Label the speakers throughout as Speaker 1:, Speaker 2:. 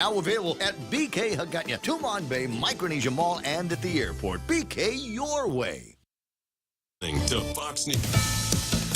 Speaker 1: Now available at BK Hagåtña, Tumon Bay, Micronesia Mall, and at the airport. BK your way.
Speaker 2: To Fox News.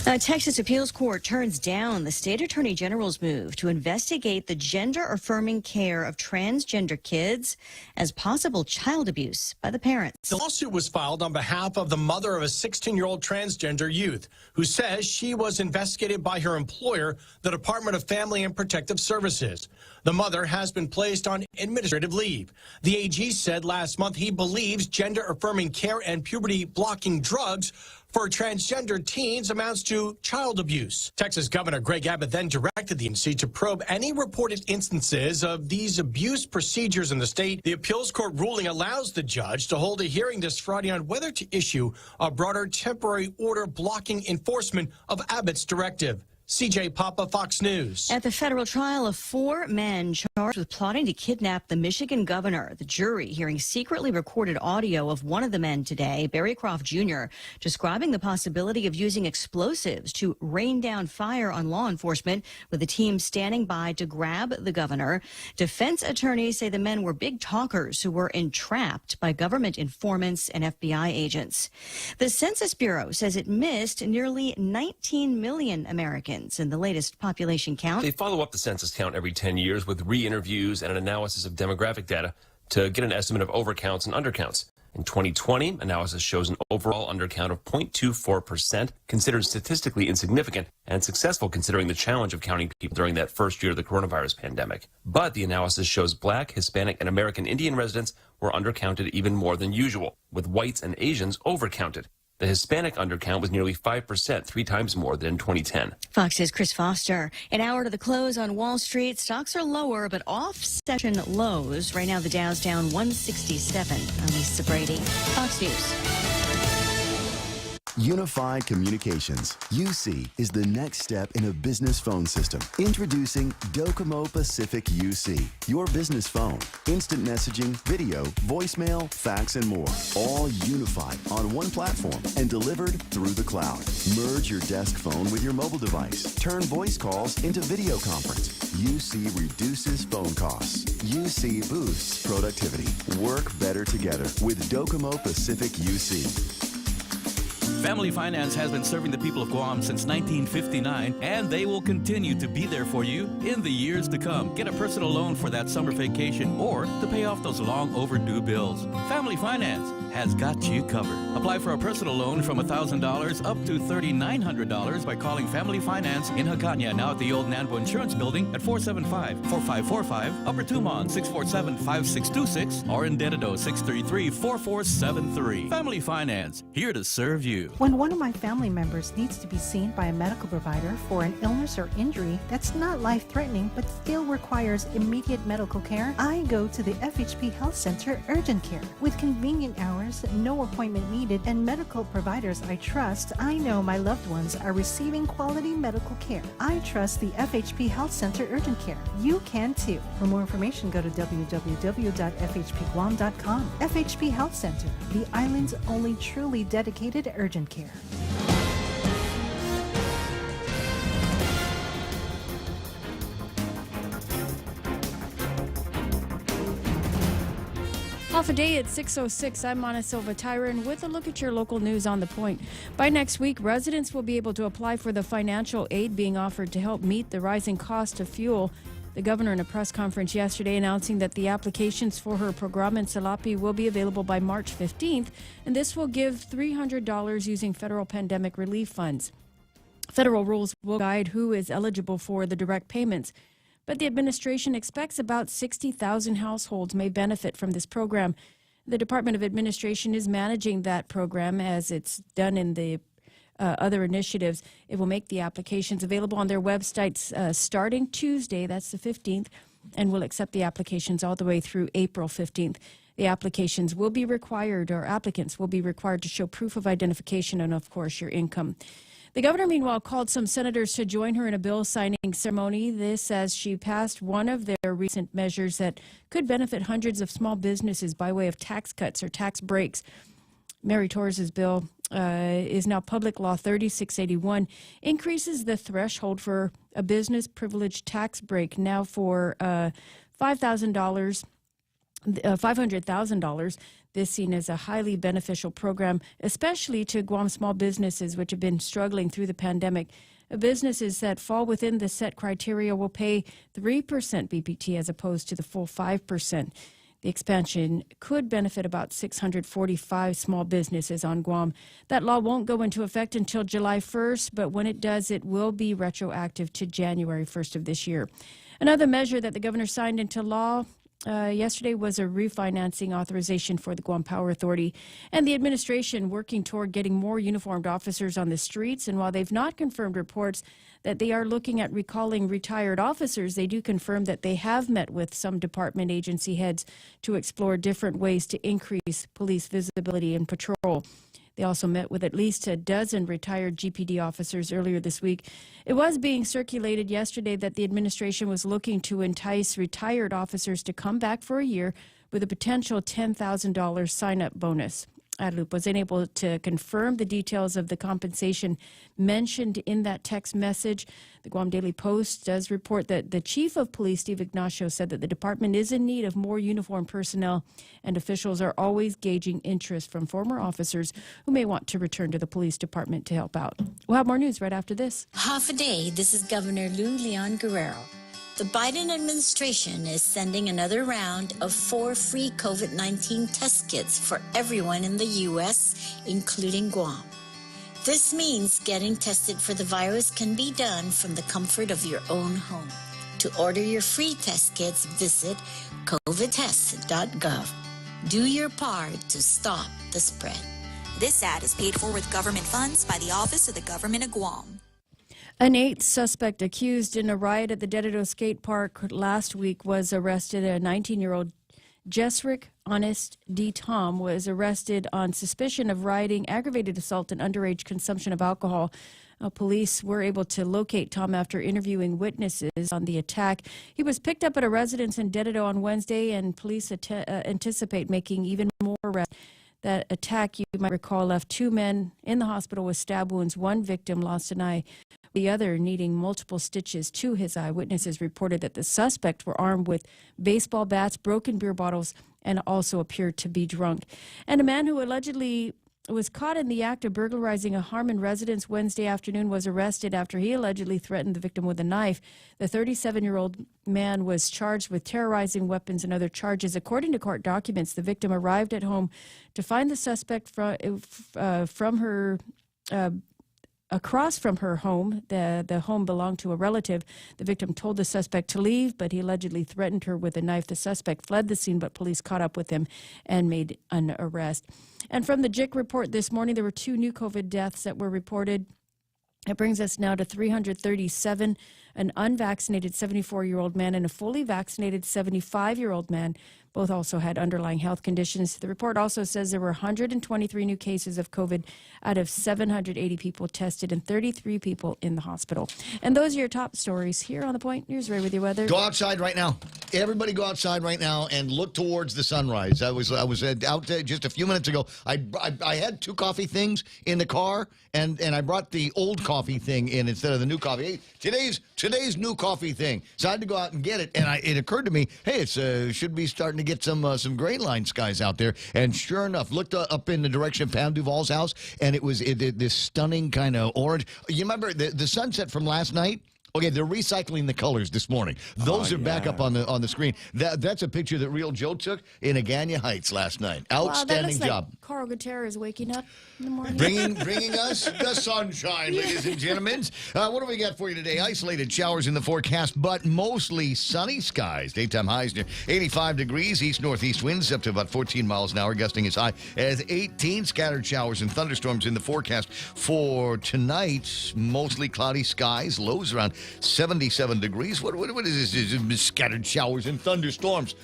Speaker 3: A Texas appeals court turns down the state attorney general's move to investigate the gender-affirming care of transgender kids as possible child abuse by the parents.
Speaker 4: The lawsuit was filed on behalf of the mother of a 16-year-old transgender youth who says she was investigated by her employer, the Department of Family and Protective Services. The mother has been placed on administrative leave. The AG said last month he believes gender-affirming care and puberty-blocking drugs for transgender teens amounts to child abuse. Texas Governor Greg Abbott then directed the agency to probe any reported instances of these abuse procedures in the state. The appeals court ruling allows the judge to hold a hearing this Friday on whether to issue a broader temporary order blocking enforcement of Abbott's directive. CJ Papa, Fox News.
Speaker 3: At the federal trial of 4 men charged with plotting to kidnap the Michigan governor, the jury hearing secretly recorded audio of one of the men today, Barry Croft Jr., describing the possibility of using explosives to rain down fire on law enforcement, with the team standing by to grab the governor. Defense attorneys say the men were big talkers who were entrapped by government informants and FBI agents. The Census Bureau says it missed nearly 19 million Americans in the latest population count.
Speaker 5: They follow up the census count every 10 years with re-interviews and an analysis of demographic data to get an estimate of overcounts and undercounts. In 2020, analysis shows an overall undercount of 0.24%, considered statistically insignificant and successful considering the challenge of counting people during that first year of the coronavirus pandemic. But the analysis shows Black, Hispanic, and American Indian residents were undercounted even more than usual, with whites and Asians overcounted. The Hispanic undercount was nearly 5%, 3 times more than in 2010.
Speaker 3: Fox's Chris Foster. An hour to the close on Wall Street. Stocks are lower, but off-session lows. Right now, the Dow's down 167. I'm Lisa Brady. Fox News.
Speaker 6: Unified Communications, UC, is the next step in a business phone system. Introducing Docomo Pacific UC, your business phone. Instant messaging, video, voicemail, fax, and more. All unified on one platform and delivered through the cloud. Merge your desk phone with your mobile device. Turn voice calls into video conference. UC reduces phone costs. UC boosts productivity. Work better together with Docomo Pacific UC.
Speaker 7: Family Finance has been serving the people of Guam since 1959, and they will continue to be there for you in the years to come. Get a personal loan for that summer vacation or to pay off those long overdue bills. Family Finance has got you covered. Apply for a personal loan from $1,000 up to $3,900 by calling Family Finance in Hagåtña, now at the old Nanbo Insurance Building at 475-4545, Upper Tumon 647-5626, or in Dededo 633-4473. Family Finance, here to serve you.
Speaker 8: When one of my family members needs to be seen by a medical provider for an illness or injury that's not life-threatening but still requires immediate medical care, I go to the FHP Health Center Urgent Care. With convenient hours, no appointment needed, and medical providers I trust, I know my loved ones are receiving quality medical care. I trust the FHP Health Center Urgent Care. You can too. For more information, go to www.fhpguam.com. FHP Health Center, the island's only truly dedicated urgent care.
Speaker 9: Off a day at 6:06, I'm Mana Silva Tyron with a look at your local news on the point. By next week, residents will be able to apply for the financial aid being offered to help meet the rising cost of fuel. The governor in a press conference yesterday announcing that the applications for her program in Salapi will be available by March 15th, and this will give $300 using federal pandemic relief funds. Federal rules will guide who is eligible for the direct payments, but the administration expects about 60,000 households may benefit from this program. The Department of Administration is managing that program as it's done in the other initiatives. It will make the applications available on their websites starting Tuesday, that's the 15th, and will accept the applications all the way through April 15th. The applications will be required, or applicants will be required to show proof of identification and, of course, your income. The governor, meanwhile, called some senators to join her in a bill signing ceremony. This as she passed one of their recent measures that could benefit hundreds of small businesses by way of tax cuts or tax breaks. Mary Torres's bill is now Public Law 3681, increases the threshold for a business privilege tax break now for $500,000. This seen as a highly beneficial program, especially to Guam small businesses, which have been struggling through the pandemic. Businesses that fall within the set criteria will pay 3% BPT as opposed to the full 5%. The expansion could benefit about 645 small businesses on Guam. That law won't go into effect until July 1st, but when it does, it will be retroactive to January 1st of this year. Another measure that the governor signed into law yesterday was a refinancing authorization for the Guam Power Authority and the administration working toward getting more uniformed officers on the streets. And while they've not confirmed reports that they are looking at recalling retired officers, they do confirm that they have met with some department agency heads to explore different ways to increase police visibility and patrol. They also met with at least a dozen retired GPD officers earlier this week. It was being circulated yesterday that the administration was looking to entice retired officers to come back for a year with a potential $10,000 sign-up bonus. Adloop was unable to confirm the details of the compensation mentioned in that text message. The Guam Daily Post does report that the chief of police, Steve Ignacio, said that the department is in need of more uniformed personnel, and officials are always gauging interest from former officers who may want to return to the police department to help out. We'll have more news right after this.
Speaker 10: Half a day, this is Governor Lou Leon Guerrero. The Biden administration is sending another round of 4 free COVID-19 test kits for everyone in the U.S., including Guam. This means getting tested for the virus can be done from the comfort of your own home. To order your free test kits, visit covidtest.gov. Do your part to stop the spread.
Speaker 11: This ad is paid for with government funds by the Office of the Government of Guam.
Speaker 9: An 8th suspect accused in a riot at the Dededo Skate Park last week was arrested. A 19-year-old Jesrick Honest D. Tom was arrested on suspicion of rioting, aggravated assault, and underage consumption of alcohol. Police were able to locate Tom after interviewing witnesses on the attack. He was picked up at a residence in Dededo on Wednesday, and police anticipate making even more arrests. That attack, you might recall, left 2 men in the hospital with stab wounds. One victim lost an eye, the other needing multiple stitches to his eye. Witnesses reported that the suspects were armed with baseball bats, broken beer bottles, and also appeared to be drunk. And a man who allegedly was caught in the act of burglarizing a Harmon residence Wednesday afternoon was arrested after he allegedly threatened the victim with a knife. The 37-year-old man was charged with terrorizing, weapons, and other charges. According to court documents, the victim arrived at home to find the suspect across from her home. The home belonged to a relative. The victim told the suspect to leave, but he allegedly threatened her with a knife. The suspect fled the scene, but police caught up with him and made an arrest. And from the JIC report this morning, there were 2 new COVID deaths that were reported. It brings us now to 337, an unvaccinated 74-year-old man and a fully vaccinated 75-year-old man. Both also had underlying health conditions. The report also says there were 123 new cases of COVID out of 780 people tested and 33 people in the hospital. And those are your top stories here on The Point. Here's Ray with your weather.
Speaker 1: Go outside right now. Everybody go outside right now and look towards the sunrise. I was out there just a few minutes ago. I had 2 coffee things in the car, and I brought the old coffee thing in instead of the new coffee. Hey, today's new coffee thing. So I had to go out and get it, and it occurred to me, hey, it should be starting to get some gray line skies out there. And sure enough, looked up in the direction of Pam Duvall's house, and it was this stunning kind of orange. You remember the sunset from last night? Okay, they're recycling the colors this morning. Those are back up on the screen. That's a picture that Real Joe took in Agania Heights last night. Outstanding job.
Speaker 9: Like Carl Gutierrez waking up in the morning.
Speaker 1: Bringing us the sunshine, ladies and gentlemen. What do we got for you today? Isolated showers in the forecast, but mostly sunny skies. Daytime highs near 85 degrees. East-northeast winds up to about 14 miles an hour, gusting as high as 18. Scattered showers and thunderstorms in the forecast for tonight. Mostly cloudy skies. Lows around 77 degrees. What is this? Scattered showers and thunderstorms.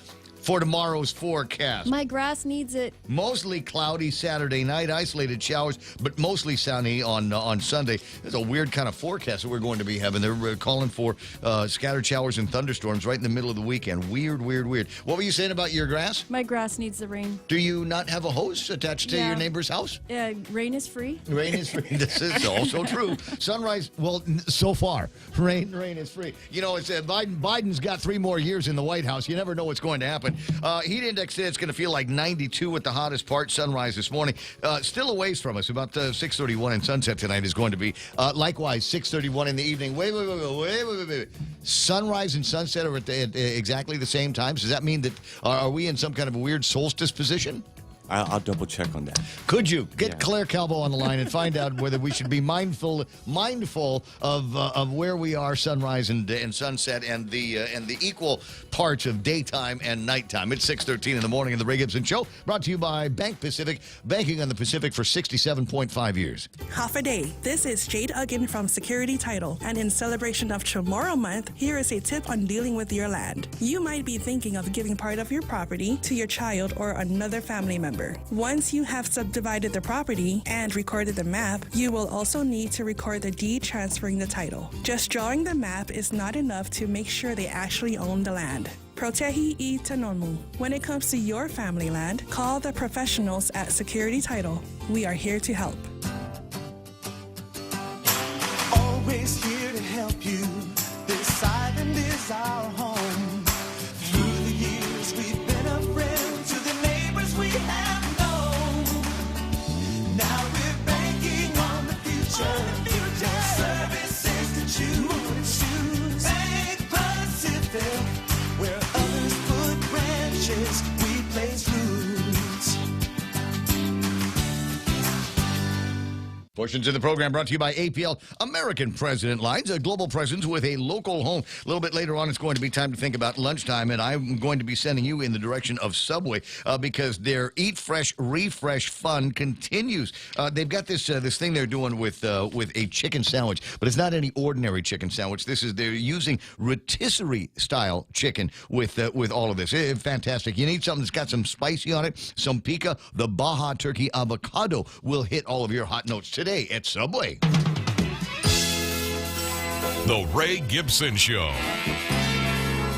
Speaker 1: for tomorrow's forecast.
Speaker 9: My grass needs it.
Speaker 1: Mostly cloudy Saturday night, isolated showers, but mostly sunny on Sunday. There's a weird kind of forecast that we're going to be having. They're calling for scattered showers and thunderstorms right in the middle of the weekend. Weird. What were you saying about your grass?
Speaker 9: My grass needs the rain.
Speaker 1: Do you not have a hose attached to your neighbor's house?
Speaker 9: Rain is free.
Speaker 1: Rain is free. This is also true. Sunrise, well, so far, rain is free. You know, it's Biden's got 3 more years in the White House. You never know what's going to happen. Heat index today, it's going to feel like 92 at the hottest part. Sunrise this morning. Still a ways from us. About 6:31 in sunset tonight is going to be. Likewise, 6:31 in the evening. Wait. Sunrise and sunset are at exactly the same times. Does that mean that are we in some kind of a weird solstice position?
Speaker 12: I'll double check on that.
Speaker 1: Could you get Claire Calvo on the line and find out whether we should be mindful of where we are, sunrise and sunset, and the equal parts of daytime and nighttime? It's 6:13 in the morning in the Ray Gibson Show, brought to you by Bank Pacific, banking on the Pacific for 67.5 years.
Speaker 13: Half a day. This is Jade Uggan from Security Title, and in celebration of Tomorrow Month, here is a tip on dealing with your land. You might be thinking of giving part of your property to your child or another family member. Once you have subdivided the property and recorded the map, you will also need to record the deed transferring the title. Just drawing the map is not enough to make sure they actually own the land. Protehi I Tanonmu. When it comes to your family land, call the professionals at Security Title. We are here to help.
Speaker 14: Always here to help you. This island is our home. Through the years, we've been a friend to the neighbors we have. Now we're banking on the future. More services to choose. Bank Pacific, where others put branches, we place roots.
Speaker 1: Portions of the program brought to you by APL American President Lines, a global presence with a local home. A little bit later on, it's going to be time to think about lunchtime, and I'm going to be sending you in the direction of Subway because their Eat Fresh, Refresh fun continues. They've got this thing they're doing with a chicken sandwich, but it's not any ordinary chicken sandwich. They're using rotisserie style chicken with all of this. Fantastic. You need something that's got some spicy on it, some pica. The Baja Turkey Avocado will hit all of your hot notes today at Subway.
Speaker 2: The Ray Gibson Show.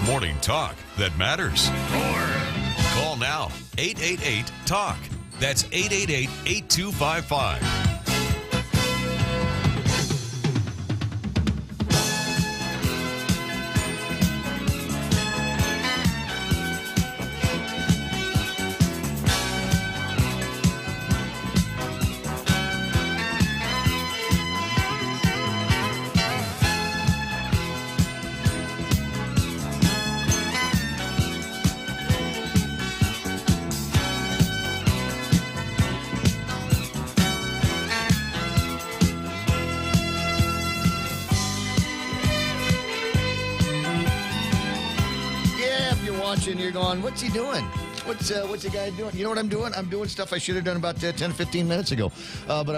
Speaker 2: Morning talk that matters. Call now. 888-TALK. That's 888-8255.
Speaker 1: And you're going, what's he doing? What's the guy doing? You know what I'm doing? I'm doing stuff I should have done about 10 or 15 minutes ago. But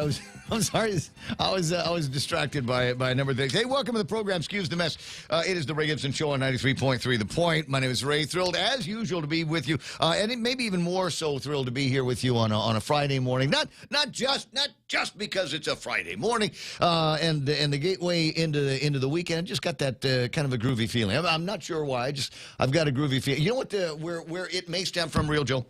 Speaker 1: I'm sorry. I was distracted by a number of things. Hey, welcome to the program. Excuse the mess. It is the Ray Gibson Show on 93.3 The Point. My name is Ray. Thrilled, as usual, to be with you. And maybe even more so thrilled to be here with you on a Friday morning. Not just because it's a Friday morning and the gateway into the weekend. Just got that kind of a groovy feeling. I'm not sure why. I've got a groovy feeling. You know what? Where it may stem from, Real Joe?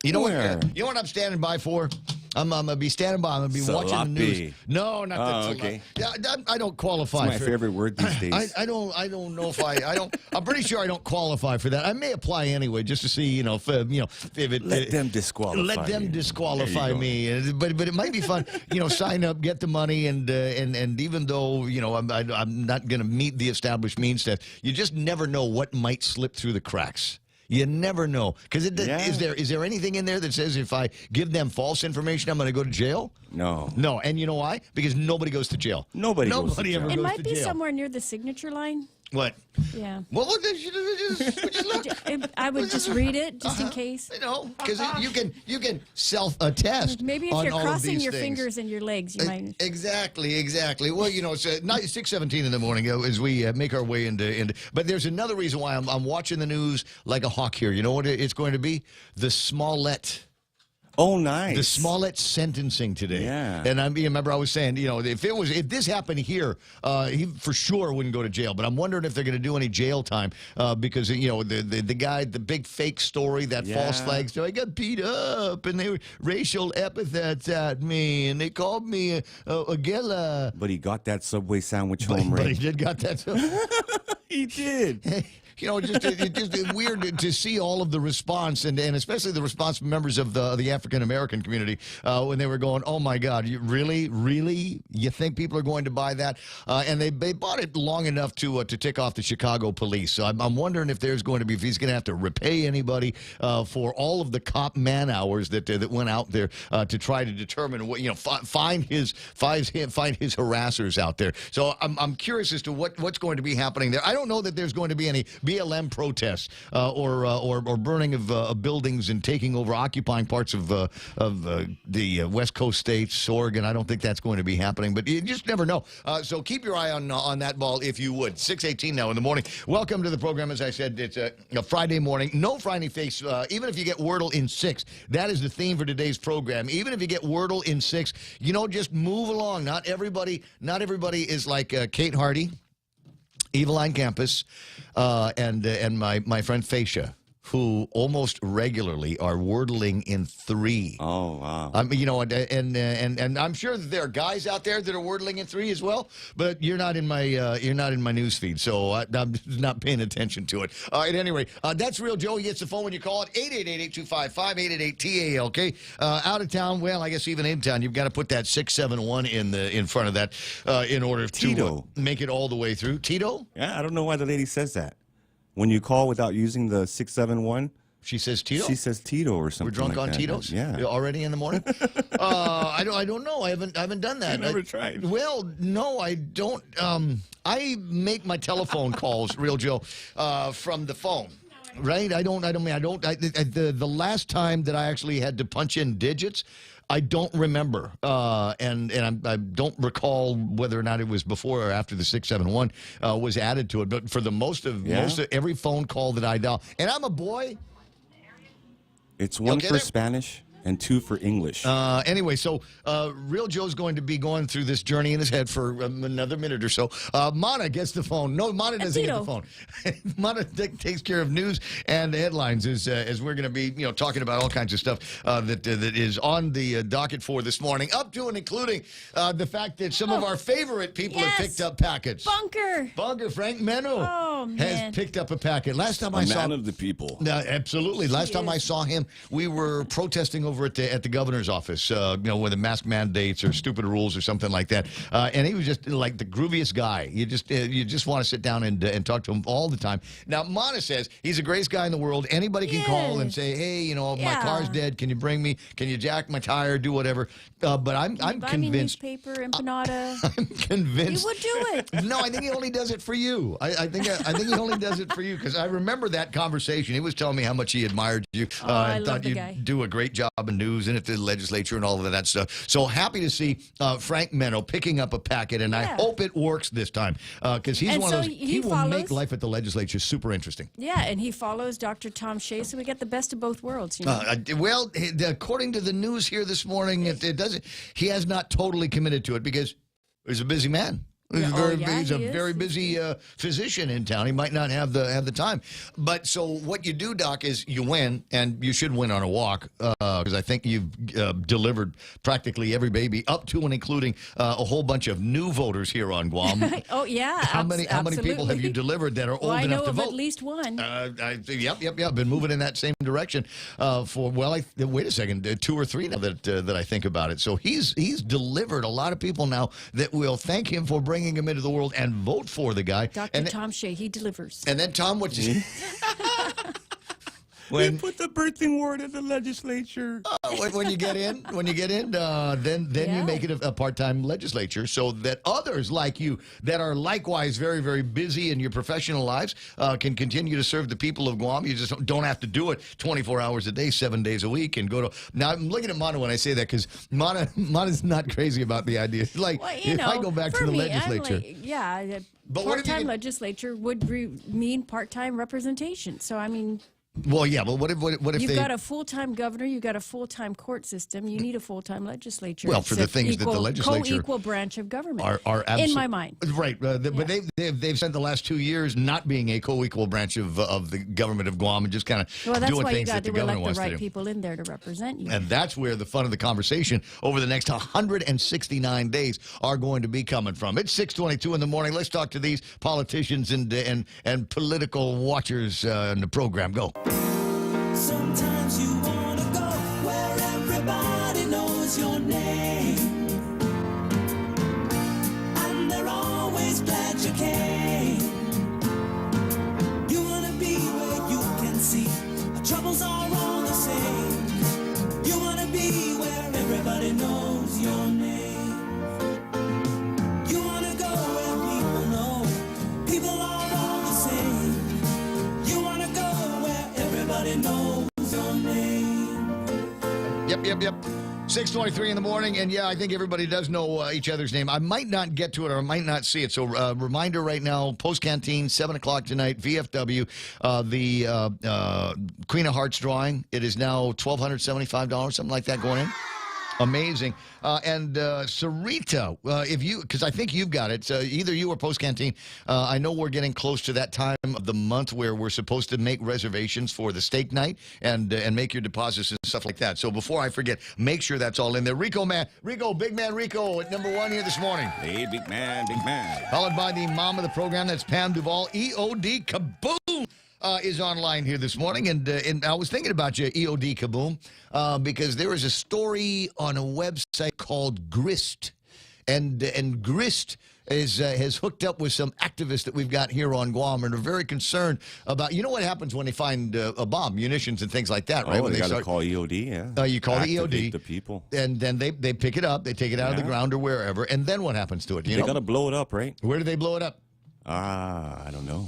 Speaker 1: You know what? You know what I'm standing by for? I'm gonna be standing by. I'm gonna be watching the news. No, not that.
Speaker 12: Okay.
Speaker 1: Yeah, I don't qualify.
Speaker 12: It's my favorite word these days.
Speaker 1: I don't know if I don't. I'm pretty sure I don't qualify for that. I may apply anyway, just to see, if it.
Speaker 12: Let them disqualify.
Speaker 1: Let them disqualify me. But it might be fun. Sign up, get the money, and even though I'm not gonna meet the established means test, you just never know what might slip through the cracks. You never know. Because is there anything in there that says if I give them false information, I'm going to go to jail?
Speaker 12: No.
Speaker 1: No. And you know why? Because nobody goes to jail.
Speaker 12: Nobody goes to jail.
Speaker 9: It might be somewhere near the signature line.
Speaker 1: What?
Speaker 9: Yeah.
Speaker 1: Well, look, just look.
Speaker 9: I would just read it just in case.
Speaker 1: You know, because you can self-attest.
Speaker 9: Maybe if
Speaker 1: on
Speaker 9: you're
Speaker 1: all of
Speaker 9: crossing
Speaker 1: these
Speaker 9: your
Speaker 1: things.
Speaker 9: fingers and your legs, you might.
Speaker 1: Exactly. Well, you know, it's 6:17 in the morning as we make our way into. But there's another reason why I'm watching the news like a hawk here. You know what it's going to be? The Smollett.
Speaker 12: Oh, nice.
Speaker 1: The Smollett sentencing today.
Speaker 12: Yeah.
Speaker 1: And you remember I was saying, you know, if this happened here, he for sure wouldn't go to jail. But I'm wondering if they're going to do any jail time because, you know, the guy, the big fake story, that false flag story, I got beat up and they were racial epithets at me and they called me a gilla.
Speaker 12: But he got that Subway sandwich home,
Speaker 1: But
Speaker 12: right?
Speaker 1: he did got that.
Speaker 12: He did.
Speaker 1: You know, just weird to see all of the response, and especially the response from members of the African American community when they were going, "Oh my God, you really, you think people are going to buy that?" And they bought it long enough to tick off the Chicago police. So I'm wondering if he's going to have to repay anybody for all of the cop man hours that went out there to try to determine what, you know, find his harassers out there. So I'm curious as to what's going to be happening there. I don't know that there's going to be any BLM protests or burning of buildings and taking over, occupying parts of the West Coast states, Oregon. I don't think that's going to be happening, but you just never know. So keep your eye on that ball if you would. 6:18 now in the morning. Welcome to the program. As I said, it's a Friday morning. No Friday face. Even if you get Wordle in 6, that is the theme for today's program. Even if you get Wordle in 6, you know, just move along. Not everybody is like Kate Hardy, Eveline Campus, and my friend Fascia, who almost regularly are wordling in 3.
Speaker 12: Oh, wow.
Speaker 1: I mean, you know, and I'm sure that there are guys out there that are wordling in 3 as well, but you're not in my news feed, so I'm not paying attention to it. At any rate, that's Real Joe. He gets the phone when you call it 888-825-5888-TALK. Out of town, well, I guess even in town, you've got to put that 671 in front of that in order to make it all the way through. Tito?
Speaker 12: Yeah, I don't know why the lady says that. When you call without using the 671,
Speaker 1: she says Tito.
Speaker 12: She says Tito or something.
Speaker 1: We're drunk
Speaker 12: like
Speaker 1: on
Speaker 12: that.
Speaker 1: Tito's.
Speaker 12: Yeah,
Speaker 1: already in the morning. I don't know. I haven't done that.
Speaker 12: You never tried.
Speaker 1: Well, no, I don't. I make my telephone calls, Real Joe, from the phone. Right? The last time that I actually had to punch in digits, I don't remember, and I don't recall whether or not it was before or after the 671 was added to it. But for the most of every phone call that I dial, and I'm a boy.
Speaker 12: It's 1 for Spanish and 2 for English.
Speaker 1: Anyway, so Real Joe's going to be going through this journey in his head for another minute or so. Mana gets the phone. No, Mana doesn't get the phone. Mana takes care of news and headlines as we're going to be, you know, talking about all kinds of stuff that is on the docket for this morning, up to and including the fact that some of our favorite people have picked up packets. Bunker Frank Menu has picked up a packet. Last time I saw
Speaker 12: man of the people.
Speaker 1: Absolutely. Last time I saw him, we were protesting over at the governor's office, you know, with the mask mandates or stupid rules or something like that. And he was just like the grooviest guy. You just want to sit down and talk to him all the time. Now, Mana says he's the greatest guy in the world. Anybody can call and say, hey, you know, my car's dead. Can you bring me? Can you jack my tire? Do whatever. But I'm convinced.
Speaker 9: Me newspaper, empanada.
Speaker 1: I'm convinced.
Speaker 9: You would do it.
Speaker 1: No, I think he only does it for you. I think he only does it for you because I remember that conversation. He was telling me how much he admired you.
Speaker 9: I
Speaker 1: thought you'd do a great job in news and at the legislature and all of that stuff. So happy to see Frank Meno picking up a packet, and I hope it works this time because he's one of those. He will make life at the legislature super interesting.
Speaker 9: Yeah, and he follows Dr. Tom Shea, so we get the best of both worlds. You know?
Speaker 1: Well, according to the news here this morning, it doesn't. He has not totally committed to it because he's a busy man. He's a very busy physician in town. He might not have the time. But so what you do, Doc, is you win, and you should win on a walk because I think you've delivered practically every baby up to and including a whole bunch of new voters here on Guam.
Speaker 9: Oh yeah,
Speaker 1: how many people have you delivered that are old enough to vote?
Speaker 9: I know of at least one.
Speaker 1: Yep. Been moving in that same direction for wait a second, 2 or 3 now that I think about it. So he's delivered a lot of people now that will thank him for bringing him into the world and vote for the guy.
Speaker 9: Dr. Tom Shea, he delivers.
Speaker 1: And then Tom, what you
Speaker 12: They put the birthing ward in the legislature.
Speaker 1: When you get in, then you make it a part-time legislature, so that others like you that are likewise very, very busy in your professional lives can continue to serve the people of Guam. You just don't have to do it 24 hours a day, 7 days a week, and go to. Now I'm looking at Mana when I say that because Mana's not crazy about the idea. Like if I go back to the legislature,
Speaker 9: but part-time legislature would mean part-time representation. So I mean.
Speaker 1: Well, yeah, but what if
Speaker 9: you've got a full-time governor, you've got a full-time court system, you need a full-time legislature.
Speaker 1: Well, for the things that the legislature
Speaker 9: co-equal branch of government
Speaker 1: are
Speaker 9: in my mind,
Speaker 1: right? But they've spent the last 2 years not being a co-equal branch of the government of Guam and just kind of doing things that the governor wants to do.
Speaker 9: Elect the right people in there to represent you,
Speaker 1: and that's where the fun of the conversation over the next 169 days are going to be coming from. It's 6:22 in the morning. Let's talk to these politicians and political watchers in the program. Go.
Speaker 14: Sometimes you wanna go where everybody knows your name, and they're always glad you came. You wanna be where you can see our troubles are all the same. You wanna be where everybody knows your name. You wanna go where people know people are all the same. You wanna go where everybody knows.
Speaker 1: Yep. 6:23 in the morning, and yeah, I think everybody does know each other's name. I might not get to it, or I might not see it. So, reminder right now: Post Canteen, 7 o'clock tonight. VFW, the Queen of Hearts drawing. It is now $1,275, something like that, going in. Amazing. And Sarita, because I think you've got it, either you or Post Canteen, I know we're getting close to that time of the month where we're supposed to make reservations for the steak night and make your deposits and stuff like that. So before I forget, make sure that's all in there. Rico, big man Rico at number 1 here this morning.
Speaker 12: Hey, big man.
Speaker 1: Followed by the mom of the program, that's Pam Duvall, EOD Kaboom. Is online here this morning, and I was thinking about you, EOD Kaboom, because there is a story on a website called Grist, and Grist has hooked up with some activists that we've got here on Guam, and are very concerned about, you know what happens when they find a bomb, munitions and things like that, right? When
Speaker 12: they got to call EOD, yeah.
Speaker 1: You call the EOD.
Speaker 12: the people.
Speaker 1: And then they pick it up, they take it out of the ground or wherever, and then what happens to it?
Speaker 12: They got to blow it up, right?
Speaker 1: Where do they blow it up?
Speaker 12: I don't know.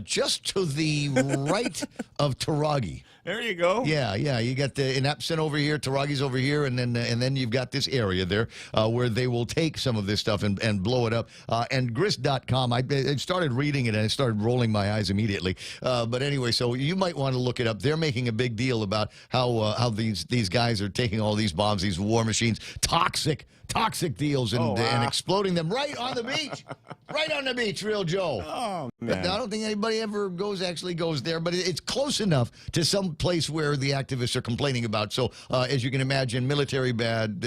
Speaker 1: Just to the right of Taragi.
Speaker 12: There you go.
Speaker 1: Yeah. You got the Inapsin over here, Taragi's over here, and then you've got this area there where they will take some of this stuff and blow it up. And grist.com, I started reading it and I started rolling my eyes immediately. But anyway, so you might want to look it up. They're making a big deal about how these guys are taking all these bombs, these war machines, toxic deals, and exploding them right on the beach. Right on the beach, Real Joe.
Speaker 12: Oh, man.
Speaker 1: I don't think anybody ever goes there, but it's close enough to some place where the activists are complaining about. So, as you can imagine, military bad,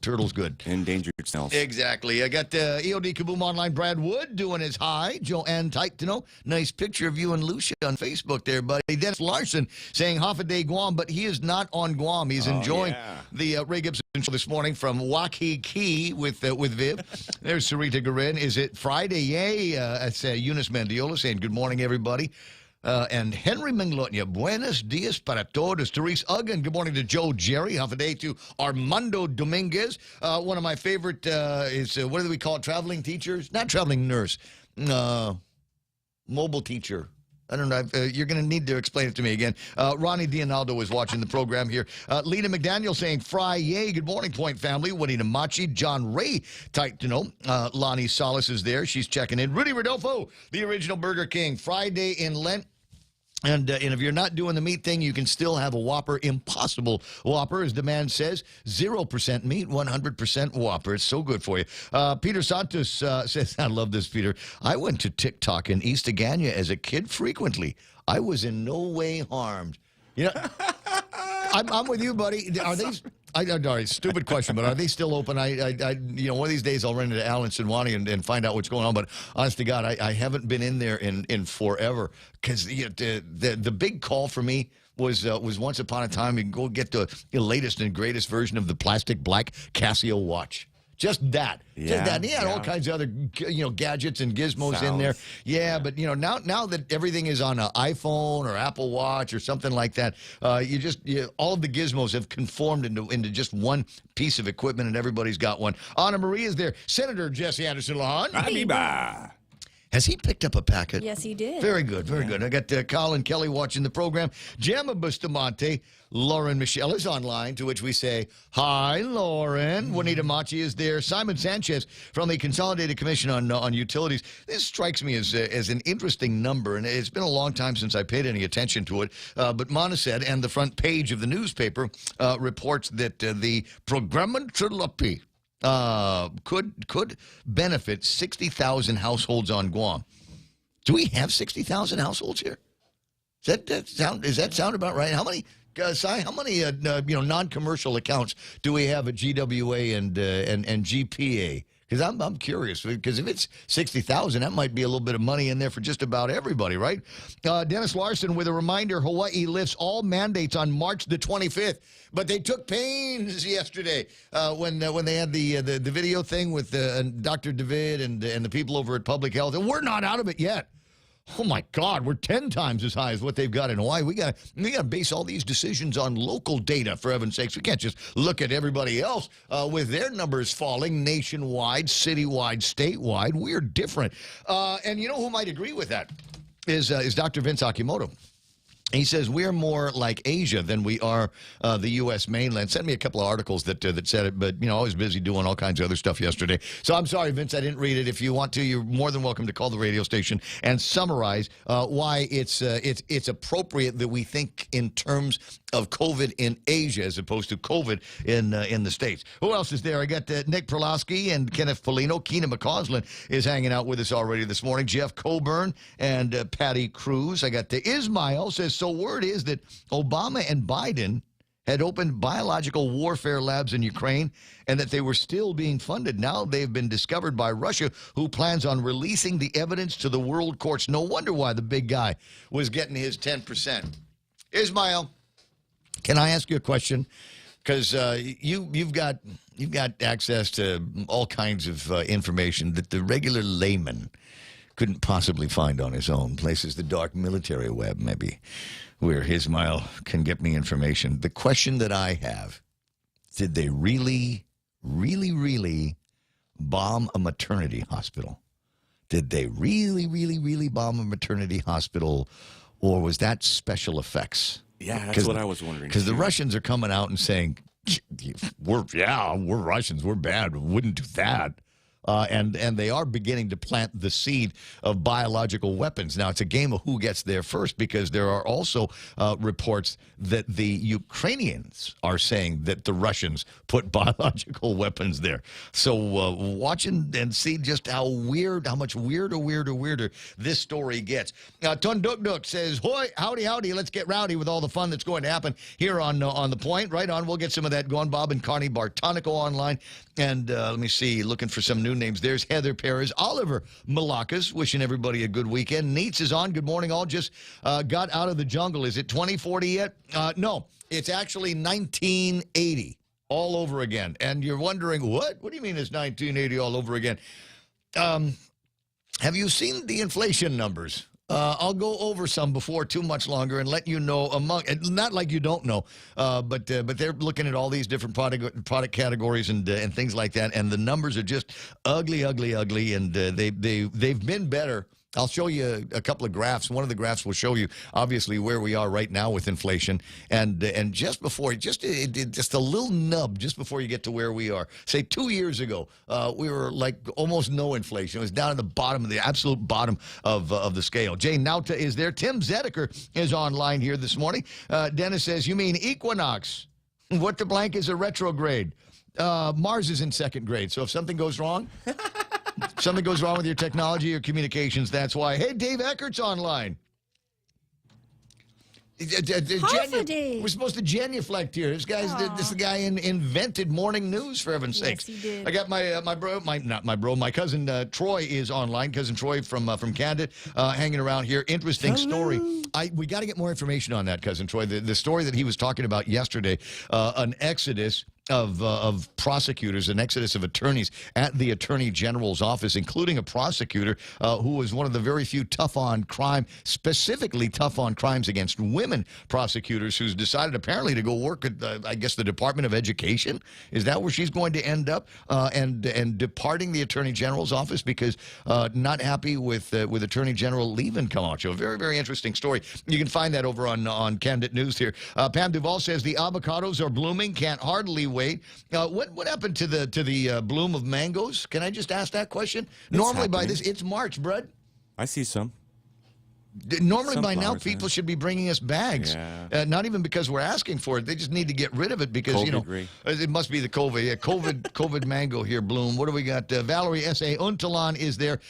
Speaker 1: turtles good.
Speaker 12: Endangered self.
Speaker 1: Exactly. I got EOD Kaboom Online, Brad Wood doing his hi. Joanne Titano, nice picture of you and Lucia on Facebook there, buddy. Dennis Larson saying half a day Guam, but he is not on Guam. He's enjoying the Ray Gibson show this morning from Waikiki with Viv. There's Sarita Garin. Is it Friday? Yay. That's Eunice Mendiola saying good morning, everybody. And Henry Menglotnia, buenos dias para todos. Therese Uggan, good morning to Joe Jerry. Half a day to Armando Dominguez. One of my favorite is, what do we call it, traveling teachers? Not traveling nurse. Mobile teacher. I don't know. You're going to need to explain it to me again. Ronnie Dionaldo is watching the program here. Lena McDaniel saying, Fry, yay. Good morning, Point family. Juanita Machi, John Ray, tight to know. Lonnie Solis is there. She's checking in. Rudy Rodolfo, the original Burger King. Friday in Lent. And if you're not doing the meat thing, you can still have a Whopper. Impossible Whopper, as the man says. 0% meat, 100% Whopper. It's so good for you. Peter Santos says, I love this, Peter. I went to TikTok in East Agana as a kid frequently. I was in no way harmed. You know, I'm with you, buddy. Are these... all right, stupid question, but are they still open? I one of these days I'll run into Alan Sinwani and find out what's going on. But honest to God, I haven't been in there in forever, because the big call for me was once upon a time you can go get the latest and greatest version of the plastic black Casio watch. Just that. Just
Speaker 12: Yeah,
Speaker 1: that. And he had all
Speaker 12: yeah.
Speaker 1: kinds of other, gadgets and gizmos in there.
Speaker 12: Sounds.
Speaker 1: Yeah, but, now that everything is on an iPhone or Apple Watch or something like that, all of the gizmos have conformed into just one piece of equipment, and everybody's got one. Anna Marie is there. Senator Jesse Anderson Lahan.
Speaker 12: Arriba.
Speaker 1: Has he picked up a packet?
Speaker 9: Yes, he did.
Speaker 1: Very good, very good. I got Colin Kelly watching the program. Gemma Bustamante, Lauren Michelle is online, to which we say, hi, Lauren. Juanita Machi is there. Simon Sanchez from the Consolidated Commission on Utilities. This strikes me as an interesting number, and it's been a long time since I paid any attention to it. But Monaset and the front page of the newspaper reports that the Programa Trilopi could benefit 60,000 households on Guam. Do we have 60,000 households here? Does that sound about right? How many, Cy, how many non-commercial accounts do we have at GWA and GPA? Because I'm curious, because if it's 60,000, that might be a little bit of money in there for just about everybody, right? Dennis Larson with a reminder, Hawaii lifts all mandates on March the 25th. But they took pains yesterday when they had the video thing with Dr. David and the people over at Public Health. And we're not out of it yet. Oh, my God, we're 10 times as high as what they've got in Hawaii. We got to base all these decisions on local data, for heaven's sakes. We can't just look at everybody else with their numbers falling nationwide, citywide, statewide. We're different. And you know who might agree with that is Dr. Vince Akimoto. He says we're more like Asia than we are the U.S. mainland. Sent me a couple of articles that said it, but, I was busy doing all kinds of other stuff yesterday. So I'm sorry, Vince, I didn't read it. If you want to, you're more than welcome to call the radio station and summarize why it's appropriate that we think in terms of COVID in Asia as opposed to COVID in the States. Who else is there? I got Nick Perlowski and Kenneth Polino. Keena McCausland is hanging out with us already this morning. Jeff Coburn and Patty Cruz. I got Ismail says, so word is that Obama and Biden had opened biological warfare labs in Ukraine and that they were still being funded. Now they've been discovered by Russia, who plans on releasing the evidence to the world courts. No wonder why the big guy was getting his 10%. Ismail, can I ask you a question? Because you've got access to all kinds of information that the regular layman couldn't possibly find on his own. Places the dark military web, maybe, where Ismail can get me information. The question that I have, did they really, really, really bomb a maternity hospital? Did they really, really, really bomb a maternity hospital, or was that special effects?
Speaker 12: Yeah, that's what I was wondering.
Speaker 1: Because the Russians are coming out and saying, we're Russians, we're bad, we wouldn't do that. And they are beginning to plant the seed of biological weapons. Now, it's a game of who gets there first, because there are also reports that the Ukrainians are saying that the Russians put biological weapons there. So watch and see just how much weirder this story gets. Tunduk says, "Hoi, howdy, let's get rowdy with all the fun that's going to happen here on the point." Right on, we'll get some of that going. Bob and Connie Bartonico online. And let me see, looking for some new names. There's Heather Perez, Oliver Malakas, wishing everybody a good weekend. Neats is on. Good morning, all. Just got out of the jungle. Is it 2040 yet? No, it's actually 1980 all over again. And you're wondering, what? What do you mean it's 1980 all over again? Have you seen the inflation numbers? I'll go over some before too much longer and let you know not like you don't know, but they're looking at all these different product categories and things like that, and the numbers are just ugly, and they've been better. I'll show you a couple of graphs. One of the graphs will show you, obviously, where we are right now with inflation. And just before, just a little nub just before you get to where we are. Say 2 years ago, we were like almost no inflation. It was down at the bottom, the absolute bottom of the scale. Jay Nauta is there. Tim Zedeker is online here this morning. Dennis says, you mean equinox? What the blank is a retrograde? Mars is in second grade, so if something goes wrong... Something goes wrong with your technology or communications, that's why. Hey, Dave Eckert's online. We're supposed to genuflect here. This is the guy invented morning news, for heaven's sakes.
Speaker 9: Yes, he did.
Speaker 1: I got my cousin Troy is online. Cousin Troy from Canada, hanging around here. Interesting story. We got to get more information on that, cousin Troy. The story that he was talking about yesterday, an exodus of prosecutors, an exodus of attorneys at the Attorney General's office, including a prosecutor who was one of the very few tough on crime, specifically tough on crimes against women prosecutors, who's decided apparently to go work at, I guess, the Department of Education. Is that where she's going to end up? And departing the Attorney General's office because not happy with Attorney General leaving Camacho. Very, very interesting story. You can find that over on Candid News here. Pam Duval says the avocados are blooming, can't hardly wait. What happened to the bloom of mangoes? Can I just ask that question? Normally by this, it's March, Brad.
Speaker 12: I see some.
Speaker 1: Normally
Speaker 12: Some
Speaker 1: by now
Speaker 12: flowers,
Speaker 1: people should be bringing us bags.
Speaker 12: Yeah.
Speaker 1: Not even because we're asking for it. They just need to get rid of it because,
Speaker 12: COVID
Speaker 1: it must be the COVID. Yeah, COVID mango here, bloom. What do we got? Valerie S.A. Untalan is there.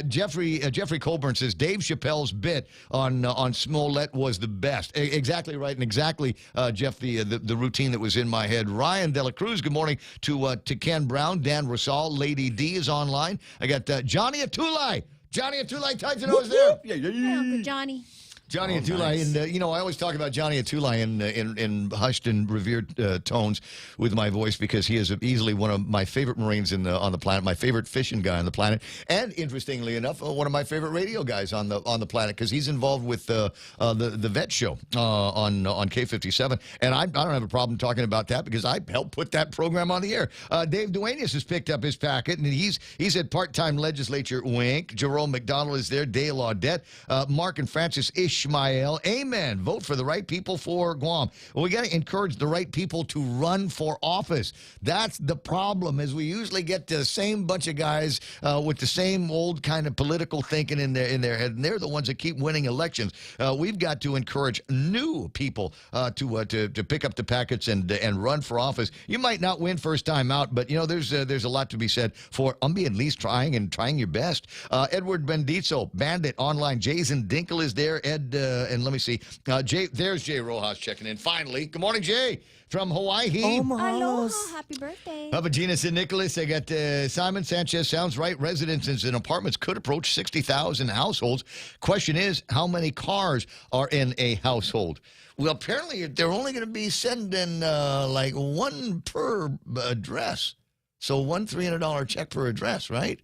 Speaker 1: Jeffrey Colburn says Dave Chappelle's bit on Smollett was the best. Exactly right, and exactly, Jeff, the routine that was in my head. Ryan Dela Cruz, good morning to Ken Brown. Dan Rosal, Lady D is online. I got Johnny Atulai. Johnny Atulai Titan is there.
Speaker 9: Uncle Johnny.
Speaker 1: Johnny Atulai, and I always talk about Johnny Atulai in hushed and revered tones with my voice because he is easily one of my favorite Marines on the planet, my favorite fishing guy on the planet, and interestingly enough, one of my favorite radio guys on the planet because he's involved with the Vet Show on K57, and I don't have a problem talking about that because I helped put that program on the air. Dave Duenas has picked up his packet, and he's at part-time legislature. Wink. Jerome McDonald is there. Dale Audette, Mark and Francis Ishmael. Amen. Vote for the right people for Guam. Well, we got to encourage the right people to run for office. That's the problem, is we usually get the same bunch of guys with the same old kind of political thinking in their head, and they're the ones that keep winning elections. We've got to encourage new people to pick up the packets and run for office. You might not win first time out, but there's a lot to be said for being at least trying your best. Edward Bendizzo, Bandit online. Jason Dinkle is there. Ed, and let me see. There's Jay Rojas checking in. Finally, good morning, Jay from Hawaii.
Speaker 9: Aloha, happy birthday.
Speaker 1: Gina St. Nicholas. I got Simon Sanchez. Sounds right. Residences and apartments could approach 60,000 households. Question is, how many cars are in a household? Well, apparently they're only going to be sending like one per address. So one $300 check per address, right?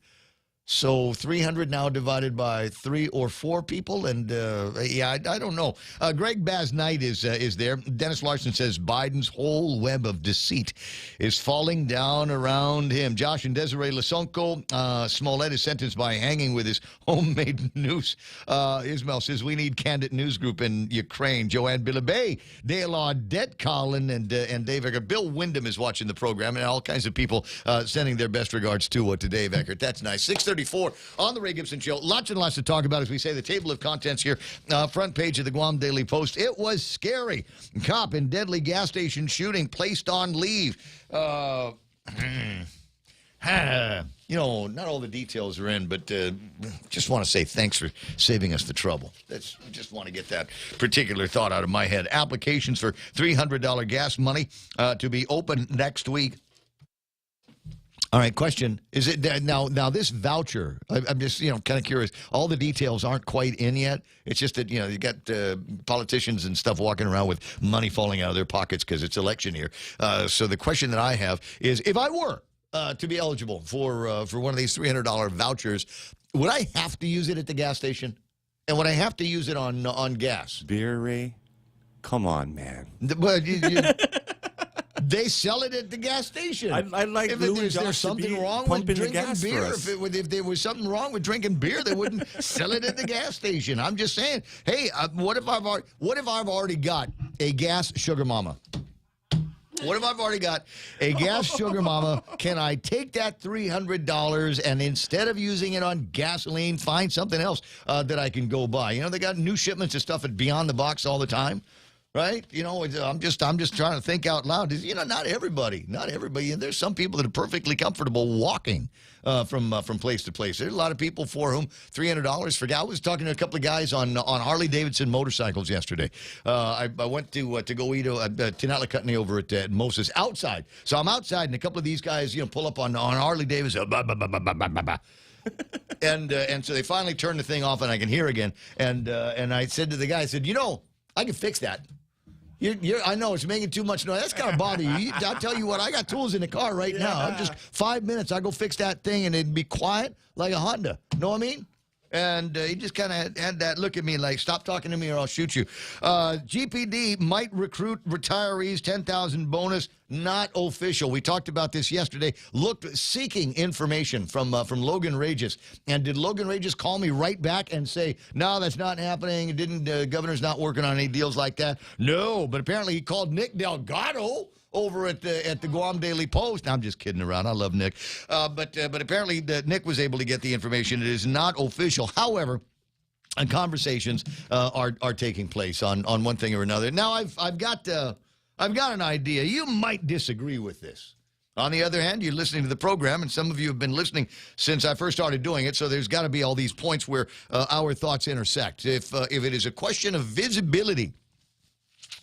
Speaker 1: So 300 now divided by 3 or 4 people, and I don't know. Greg Baz Knight is there. Dennis Larson says Biden's whole web of deceit is falling down around him. Josh and Desiree Lasonko, Smollett is sentenced by hanging with his homemade noose. Ismail says we need Candid News Group in Ukraine. Joanne Billabay, Dale Audette, Colin, and Dave Eckert. Bill Wyndham is watching the program, and all kinds of people sending their best regards to Dave Eckert. That's nice. 6:34 on the Ray Gibson Show. Lots and lots to talk about, as we say. The table of contents here, front page of the Guam Daily Post. It was scary. Cop in deadly gas station shooting placed on leave. Not all the details are in, but just want to say thanks for saving us the trouble. Just want to get that particular thought out of my head. Applications for $300 gas money to be open next week. All right, question. Is it now this voucher, I'm just, kind of curious. All the details aren't quite in yet. It's just that, you got politicians and stuff walking around with money falling out of their pockets because it's election year. So the question that I have is, if I were to be eligible for one of these $300 vouchers, would I have to use it at the gas station? And would I have to use it on gas?
Speaker 12: Beer, Ray? Come on, man.
Speaker 1: But they sell it at the gas station.
Speaker 12: I like Lou and Josh
Speaker 1: there's something wrong with
Speaker 12: pumping the
Speaker 1: drinking
Speaker 12: gas
Speaker 1: beer.
Speaker 12: for us.
Speaker 1: If there was something wrong with drinking beer, they wouldn't sell it at the gas station. I'm just saying. Hey, what if I've already got a gas sugar mama? What if I've already got a gas sugar mama? Can I take that $300 and instead of using it on gasoline, find something else that I can go buy? They got new shipments of stuff at Beyond the Box all the time. Right? I'm just trying to think out loud. Not everybody. There's some people that are perfectly comfortable walking from place to place. There's a lot of people for whom $300 for gas. I was talking to a couple of guys on Harley Davidson motorcycles yesterday. I went to go eat Tinatla Cutney over at Moses outside. So I'm outside, and a couple of these guys, pull up on Harley Davidson. And so they finally turn the thing off, and I can hear again. And I said to the guy, I said, I can fix that. I know it's making too much noise. That's gotta bother you. I'll tell you what. I got tools in the car right now. I'm just 5 minutes. I go fix that thing, and it'd be quiet like a Honda. Know what I mean? And he just kind of had that look at me like, stop talking to me or I'll shoot you. GPD might recruit retirees, 10,000 bonus, not official. We talked about this yesterday. Looked seeking information from Logan Regis. And did Logan Regis call me right back and say, no, that's not happening? Didn't governor's not working on any deals like that? No, but apparently he called Nick Delgado over at the Guam Daily Post. I'm just kidding around. I love Nick. But apparently Nick was able to get the information. It is not official. However, conversations are taking place on one thing or another. Now, I've got an idea. You might disagree with this. On the other hand, you're listening to the program, and some of you have been listening since I first started doing it, so there's got to be all these points where our thoughts intersect. If it is a question of visibility,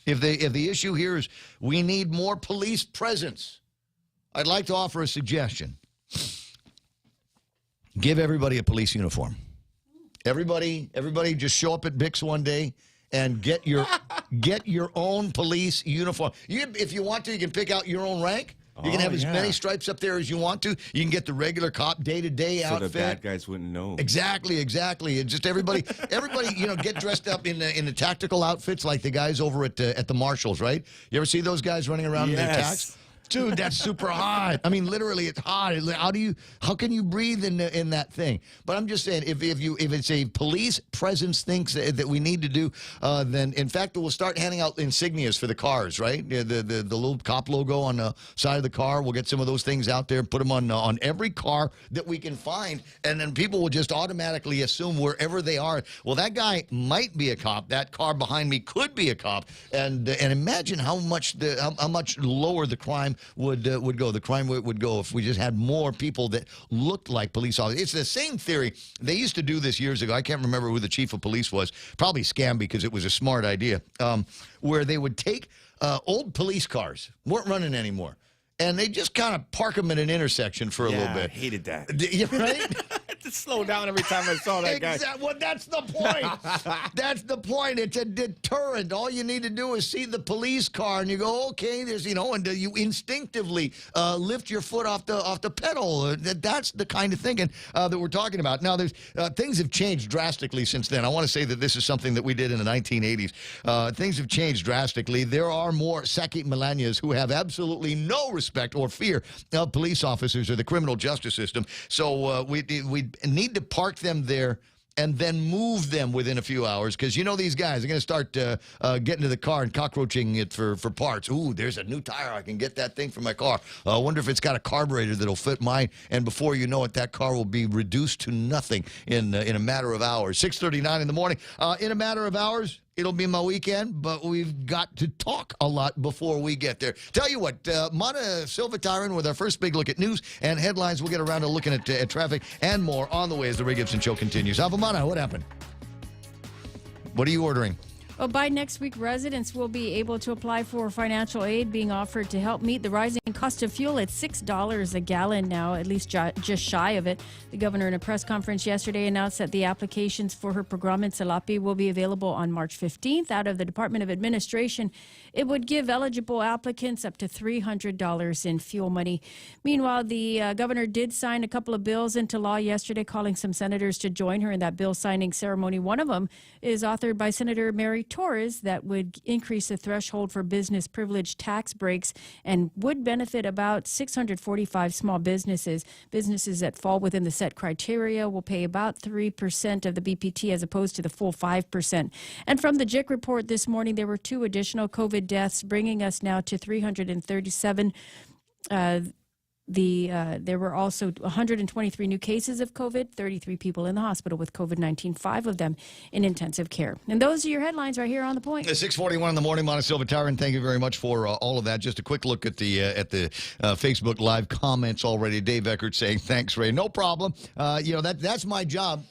Speaker 1: if the issue here is we need more police presence, I'd like to offer a suggestion. Give everybody a police uniform. Everybody just show up at Bix one day and get your own police uniform. If you want to, you can pick out your own rank. You can have as many stripes up there as you want to. You can get the regular cop day-to-day outfit.
Speaker 12: So the bad guys wouldn't know.
Speaker 1: Exactly. And just everybody, get dressed up in the tactical outfits like the guys over at the Marshalls, right? You ever see those guys running around in their tax? Dude, that's super hot. I mean, literally, it's hot. How can you breathe in that thing? But I'm just saying, if it's a police presence thing that we need to do, then in fact we'll start handing out insignias for the cars, right? The little cop logo on the side of the car. We'll get some of those things out there, put them on every car that we can find, and then people will just automatically assume wherever they are, well, that guy might be a cop. That car behind me could be a cop, and imagine how much lower the crime would go. The crime would go if we just had more people that looked like police officers. It's the same theory. They used to do this years ago. I can't remember who the chief of police was. Probably scam because it was a smart idea. Where they would take old police cars, weren't running anymore, and they just kind of park them in an intersection for a little bit.
Speaker 12: I hated that.
Speaker 1: Right?
Speaker 12: To slow down every time I saw that guy.
Speaker 1: Well, that's the point. That's the point. It's a deterrent. All you need to do is see the police car, and you go, okay, and you instinctively lift your foot off the pedal. That's the kind of thinking that we're talking about. Now, there's things have changed drastically since then. I want to say that this is something that we did in the 1980s. Things have changed drastically. There are more Sakit Milanias who have absolutely no respect or fear of police officers or the criminal justice system. So we need to park them there and then move them within a few hours, because these guys are going to start getting to the car and cockroaching it for parts. Ooh, there's a new tire. I can get that thing for my car. I wonder if it's got a carburetor that'll fit mine. And before you know it, that car will be reduced to nothing in a matter of hours. 6:39 in the morning. In a matter of hours, it'll be my weekend, but we've got to talk a lot before we get there. Tell you what, Mana Silva Tyron with our first big look at news and headlines. We'll get around to looking at traffic and more on the way as the Ray Gibson Show continues. Alpha Mana, what happened? What are you ordering?
Speaker 9: Well, by next week, residents will be able to apply for financial aid being offered to help meet the rising cost of fuel at $6 a gallon now, at least just shy of it. The governor in a press conference yesterday announced that the applications for her program in Salapi will be available on March 15th. Out of the Department of Administration, it would give eligible applicants up to $300 in fuel money. Meanwhile, the governor did sign a couple of bills into law yesterday, calling some senators to join her in that bill signing ceremony. One of them is authored by Senator Mary Torres that would increase the threshold for business privilege tax breaks and would benefit about 645 small businesses. Businesses that fall within the set criteria will pay about 3% of the BPT as opposed to the full 5%. And from the JIC report this morning, there were 2 additional COVID deaths, bringing us now to 337. There were also 123 new cases of COVID, 33 people in the hospital with COVID-19, 5 of them in intensive care. And those are your headlines right here on The Point.
Speaker 1: 6:41 in the morning, Mana Silva Tyron. Thank you very much for all of that. Just a quick look at the Facebook Live comments already. Dave Eckert saying, thanks, Ray. No problem. That's my job.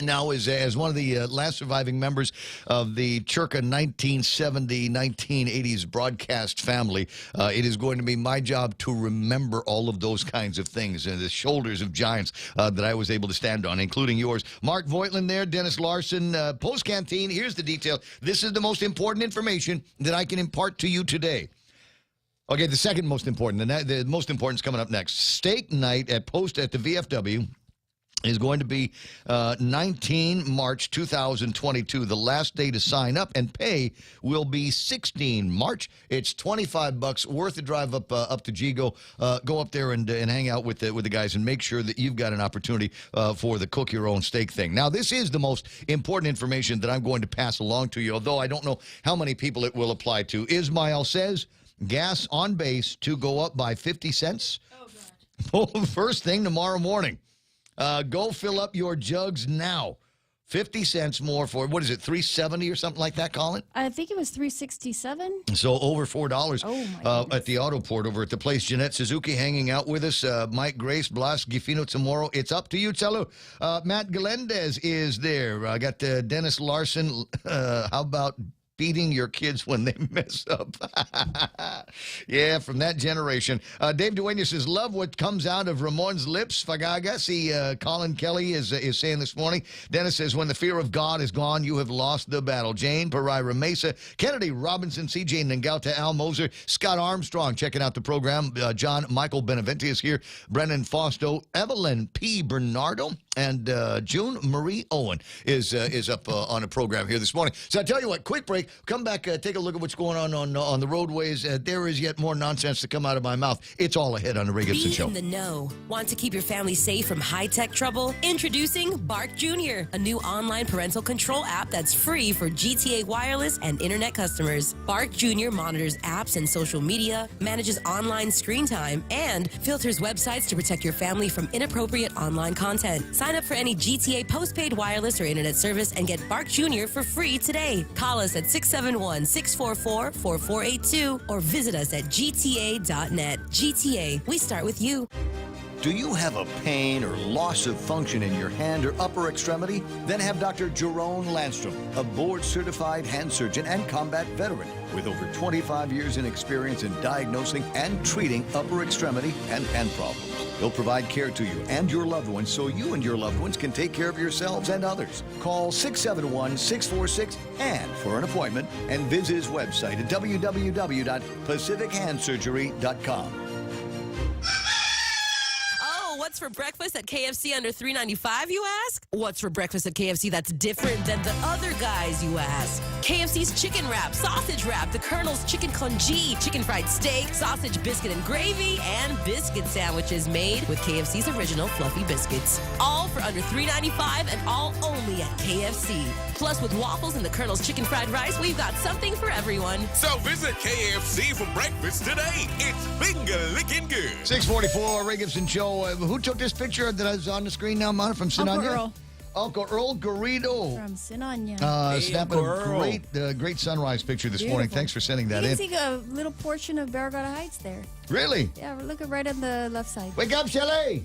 Speaker 1: now as one of the last surviving members of the Circa 1970-1980s broadcast family, it is going to be my job to remember all of those kinds of things, the shoulders of giants that I was able to stand on, including yours. Mark Voigtland there, Dennis Larson, Post Canteen. Here's the detail. This is the most important information that I can impart to you today. Okay, the second most important. The most important is coming up next. Steak night at the VFW is going to be 19 March 2022. The last day to sign up and pay will be 16 March. It's $25 worth the drive up to Gigo. Go up there and hang out with the guys and make sure that you've got an opportunity for the cook your own steak thing. Now, this is the most important information that I'm going to pass along to you, although I don't know how many people it will apply to. Ismail says gas on base to go up by 50 cents. Oh, God. First thing tomorrow morning. Go fill up your jugs now. 50 cents more for, what is it, $3.70 or something like that, Colin?
Speaker 9: I think it was $3.67.
Speaker 1: So over $4
Speaker 9: Oh,
Speaker 1: at the auto port over at the place. Jeanette Suzuki hanging out with us. Mike Grace, Blas, Gifino tomorrow. It's up to you, Chalo. Matt Galendez is there. I got Dennis Larson. How about beating your kids when they mess up? Yeah, from that generation. Dave Duenas says, love what comes out of Ramon's lips. Fagaga. See, Colin Kelly is saying this morning. Dennis says, when the fear of God is gone, you have lost the battle. Jane, Pereira Mesa, Kennedy Robinson, CJ Ngauta, Al Moser, Scott Armstrong checking out the program. John Michael Beneventi is here. Brennan Fausto, Evelyn P. Bernardo, and June Marie Owen is up on a program here this morning. So I tell you what, quick break. Come back, take a look at what's going on the roadways. There is yet more nonsense to come out of my mouth. It's all ahead on the Ray Gibson Show.
Speaker 15: Be in the know. Want to keep your family safe from high-tech trouble? Introducing Bark Jr., a new online parental control app that's free for GTA wireless and internet customers. Bark Jr. monitors apps and social media, manages online screen time, and filters websites to protect your family from inappropriate online content. Sign up for any GTA postpaid wireless or internet service and get Bark Jr. for free today. Call us at 671-644-4482 or visit us at gta.net. GTA, we start with you.
Speaker 1: Do you have a pain or loss of function in your hand or upper extremity? Then have Dr. Jerome Landstrom, a board-certified hand surgeon and combat veteran with over 25 years in experience in diagnosing and treating upper extremity and hand problems. He'll provide care to you and your loved ones so you and your loved ones can take care of yourselves and others. Call 671-646-HAND for an appointment and visit his website at www.pacifichandsurgery.com.
Speaker 15: What's for breakfast at KFC under $3.95, you ask? What's for breakfast at KFC that's different than the other guys, you ask? KFC's chicken wrap, sausage wrap, the Colonel's chicken congee, chicken fried steak, sausage biscuit and gravy, and biscuit sandwiches made with KFC's original fluffy biscuits. All for under $3.95 and all only at KFC. Plus, with waffles and the Colonel's chicken fried rice, we've got something for everyone.
Speaker 16: So visit KFC for breakfast today. It's finger-licking good.
Speaker 1: 644, Ray Gibson Show. Who took this picture that is on the screen now, Mona, from Sinanya? Uncle Earl Garrido.
Speaker 9: From Sinanya.
Speaker 1: Snapping a great sunrise picture this morning. Thanks for sending that in.
Speaker 9: You can see a little portion of Barragata Heights there.
Speaker 1: Really?
Speaker 9: Yeah, look right on the left side.
Speaker 1: Wake up, Shelley!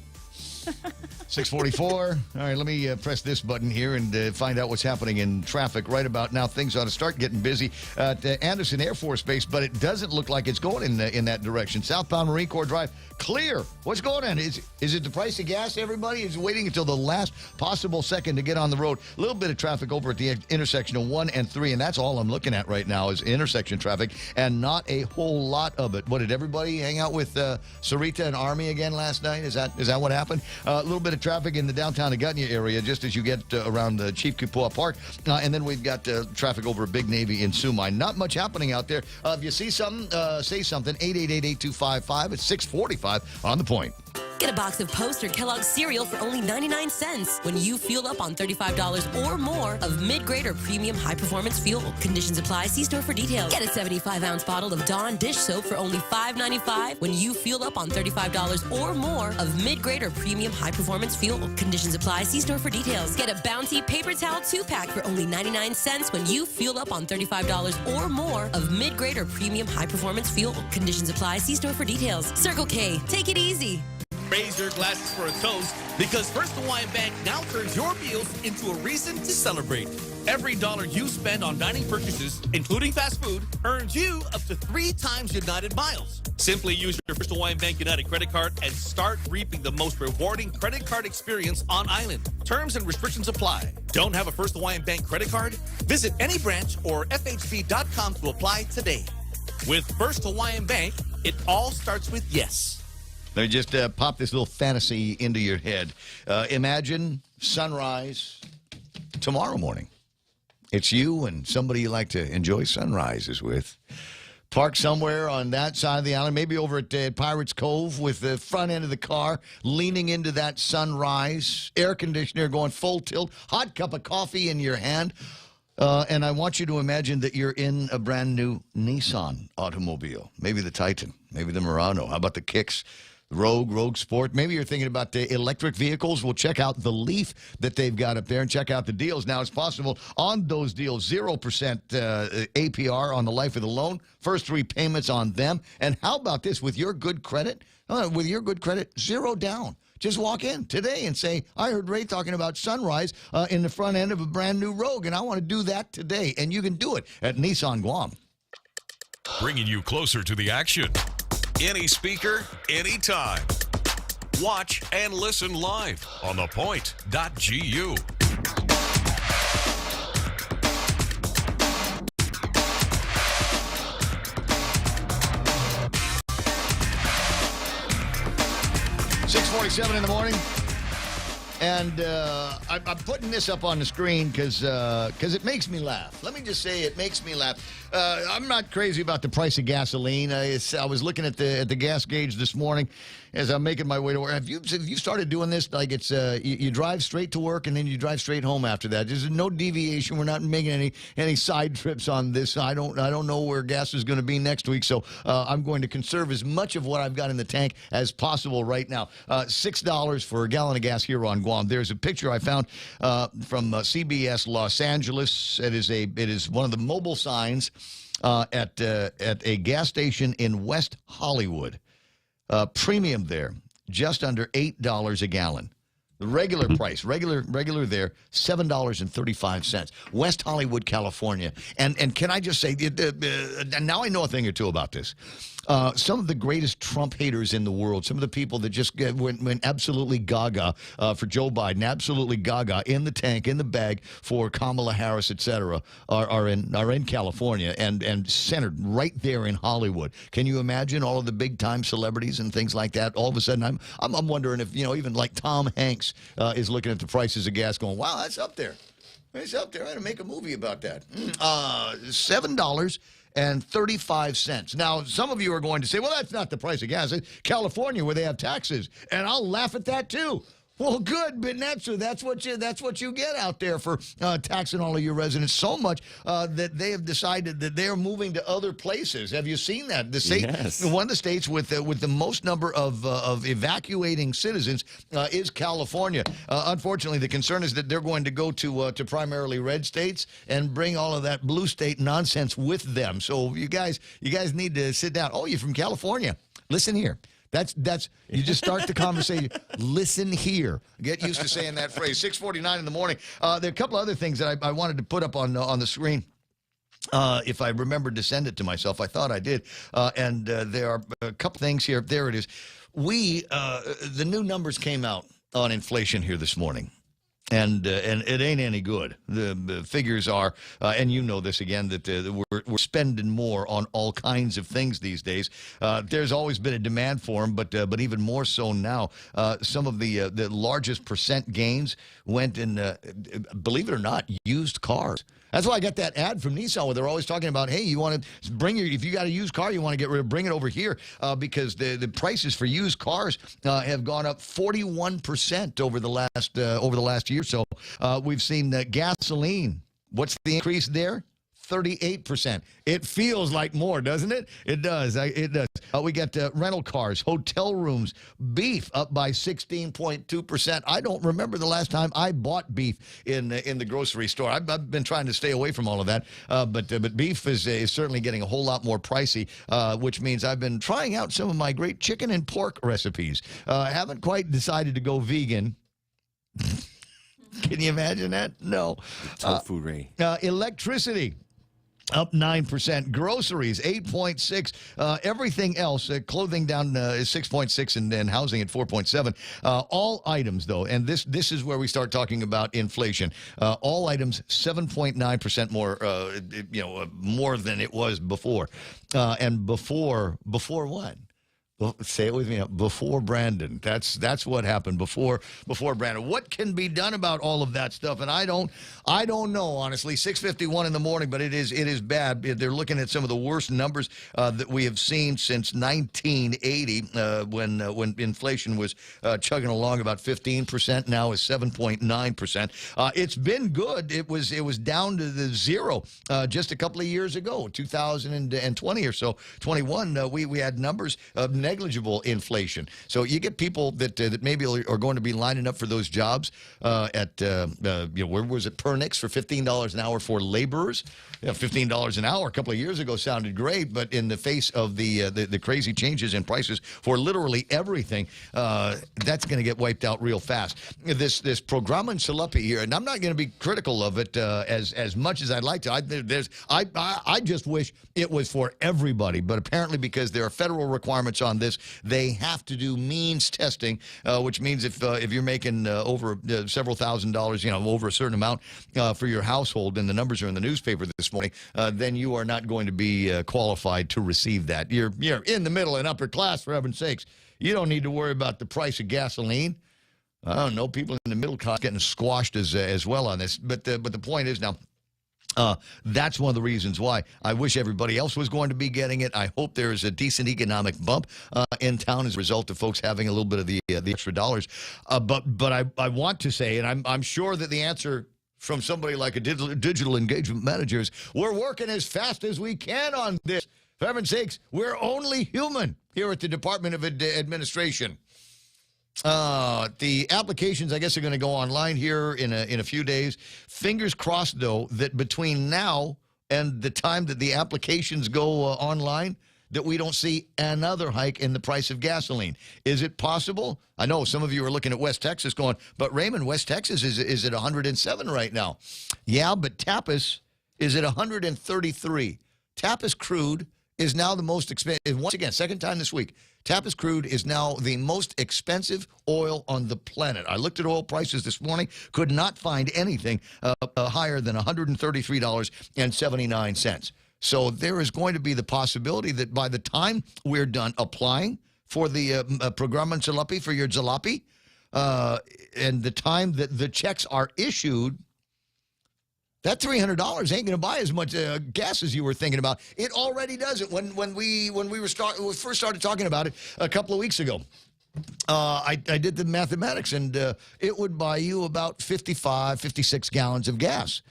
Speaker 1: 644. All right, let me press this button here and find out what's happening in traffic right about now. Things ought to start getting busy at Anderson Air Force Base, but it doesn't look like it's going in that direction. Southbound Marine Corps Drive, clear. What's going on? Is it the price of gas, everybody? Is waiting until the last possible second to get on the road. A little bit of traffic over at the intersection of 1 and 3, and that's all I'm looking at right now is intersection traffic, and not a whole lot of it. What, did everybody hang out with Sarita and Army again last night? Is that what happened? A little bit of traffic in the downtown Agutnia area just as you get around Chief Kupua Park. And then we've got traffic over Big Navy in Sumai. Not much happening out there. If you see something, say something. 888-8255. It's 645 on the point.
Speaker 15: Get a box of Post or Kellogg's cereal for only 99 cents when you fuel up on $35 or more of mid-grade or premium high-performance fuel. Conditions apply. See store for details. Get a 75-ounce bottle of Dawn dish soap for only $5.95 when you fuel up on $35 or more of mid-grade or premium high-performance fuel. Conditions apply. See store for details. Get a Bounty paper towel 2-pack for only 99 cents when you fuel up on $35 or more of mid-grade or premium high-performance fuel. Conditions apply. See store for details. Circle K. Take it easy.
Speaker 17: Raise your glasses for a toast because First Hawaiian Bank now turns your meals into a reason to celebrate. Every dollar you spend on dining purchases, including fast food, earns you up to 3 times United miles. Simply use your First Hawaiian Bank United credit card and start reaping the most rewarding credit card experience on island. Terms and restrictions apply. Don't have a First Hawaiian Bank credit card? Visit any branch or FHB.com to apply today. With First Hawaiian Bank, it all starts with yes.
Speaker 1: Let me just pop this little fantasy into your head. Imagine sunrise tomorrow morning. It's you and somebody you like to enjoy sunrises with. Park somewhere on that side of the island, maybe over at Pirates Cove with the front end of the car, leaning into that sunrise, air conditioner going full tilt, hot cup of coffee in your hand. And I want you to imagine that you're in a brand new Nissan automobile. Maybe the Titan, maybe the Murano. How about the Kicks? Rogue Sport. Maybe you're thinking about the electric vehicles. Well, check out the Leaf that they've got up there and check out the deals. Now, it's possible on those deals, 0% APR on the life of the loan, first 3 payments on them. And how about this? With your good credit, 0 down. Just walk in today and say, I heard Ray talking about sunrise in the front end of a brand new Rogue, and I want to do that today. And you can do it at Nissan Guam.
Speaker 2: Bringing you closer to the action. Any speaker, anytime. Watch and listen live on thepoint.gu.
Speaker 1: In the morning, and I'm putting this up on the screen because it makes me laugh. Let me just say it makes me laugh. I'm not crazy about the price of gasoline. I was looking at the gas gauge this morning as I'm making my way to work. Have you started doing this? Like it's you drive straight to work and then you drive straight home after that. There's no deviation. We're not making any side trips on this. I don't know where gas is going to be next week, so I'm going to conserve as much of what I've got in the tank as possible right now. $6 for a gallon of gas here on Guam. There's a picture I found from CBS Los Angeles. It is one of the mobile signs at a gas station in West Hollywood. Premium there, just under $8 a gallon. The regular price, regular there, $7.35. West Hollywood, California. And can I just say, now I know a thing or two about this. Some of the greatest Trump haters in the world, some of the people that just went absolutely gaga for Joe Biden, absolutely gaga in the tank, in the bag for Kamala Harris, etc., are in California and centered right there in Hollywood. Can you imagine all of the big time celebrities and things like that? All of a sudden, I'm wondering if even like Tom Hanks is looking at the prices of gas, going, "Wow, that's up there. It's up there. I had to make a movie about that." $7.35. Now, some of you are going to say, well, that's not the price of gas. It's California, where they have taxes. And I'll laugh at that, too. Well, good, but that's what you get out there for taxing all of your residents so much that they have decided that they're moving to other places. Have you seen that? The state,
Speaker 12: yes.
Speaker 1: One of the states with the most number of evacuating citizens is California. Unfortunately, the concern is that they're going to go to primarily red states and bring all of that blue state nonsense with them. So you guys need to sit down. Oh, you're from California? Listen here. That's you just start the conversation. Listen here. Get used to saying that phrase. 6:49 in the morning. There are a couple other things that I wanted to put up on the screen. If I remembered to send it to myself, I thought I did. And there are a couple things here. There it is. The new numbers came out on inflation here this morning. And it ain't any good. The figures are, and you know this again, that we're spending more on all kinds of things these days. There's always been a demand for them, but even more so now. Some of the largest percent gains went in, believe it or not, used cars. That's why I got that ad from Nissan where they're always talking about, hey, you want to if you got a used car, you want to get rid of, bring it over here because the prices for used cars have gone up 41% over the last year. So we've seen gasoline. What's the increase there? 38%. It feels like more, doesn't it? It does. It does. We got rental cars, hotel rooms, beef up by 16.2%. I don't remember the last time I bought beef in the grocery store. I've been trying to stay away from all of that, but beef is certainly getting a whole lot more pricey, which means I've been trying out some of my great chicken and pork recipes. Haven't quite decided to go vegan. Can you imagine that? No.
Speaker 12: Tofu, Ray.
Speaker 1: Electricity. Up 9%. Groceries, 8.6. Everything else, clothing down is 6.6, and then housing at 4.7. All items, though, and this is where we start talking about inflation. All items, 7.9% more, more than it was before. And before what? Well, say it with me. Before Brandon. That's what happened before Brandon. What can be done about all of that stuff? And I don't know, honestly. 6:51 in the morning, but it is bad. They're looking at some of the worst numbers that we have seen since 1980, when inflation was chugging along about 15%. Now is 7.9%. It's been good. It was down to the zero just a couple of years ago, 2020 or so, 21. We had numbers of negligible inflation. So you get people that maybe are going to be lining up for those jobs at where was it, Pernix, for $15 an hour for laborers. $15 an hour a couple of years ago sounded great, but in the face of the crazy changes in prices for literally everything, that's going to get wiped out real fast. This Programma Salapi here, and I'm not going to be critical of it as much as I'd like to. I just wish it was for everybody, but apparently because there are federal requirements on this, they have to do means testing, which means if you're making over several $1,000s, over a certain amount for your household, and the numbers are in the newspaper this morning, then you are not going to be qualified to receive that. You're in the middle and upper class, for heaven's sakes. You don't need to worry about the price of gasoline. I don't know, people in the middle class getting squashed as well on this. But the point is now, that's one of the reasons why I wish everybody else was going to be getting it. I hope there is a decent economic bump in town as a result of folks having a little bit of the extra dollars. But I want to say, and I'm sure that the answer from somebody like a digital engagement manager is, we're working as fast as we can on this. For heaven's sakes, we're only human here at the Department of Administration. The applications, I guess, are going to go online here in a few days. Fingers crossed, though, that between now and the time that the applications go online, that we don't see another hike in the price of gasoline. Is it possible? I know some of you are looking at West Texas going, but Raymond, West Texas is at 107 right now. Yeah, but Tapas is at 133. Tapas crude is now the most expensive. Once again, second time this week, Tapas crude is now the most expensive oil on the planet. I looked at oil prices this morning, could not find anything higher than $133.79. So there is going to be the possibility that by the time we're done applying for the Programma Jalopy, for your jalopy, and the time that the checks are issued, that $300 ain't going to buy as much gas as you were thinking about. It already does it. When we first started talking about it a couple of weeks ago, I did the mathematics, and it would buy you about 55, 56 gallons of gas.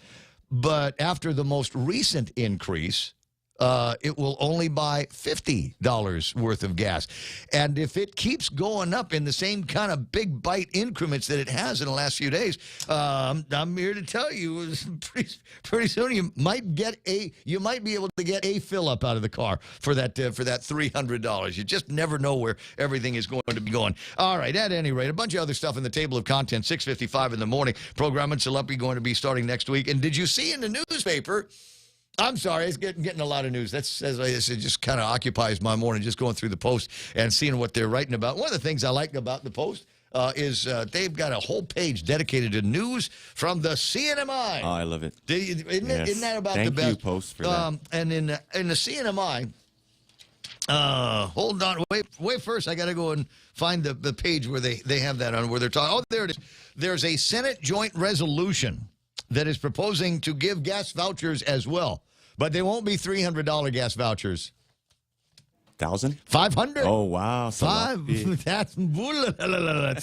Speaker 1: But after the most recent increase, it will only buy $50 worth of gas. And if it keeps going up in the same kind of big bite increments that it has in the last few days, I'm here to tell you, pretty soon you might be able to get a fill up out of the car for that $300. You just never know where everything is going to be going. All right, at any rate, a bunch of other stuff in the table of contents. 6:55 in the morning. Programma Jalopy going to be starting next week. And did you see in the newspaper? I'm sorry, it's getting a lot of news. That's, as I said, just kind of occupies my morning, just going through the Post and seeing what they're writing about. One of the things I like about the Post is they've got a whole page dedicated to news from the CNMI.
Speaker 12: Oh, I love it.
Speaker 1: Isn't that about the best?
Speaker 12: Thank you, Post, for that.
Speaker 1: And in the CNMI, hold on, wait first. I got to go and find the page where they have that on, where they're talking. Oh, there it is. There's a Senate joint resolution that is proposing to give gas vouchers as well. But they won't be $300 gas vouchers.
Speaker 12: 1,000?
Speaker 1: 500.
Speaker 12: Oh, wow.
Speaker 1: That's a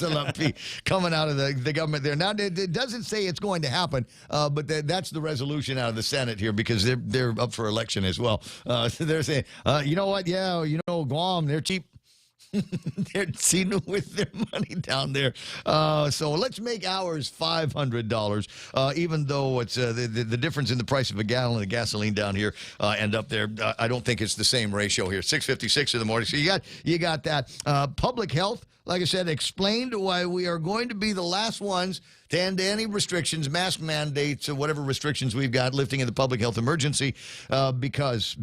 Speaker 1: lot coming out of the government there. Now, it doesn't say it's going to happen, but that's the resolution out of the Senate here because they're up for election as well. So they're saying, you know what? Yeah, Guam, they're cheap. They're seen with their money down there. So let's make ours $500, even though it's the difference in the price of a gallon of gasoline down here and up there. I don't think it's the same ratio here. 6:56 in the morning. So you got that. Public health, like I said, explained why we are going to be the last ones to end any restrictions, mask mandates, or whatever restrictions we've got lifting in the public health emergency because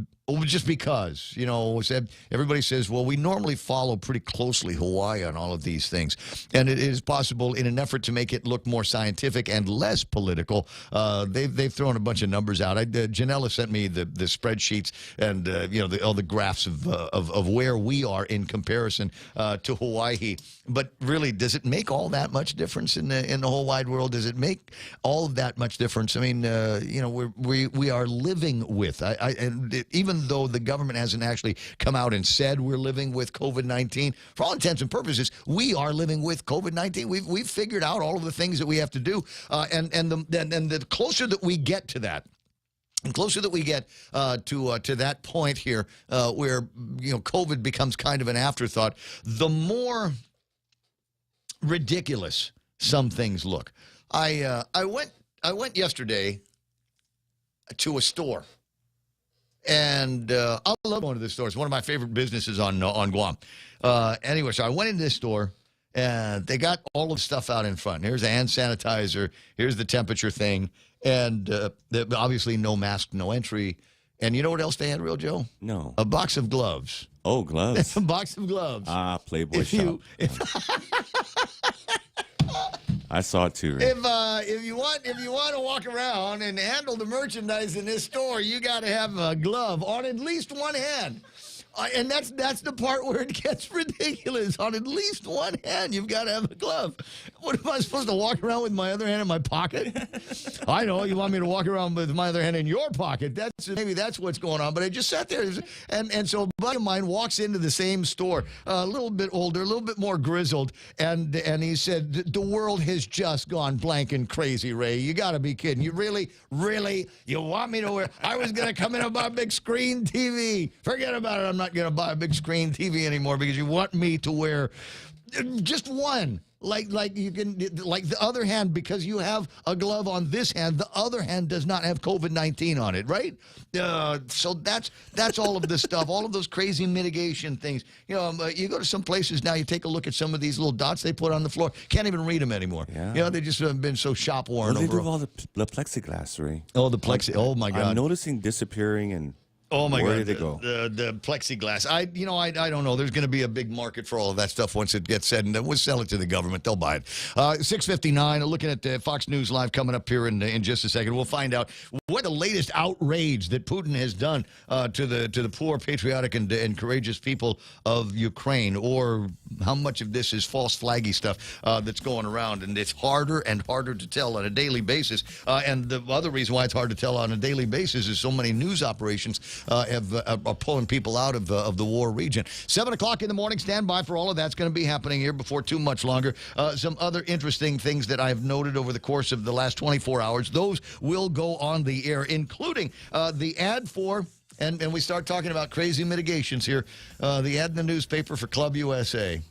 Speaker 1: everybody says, well, we normally follow pretty closely Hawaii on all of these things. And it is possible in an effort to make it look more scientific and less political. They've thrown a bunch of numbers out. Janella sent me the spreadsheets and, all the graphs of where we are in comparison to Hawaii. But really, does it make all that much difference in the whole wide world? Does it make all of that much difference? I mean, we are living with, even though the government hasn't actually come out and said we're living with COVID-19, for all intents and purposes, we are living with COVID-19. We've figured out all of the things that we have to do, and the closer that we get to that, and closer that we get to that point here where COVID becomes kind of an afterthought, the more ridiculous some things look. I went yesterday to a store. And I love going to this store. It's one of my favorite businesses on Guam. Anyway, so I went into this store, and they got all of the stuff out in front. Here's the hand sanitizer. Here's the temperature thing. And obviously no mask, no entry. And you know what else they had, Real Joe?
Speaker 12: No.
Speaker 1: A box of gloves.
Speaker 12: Oh, gloves.
Speaker 1: A box of gloves.
Speaker 12: Playboy shop. I saw it too. Ray.
Speaker 1: If you want to walk around and handle the merchandise in this store, you got to have a glove on at least one hand. And that's the part where it gets ridiculous. On at least one hand, you've got to have a glove. What am I supposed to walk around with my other hand in my pocket? I know you want me to walk around with my other hand in your pocket. Maybe that's what's going on. But I just sat there, and so a buddy of mine walks into the same store, a little bit older, a little bit more grizzled, and he said, "The world has just gone blank and crazy, Ray. You got to be kidding. You really, you want me to wear? I was going to come in and buy a big screen TV. Forget about it. I'm not going to buy a big screen TV anymore because you want me to wear just one. Like you can, like the other hand, because you have a glove on this hand, the other hand does not have COVID-19 on it, right? So that's all of this stuff, all of those crazy mitigation things. You go to some places now, you take a look at some of these little dots they put on the floor, can't even read them anymore.
Speaker 12: Yeah.
Speaker 1: They just have been so shop worn.
Speaker 12: What do they do with all the plexiglass, Ray?
Speaker 1: Oh, the plexi. Oh my God!
Speaker 12: I'm noticing disappearing and.
Speaker 1: Oh my
Speaker 12: Where
Speaker 1: God!
Speaker 12: did it go?
Speaker 1: The plexiglass. I don't know. There's going to be a big market for all of that stuff once it gets said, and we'll sell it to the government. They'll buy it. 6:59. Looking at Fox News Live coming up here in just a second. We'll find out what the latest outrage that Putin has done to the poor, patriotic, and courageous people of Ukraine, or how much of this is false flaggy stuff that's going around, and it's harder and harder to tell on a daily basis. And the other reason why it's hard to tell on a daily basis is so many news operations are pulling people out of the war region. 7 o'clock in the morning, stand by for all of that's going to be happening here before too much longer. Some other interesting things that I've noted over the course of the last 24 hours, those will go on the air, including the ad for, and we start talking about crazy mitigations here, the ad in the newspaper for Club USA.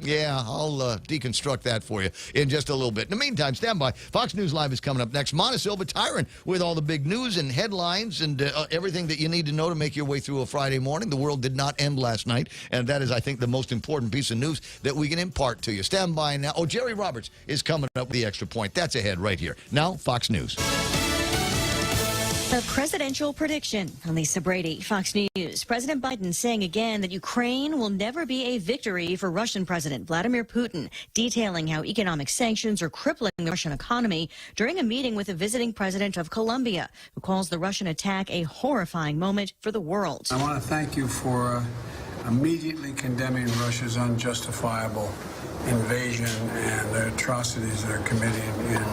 Speaker 1: Yeah, I'll deconstruct that for you in just a little bit. In the meantime, stand by. Fox News Live is coming up next. Montecillo Tyron with all the big news and headlines and everything that you need to know to make your way through a Friday morning. The world did not end last night, and that is, I think, the most important piece of news that we can impart to you. Stand by now. Oh, Jerry Roberts is coming up with the extra point. That's ahead right here. Now, Fox News.
Speaker 3: A presidential prediction. I'm Lisa Brady, Fox News. President Biden saying again that Ukraine will never be a victory for Russian President Vladimir Putin, detailing how economic sanctions are crippling the Russian economy during a meeting with the visiting president of Colombia, who calls the Russian attack a horrifying moment for the world.
Speaker 18: I want to thank you for immediately condemning Russia's unjustifiable invasion and the atrocities they're committing in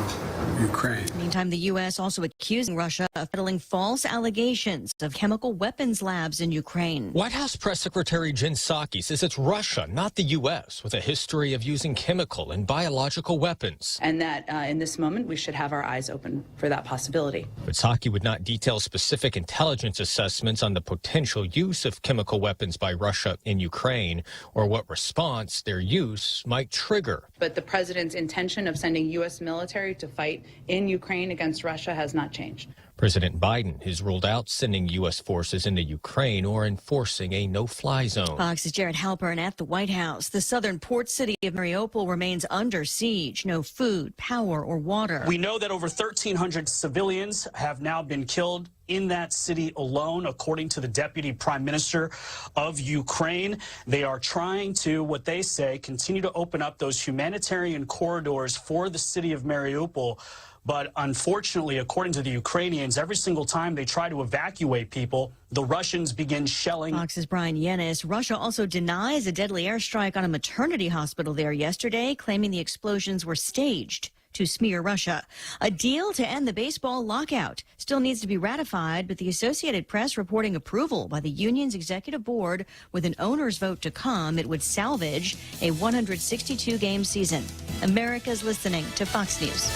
Speaker 18: Ukraine.
Speaker 3: Meantime, the U.S. also accusing Russia of peddling false allegations of chemical weapons labs in Ukraine.
Speaker 19: White House Press Secretary Jen Psaki says it's Russia, not the U.S., with a history of using chemical and biological weapons.
Speaker 20: And that in this moment, we should have our eyes open for that possibility.
Speaker 19: But Psaki would not detail specific intelligence assessments on the potential use of chemical weapons by Russia in Ukraine or what response their use might trigger.
Speaker 20: But the president's intention of sending U.S. military to fight in Ukraine against Russia has not changed.
Speaker 19: President Biden has ruled out sending U.S. forces into Ukraine or enforcing a no-fly zone.
Speaker 3: Fox's Jared Halpern at the White House. The southern port city of Mariupol remains under siege. No food, power, or water.
Speaker 21: We know that over 1,300 civilians have now been killed in that city alone, according to the deputy prime minister of Ukraine. They are trying to, what they say, continue to open up those humanitarian corridors for the city of Mariupol. But unfortunately, according to the Ukrainians, every single time they try to evacuate people, the Russians begin shelling.
Speaker 3: Fox's Brian Yennis. Russia also denies a deadly airstrike on a maternity hospital there yesterday, claiming the explosions were staged to smear Russia. A deal to end the baseball lockout still needs to be ratified, but the Associated Press reporting approval by the union's executive board. With an owner's vote to come, it would salvage a 162-game season. America's listening to Fox News.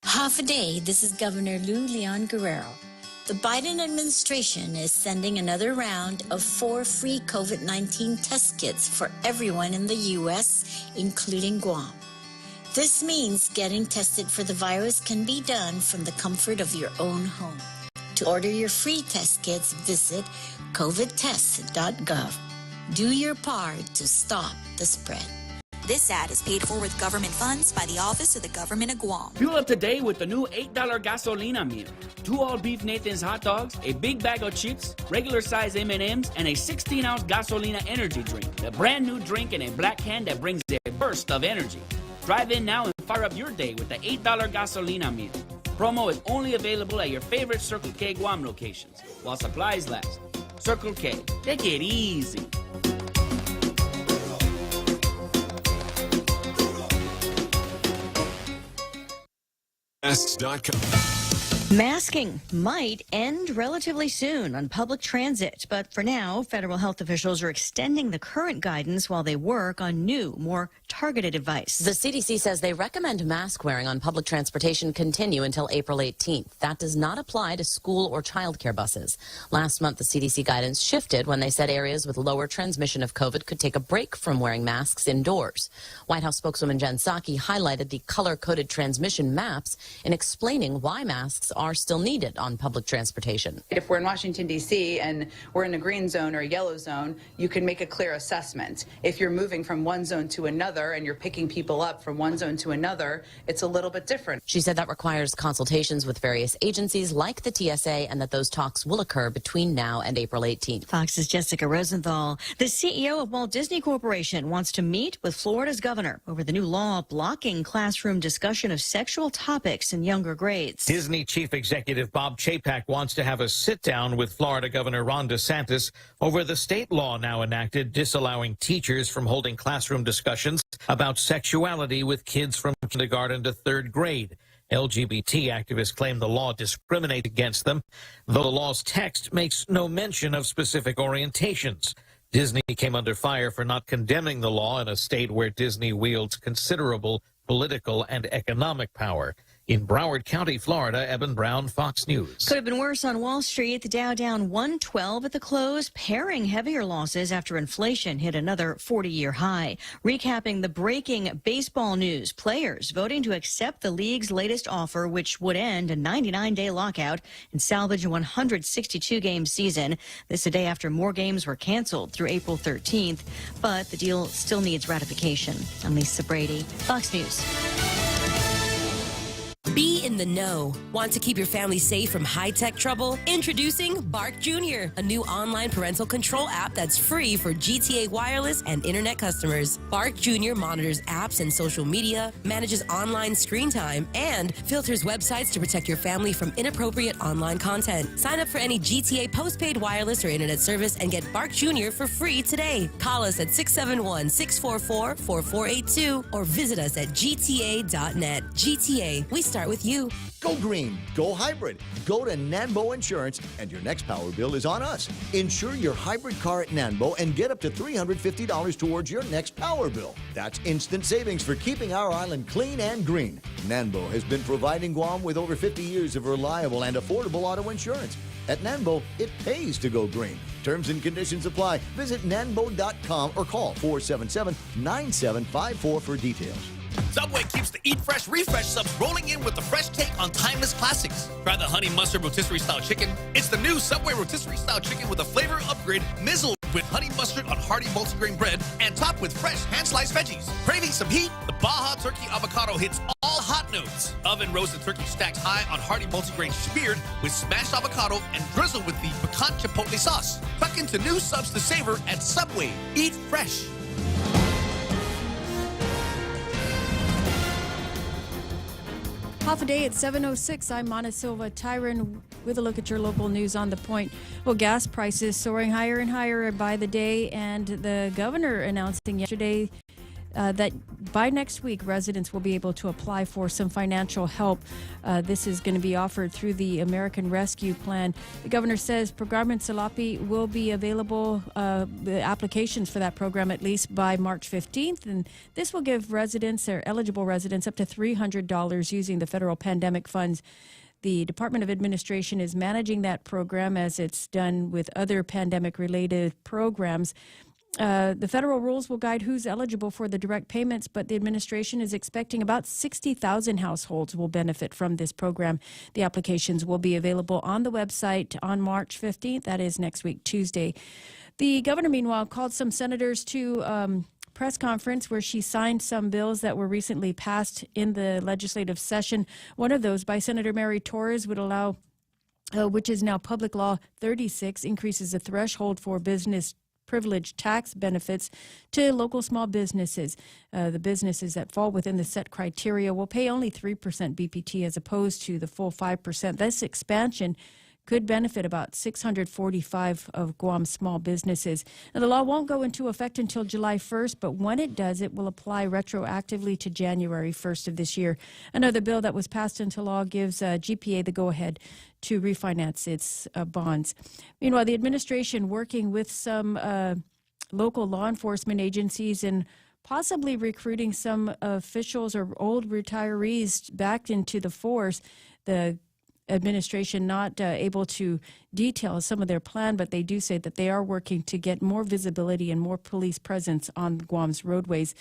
Speaker 10: Half a day, this is Governor Lou Leon Guerrero. The Biden administration is sending another round of 4 free COVID-19 test kits for everyone in the U.S., including Guam. This means getting tested for the virus can be done from the comfort of your own home. To order your free test kits, visit covidtest.gov. Do your part to stop the spread.
Speaker 11: This ad is paid for with government funds by the Office of the Government of Guam.
Speaker 22: Fuel up today with the new $8 gasolina meal. 2 all-beef Nathan's hot dogs, a big bag of chips, regular size M&Ms, and a 16-ounce gasolina energy drink. The brand new drink in a black can that brings a burst of energy. Drive in now and fire up your day with the $8 gasolina meal. Promo is only available at your favorite Circle K Guam locations while supplies last. Circle K, take it easy. Masking might end relatively soon on public transit, but for now, federal health officials are extending the current guidance while they work on new, more targeted advice.
Speaker 15: The CDC says they recommend mask wearing on public transportation continue until April 18th. That does not apply to school or childcare buses. Last month, the CDC guidance shifted when they said areas with lower transmission of COVID could take a break from wearing masks indoors. White House spokeswoman Jen Psaki highlighted the color-coded transmission maps in explaining why masks are still needed on public transportation.
Speaker 20: If we're in Washington, D.C., and we're in a green zone or a yellow zone, you can make a clear assessment. If you're moving from one zone to another and you're picking people up from one zone to another, it's a little bit different.
Speaker 15: She said that requires consultations with various agencies like the TSA and that those talks will occur between now and April 18th.
Speaker 3: Fox's Jessica Rosenthal. The CEO of Walt Disney Corporation wants to meet with Florida's governor over the new law blocking classroom discussion of sexual topics in younger grades.
Speaker 23: Disney Chief Executive Bob Chapek wants to have a sit-down with Florida Governor Ron DeSantis over the state law now enacted disallowing teachers from holding classroom discussions about sexuality with kids from kindergarten to 3rd grade. LGBT activists claim the law discriminates against them, though the law's text makes no mention of specific orientations. Disney came under fire for not condemning the law in a state where Disney wields considerable political and economic power. In Broward County, Florida, Eben Brown, Fox News.
Speaker 3: Could have been worse on Wall Street. The Dow down 112 at the close, pairing heavier losses after inflation hit another 40-year high. Recapping the breaking baseball news, players voting to accept the league's latest offer, which would end a 99-day lockout and salvage a 162-game season. This a day after more games were canceled through April 13th, but the deal still needs ratification. I'm Lisa Brady, Fox News.
Speaker 15: Be in the know. Want to keep your family safe from high-tech trouble? Introducing Bark Jr., a new online parental control app that's free for GTA wireless and internet customers. Bark Jr. monitors apps and social media, manages online screen time, and filters websites to protect your family from inappropriate online content. Sign up for any GTA postpaid wireless or internet service and get Bark Jr. for free today. Call us at 671-644-4482 or visit us at gta.net. GTA, we start with you.
Speaker 1: Go green, go hybrid. Go to Nanbo Insurance, and your next power bill is on us. Insure your hybrid car at Nanbo and get up to $350 towards your next power bill. That's instant savings for keeping our island clean and green. Nanbo has been providing Guam with over 50 years of reliable and affordable auto insurance. At Nanbo, it pays to go green. Terms and conditions apply. Visit nanbo.com or call 477-9754 for details.
Speaker 17: Subway keeps the Eat Fresh Refresh subs rolling in with the fresh take on timeless classics. Try the honey mustard rotisserie style chicken. It's the new Subway rotisserie style chicken with a flavor upgrade, mizzled with honey mustard on hearty multigrain bread and topped with fresh hand-sliced veggies. Craving some heat? The Baja Turkey Avocado hits all hot notes. Oven roasted turkey stacked high on hearty multigrain smeared with smashed avocado and drizzled with the piquant chipotle sauce. Tuck into new subs to savor at Subway. Eat fresh.
Speaker 9: Half a day at 7:06. I'm Mana Silva Tyron with a look at your local news on the point. Well, gas prices soaring higher and higher by the day, and the governor announcing yesterday that by next week, residents will be able to apply for some financial help. This is going to be offered through the American Rescue Plan. The governor says Program and Salapi will be available, the applications for that program at least by March 15th. And this will give residents or eligible residents up to $300 using the federal pandemic funds. The Department of Administration is managing that program as it's done with other pandemic-related programs. The federal rules will guide who's eligible for the direct payments, but the administration is expecting about 60,000 households will benefit from this program. The applications will be available on the website on March 15th. That is next week, Tuesday. The governor, meanwhile, called some senators to press conference where she signed some bills that were recently passed in the legislative session. One of those by Senator Mary Torres would allow, which is now Public Law 36, increases the threshold for business privilege tax benefits to local small businesses. The businesses that fall within the set criteria will pay only 3% BPT as opposed to the full 5%. This expansion could benefit about 645 of Guam's small businesses. Now, the law won't go into effect until July 1st, but when it does, it will apply retroactively to January 1st of this year. Another bill that was passed into law gives GPA the go-ahead to refinance its bonds. Meanwhile, the administration working with some local law enforcement agencies and possibly recruiting some officials or old retirees back into the force. The administration not able to detail some of their plan, but they do say that they are working to get more visibility and more police presence on Guam's roadways.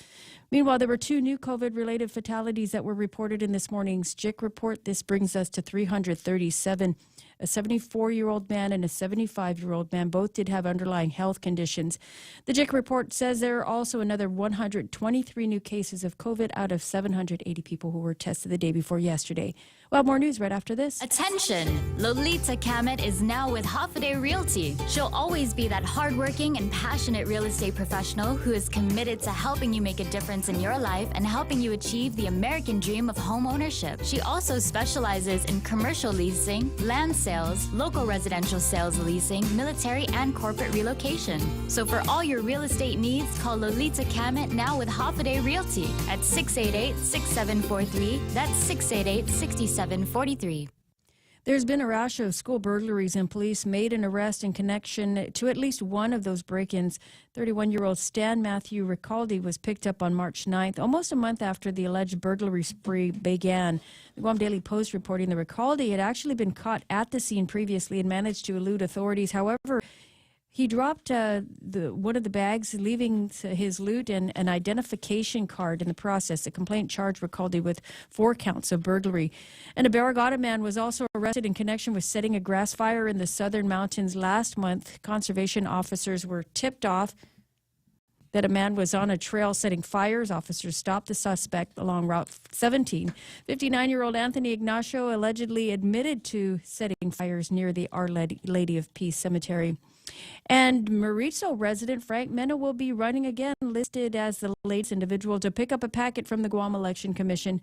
Speaker 9: Meanwhile, there were 2 new COVID-related fatalities that were reported in this morning's JIC report. This brings us to 337. A 74-year-old man and a 75-year-old man both did have underlying health conditions. The JIC report says there are also another 123 new cases of COVID out of 780 people who were tested the day before yesterday. Well, more news right after this.
Speaker 4: Attention! Lolita Kamet is now with Half a Day Realty. She'll always be that hardworking and passionate real estate professional who is committed to helping you make a difference in your life and helping you achieve the American dream of home ownership. She also specializes in commercial leasing, land sales, local residential sales leasing, military and corporate relocation. So for all your real estate needs, call Lolita Kamet now with Half a Day Realty at 688-6743. That's 688-6743.
Speaker 9: There's been a rash of school burglaries, and police made an arrest in connection to at least one of those break-ins. 31-year-old Stan Matthew Ricaldi was picked up on March 9th, almost a month after the alleged burglary spree began. The Guam Daily Post reporting the Ricaldi had actually been caught at the scene previously and managed to elude authorities. However, he dropped one of the bags, leaving his loot and an identification card in the process. The complaint charged Ricaldi with 4 counts of burglary. And a Barragata man was also arrested in connection with setting a grass fire in the southern mountains last month. Conservation officers were tipped off that a man was on a trail setting fires. Officers stopped the suspect along Route 17. 59-year-old Anthony Ignacio allegedly admitted to setting fires near the Our Lady of Peace Cemetery. And Mauricio resident Frank Mena will be running again, listed as the latest individual to pick up a packet from the Guam Election Commission.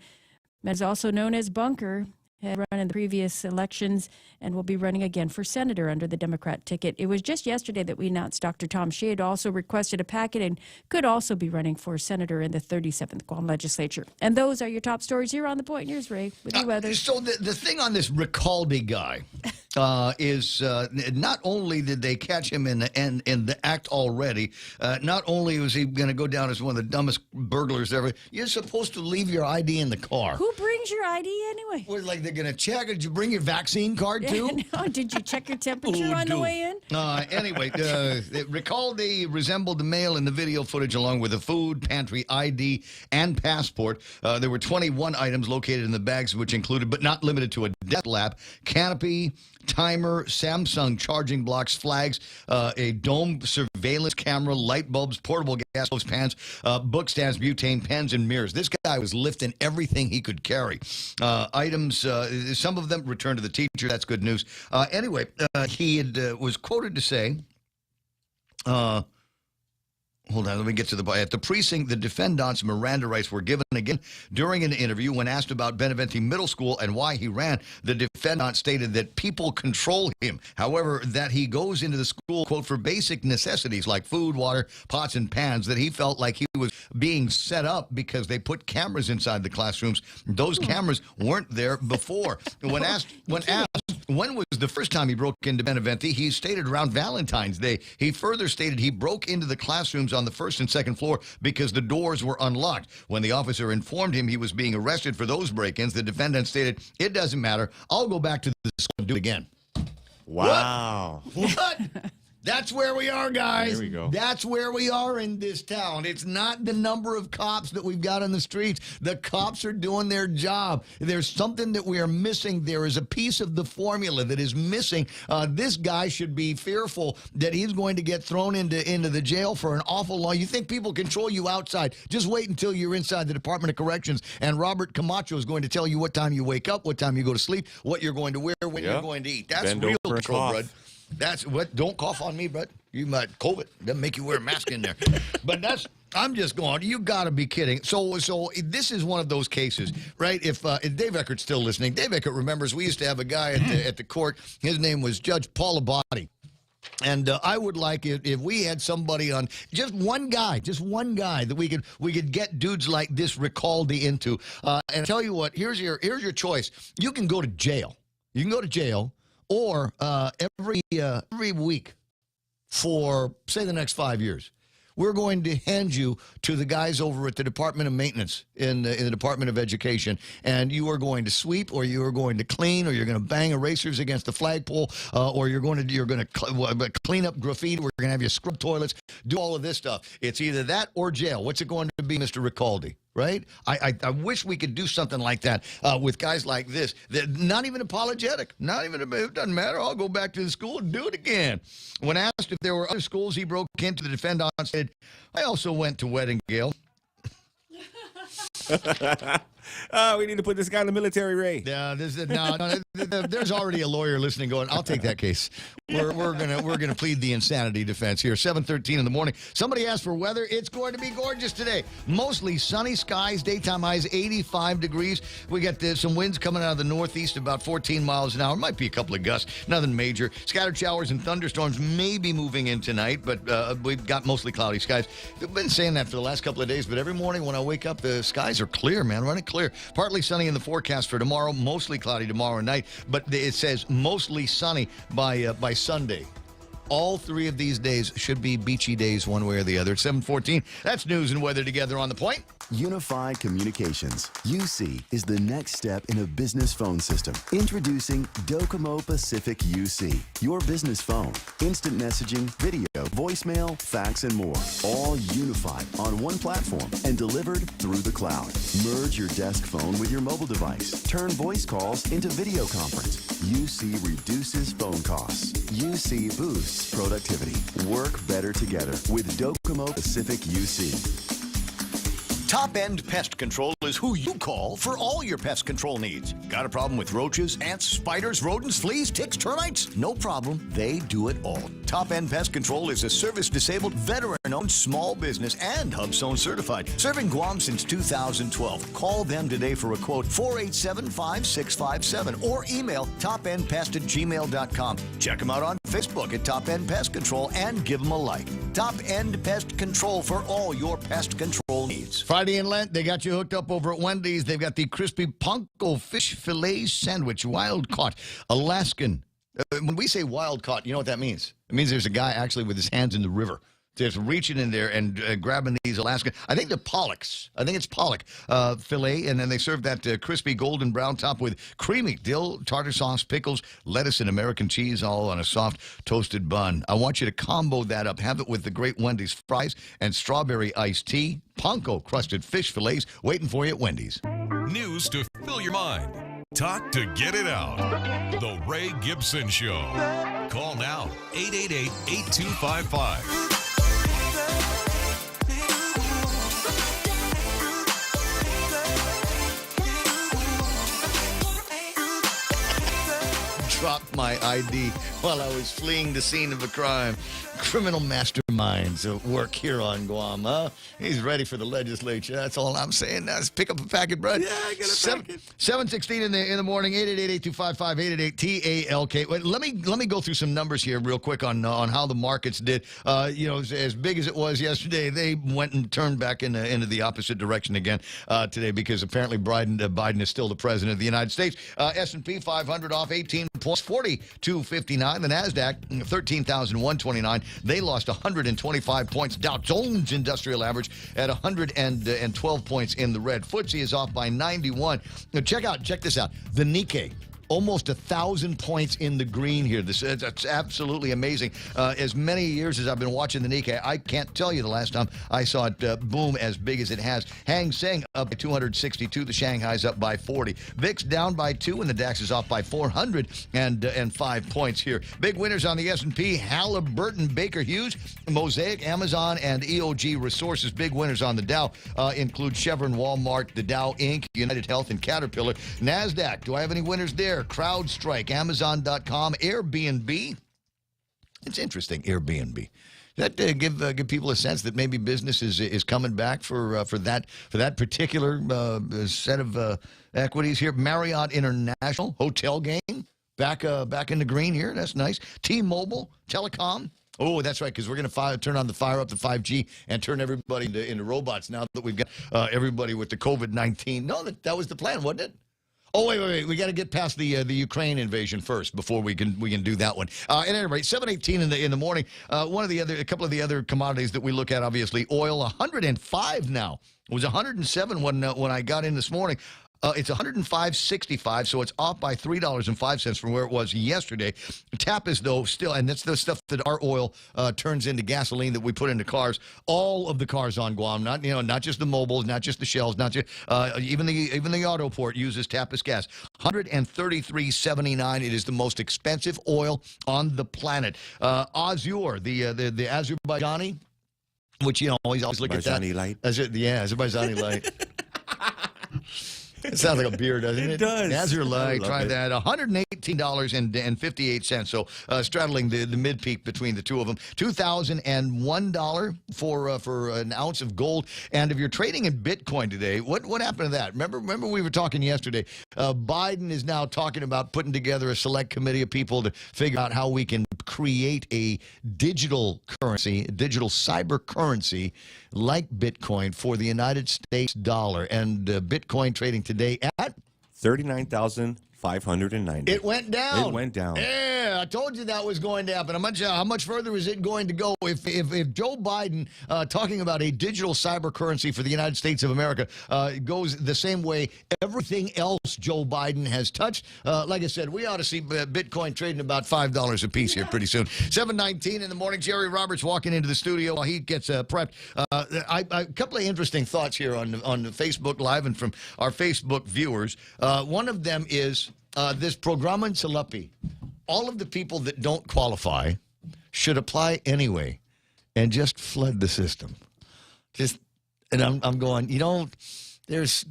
Speaker 9: Mena is also known as Bunker, had run in the previous elections and will be running again for senator under the Democrat ticket. It was just yesterday that we announced Dr. Tom Shea also requested a packet and could also be running for senator in the 37th Guam legislature. And those are your top stories here on The Point. Here's Ray with your weather.
Speaker 1: So the thing on this Ricaldi guy is not only did they catch him in the act already, not only was he going to go down as one of the dumbest burglars ever, you're supposed to leave your ID in the car.
Speaker 9: Who brings your ID anyway?
Speaker 1: Well, like they're going to check. Did you bring your vaccine card too?
Speaker 9: No, did you check your temperature on the way in?
Speaker 1: Anyway, Ricaldi resembled the male in the video footage along with a food, pantry, ID, and passport. There were 21 items located in the bags, which included, but not limited to, a death lamp, canopy, timer, Samsung charging blocks, flags, a dome surveillance camera, light bulbs, portable gas stoves, pans, book stands, butane, pens, and mirrors. This guy was lifting everything he could carry. Items, some of them returned to the teacher. That's good news. Anyway, he was quoted to say, hold on, let me get to at the precinct, the defendant's Miranda rights were given again during an interview. When asked about Benevente Middle School and why he ran, the defendant stated that people control him. However, that he goes into the school, quote, for basic necessities like food, water, pots, and pans, that he felt like he was being set up because they put cameras inside the classrooms. Those cameras weren't there before. When asked, when was the first time he broke into Benevente, he stated around Valentine's Day. He further stated he broke into the classrooms on the first and second floor because the doors were unlocked. When the officer informed him he was being arrested for those break-ins, the defendant stated, "It doesn't matter. I'll go back to the school and do it again."
Speaker 12: Wow.
Speaker 1: What? That's where we are, guys.
Speaker 12: There we go.
Speaker 1: That's where we are in this town. It's not the number of cops that we've got on the streets. The cops are doing their job. There's something that we are missing. There is a piece of the formula that is missing. This guy should be fearful that he's going to get thrown into the jail for an awful long. You think people control you outside? Just wait until you're inside the Department of Corrections, and Robert Camacho is going to tell you what time you wake up, what time you go to sleep, what you're going to wear, when you're going to eat. That's
Speaker 12: Bend
Speaker 1: real
Speaker 12: over and
Speaker 1: control,
Speaker 12: cough.
Speaker 1: bud. That's what. Don't cough on me, bud. You might COVID. Doesn't make you wear a mask in there. But that's. I'm just going. You got to be kidding. So this is one of those cases, right? If Dave Eckert's still listening, Dave Eckert remembers we used to have a guy at the court. His name was Judge Paul Abadi. And I would like it if we had somebody on, just one guy that we could get dudes like this Ricaldi into. And I tell you what, here's your choice. You can go to jail. You can go to jail. Or every week for, say, the next 5 years, we're going to hand you to the guys over at the Department of Maintenance in the Department of Education, and you are going to sweep, or you are going to clean, or you're going to bang erasers against the flagpole, or you're going to clean up graffiti. We're going to have you scrub toilets, do all of this stuff. It's either that or jail. What's it going to be, Mr. Ricaldi? Right? I wish we could do something like that with guys like this. They're not even apologetic. Not even, it doesn't matter. I'll go back to the school and do it again. When asked if there were other schools he broke into, the defendant said, "I also went to Weddingale."
Speaker 12: We need to put this guy in the military, Ray.
Speaker 1: Yeah, there's already a lawyer listening going, "I'll take that case." We're gonna plead the insanity defense here. 7:13 in the morning. Somebody asked for weather. It's going to be gorgeous today. Mostly sunny skies. Daytime highs 85 degrees. We got some winds coming out of the northeast about 14 miles an hour. Might be a couple of gusts. Nothing major. Scattered showers and thunderstorms may be moving in tonight, but we've got mostly cloudy skies. We've been saying that for the last couple of days, but every morning when I wake up, the skies are clear, man. Running clear. Partly sunny in the forecast for tomorrow. Mostly cloudy tomorrow night, but it says mostly sunny by Sunday. All three of these days should be beachy days one way or the other. 7:14. That's news and weather together on The Point.
Speaker 5: Unified Communications, UC, is the next step in a business phone system. Introducing Docomo Pacific UC, your business phone. Instant messaging, video, voicemail, fax, and more. All unified on one platform and delivered through the cloud. Merge your desk phone with your mobile device. Turn voice calls into video conference. UC reduces phone costs. UC boosts productivity. Work better together with Docomo Pacific UC.
Speaker 1: Top End Pest Control is who you call for all your pest control needs. Got a problem with roaches, ants, spiders, rodents, fleas, ticks, termites? No problem. They do it all. Top End Pest Control is a service-disabled, veteran-owned small business and HubZone certified. Serving Guam since 2012. Call them today for a quote, 487-5657, or email topendpest@gmail.com. Check them out on Facebook at Top End Pest Control and give them a like. Top End Pest Control for all your pest control needs. Friday in Lent, they got you hooked up over at Wendy's. They've got the crispy Ponko fish fillet sandwich, wild caught, Alaskan. When we say wild caught, you know what that means? It means there's a guy actually with his hands in the river, just reaching in there and grabbing these Alaskan. I think they're pollocks. I think it's pollock fillet, and then they serve that crispy golden brown top with creamy dill, tartar sauce, pickles, lettuce, and American cheese, all on a soft toasted bun. I want you to combo that up. Have it with the great Wendy's fries and strawberry iced tea. Ponko crusted fish fillets waiting for you at Wendy's.
Speaker 2: News to fill your mind. Talk to get it out. The Ray Gibson Show. Call now, 888-8255.
Speaker 1: Dropped my ID while I was fleeing the scene of a crime. Criminal masterminds at work here on Guam, huh? He's ready for the legislature. That's all I'm saying. Now, let's pick up a packet, bud.
Speaker 12: Yeah, I got a packet.
Speaker 1: 7:16 in the morning. 888-8255-888-TALK. Wait, let me go through some numbers here real quick on how the markets did. As big as it was yesterday, they went and turned back into the opposite direction again today because apparently Biden is still the president of the United States. S&P 500 off 18 points, 42.59. The Nasdaq 13,129. They lost 125 points. Dow Jones Industrial Average at 112 points in the red. FTSE is off by 91. Now check this out. The Nikkei. Almost 1,000 points in the green here. That's absolutely amazing. As many years as I've been watching the Nikkei, I can't tell you the last time I saw it boom as big as it has. Hang Seng up by 262. The Shanghai's up by 40. VIX down by 2, and the DAX is off by 405 points here. Big winners on the S&P: Halliburton, Baker Hughes, Mosaic, Amazon, and EOG Resources. Big winners on the Dow include Chevron, Walmart, the Dow Inc., United Health, and Caterpillar. NASDAQ, do I have any winners there? CrowdStrike, Amazon.com, Airbnb. It's interesting, Airbnb. That give people a sense that maybe business is coming back for that particular set of equities here. Marriott International, Hotel Gain, back in the green here. That's nice. T-Mobile, Telecom. Oh, that's right, because we're going to fire up the 5G and turn everybody into robots now that we've got everybody with the COVID-19. No, that was the plan, wasn't it? Oh, wait. We got to get past the Ukraine invasion first before we can do that one. At any rate, 7:18 in the morning. A couple of the other commodities that we look at, obviously, oil 105 now. It was 107 when I got in this morning. It's 105.65, so it's off by $3.05 from where it was yesterday. Tapis, though, still, and that's the stuff that our oil turns into gasoline that we put into cars. All of the cars on Guam, not just the mobiles, not just the Shells, not just even the auto port uses Tapis gas. 133.79. It is the most expensive oil on the planet. Azure, the Azerbaijani, which always look at that.
Speaker 12: Azerbaijani Light.
Speaker 1: Azerbaijani Light. It sounds like a beer, doesn't it?
Speaker 12: It does.
Speaker 1: Azure Light, try
Speaker 12: it.
Speaker 1: that. $118.58. So straddling the mid-peak between the two of them. $2,001 for an ounce of gold. And if you're trading in Bitcoin today, what happened to that? Remember we were talking yesterday. Biden is now talking about putting together a select committee of people to figure out how we can create a digital currency, a digital cyber currency like Bitcoin for the United States dollar. And Bitcoin trading today at
Speaker 12: 39,590.
Speaker 1: It went down.
Speaker 12: It went down.
Speaker 1: Yeah, I told you that was going to happen. How much further is it going to go? If Joe Biden talking about a digital cyber currency for the United States of America goes the same way everything else Joe Biden has touched, like I said, we ought to see Bitcoin trading about $5 a piece here pretty soon. 7:19 in the morning. Jerry Roberts walking into the studio while he gets prepped. A couple of interesting thoughts here on the Facebook Live and from our Facebook viewers. One of them is this. This Programa in Salapi, all of the people that don't qualify should apply anyway and just flood the system. And I'm going, there's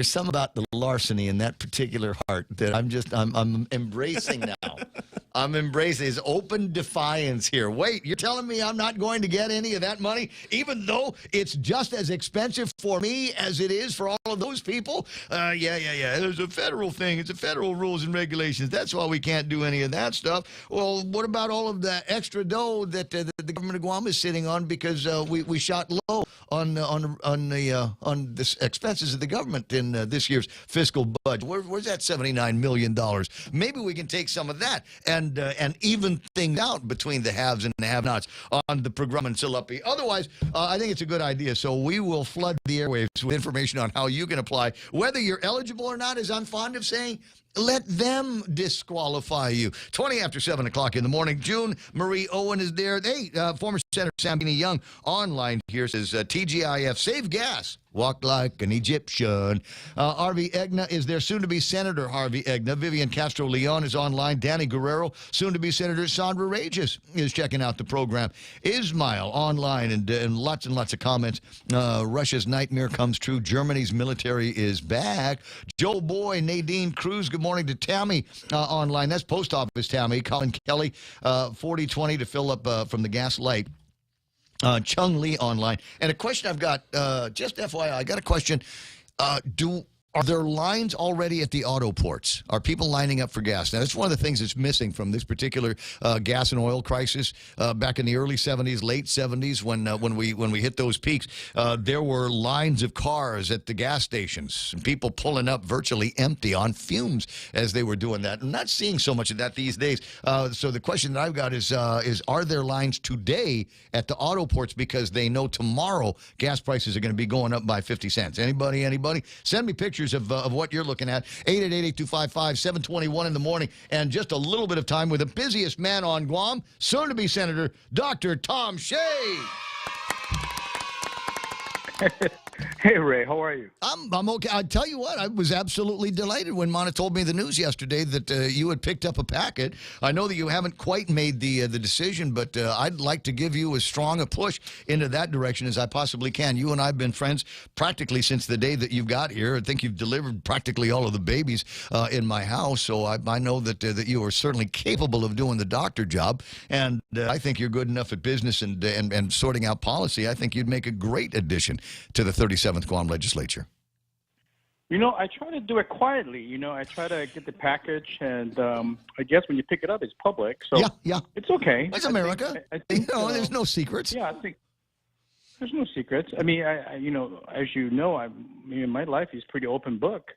Speaker 1: some about the larceny in that particular heart that I'm embracing now. I'm embracing his open defiance here. Wait, you're telling me I'm not going to get any of that money, even though it's just as expensive for me as it is for all of those people? Yeah. There's a federal thing. It's a federal rules and regulations. That's why we can't do any of that stuff. Well, what about all of the extra dough that the government of Guam is sitting on because we shot low on the expenses of the government in this year's fiscal budget? Where's that $79 million? Maybe we can take some of that and even things out between the haves and the have-nots on the Programa in Salapi. Otherwise, I think it's a good idea. So we will flood the airwaves with information on how you can apply. Whether you're eligible or not, as I'm fond of saying, let them disqualify you. 20 after 7 o'clock in the morning. June Marie Owen is there. Hey, former Senator Sambini Young online here says, TGIF, save gas. Walk like an Egyptian. Harvey Egna is there, soon-to-be Senator Harvey Egna. Vivian Castro-Leon is online. Danny Guerrero, soon-to-be Sandra Regis is checking out the program. Ismail online and lots of comments. Russia's nightmare comes true. Germany's military is back. Joe Boy, Nadine Cruz, good morning to Tammy online. That's Post Office Tammy. Colin Kelly, 4020 to fill up from the gas light. Chung Lee online. And a question I've got, just FYI, I got a question. Are there lines already at the auto ports? Are people lining up for gas? Now, that's one of the things that's missing from this particular gas and oil crisis. Back in the early 70s, late 70s, when we hit those peaks, there were lines of cars at the gas stations, and people pulling up virtually empty on fumes as they were doing that. I'm not seeing so much of that these days. So the question that I've got is are there lines today at the auto ports because they know tomorrow gas prices are going to be going up by 50 cents? Anybody? Send me pictures of what you're looking at. 888-255-721 in the morning. And just a little bit of time with the busiest man on Guam, soon-to-be Senator Dr. Tom Shea.
Speaker 6: Hey, Ray, how are you?
Speaker 1: I'm okay. I tell you what, I was absolutely delighted when Mana told me the news yesterday that you had picked up a packet. I know that you haven't quite made the decision, but I'd like to give you as strong a push into that direction as I possibly can. You and I have been friends practically since the day that you got here. I think you've delivered practically all of the babies in my house, so I know that you are certainly capable of doing the doctor job, and I think you're good enough at business and sorting out policy. I think you'd make a great addition to the 37th Guam legislature.
Speaker 6: I try to do it quietly. I try to get the package, and I guess when you pick it up, it's public. So
Speaker 1: yeah.
Speaker 6: It's okay.
Speaker 1: It's America. I think there's no secrets.
Speaker 6: Yeah, I think there's no secrets. I mean, I as you know, my life is pretty open book.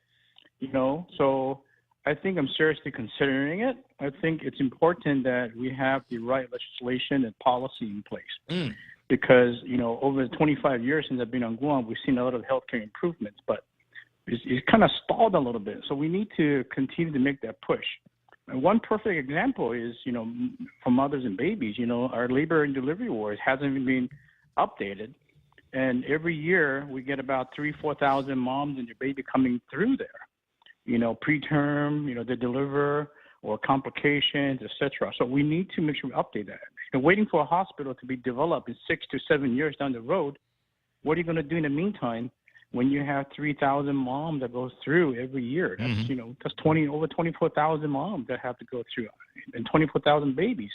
Speaker 6: So I think I'm seriously considering it. I think it's important that we have the right legislation and policy in place. Because, over the 25 years since I've been on Guam, we've seen a lot of healthcare improvements, but it's kind of stalled a little bit. So we need to continue to make that push. And one perfect example is, for mothers and babies, our labor and delivery awards hasn't even been updated. And every year we get about 3,000-4,000 moms and their baby coming through there, preterm, they deliver, or complications, etc. So we need to make sure we update that. And waiting for a hospital to be developed in 6 to 7 years down the road, what are you going to do in the meantime when you have 3,000 moms that goes through every year? That's that's over 24,000 moms that have to go through, and 24,000 babies.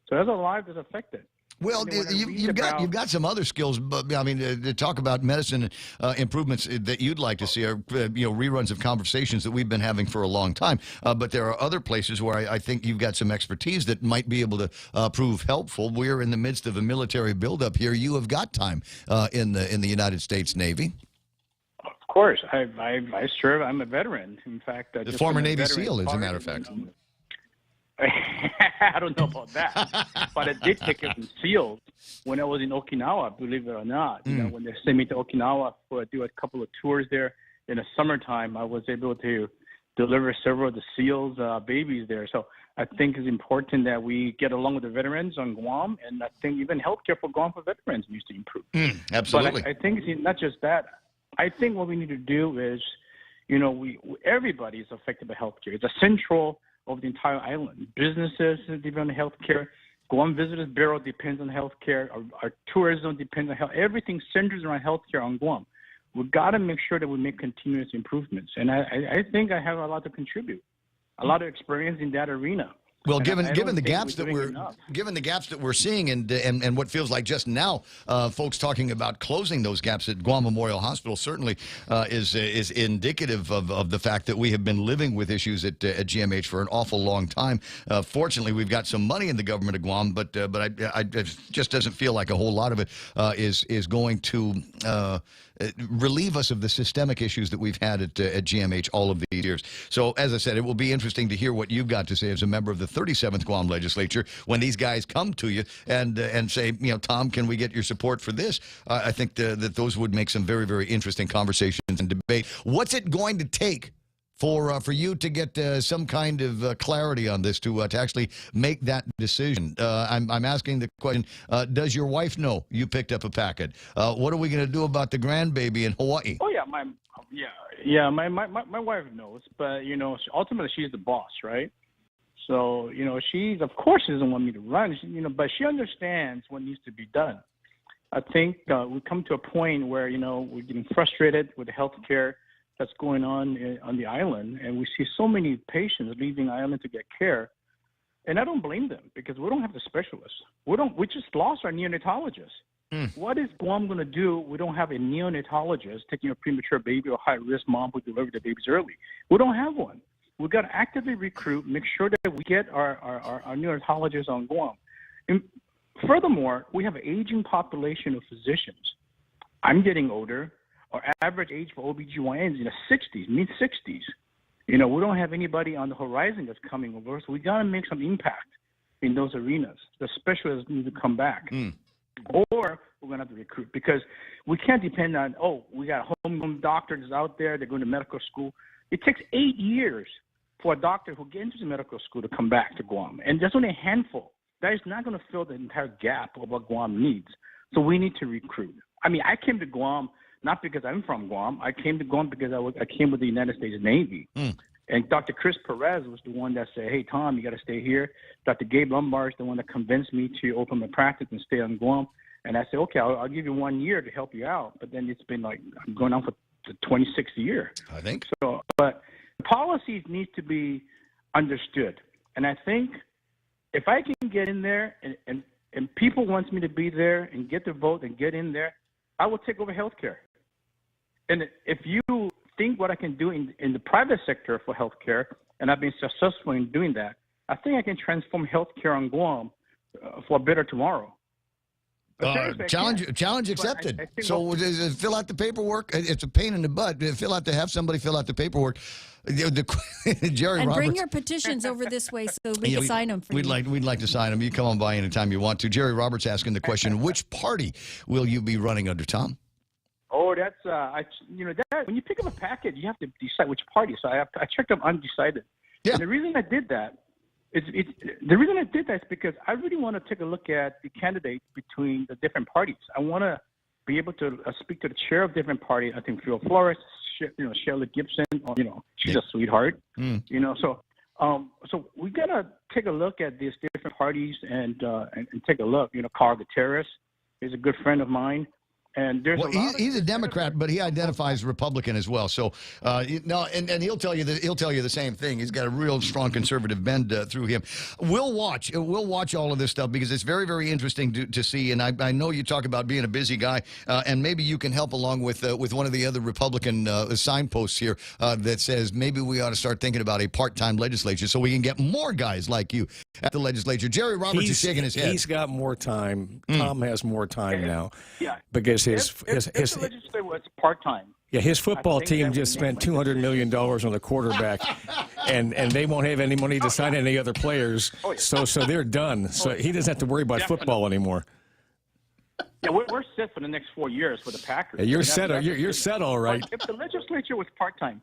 Speaker 6: So there's a lot that's affected.
Speaker 1: Well, you've got some other skills, but I mean, to talk about medicine improvements that you'd like to see are reruns of conversations that we've been having for a long time. But there are other places where I think you've got some expertise that might be able to prove helpful. We're in the midst of a military buildup here. You have got time in the United States Navy.
Speaker 6: Of course, I serve. I'm a veteran. In fact,
Speaker 1: the former Navy SEAL, as a matter of fact.
Speaker 6: I don't know about that, but I did take it in SEALs when I was in Okinawa, believe it or not. When they sent me to Okinawa to do a couple of tours there in the summertime, I was able to deliver several of the SEALs babies there. So I think it's important that we get along with the veterans on Guam, and I think even healthcare for Guam for veterans needs to improve.
Speaker 1: Absolutely.
Speaker 6: But I think it's not just that. I think what we need to do is, everybody is affected by healthcare. It's a central of the entire island. Businesses depend on healthcare. Guam Visitors Bureau depends on healthcare. Our tourism depends on health. Everything centers around healthcare on Guam. We've got to make sure that we make continuous improvements. And I think I have a lot to contribute, a lot of experience in that arena.
Speaker 1: Well,
Speaker 6: And
Speaker 1: given the gaps
Speaker 6: enough.
Speaker 1: given the gaps that we're seeing, and what feels like just now, folks talking about closing those gaps at Guam Memorial Hospital certainly is indicative of the fact that we have been living with issues at GMH for an awful long time. Fortunately, we've got some money in the government of Guam, but it just doesn't feel like a whole lot of it is going to relieve us of the systemic issues that we've had at GMH all of these years. So, as I said, it will be interesting to hear what you've got to say as a member of the 37th Guam Legislature when these guys come to you and say, Tom, can we get your support for this? I think that those would make some very, very interesting conversations and debate. What's it going to take for you to get some kind of clarity on this to actually make that decision? I'm asking the question, does your wife know you picked up a packet? What are we going to do about the grandbaby in Hawaii?
Speaker 6: Oh, yeah, my wife knows, but, ultimately she's the boss, right? So, she's, of course, she doesn't want me to run, but she understands what needs to be done. I think we've come to a point where, we're getting frustrated with the health care that's going on the island, and we see so many patients leaving the island to get care, and I don't blame them because we don't have the specialists. We just lost our neonatologist. What is Guam going to do? We don't have a neonatologist taking a premature baby or high-risk mom who delivered the babies early. We don't have one. We've got to actively recruit, make sure that we get our neonatologists on Guam. And furthermore, we have an aging population of physicians. I'm getting older. Our average age for OBGYN is in the 60s, mid-60s. We don't have anybody on the horizon that's coming over, so we got to make some impact in those arenas. The specialists need to come back. Or we're going to have to recruit because we can't depend on, we got homegrown doctors out there, they're going to medical school. It takes 8 years for a doctor who gets into medical school to come back to Guam, and there's only a handful. That is not going to fill the entire gap of what Guam needs. So we need to recruit. I mean, I came to Guam not because I'm from Guam. I came to Guam because I came with the United States Navy. And Dr. Chris Perez was the one that said, hey, Tom, you got to stay here. Dr. Gabe Lombard is the one that convinced me to open my practice and stay on Guam. And I said, okay, I'll give you 1 year to help you out. But then it's been like I'm going on for the 26th year.
Speaker 1: I think.
Speaker 6: So, but the policies need to be understood. And I think if I can get in there and people want me to be there and get the vote and get in there, I will take over healthcare. And if you think what I can do in the private sector for healthcare, and I've been successful in doing that, I think I can transform healthcare on Guam for a better tomorrow.
Speaker 1: Challenge accepted. So fill out the paperwork. It's a pain in the butt. Have somebody fill out the paperwork. Jerry
Speaker 9: and
Speaker 1: Roberts.
Speaker 9: Bring your petitions over this way so we can sign them for
Speaker 1: you. We'd like to sign them. You come on by anytime you want to. Jerry Roberts asking the question: which party will you be running under, Tom?
Speaker 6: Oh, that's that when you pick up a packet, you have to decide which party. So I checked up undecided. Yeah. And the reason I did that is because I really want to take a look at the candidates between the different parties. I want to be able to speak to the chair of different parties. I think Phil Flores, Shirley Gibson, she's a sweetheart. So we gotta take a look at these different parties and take a look. Carl Gutierrez is a good friend of mine. And there's
Speaker 1: he's a Democrat, but he identifies Republican as well. So and he'll tell you the same thing. He's got a real strong conservative bend through him. We'll watch all of this stuff because it's very, very interesting to see. And I know you talk about being a busy guy, and maybe you can help along with one of the other Republican signposts here that says maybe we ought to start thinking about a part-time legislature so we can get more guys like you at the legislature. Jerry Roberts is shaking his head.
Speaker 7: He's got more time. Tom has more time now.
Speaker 6: Yeah.
Speaker 7: Because his
Speaker 6: legislature was part-time.
Speaker 7: Yeah, his football team just spent $200 million on the quarterback, and they won't have any money to sign any other players, so they're done. So he doesn't have to worry about football anymore.
Speaker 6: Yeah, we're set for the next 4 years for the Packers.
Speaker 7: Yeah, you're set. You're set, all right.
Speaker 6: If the legislature was part-time,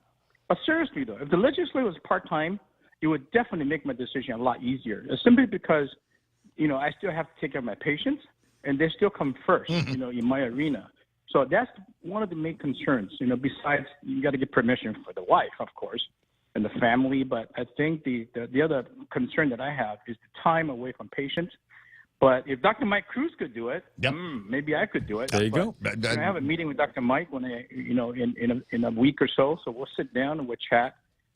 Speaker 6: but seriously though, if the legislature was part-time, it would definitely make my decision a lot easier. Simply because, I still have to take care of my patients, and they still come first, in my arena. So that's one of the main concerns. Besides you got to get permission for the wife, of course, and the family. But I think the other concern that I have is the time away from patients. But if Dr. Mike Cruz could do it, maybe I could do it.
Speaker 7: There you go.
Speaker 6: I have a meeting with Dr. Mike when in a week or so. So we'll sit down and we'll chat.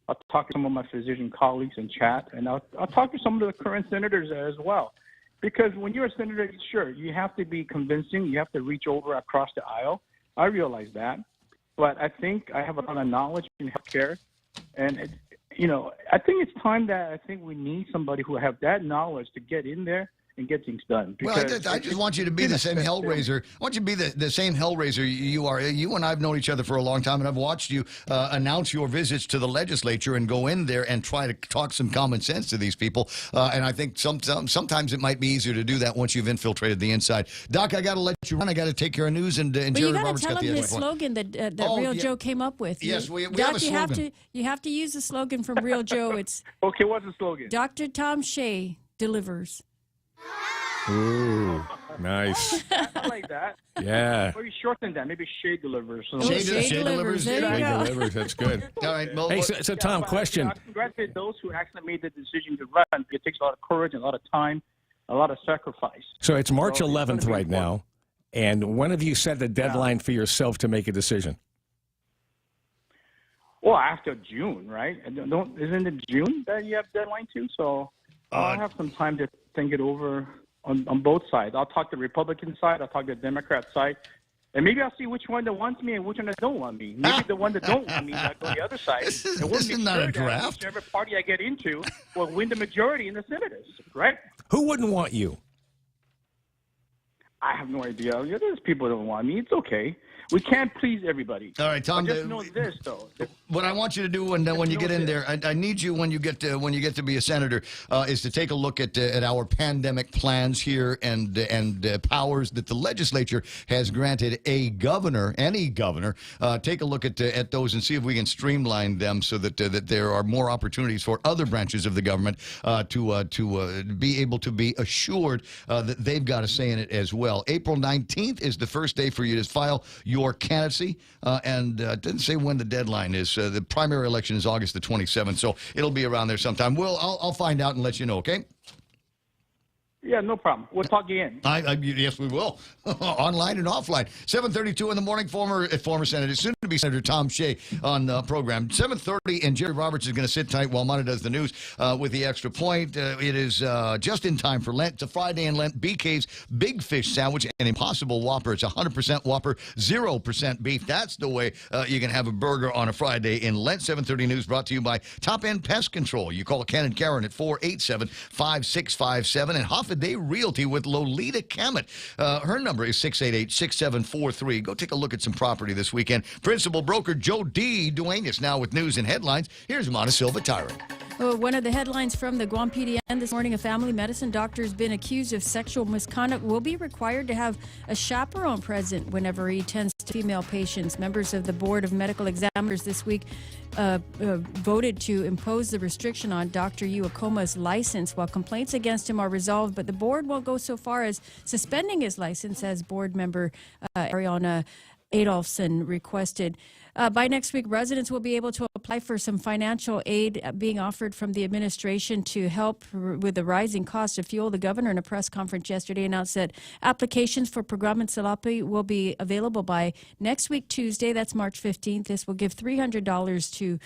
Speaker 6: I'll talk to some of my physician colleagues and chat, and I'll talk to some of the current senators as well. Because when you're a senator, sure, you have to be convincing. You have to reach over across the aisle. I realize that. But I think I have a lot of knowledge in healthcare. And, I think it's time that I think we need somebody who have that knowledge to get in there and get things done.
Speaker 1: Well, I just want you to be the same hellraiser. I want you to be the same hellraiser you are. You and I have known each other for a long time, and I've watched you announce your visits to the legislature and go in there and try to talk some common sense to these people. And I think sometimes it might be easier to do that once you've infiltrated the inside. Doc, I got to let you run. I got to take care of news, and Jerry Roberts got the
Speaker 9: you got to tell him his slogan that Real Joe came up with.
Speaker 1: Yes, we
Speaker 9: Doc,
Speaker 1: have a slogan.
Speaker 9: You have to use the slogan from Real Joe. It's
Speaker 6: okay. What's the slogan?
Speaker 9: Dr. Tom Shea delivers.
Speaker 7: Ooh, nice.
Speaker 6: I like that.
Speaker 7: Yeah.
Speaker 6: Maybe shorten that. Maybe Shea delivers.
Speaker 1: Shea delivers.
Speaker 9: There you go.
Speaker 7: Delivers. That's good.
Speaker 1: All right. Well,
Speaker 7: Hey, so Tom, question.
Speaker 6: I congratulate those who actually made the decision to run. It takes a lot of courage and a lot of time, a lot of sacrifice.
Speaker 7: So it's March
Speaker 6: So it's
Speaker 7: 11th
Speaker 6: gonna be
Speaker 7: right now, and when have you set a deadline for yourself to make a decision?
Speaker 6: Well, after June, right? Isn't it June that you have deadline to? So I'll have some time to think it over on both sides. I'll talk to the Republican side. I'll talk to the Democrat side. And maybe I'll see which one that wants me and which one that don't want me. Maybe the one that don't want me, I'll go the other side.
Speaker 1: This is not a draft.
Speaker 6: Whichever party I get into will win the majority in the Senate, right?
Speaker 7: Who wouldn't want you?
Speaker 6: I have no idea. There's people that don't want me. It's okay. We can't please everybody.
Speaker 1: All right, Tom.
Speaker 6: Just know this, though.
Speaker 1: What I want you to do when you get in there, I need you when you get to be a senator, is to take a look at our pandemic plans here and powers that the legislature has granted any governor. Take a look at those and see if we can streamline them so that there are more opportunities for other branches of the government to be able to be assured that they've got a say in it as well. April 19th is the first day for you to file your candidacy, and it didn't say when the deadline is. The primary election is August the 27th, so it'll be around there sometime. I'll find out and let you know, okay?
Speaker 6: Yeah, no problem. We'll talk again.
Speaker 1: Yes, we will. Online and offline. 7:32 in the morning, former Senator, soon-to-be Senator Tom Shea on the program. 7:30, and Jerry Roberts is going to sit tight while Mana does the news with the extra point. It is just in time for Lent. It's a Friday in Lent. BK's Big Fish Sandwich, an Impossible Whopper. It's 100% Whopper, 0% beef. That's the way you can have a burger on a Friday in Lent. 7:30 news brought to you by Top End Pest Control. You call Ken and Karen at 487-5657 and Huff Day Realty with Lolita Kamet. Her number is 688-6743. Go take a look at some property this weekend. Principal broker Joe D. Duenas now with news and headlines. Here's Montesilva Tyrant.
Speaker 9: One of the headlines from the Guam PDN this morning, a family medicine doctor has been accused of sexual misconduct, will be required to have a chaperone present whenever he tends to female patients. Members of the Board of Medical Examiners this week voted to impose the restriction on Dr. Uakoma's license while complaints against him are resolved, but the board won't go so far as suspending his license, as board member Ariana Adolfson requested. By next week, residents will be able to apply for some financial aid being offered from the administration to help with the rising cost of fuel. The governor in a press conference yesterday announced that applications for Programang Salapi will be available by next week, Tuesday. That's March 15th. This will give $300 to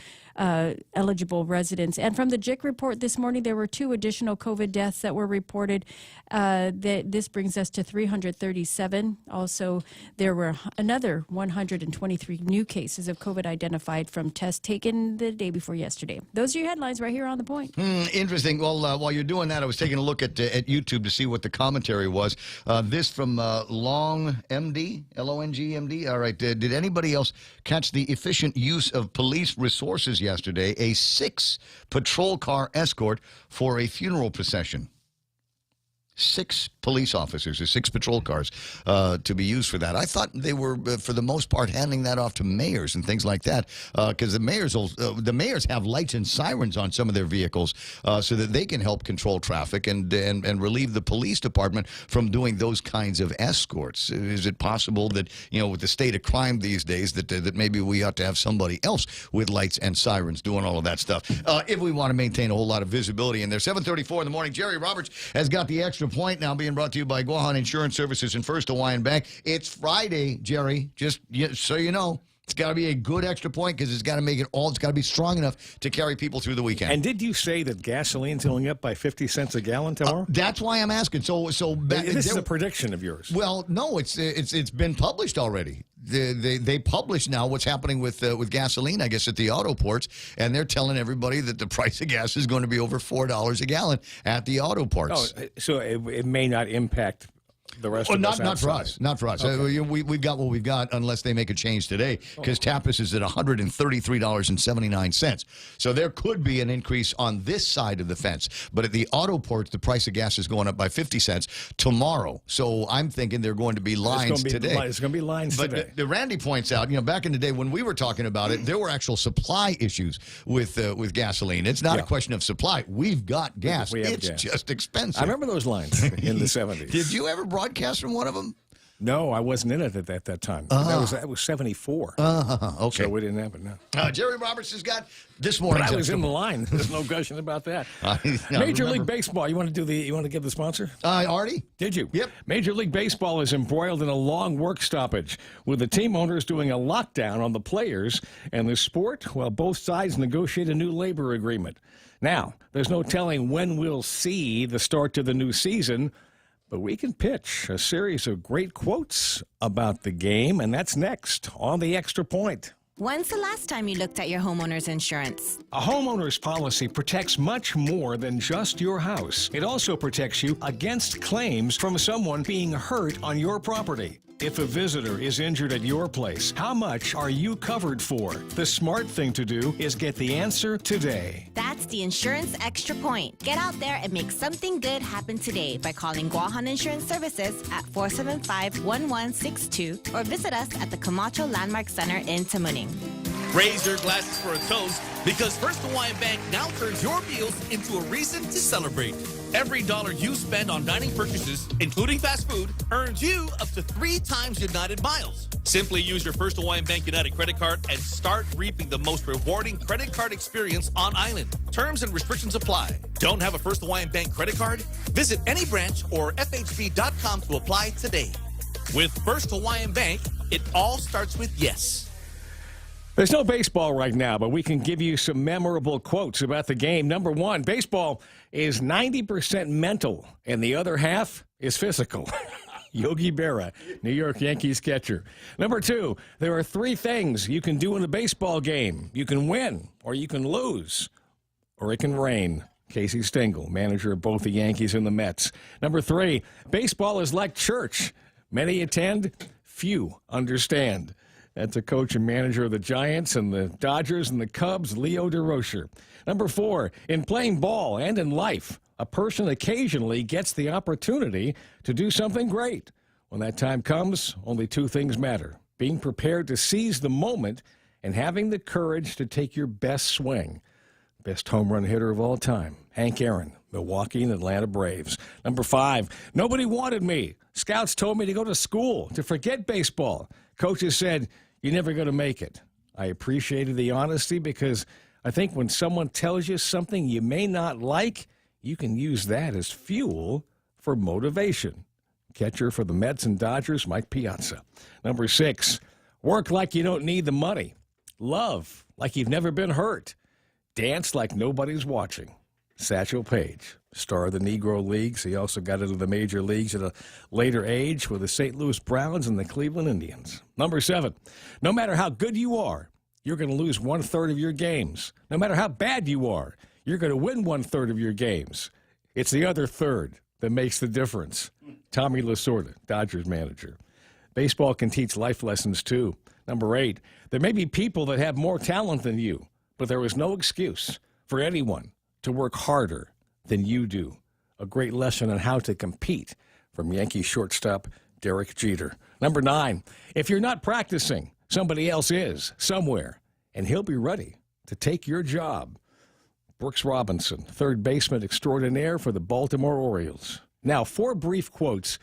Speaker 9: eligible residents. And from the JIC report this morning, there were 2 additional COVID deaths that were reported. This brings us to 337. Also, there were another 123 new cases of COVID identified from tests taken the day before yesterday. Those are your headlines right here on The Point.
Speaker 1: Interesting. Well, while you're doing that, I was taking a look at YouTube to see what the commentary was. This from Long MD, L-O-N-G-M-D. All right. Did anybody else catch the efficient use of police resources yesterday? A 6 patrol car escort for a funeral procession. 6 police officers or 6 patrol cars to be used for that. I thought they were, for the most part, handing that off to mayors and things like that, because the mayors have lights and sirens on some of their vehicles so that they can help control traffic and relieve the police department from doing those kinds of escorts. Is it possible that, with the state of crime these days, that maybe we ought to have somebody else with lights and sirens doing all of that stuff if we want to maintain a whole lot of visibility in there? 7:34 in the morning. Jerry Roberts has got the extra point now, being brought to you by Guahan Insurance Services and First Hawaiian Bank. It's Friday, Jerry, just so you know. It's got to be a good extra point because it's got to make it all. It's got to be strong enough to carry people through the weekend.
Speaker 7: And did you say that gasoline's going up by 50 cents a gallon tomorrow?
Speaker 1: That's why I'm asking. So
Speaker 7: this is a prediction of yours.
Speaker 1: Well, no, it's been published already. They publish now what's happening with gasoline, I guess, at the auto ports, and they're telling everybody that the price of gas is going to be over $4 a gallon at the auto ports.
Speaker 7: Oh, so it may not impact the rest of us.
Speaker 1: Not for us. Not for us.
Speaker 7: Okay.
Speaker 1: We've got what we've got unless they make a change today, because Tapas is at $133.79. So there could be an increase on this side of the fence. But at the auto ports, the price of gas is going up by 50 cents tomorrow. So I'm thinking there are going to be lines today.
Speaker 7: There's going to be lines today.
Speaker 1: But Randy points out, back in the day when we were talking about it, there were actual supply issues with gasoline. It's not a question of supply. We've got gas. It's just expensive.
Speaker 7: I remember those lines in the 70s.
Speaker 1: Did you ever broadcast from one of them?
Speaker 7: No, I wasn't in it at that time. That was 74.
Speaker 1: Okay.
Speaker 7: So we didn't have it now.
Speaker 1: Jerry Roberts has got this morning.
Speaker 7: But I was in the line. There's no question about that. Major League Baseball. You want to give the sponsor?
Speaker 1: Artie?
Speaker 7: Did you?
Speaker 1: Yep.
Speaker 7: Major League Baseball is embroiled in a long work stoppage, with the team owners doing a lockdown on the players and the sport while both sides negotiate a new labor agreement. Now, there's no telling when we'll see the start to the new season, but we can pitch a series of great quotes about the game, and that's next on The Extra Point.
Speaker 8: When's the last time you looked at your homeowner's insurance?
Speaker 7: A homeowner's policy protects much more than just your house. It also protects you against claims from someone being hurt on your property. If a visitor is injured at your place, how much are you covered for? The smart thing to do is get the answer today.
Speaker 8: That's the Insurance Extra Point. Get out there and make something good happen today by calling Guahan Insurance Services at 475-1162 or visit us at the Camacho Landmark Center in Tamuning.
Speaker 17: Raise your glasses for a toast, because First Hawaiian Bank now turns your meals into a reason to celebrate. Every dollar you spend on dining purchases, including fast food, earns you up to 3 times United miles. Simply use your First Hawaiian Bank United credit card and start reaping the most rewarding credit card experience on island. Terms and restrictions apply. Don't have a First Hawaiian Bank credit card? Visit any branch or FHB.com to apply today. With First Hawaiian Bank, it all starts with yes.
Speaker 7: There's no baseball right now, but we can give you some memorable quotes about the game. Number 1, baseball is 90% mental, and the other half is physical. Yogi Berra, New York Yankees catcher. Number 2, there are 3 things you can do in a baseball game. You can win, or you can lose, or it can rain. Casey Stengel, manager of both the Yankees and the Mets. Number 3, baseball is like church. Many attend, few understand. That's a coach and manager of the Giants and the Dodgers and the Cubs, Leo DeRocher. Number 4, in playing ball and in life, a person occasionally gets the opportunity to do something great. When that time comes, only 2 things matter: being prepared to seize the moment and having the courage to take your best swing. Best home run hitter of all time, Hank Aaron, Milwaukee and Atlanta Braves. Number 5, nobody wanted me. Scouts told me to go to school, to forget baseball. Coaches said, you're never going to make it. I appreciated the honesty, because I think when someone tells you something you may not like, you can use that as fuel for motivation. Catcher for the Mets and Dodgers, Mike Piazza. Number 6, work like you don't need the money. Love like you've never been hurt. Dance like nobody's watching. Satchel Paige, star of the Negro Leagues. He also got into the major leagues at a later age with the St. Louis Browns and the Cleveland Indians. Number 7, no matter how good you are, you're going to lose 1/3 of your games. No matter how bad you are, you're going to win 1/3 of your games. It's the other third that makes the difference. Tommy Lasorda, Dodgers manager. Baseball can teach life lessons too. Number 8, there may be people that have more talent than you, but there is no excuse for anyone to work harder than you do. a great lesson on how to compete from Yankee shortstop Derek Jeter. Number 9, if you're not practicing, somebody else is somewhere, and he'll be ready to take your job. Brooks Robinson, third baseman extraordinaire for the Baltimore Orioles. Now, 4 brief quotes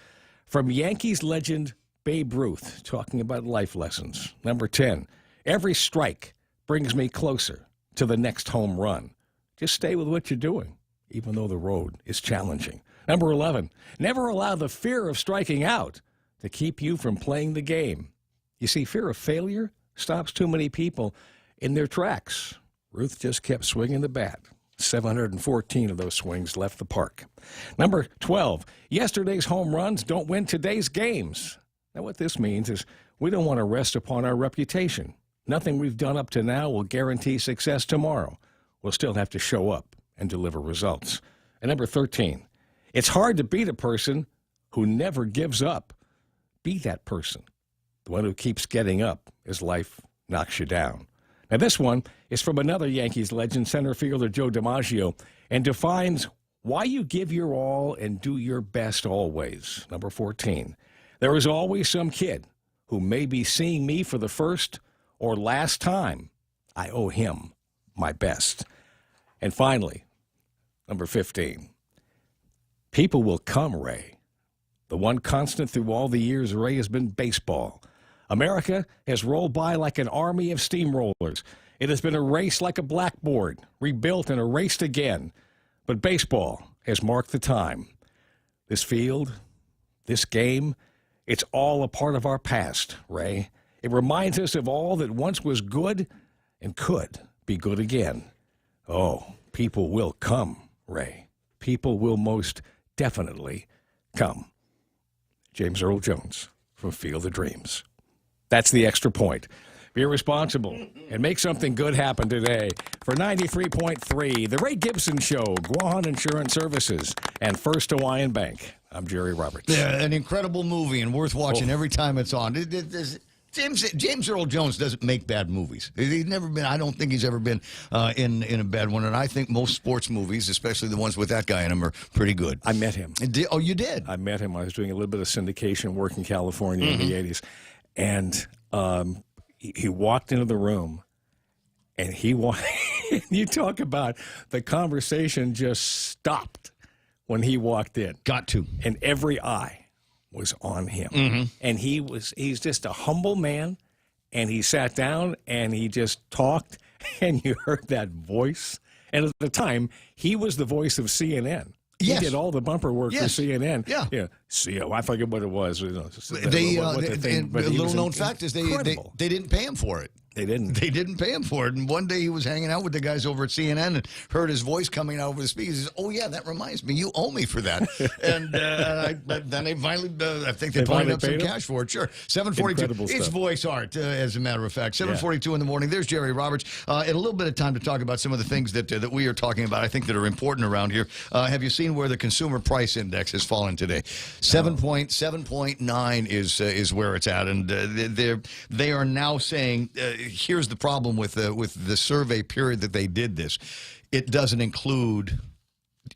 Speaker 7: from Yankees legend Babe Ruth talking about life lessons. Number 10, every strike brings me closer to the next home run. Just stay with what you're doing, even though the road is challenging. Number 11, never allow the fear of striking out to keep you from playing the game. You see, fear of failure stops too many people in their tracks. Ruth just kept swinging the bat. 714 of those swings left the park. Number 12, yesterday's home runs don't win today's games. Now, what this means is we don't want to rest upon our reputation. Nothing we've done up to now will guarantee success tomorrow. We'll still have to show up and deliver results. And number 13, it's hard to beat a person who never gives up. Be that person, the one who keeps getting up as life knocks you down. Now, this one is from another Yankees legend, center fielder Joe DiMaggio, and defines why you give your all and do your best always. Number 14, there is always some kid who may be seeing me for the first or last time. I owe him my best. And finally, number 15, people will come, Ray. The one constant through all the years, Ray, has been baseball. America has rolled by like an army of steamrollers. It has been erased like a blackboard, rebuilt and erased again. But baseball has marked the time. This field, this game, it's all a part of our past, Ray. It reminds us of all that once was good and could be good again. Oh, people will come, Ray. People will most definitely come. James Earl Jones from Field of Dreams. That's the extra point. Be responsible and make something good happen today. For 93.3, The Ray Gibson Show, Guahan Insurance Services, and First Hawaiian Bank. I'm Jerry Roberts.
Speaker 1: Yeah, an incredible movie and worth watching every time it's on. James Earl Jones doesn't make bad movies. He's never been. I don't think he's ever been in a bad one. And I think most sports movies, especially the ones with that guy in them, are pretty good.
Speaker 7: I met him.
Speaker 1: Oh, you did?
Speaker 7: I met him. I was doing a little bit of syndication work in California in the 80s. And he walked into the room, and you talk about the conversation just stopped when he walked in.
Speaker 1: Got to.
Speaker 7: And every eye was on him. And he's just a humble man, and he sat down and he just talked, and you heard that voice. And at the time, he was the voice of CNN.
Speaker 1: Yes.
Speaker 7: He did all the bumper work for CNN.
Speaker 1: Yeah.
Speaker 7: I forget what it was.
Speaker 1: A little known fact is they didn't pay him for it.
Speaker 7: They didn't.
Speaker 1: They didn't pay him for it. And one day he was hanging out with the guys over at CNN and heard his voice coming out over the speakers. He says, "Oh yeah, that reminds me. You owe me for that." And then they finally, I think they finally up some cash for it. Sure. 7:42. It's voice art, as a matter of fact. 7:42 in the morning. There's Jerry Roberts. And a little bit of time to talk about some of the things that we are talking about. I think that are important around here. Have you seen where the consumer price index has fallen today? 7.9 is where it's at, and they are now saying. Here's the problem with the survey period that they did this. It doesn't include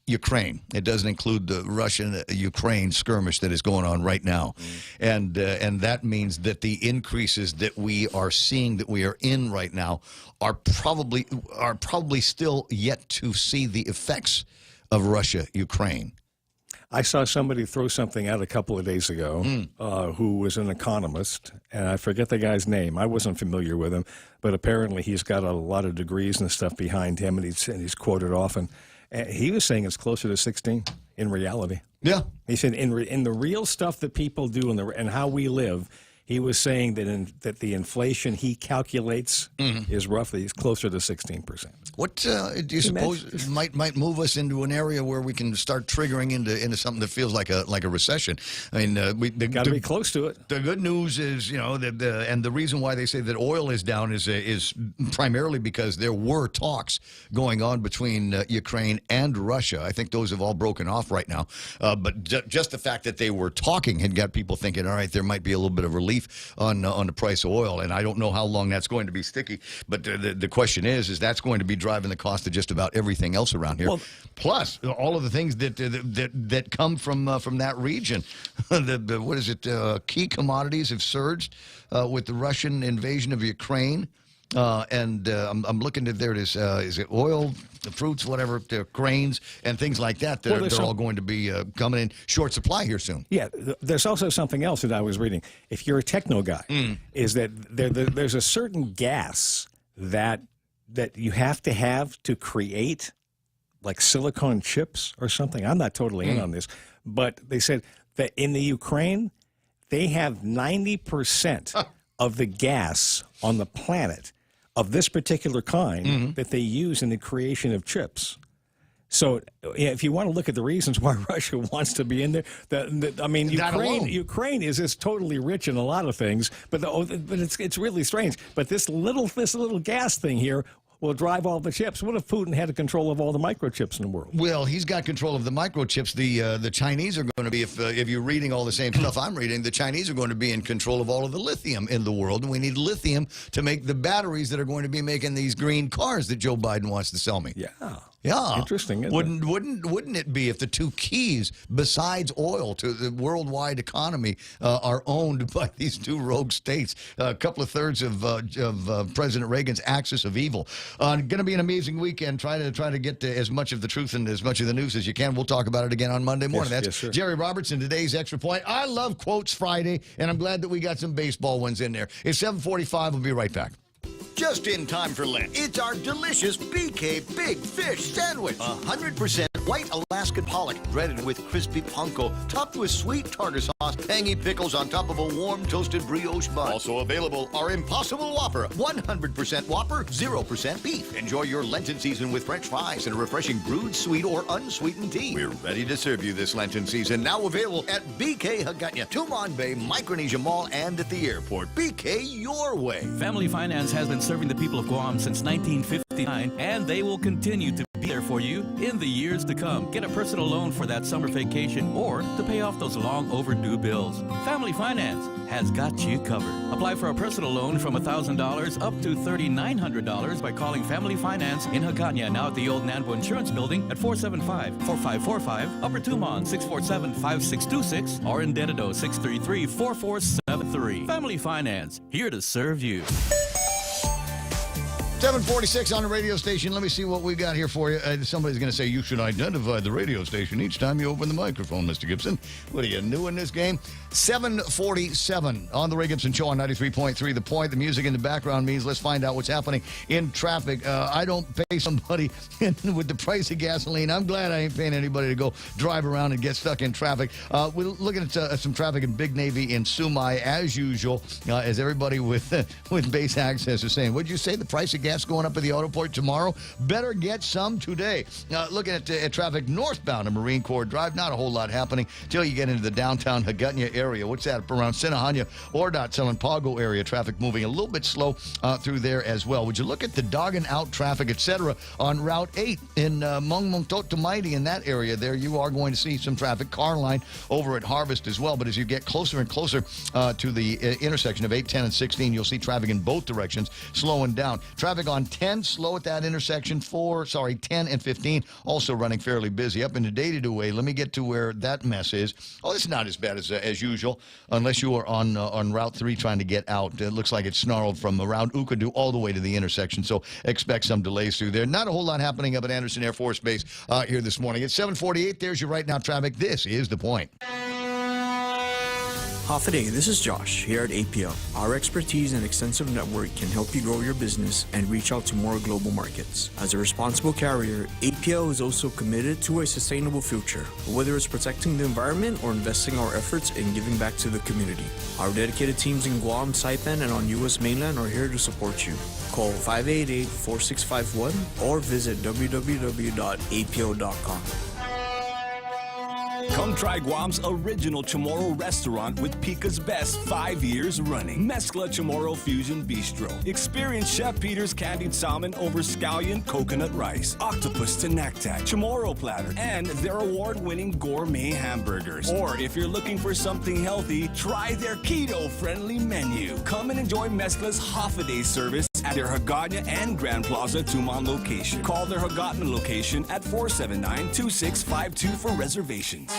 Speaker 1: Ukraine. It doesn't include the Russian-Ukraine skirmish that is going on right now. And that means that the increases that we are seeing, that we are in right now, are probably still yet to see the effects of Russia-Ukraine.
Speaker 7: I saw somebody throw something out a couple of days ago who was an economist, and I forget the guy's name. I wasn't familiar with him, but apparently he's got a lot of degrees and stuff behind him, and he's quoted often. And he was saying it's closer to 16 in reality.
Speaker 1: Yeah.
Speaker 7: He said in the real stuff that people do and how we live, he was saying that the inflation he calculates is roughly closer to 16%.
Speaker 1: What do you suppose might move us into an area where we can start triggering into something that feels like a recession? I mean, we
Speaker 7: got to be close to it.
Speaker 1: The good news is, and the reason why they say that oil is down is primarily because there were talks going on between Ukraine and Russia. I think those have all broken off right now. But just the fact that they were talking had got people thinking, all right, there might be a little bit of relief relief on the price of oil, and I don't know how long that's going to be sticky. But the question is that's going to be driving the cost of just about everything else around here. Well, plus all of the things that come from that region. What is it? Key commodities have surged with the Russian invasion of Ukraine. I'm looking at, there it is it oil, the fruits, whatever, the grains, and things like that. They're all going to be coming in short supply here soon.
Speaker 7: Yeah, there's also something else that I was reading. If you're a techno guy, is that there's a certain gas that you have to create, like silicon chips or something. I'm not totally in on this, but they said that in the Ukraine, they have 90% of the gas on the planet of this particular kind that they use in the creation of chips. So if you want to look at the reasons why Russia wants to be in there, Ukraine is just totally rich in a lot of things, but it's really strange. But this little gas thing here will drive all the chips. What if Putin had control of all the microchips in the world?
Speaker 1: Well, he's got control of the microchips. The Chinese are going to be, if you're reading all the same stuff I'm reading, the Chinese are going to be in control of all of the lithium in the world, and we need lithium to make the batteries that are going to be making these green cars that Joe Biden wants to sell me. Yeah,
Speaker 7: interesting.
Speaker 1: Wouldn't it be if the two keys besides oil to the worldwide economy are owned by these two rogue states? A couple of thirds of President Reagan's axis of evil. Going to be an amazing weekend. Try to get to as much of the truth and as much of the news as you can. We'll talk about it again on Monday morning. That's Jerry Robertson, today's Extra Point. I love Quotes Friday, and I'm glad that we got some baseball ones in there. It's 7:45. We'll be right back.
Speaker 13: Just in time for Lent, it's our delicious BK Big Fish Sandwich. 100% white Alaskan pollock, breaded with crispy panko, topped with sweet tartar sauce, tangy pickles on top of a warm toasted brioche bun. Also available, our Impossible Whopper, 100% Whopper, 0% beef. Enjoy your Lenten season with French fries and a refreshing brewed sweet or unsweetened tea. We're ready to serve you this Lenten season. Now available at BK Hagutnya, Tumon Bay, Micronesia Mall, and at the airport. BK your way.
Speaker 14: Family Finance has been serving the people of Guam since 1959, and they will continue to be there for you in the years to come. Get a personal loan for that summer vacation or to pay off those long overdue bills. Family Finance has got you covered. Apply for a personal loan from $1,000 up to $3,900 by calling Family Finance in Hagutnya, now at the old Nanbo Insurance Building at 475-4545, Upper Tumon 647-5626, or in Dededo 633-4473. Family Finance, here to serve you.
Speaker 1: 746 on the radio station. Let me see what we got here for you. Somebody's going to say you should identify the radio station each time you open the microphone, Mr. Gibson. What are you, new in this game? 747 on the Ray Gibson Show on 93.3. The Point, the music in the background means let's find out what's happening in traffic. I don't pay somebody with the price of gasoline. I'm glad I ain't paying anybody to go drive around and get stuck in traffic. We're looking at some traffic in Big Navy in Sumai, as usual, as everybody with base access is saying. What'd you say? The price of gas going up at the auto port tomorrow? Better get some today. Looking at traffic northbound of Marine Corps Drive, not a whole lot happening till you get into the downtown Hagutnya area. What's that? Around Sinahanya, Ordot, Pago area, traffic moving a little bit slow through there as well. Would you look at the Doggin out traffic, etc., on Route 8 in Mongmongtotomaiti, in that area there? You are going to see some traffic. Car line over at Harvest as well. But as you get closer and closer to the intersection of 8, 10, and 16, you'll see traffic in both directions slowing down. Traffic on 10, slow at that intersection. 10 and 15, also running fairly busy. Up into Data-Dewey, let me get to where that mess is. Oh, it's not as bad as usual, unless you are on Route 3 trying to get out. It looks like it's snarled from around Ukadu all the way to the intersection, so expect some delays through there. Not a whole lot happening up at Anderson Air Force Base here this morning. It's 7:48. There's your right now traffic. This is The Point.
Speaker 16: Half a day, this is Josh here at APL. Our expertise and extensive network can help you grow your business and reach out to more global markets. As a responsible carrier, APL is also committed to a sustainable future, whether it's protecting the environment or investing our efforts in giving back to the community. Our dedicated teams in Guam, Saipan, and on U.S. mainland are here to support you. Call 588-4651 or visit www.apo.com.
Speaker 18: Come try Guam's original Chamorro restaurant with Pica's best 5 years running. Mezcla Chamorro Fusion Bistro. Experience Chef Peter's candied salmon over scallion coconut rice, octopus tenactac, Chamorro platter, and their award-winning gourmet hamburgers. Or if you're looking for something healthy, try their keto-friendly menu. Come and enjoy Mezcla's half-a-day service at their Hagåtña and Grand Plaza Tumon location. Call their Hagåtña location at 479-2652 for reservations.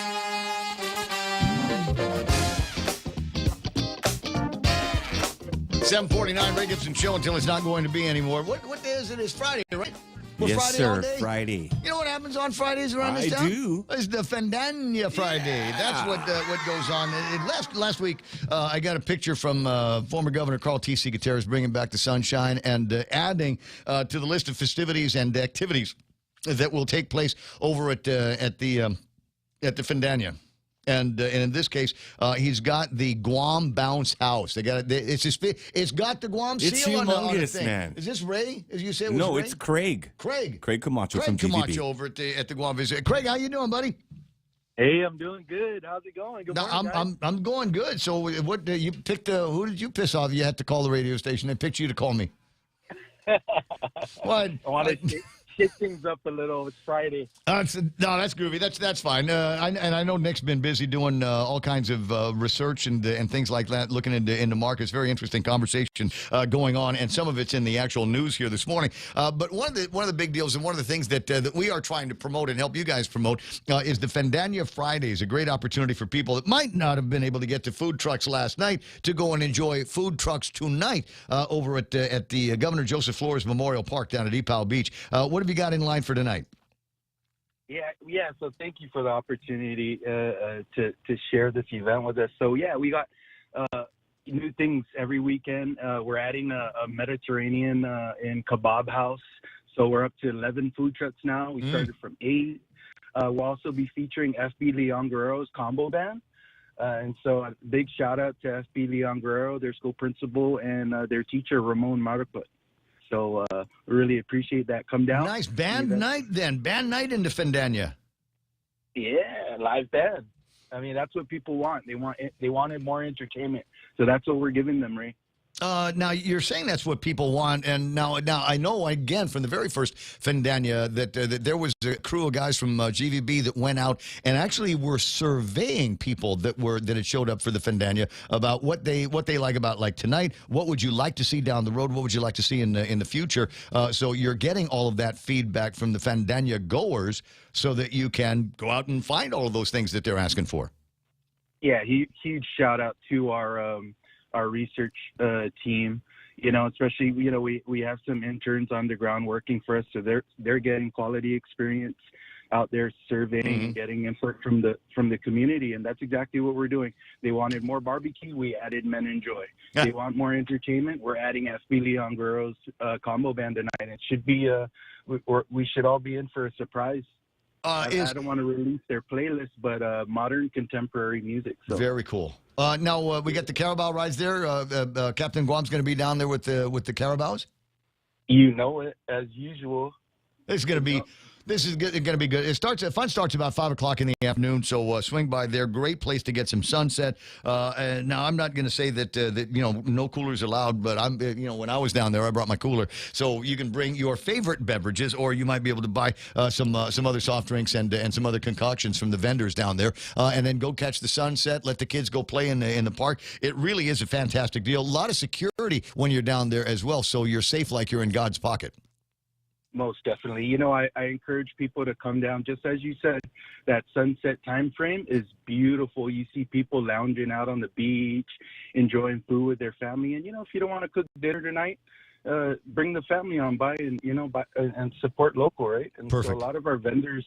Speaker 1: 7:49, Ray Gibson Show until it's not going to be anymore. What day is it? It's Friday, right? We're
Speaker 12: Yes,
Speaker 1: Friday
Speaker 12: sir.
Speaker 1: all day?
Speaker 12: Friday.
Speaker 1: You know what happens on Fridays around this town?
Speaker 12: I do.
Speaker 1: It's the Fandania Friday. That's what goes on. Last week, I got a picture from former Governor Carl T.C. Gutierrez bringing back the sunshine and adding to the list of festivities and activities that will take place over at the Fandania. And in this case, he's got the Guam Bounce House. They got it's got the Guam
Speaker 12: It's
Speaker 1: seal on the
Speaker 12: humongous,
Speaker 1: thing.
Speaker 12: man.
Speaker 1: Is this Ray? As you said,
Speaker 12: No,
Speaker 1: Ray?
Speaker 12: it's Craig.
Speaker 1: Craig
Speaker 12: Camacho from GGB.
Speaker 1: Camacho over at the Guam visit. Craig, how you doing, buddy?
Speaker 19: Hey, I'm doing good. How's it going? Good morning, guys.
Speaker 1: I'm going good. So what you picked? Who did you piss off? You had to call the radio station. They picked you to call me. What?
Speaker 19: I want to shake things up a little. It's Friday.
Speaker 1: That's groovy. That's fine. I know Nick's been busy doing all kinds of research and things like that, looking into markets. Very interesting conversation going on, and some of it's in the actual news here this morning. But one of the big deals and one of the things that we are trying to promote and help you guys promote is the Fandania Fridays. A great opportunity for people that might not have been able to get to food trucks last night to go and enjoy food trucks tonight over at the Governor Joseph Flores Memorial Park down at Epau Beach. What have you got in line for tonight?
Speaker 19: Yeah. So thank you for the opportunity to share this event with us. So yeah, we got new things every weekend. We're adding a Mediterranean and kebab house. So we're up to 11 food trucks now. We started from 8. We'll also be featuring FB Leon Guerrero's combo band. And so a big shout out to FB Leon Guerrero, their school principal, and their teacher, Ramon Mariput. So we really appreciate that. Come down.
Speaker 1: Nice band night then. Band night into Fandania.
Speaker 19: Yeah, live band. I mean, that's what people want. They wanted more entertainment. So that's what we're giving them, Ray.
Speaker 1: Now, you're saying that's what people want, and now I know, again, from the very first Fandania that there was a crew of guys from GVB that went out and actually were surveying people that had showed up for the Fandania about what they like about like tonight. What would you like to see down the road? What would you like to see in the future? So you're getting all of that feedback from the Fandania goers so that you can go out and find all of those things that they're asking for.
Speaker 19: Yeah, huge shout out to our research team, especially, we have some interns on the ground working for us. So they're getting quality experience out there surveying and getting input from the community. And that's exactly what we're doing. They wanted more barbecue. We added Men Enjoy. Yeah. They want more entertainment. We're adding FB Leon Guerrero's combo band tonight. It should be, we should all be in for a surprise. I don't want to release their playlist, but modern contemporary music. So.
Speaker 1: Very cool. Now we got the Carabao rides there. Captain Guam's going to be down there with the Carabaos.
Speaker 19: You know it, as usual.
Speaker 1: This is going to be good. Fun starts about 5 o'clock in the afternoon. So swing by there. Great place to get some sunset. And now I'm not going to say that no coolers allowed, but when I was down there, I brought my cooler. So you can bring your favorite beverages, or you might be able to buy some other soft drinks and some other concoctions from the vendors down there, and then go catch the sunset. Let the kids go play in the park. It really is a fantastic deal. A lot of security when you're down there as well, so you're safe like you're in God's pocket.
Speaker 19: Most definitely. I encourage people to come down. Just as you said, that sunset time frame is beautiful. You see people lounging out on the beach, enjoying food with their family. And, if you don't want to cook dinner tonight, bring the family on by and, and support local, right? And
Speaker 1: Perfect.
Speaker 19: So a lot of our vendors,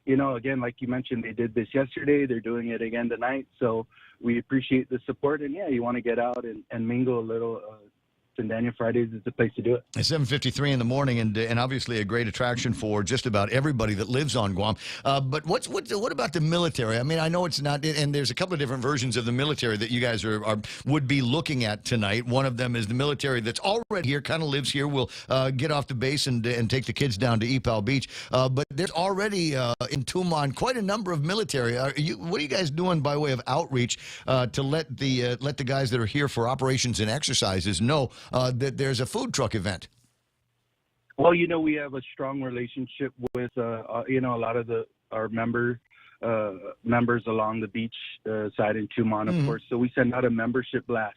Speaker 19: again, like you mentioned, they did this yesterday. They're doing it again tonight. So we appreciate the support. And, yeah, you want to get out and mingle a little, and Daniel Fridays is the place to do it.
Speaker 1: It's 7:53 in the morning, and obviously a great attraction for just about everybody that lives on Guam. But what about the military? I mean, I know it's not, and there's a couple of different versions of the military that you guys would be looking at tonight. One of them is the military that's already here, kind of lives here. Will get off the base and take the kids down to Epal Beach. But there's already in Tumon quite a number of military. What are you guys doing by way of outreach to let the guys that are here for operations and exercises know that there's a food truck event?
Speaker 19: Well, we have a strong relationship with, a lot of our members along the beach side in Tumon, of course. So we send out a membership blast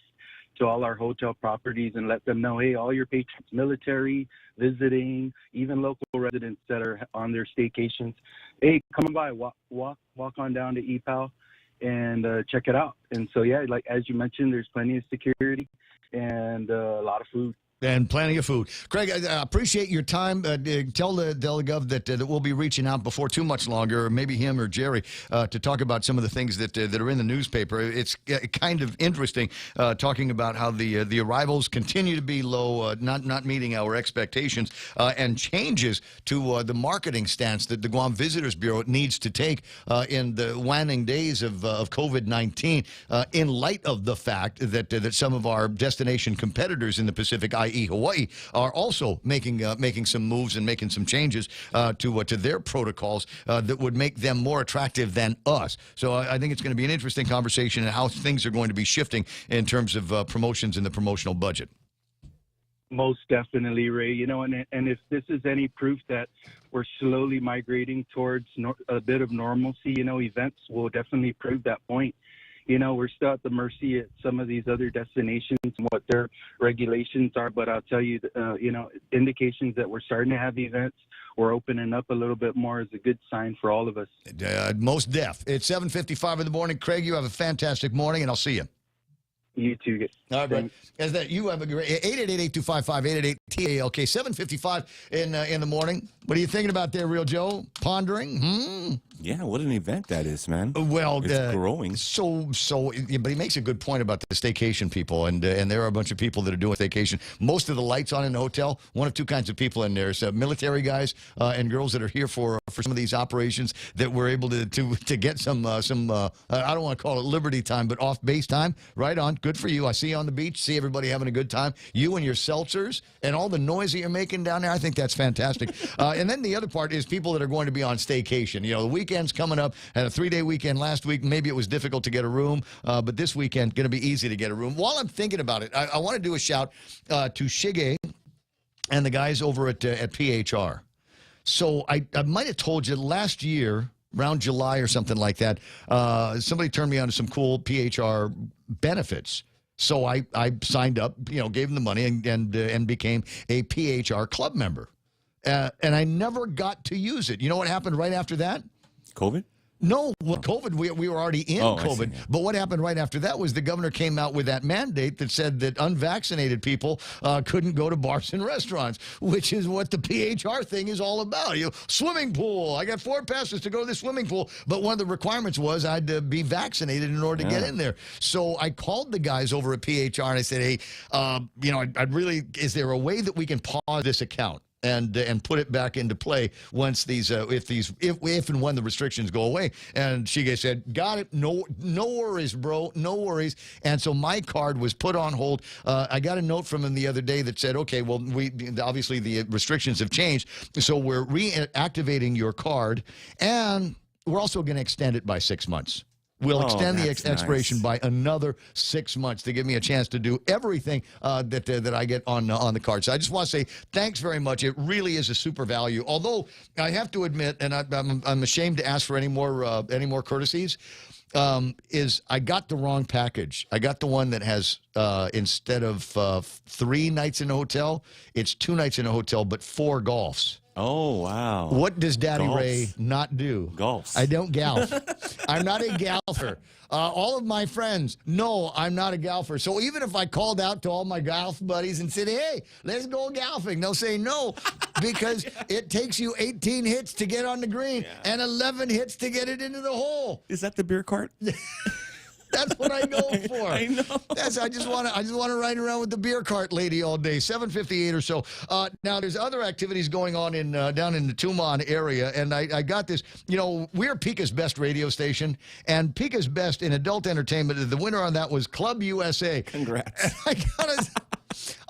Speaker 19: to all our hotel properties and let them know, hey, all your patrons, military, visiting, even local residents that are on their staycations, hey, come by, walk on down to EPAL and check it out. And so, yeah, like as you mentioned, there's plenty of security and a lot of food.
Speaker 1: And plenty of food. Craig, I appreciate your time. Tell the Gov that we'll be reaching out before too much longer, or maybe him or Jerry, to talk about some of the things that are in the newspaper. It's kind of interesting talking about how the arrivals continue to be low, not meeting our expectations, and changes to the marketing stance that the Guam Visitors Bureau needs to take in the waning days of COVID-19, in light of the fact that some of our destination competitors in the Pacific, i.e. Hawaii, are also making some moves and making some changes to their protocols that would make them more attractive than us. So I think it's going to be an interesting conversation and how things are going to be shifting in terms of promotions in the promotional budget.
Speaker 19: Most definitely, Ray. And if this is any proof that we're slowly migrating towards a bit of normalcy, events will definitely prove that point. We're still at the mercy at some of these other destinations and what their regulations are. But I'll tell you, indications that we're starting to have events, we're opening up a little bit more is a good sign for all of us.
Speaker 1: Most deaf. It's 7:55 in the morning. Craig, you have a fantastic morning, and I'll see you.
Speaker 19: You too.
Speaker 1: All right, as that you have a great 888-825-5888-TALK. 7:55 in the morning. What are you thinking about there, Real Joe? Pondering?
Speaker 12: Yeah, what an event that is, man.
Speaker 1: Well,
Speaker 12: it's growing.
Speaker 1: But he makes a good point about the staycation people, and there are a bunch of people that are doing staycation. Most of the lights on in the hotel, one of two kinds of people in there. So military guys and girls that are here for some of these operations that we're able to get some I don't want to call it liberty time, but off base time. Right on. Good for you. I see you on the beach. See everybody having a good time. You and your seltzers and all the noise that you're making down there. I think that's fantastic. And then the other part is people that are going to be on staycation. The weekend's coming up. Had a 3-day weekend last week. Maybe it was difficult to get a room, but this weekend going to be easy to get a room. While I'm thinking about it, I want to do a shout to Shige and the guys over at PHR. So I might have told you last year, around July or something like that, somebody turned me on to some cool PHR benefits. So I signed up, gave them the money and became a PHR club member. And I never got to use it. You know what happened right after that?
Speaker 12: COVID?
Speaker 1: No, well, COVID, we were already in COVID. But what happened right after that was the governor came out with that mandate that said that unvaccinated people couldn't go to bars and restaurants, which is what the PHR thing is all about. Swimming pool. I got 4 passes to go to the swimming pool, but one of the requirements was I had to be vaccinated in order to get in there. So I called the guys over at PHR and I said, hey, I'd really, is there a way that we can pause this account and put it back into play once these if and when the restrictions go away? And Shige said, got it. No worries, bro. No worries. And so my card was put on hold. I got a note from him the other day that said, okay, well, obviously the restrictions have changed, so we're reactivating your card, and we're also going to extend it by 6 months. We'll extend the expiration by another 6 months to give me a chance to do everything that I get on the card. So I just want to say thanks very much. It really is a super value. Although I have to admit, and I'm ashamed to ask for any more courtesies, is I got the wrong package. I got the one that has instead of 3 nights in a hotel, it's 2 nights in a hotel, but 4 golfs.
Speaker 12: Oh, wow.
Speaker 1: What does Daddy Ray not do?
Speaker 12: Golf.
Speaker 1: I don't golf. I'm not a golfer. All of my friends know I'm not a golfer. So even if I called out to all my golf buddies and said, hey, let's go golfing, they'll say no, because it takes you 18 hits to get on the green and 11 hits to get it into the hole.
Speaker 12: Is that the beer cart?
Speaker 1: That's what I go for.
Speaker 12: I know.
Speaker 1: I just want to ride around with the beer cart lady all day. 7:58 or so. Now there's other activities going on in down in the Tumon area, and I got this. You know, we're Pika's best radio station, and Pika's best in adult entertainment. The winner on that was Club USA.
Speaker 12: Congrats.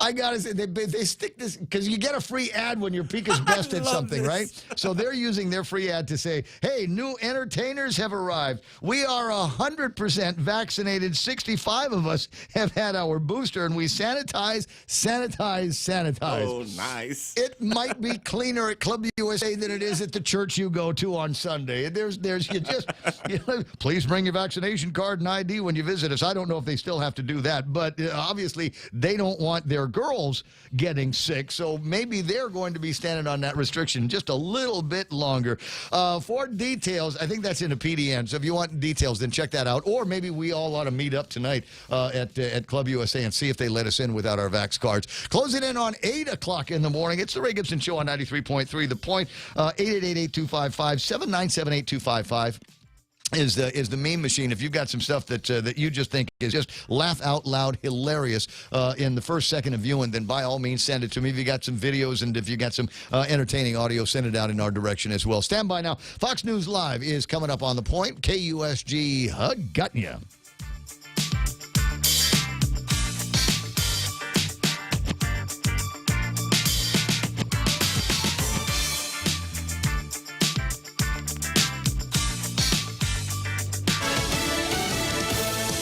Speaker 1: I gotta say, they stick this because you get a free ad when you're Pika's best at something, right? So they're using their free ad to say, "Hey, new entertainers have arrived. We are 100% vaccinated. 65 of us have had our booster, and we sanitize.
Speaker 12: Oh, nice.
Speaker 1: It might be cleaner at Club USA than it is at the church you go to on Sunday. Please bring your vaccination card and ID when you visit us. I don't know if they still have to do that, but obviously they don't want their girls getting sick, so maybe they're going to be standing on that restriction just a little bit longer. For details, I think that's in the PDN, so if you want details, then check that out, or maybe we all ought to meet up tonight at Club USA and see if they let us in without our vax cards. Closing in on 8 o'clock in the morning. It's the Ray Gibson Show on 93.3 The Point. 888-825-579-797-8255. Is the meme machine. If you've got some stuff that you just think is just laugh out loud hilarious in the first second of viewing, then by all means send it to me. If you got some videos and if you got some entertaining audio, send it out in our direction as well. Stand by now. Fox News Live is coming up on the point. KUSG got ya.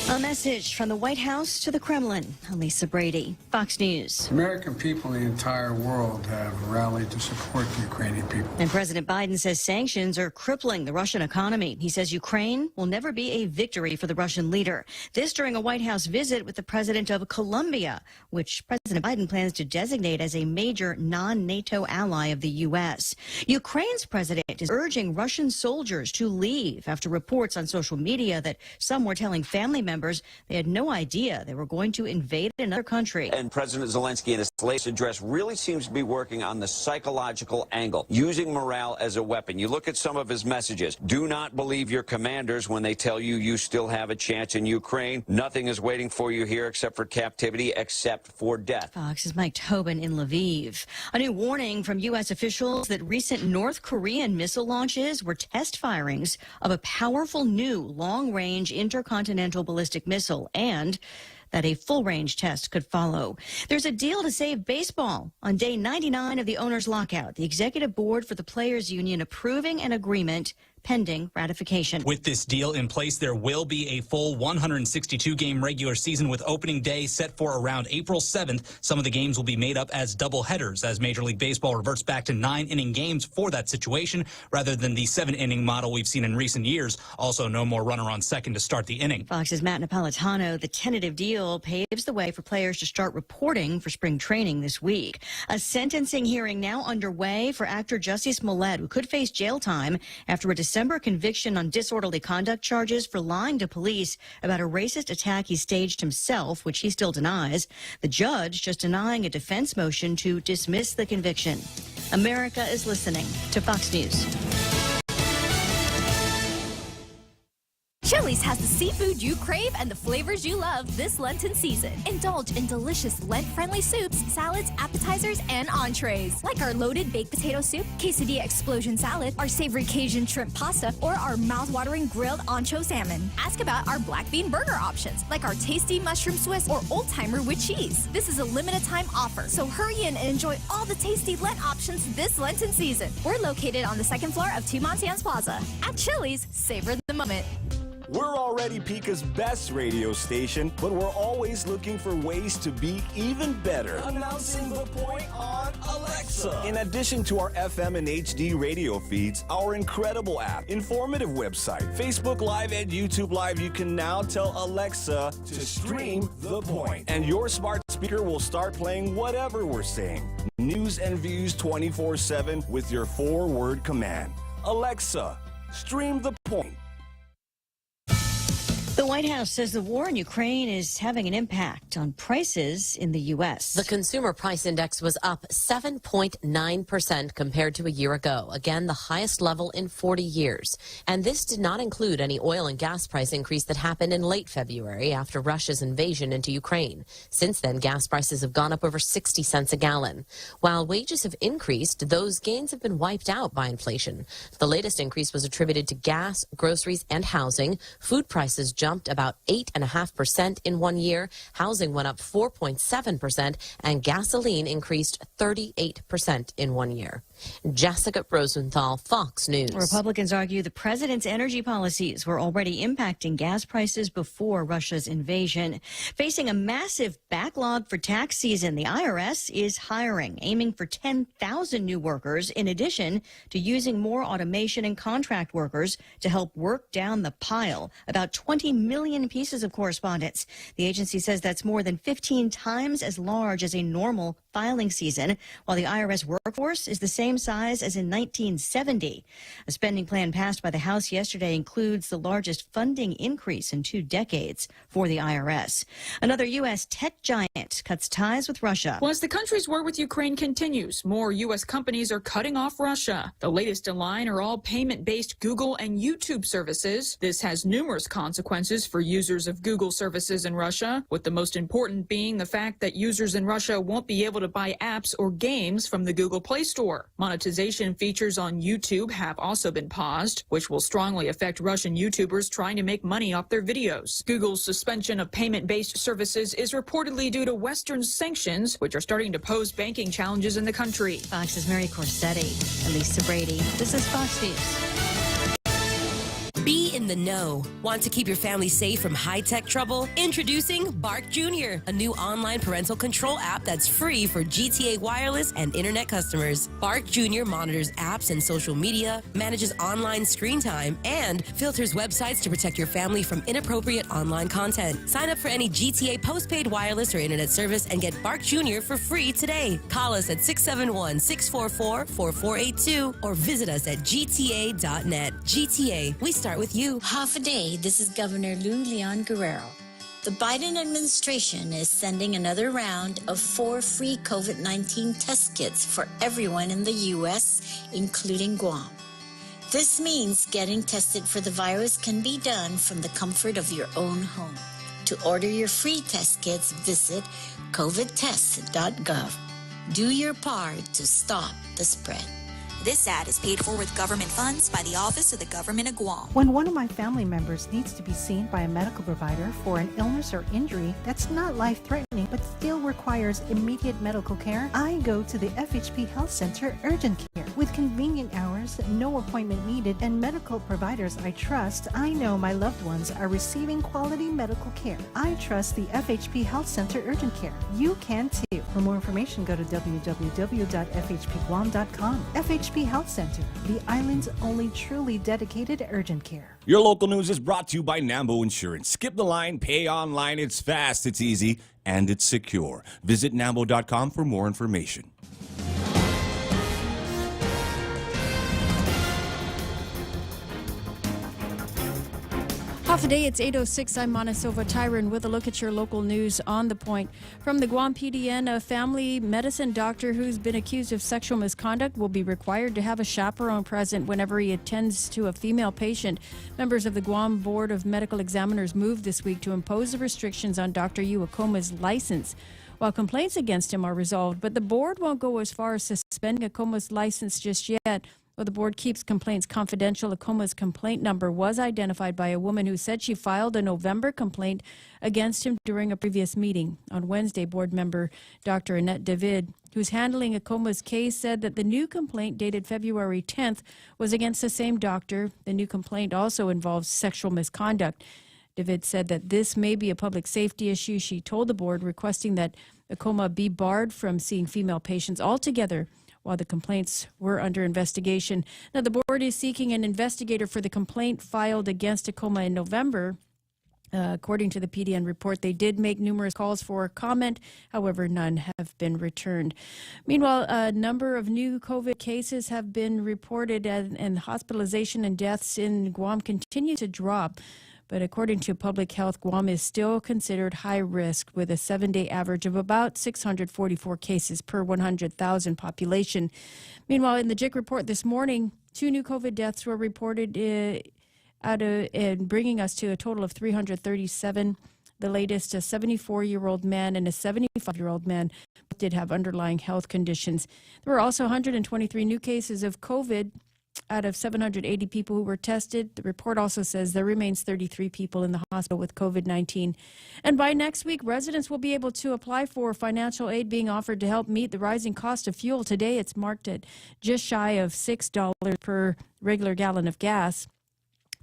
Speaker 3: A message from the White House to the Kremlin. I'm Lisa Brady, Fox News.
Speaker 10: American people in the entire world have rallied to support the Ukrainian people.
Speaker 3: And President Biden says sanctions are crippling the Russian economy. He says Ukraine will never be a victory for the Russian leader. This during a White House visit with the president of Colombia, which President Biden plans to designate as a major non-NATO ally of the U.S. Ukraine's president is urging Russian soldiers to leave after reports on social media that some were telling family members they had no idea they were going to invade another country.
Speaker 11: And President Zelensky in his latest address really seems to be working on the psychological angle, using morale as a weapon. You look at some of his messages. Do not believe your commanders when they tell you you still have a chance in Ukraine. Nothing is waiting for you here except for captivity, except for death.
Speaker 3: Fox's Mike Tobin in Lviv. A new warning from U.S. officials that recent North Korean missile launches were test firings of a powerful new long-range intercontinental ballistic missile, and that a full-range test could follow. There's a deal to save baseball. On day 99 of the owners' lockout, the executive board for the Players Union approving an agreement pending ratification.
Speaker 21: With this deal in place, there will be a full 162-game regular season with opening day set for around April 7th. Some of the games will be made up as doubleheaders as Major League Baseball reverts back to 9-inning games for that situation rather than the 7-inning model we've seen in recent years. Also, no more runner on second to start the inning.
Speaker 3: Fox's Matt Napolitano. The tentative deal paves the way for players to start reporting for spring training this week. A sentencing hearing now underway for actor Jussie Smollett, who could face jail time after a December conviction on disorderly conduct charges for lying to police about a racist attack he staged himself, which he still denies. The judge just denying a defense motion to dismiss the conviction. America is listening to Fox News.
Speaker 24: Chili's has the seafood you crave and the flavors you love this Lenten season. Indulge in delicious Lent-friendly soups, salads, appetizers, and entrees, like our loaded baked potato soup, quesadilla explosion salad, our savory Cajun shrimp pasta, or our mouth-watering grilled ancho salmon. Ask about our black bean burger options, like our tasty mushroom Swiss or old-timer with cheese. This is a limited-time offer, so hurry in and enjoy all the tasty Lent options this Lenten season. We're located on the second floor of Two Montans Plaza. At Chili's, savor the moment.
Speaker 18: We're already Pika's best radio station, but we're always looking for ways to be even better. Announcing the point on Alexa. In addition to our FM and HD radio feeds, our incredible app, informative website, Facebook Live, and YouTube Live, you can now tell Alexa to stream The Point. And your smart speaker will start playing whatever we're saying. News and views 24/7 with your 4-word command. Alexa, stream The Point.
Speaker 3: The White House says the war in Ukraine is having an impact on prices in the U.S.
Speaker 15: The consumer price index was up 7.9% compared to a year ago. Again, the highest level in 40 years. And this did not include any oil and gas price increase that happened in late February after Russia's invasion into Ukraine. Since then, gas prices have gone up over 60 cents a gallon. While wages have increased, those gains have been wiped out by inflation. The latest increase was attributed to gas, groceries, and housing. Food prices jumped about 8.5% in 1 year. Housing went up 4.7%, and gasoline increased 38% in 1 year. Jessica Rosenthal, Fox News.
Speaker 3: Republicans argue the president's energy policies were already impacting gas prices before Russia's invasion. Facing a massive backlog for tax season, the IRS is hiring, aiming for 10,000 new workers, in addition to using more automation and contract workers to help work down the pile. About 20 million pieces of correspondence. The agency says that's more than 15 times as large as a normal filing season, while the IRS workforce is the same size as in 1970. A spending plan passed by the House yesterday includes the largest funding increase in 2 decades for the IRS. Another U.S. tech giant cuts ties with Russia.
Speaker 20: Well, as the country's war with Ukraine continues, more U.S. companies are cutting off Russia. The latest in line are all payment-based Google and YouTube services. This has numerous consequences for users of Google services in Russia, with the most important being the fact that users in Russia won't be able to buy apps or games from the Google Play Store. Monetization features on YouTube have also been paused, which will strongly affect Russian YouTubers trying to make money off their videos. Google's suspension of payment-based services is reportedly due to Western sanctions, which are starting to pose banking challenges in the country.
Speaker 3: Fox's Mary Corsetti and Lisa Brady. This is Fox News.
Speaker 22: Be in the know. Want to keep your family safe from high-tech trouble? Introducing Bark Jr., a new online parental control app that's free for GTA wireless and internet customers. Bark Jr. monitors apps and social media, manages online screen time, and filters websites to protect your family from inappropriate online content. Sign up for any GTA postpaid wireless or internet service and get Bark Jr. for free today. Call us at 671-644-4482 or visit us at gta.net. GTA, we start with you.
Speaker 23: Half a day, this is Governor Lou Leon Guerrero. The Biden administration is sending another round of 4 free COVID-19 test kits for everyone in the U.S., including Guam. This means getting tested for the virus can be done from the comfort of your own home. To order your free test kits, visit covidtest.gov. Do your part to stop the spread.
Speaker 25: This ad is paid for with government funds by the Office of the Government of Guam.
Speaker 26: When one of my family members needs to be seen by a medical provider for an illness or injury that's not life-threatening but still requires immediate medical care, I go to the FHP Health Center Urgent Care. With convenient hours, no appointment needed, and medical providers I trust, I know my loved ones are receiving quality medical care. I trust the FHP Health Center Urgent Care. You can too. For more information, go to www.fhpguam.com. FHP Health Center, the island's only truly dedicated urgent care.
Speaker 18: Your local news is brought to you by Nambo Insurance. Skip the line, pay online. It's fast, it's easy, and it's secure. Visit Nambo.com for more information.
Speaker 9: Half a day, it's 8:06. I'm Monisova Tyron with a look at your local news on the point. From the Guam PDN, a family medicine doctor who's been accused of sexual misconduct will be required to have a chaperone present whenever he attends to a female patient. Members of the Guam Board of Medical Examiners moved this week to impose the restrictions on Dr. Akoma's license, while complaints against him are resolved. But the board won't go as far as suspending Akoma's license just yet. Well, the board keeps complaints confidential. Akoma's complaint number was identified by a woman who said she filed a November complaint against him during a previous meeting. On Wednesday, board member Dr. Annette David, who's handling Akoma's case, said that the new complaint dated February 10th was against the same doctor. The new complaint also involves sexual misconduct. David said that this may be a public safety issue. She told the board requesting that Akoma be barred from seeing female patients altogether while the complaints were under investigation. Now, the board is seeking an investigator for the complaint filed against Akoma in November. According to the PDN report, they did make numerous calls for comment. However, none have been returned. Meanwhile, a number of new COVID cases have been reported, and hospitalization and deaths in Guam continue to drop. But according to Public Health, Guam is still considered high risk with a 7-day average of about 644 cases per 100,000 population. Meanwhile, in the JIC report this morning, 2 new COVID deaths were reported and bringing us to a total of 337. The latest, a 74-year-old man and a 75-year-old man did have underlying health conditions. There were also 123 new cases of COVID out of 780 people who were tested. The report also says there remains 33 people in the hospital with COVID-19. And by next week, residents will be able to apply for financial aid being offered to help meet the rising cost of fuel. Today, it's marked at just shy of $6 per regular gallon of gas.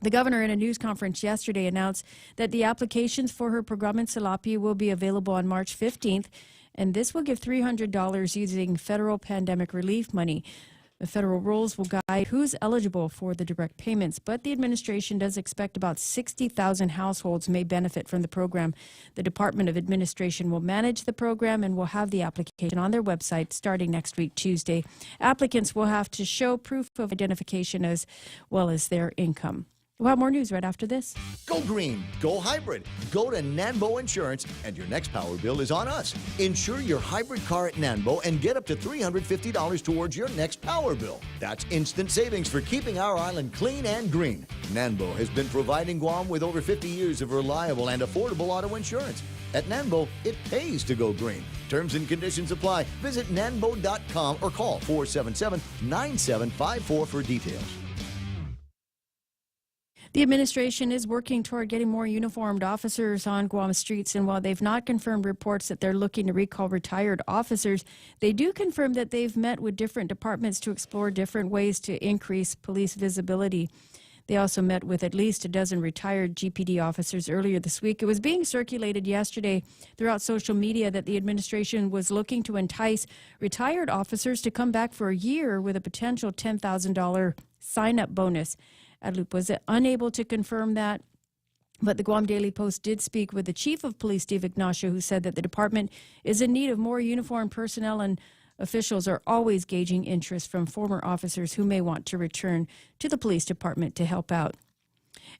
Speaker 9: The governor, in a news conference yesterday, announced that the applications for her Programang Salapi will be available on March 15th, and this will give $300 using federal pandemic relief money. The federal rules will guide who's eligible for the direct payments, but the administration does expect about 60,000 households may benefit from the program. The Department of Administration will manage the program and will have the application on their website starting next week, Tuesday. Applicants will have to show proof of identification as well as their income. We'll have more news right after this.
Speaker 13: Go green, go hybrid. Go to Nanbo Insurance, and your next power bill is on us. Insure your hybrid car at Nanbo and get up to $350 towards your next power bill. That's instant savings for keeping our island clean and green. Nanbo has been providing Guam with over 50 years of reliable and affordable auto insurance. At Nanbo, it pays to go green. Terms and conditions apply. Visit nanbo.com or call 477-9754 for details.
Speaker 9: The administration is working toward getting more uniformed officers on Guam streets, and while they've not confirmed reports that they're looking to recall retired officers, they do confirm that they've met with different departments to explore different ways to increase police visibility. They also met with at least a dozen retired GPD officers earlier this week. It was being circulated yesterday throughout social media that the administration was looking to entice retired officers to come back for a year with a potential $10,000 sign-up bonus. Adloop was unable to confirm that, but the Guam Daily Post did speak with the chief of police, Steve Ignacio, who said that the department is in need of more uniformed personnel, and officials are always gauging interest from former officers who may want to return to the police department to help out.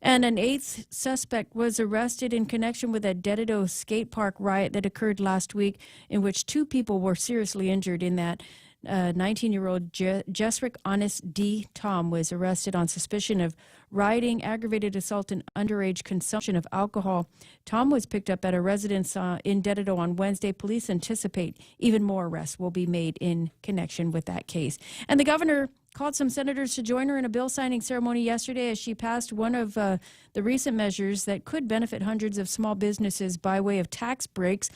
Speaker 9: And an 8th suspect was arrested in connection with a Dedido skate park riot that occurred last week, in which 2 people were seriously injured in that. 19-year-old Jesrick Honest D. Tom was arrested on suspicion of rioting, aggravated assault, and underage consumption of alcohol. Tom was picked up at a residence in Dedido on Wednesday. Police anticipate even more arrests will be made in connection with that case. And the governor called some senators to join her in a bill signing ceremony yesterday as she passed one of the recent measures that could benefit hundreds of small businesses by way of tax breaks.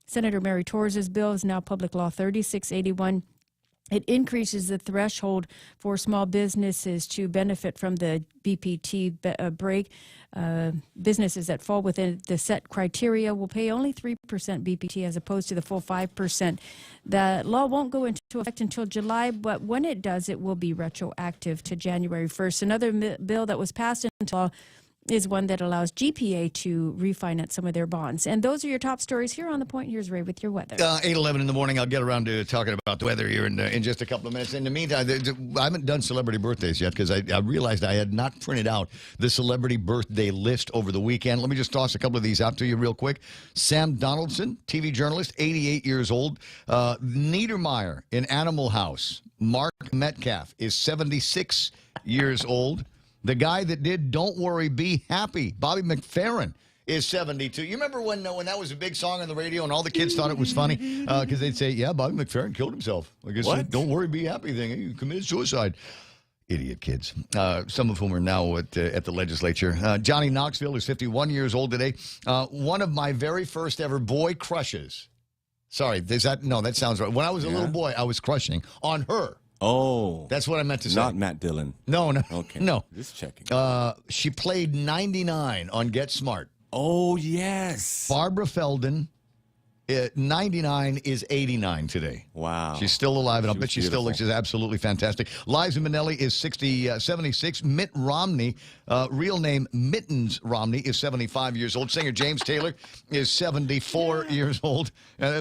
Speaker 9: Senator Mary Torres' bill is now Public Law 3681. It increases the threshold for small businesses to benefit from the BPT break. Businesses that fall within the set criteria will pay only 3% BPT as opposed to the full 5%. The law won't go into effect until July, but when it does, it will be retroactive to January 1st. Another bill that was passed into law is one that allows GPA to refinance some of their bonds. And those are your top stories here on The Point. Here's Ray with your weather.
Speaker 1: 8:11 in the morning. I'll get around to talking about the weather here in just a couple of minutes. In the meantime, I haven't done celebrity birthdays yet because I realized I had not printed out the celebrity birthday list over the weekend. Let me just toss a couple of these out to you real quick. Sam Donaldson, TV journalist, 88 years old. Niedermeyer in Animal House. Mark Metcalf is 76 years old. The guy that did Don't Worry, Be Happy, Bobby McFerrin, is 72. You remember when that was a big song on the radio and all the kids thought it was funny? Because they'd say, yeah, Bobby McFerrin killed himself. Like I said, Don't Worry, Be Happy thing. He committed suicide. Idiot kids, some of whom are now at the legislature. Johnny Knoxville is 51 years old today. One of my very first ever boy crushes. Sorry, that sounds right. When I was a little boy, I was crushing on her.
Speaker 12: Oh.
Speaker 1: That's what I meant to say.
Speaker 12: Not Matt Dillon.
Speaker 1: No.
Speaker 12: Okay.
Speaker 1: No.
Speaker 12: Just checking.
Speaker 1: She played 99 on Get Smart.
Speaker 12: Oh, yes.
Speaker 1: Barbara Feldon 99 is 89 today.
Speaker 12: Wow.
Speaker 1: She's still alive, and I'll
Speaker 12: She
Speaker 1: bet
Speaker 12: was
Speaker 1: she still
Speaker 12: beautiful.
Speaker 1: looks absolutely fantastic. Liza Minnelli is 76. Mitt Romney, real name Mittens Romney, is 75 years old. Singer James Taylor is 74 years old.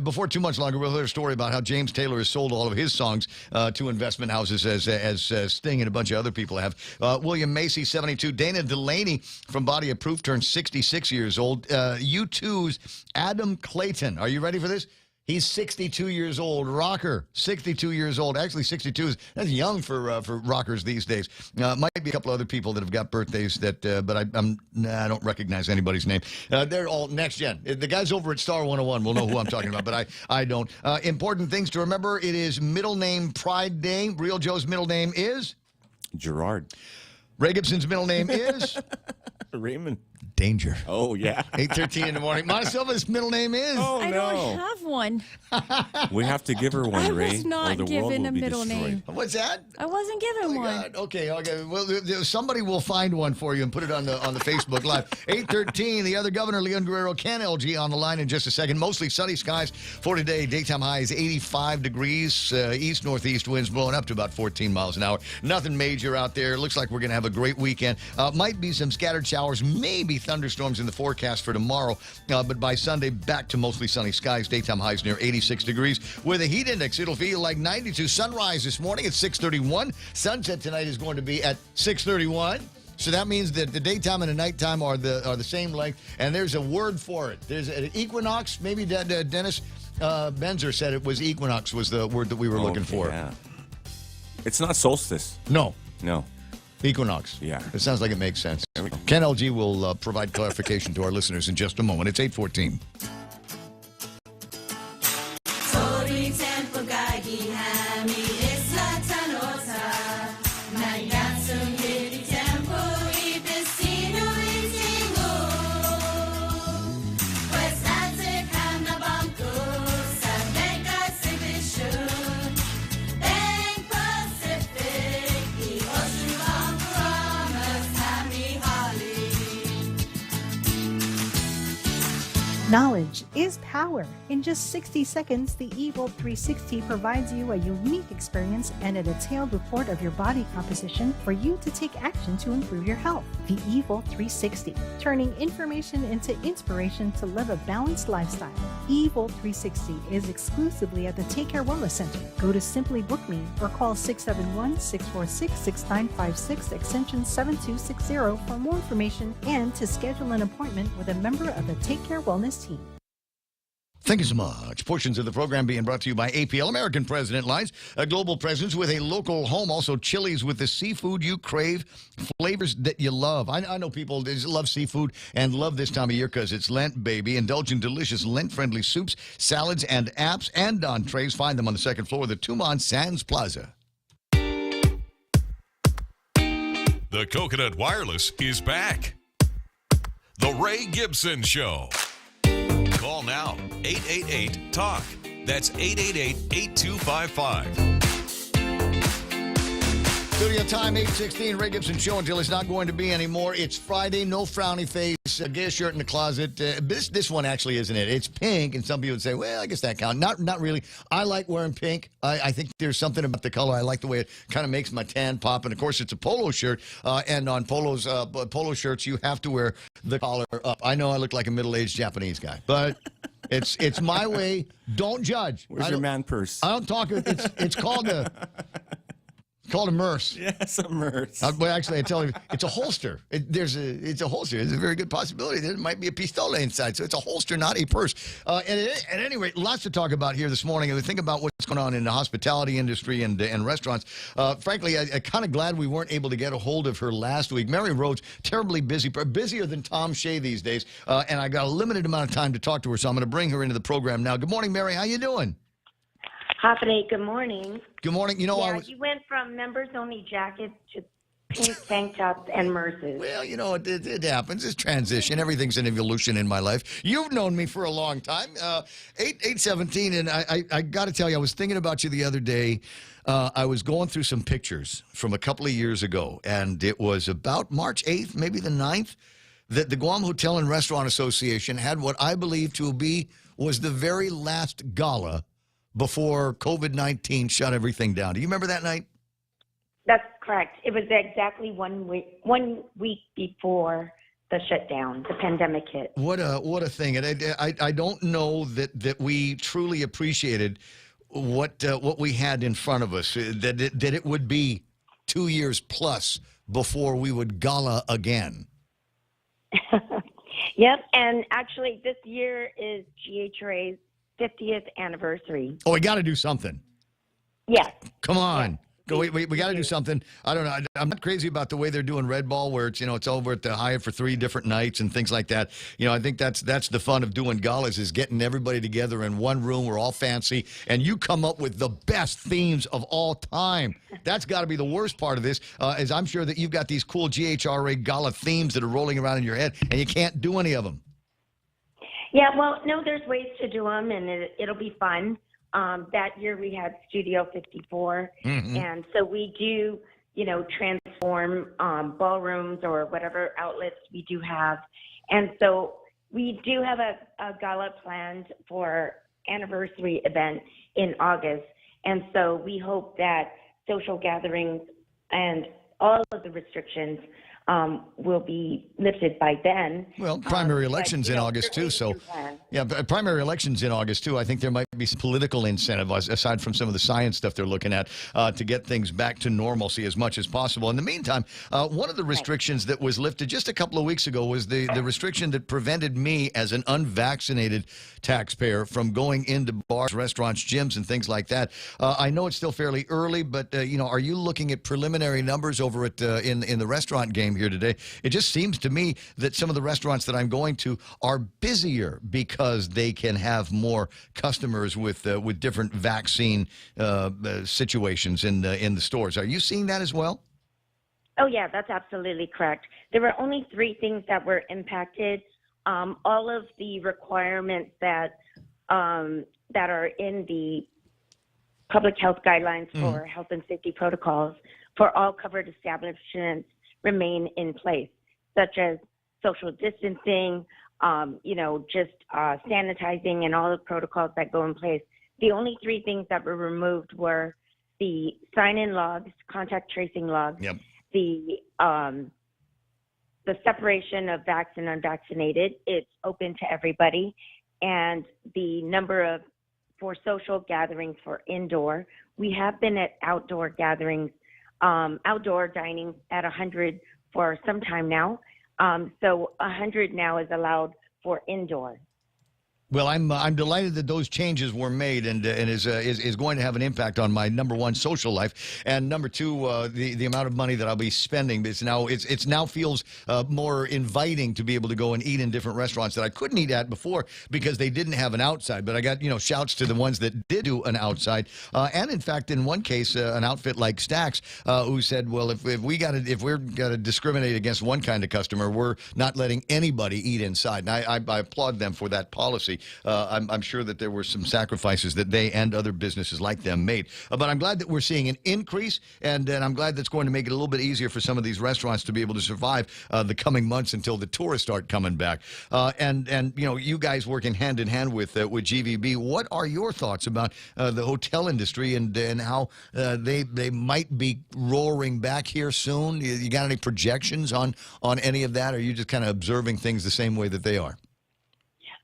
Speaker 1: Before too much longer, we'll hear a story about how James Taylor has sold all of his songs to investment houses as Sting and a bunch of other people have. William Macy, 72. Dana Delaney from Body of Proof turned 66 years old. U2's Adam Clayton. Are you ready for this? He's 62 years old. Rocker, 62 years old. Actually, 62 is that's young for rockers these days. Might be a couple other people that have got birthdays that, but I don't recognize anybody's name. They're all next gen. The guys over at Star 101 will know who I'm talking about, but I don't. Important things to remember: it is Middle Name Pride Day. Real Joe's middle name is
Speaker 12: Gerard.
Speaker 1: Ray Gibson's middle name is
Speaker 12: Raymond.
Speaker 1: Danger.
Speaker 12: Oh, yeah.
Speaker 1: 8:13 in the morning. Monica Silva's middle name is.
Speaker 12: Oh,
Speaker 9: I
Speaker 12: no.
Speaker 9: don't have one.
Speaker 12: We have to give her one,
Speaker 9: I
Speaker 12: Ray.
Speaker 9: was not
Speaker 12: or the world
Speaker 9: given
Speaker 12: will
Speaker 9: a
Speaker 12: be
Speaker 9: middle
Speaker 12: destroyed.
Speaker 9: name.
Speaker 1: What's that?
Speaker 9: I wasn't given one.
Speaker 1: God. Okay. Well, somebody will find one for you and put it on the Facebook Live. 8:13. The other governor, Leon Guerrero, Ken LG on the line in just a second. Mostly sunny skies for today. Daytime high is 85 degrees. East-northeast winds blowing up to about 14 miles an hour. Nothing major out there. Looks like we're going to have a great weekend. Might be some scattered showers, maybe thunderstorms in the forecast for tomorrow. But by Sunday, back to mostly sunny skies. Daytime highs near 86 degrees. With a heat index, it'll feel like 92. Sunrise this morning at 6:31. Sunset tonight is going to be at 6:31. So that means that the daytime and the nighttime are the same length. And there's a word for it. There's an equinox. Maybe Dennis Benzer said it was equinox was the word that we were looking for.
Speaker 12: Yeah. It's not solstice.
Speaker 1: No.
Speaker 12: No.
Speaker 1: Equinox.
Speaker 12: Yeah.
Speaker 1: It sounds like it makes sense. Ken LG will provide clarification to our listeners in just a moment. It's 8:14.
Speaker 26: Knowledge is power. In just 60 seconds, the Evil 360 provides you a unique experience and a detailed report of your body composition for you to take action to improve your health. The Evil 360, turning information into inspiration to live a balanced lifestyle. Evil 360 is exclusively at the Take Care Wellness Center. Go to Simply Book Me or call 671-646-6956 extension 7260 for more information and to schedule an appointment with a member of the Take Care Wellness team.
Speaker 1: Thank you so much. Portions of the program being brought to you by APL, American President Lines, a global presence with a local home. Also, Chili's with the seafood you crave, flavors that you love. I know people that love seafood and love this time of year because it's Lent, baby. Indulge in delicious Lent-friendly soups, salads, and apps and entrees. Find them on the second floor of the Tumon Sands Plaza.
Speaker 2: The Coconut Wireless is back. The Ray Gibson Show. Call now, 888-TALK. That's 888-8255.
Speaker 1: Studio time, 8:16. Ray Gibson Show until it's not going to be anymore. It's Friday, no frowny face. Get a shirt in the closet. This one actually isn't it. It's pink, and some people would say, well, I guess that counts. Not really. I like wearing pink. I think there's something about the color. I like the way it kind of makes my tan pop. And, of course, it's a polo shirt. And on polo shirts, you have to wear the collar up. I know I look like a middle-aged Japanese guy, but it's my way. Don't judge.
Speaker 12: Where's your man purse?
Speaker 1: I don't talk. It's called a... Called a Merce.
Speaker 12: Yes, a Merce.
Speaker 1: Well, actually, I tell you, it's a holster. It's a holster. There's a very good possibility there might be a pistola inside. So it's a holster, not a purse. At any rate, lots to talk about here this morning. And we think about what's going on in the hospitality industry and restaurants. Frankly, I'm kind of glad we weren't able to get a hold of her last week. Mary Rhodes, terribly busy, busier than Tom Shea these days. And I got a limited amount of time to talk to her, so I'm going to bring her into the program now. Good morning, Mary. How you doing?
Speaker 4: Hoppity, good morning.
Speaker 1: Good morning. You know,
Speaker 4: you went from members-only jackets to pink tank tops and Merces.
Speaker 1: Well, you know, it happens. It's transition. Everything's an evolution in my life. You've known me for a long time. 8:17, and I got to tell you, I was thinking about you the other day. I was going through some pictures from a couple of years ago, and it was about March 8th, maybe the 9th, that the Guam Hotel and Restaurant Association had what I believe to be was the very last gala before COVID-19 shut everything down. Do you remember that night?
Speaker 4: That's correct. It was exactly 1 week before the shutdown, the pandemic hit.
Speaker 1: What a thing. And I don't know that we truly appreciated what we had in front of us, that it would be 2 years plus before we would gala again.
Speaker 4: Yep, and actually this year is GHRA's 50th anniversary.
Speaker 1: Oh, we got to do something.
Speaker 4: Yes.
Speaker 1: Come on. We got to do something. I don't know. I'm not crazy about the way they're doing Red Ball, where it's over at the Hyatt for 3 different nights and things like that. I think that's the fun of doing galas, is getting everybody together in one room. We're all fancy, and you come up with the best themes of all time. That's got to be the worst part of this, is I'm sure that you've got these cool GHRA gala themes that are rolling around in your head, and you can't do any of them.
Speaker 4: Yeah, well, no, there's ways to do them, and it'll be fun. That year we had Studio 54, and so we do, transform ballrooms or whatever outlets we do have. And so we do have a gala planned for anniversary event in August. And so we hope that social gatherings and all of the restrictions will be lifted by then.
Speaker 1: Well, primary elections in August too, so yeah, primary elections in August too. I think there might be some political incentive aside from some of the science stuff they're looking at to get things back to normalcy as much as possible. In the meantime, one of the restrictions that was lifted just a couple of weeks ago was the restriction that prevented me as an unvaccinated taxpayer from going into bars, restaurants, gyms, and things like that. I know it's still fairly early, but are you looking at preliminary numbers over at in the restaurant game here today? It just seems to me that some of the restaurants that I'm going to are busier because they can have more customers with different vaccine situations in the stores. Are you seeing that as well?
Speaker 4: Oh yeah, that's absolutely correct. There were only 3 things that were impacted. All of the requirements that are in the public health guidelines for health and safety protocols for all covered establishments remain in place, such as social distancing, just sanitizing and all the protocols that go in place. The only 3 things that were removed were the sign-in logs, contact tracing logs, the separation of vax and unvaccinated. It's open to everybody, and the number for social gatherings for indoor. We have been at outdoor gatherings, outdoor dining at 100 for some time now. So 100 now is allowed for indoor.
Speaker 1: Well, I'm delighted that those changes were made and is going to have an impact on my number 1 social life, and number 2 the amount of money that I'll be spending. It's now feels more inviting to be able to go and eat in different restaurants that I couldn't eat at before because they didn't have an outside. But I got shouts to the ones that did do an outside, and in fact in one case an outfit like Stax who said, well, if we're gonna discriminate against one kind of customer, we're not letting anybody eat inside. And I applaud them for that policy. I'm sure that there were some sacrifices that they and other businesses like them made. But I'm glad that we're seeing an increase, and I'm glad that's going to make it a little bit easier for some of these restaurants to be able to survive the coming months until the tourists start coming back. And you guys working hand in hand with GVB, what are your thoughts about the hotel industry and how they might be roaring back here soon? You got any projections on any of that, or are you just kind of observing things the same way that they are?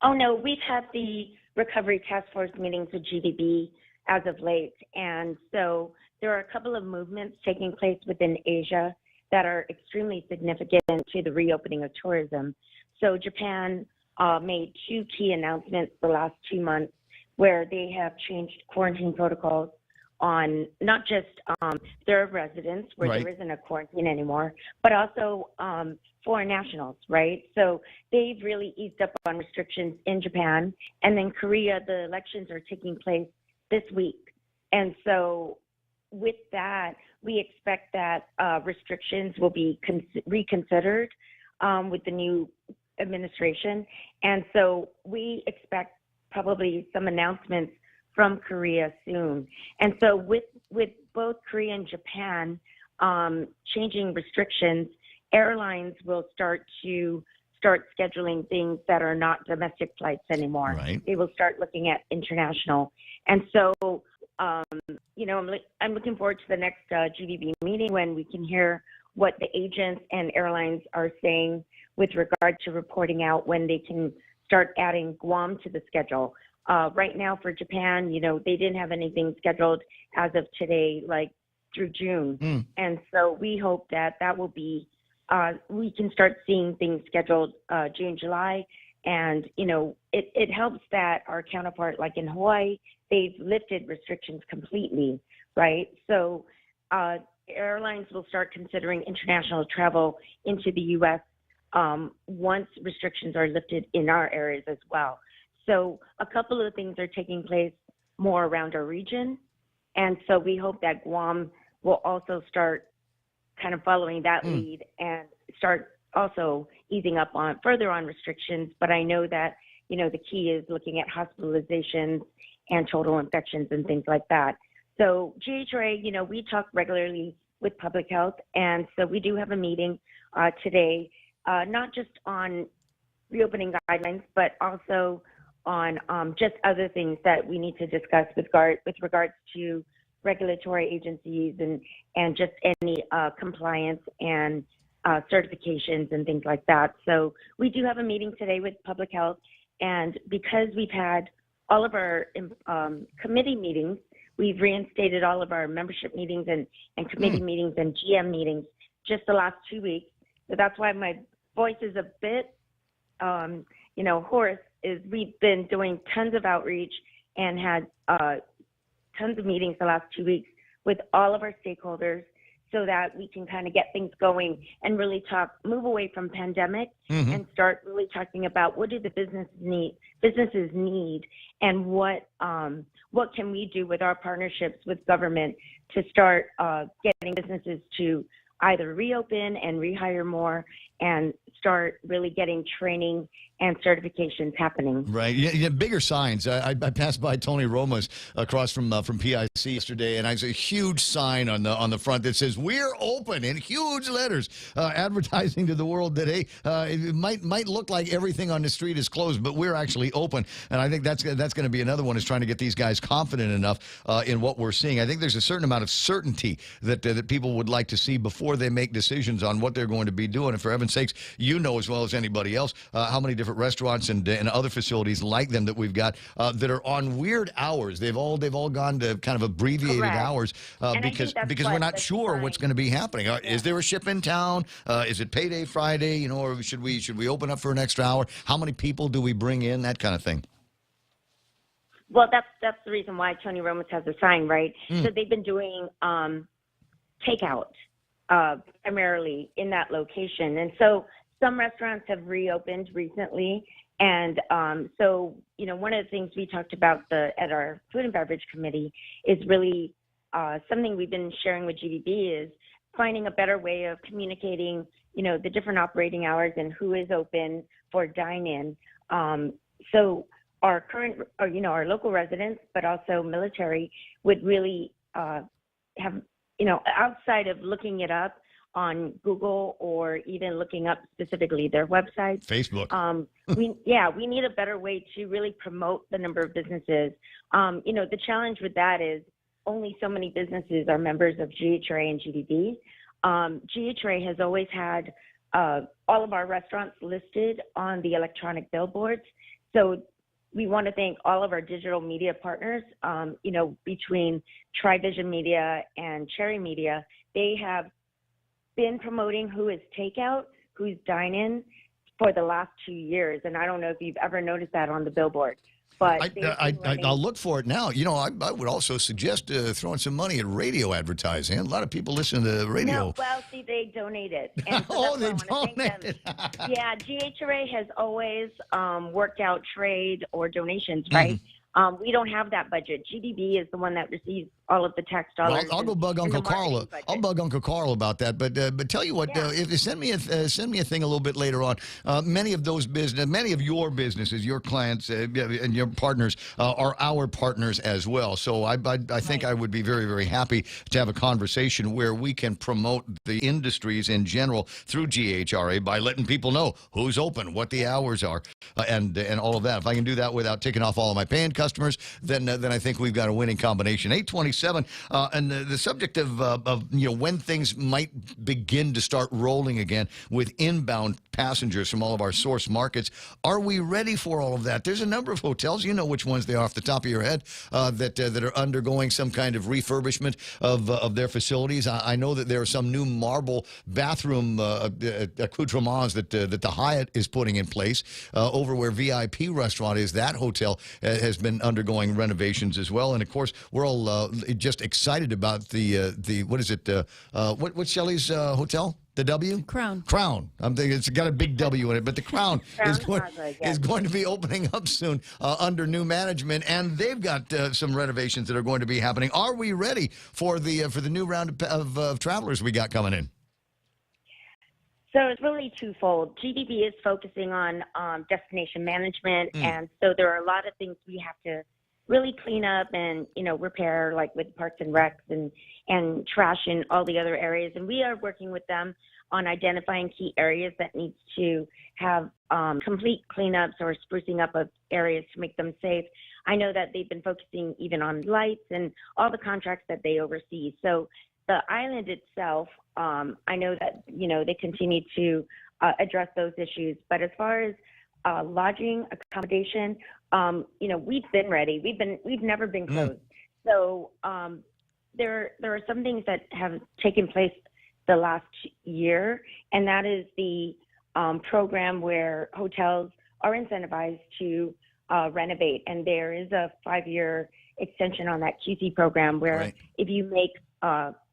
Speaker 4: Oh, no, we've had the recovery task force meetings with GVB as of late. And so there are a couple of movements taking place within Asia that are extremely significant to the reopening of tourism. So Japan made 2 key announcements the last 2 months where they have changed quarantine protocols on not just their residents, where there isn't a quarantine anymore, but also foreign nationals, right? So they've really eased up on restrictions in Japan. And then Korea, the elections are taking place this week. And so with that, we expect that restrictions will be reconsidered with the new administration. And so we expect probably some announcements from Korea soon. And so with both Korea and Japan changing restrictions, airlines will start to start scheduling things that are not domestic flights anymore.
Speaker 1: Right.
Speaker 4: They will start looking at international. And so, I'm looking forward to the next GDB meeting when we can hear what the agents and airlines are saying with regard to reporting out when they can start adding Guam to the schedule. Right now for Japan, they didn't have anything scheduled as of today, like through June. And so we hope that will be, we can start seeing things scheduled June, July. And, it helps that our counterpart, like in Hawaii, they've lifted restrictions completely, right? So airlines will start considering international travel into the U.S. Once restrictions are lifted in our areas as well. So a couple of things are taking place more around our region. And so we hope that Guam will also start kind of following that lead and start also easing up further on restrictions. But I know that, the key is looking at hospitalizations and total infections and things like that. So GHRA, we talk regularly with public health. And so we do have a meeting today, not just on reopening guidelines, but also on just other things that we need to discuss with regards to regulatory agencies and just any compliance and certifications and things like that. So we do have a meeting today with public health, and because we've had all of our committee meetings, we've reinstated all of our membership meetings and committee meetings and GM meetings just the last 2 weeks. So that's why my voice is a bit, hoarse. Is we've been doing tons of outreach and had tons of meetings the last 2 weeks with all of our stakeholders so that we can kind of get things going and really move away from pandemic and start really talking about what do the businesses need and what can we do with our partnerships with government to start getting businesses to either reopen and rehire more and start really getting training and certifications happening.
Speaker 1: Right. Yeah, bigger signs. I passed by Tony Roma's across from PIC yesterday, and I saw a huge sign on the front that says "We're open" in huge letters, advertising to the world that hey, it might look like everything on the street is closed, but we're actually open. And I think that's going to be another one, is trying to get these guys confident enough in what we're seeing. I think there's a certain amount of certainty that people would like to see before they make decisions on what they're going to be doing. And for heaven's sakes, as well as anybody else, how many different restaurants and other facilities like them that we've got that are on weird hours. They've all gone to kind of abbreviated hours because we're not sure what's going to be happening. Is there a ship in town? Is it payday Friday? Or should we open up for an extra hour? How many people do we bring in? That kind of thing.
Speaker 4: Well, that's the reason why Tony Romas has a sign, right? So they've been doing takeout primarily in that location, and so some restaurants have reopened recently. And so, one of the things we talked about at our food and beverage committee is really something we've been sharing with GDB is finding a better way of communicating, the different operating hours and who is open for dine-in. So our our local residents, but also military, would really have, outside of looking it up on Google or even looking up specifically their website,
Speaker 1: Facebook.
Speaker 4: We need a better way to really promote the number of businesses. The challenge with that is only so many businesses are members of GHRA and GDB. GHRA has always had all of our restaurants listed on the electronic billboards. So we want to thank all of our digital media partners, between TriVision Media and Cherry Media. They have been promoting who is takeout, who's dine-in for the last 2 years. And I don't know if you've ever noticed that on the billboard. But
Speaker 1: I'll look for it now. I would also suggest throwing some money at radio advertising. A lot of people listen to the radio.
Speaker 4: No, well, see, they donate it. And so
Speaker 1: they donate it.
Speaker 4: Yeah, GHRA has always worked out trade or donations, right? We don't have that budget. GDB is the one that receives all of the tax dollars.
Speaker 1: Well, I'll go bug Uncle Carl. I'll bug Uncle Carl about that. But tell you what, if you send me a thing a little bit later on. Many of your businesses, your clients, and your partners are our partners as well. So I think I would be very, very happy to have a conversation where we can promote the industries in general through GHRA by letting people know who's open, what the hours are, and all of that. If I can do that without taking off all of my paying customers, then I think we've got a winning combination. 827, and the subject of when things might begin to start rolling again with inbound passengers from all of our source markets. Are we ready for all of that? There's a number of hotels, you know which ones they are off the top of your head, that are undergoing some kind of refurbishment of their facilities. I know that there are some new marble bathroom accoutrements that the Hyatt is putting in place over where VIP Restaurant is. That hotel has been undergoing renovations as well. And of course, we're all just excited about the what is it? What's Shelley's hotel? The W?
Speaker 9: Crown.
Speaker 1: Crown. I'm thinking it's got a big W in it, but the Crown is going to be opening up soon under new management, and they've got some renovations that are going to be happening. Are we ready for the new round of travelers we got coming in?
Speaker 4: So it's really twofold. GDB is focusing on destination management, and so there are a lot of things we have to really clean up and repair, like with Parks and Recs and trash in all the other areas. And we are working with them on identifying key areas that needs to have complete cleanups or sprucing up of areas to make them safe. I know that they've been focusing even on lights and all the contracts that they oversee. So the island itself, I know that they continue to address those issues. But as far as lodging accommodation, we've been ready. We've never been closed. So there are some things that have taken place the last year, and that is the program where hotels are incentivized to renovate. And there is a 5-year extension on that QC program where if you make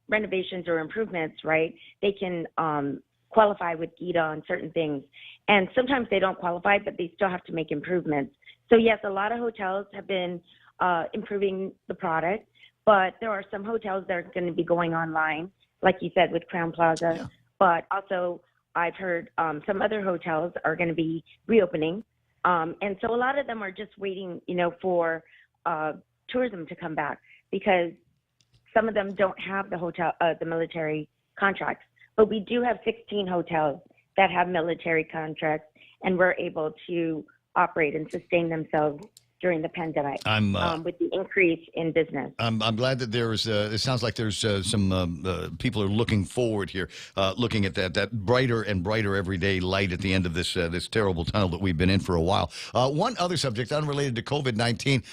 Speaker 4: renovations or improvements, right, they can qualify with GITA on certain things. And sometimes they don't qualify, but they still have to make improvements. So yes, a lot of hotels have been improving the product, but there are some hotels that are going to be going online, like you said, with Crown Plaza. Yeah. But also I've heard some other hotels are going to be reopening. And so a lot of them are just waiting, for tourism to come back, because some of them don't have the military contracts. But we do have 16 hotels that have military contracts, and we're able to operate and sustain themselves during the pandemic with the increase in business.
Speaker 1: I'm glad that there's. It sounds like there's some people are looking forward here, looking at that brighter and brighter everyday light at the end of this terrible tunnel that we've been in for a while. One other subject unrelated to COVID-19.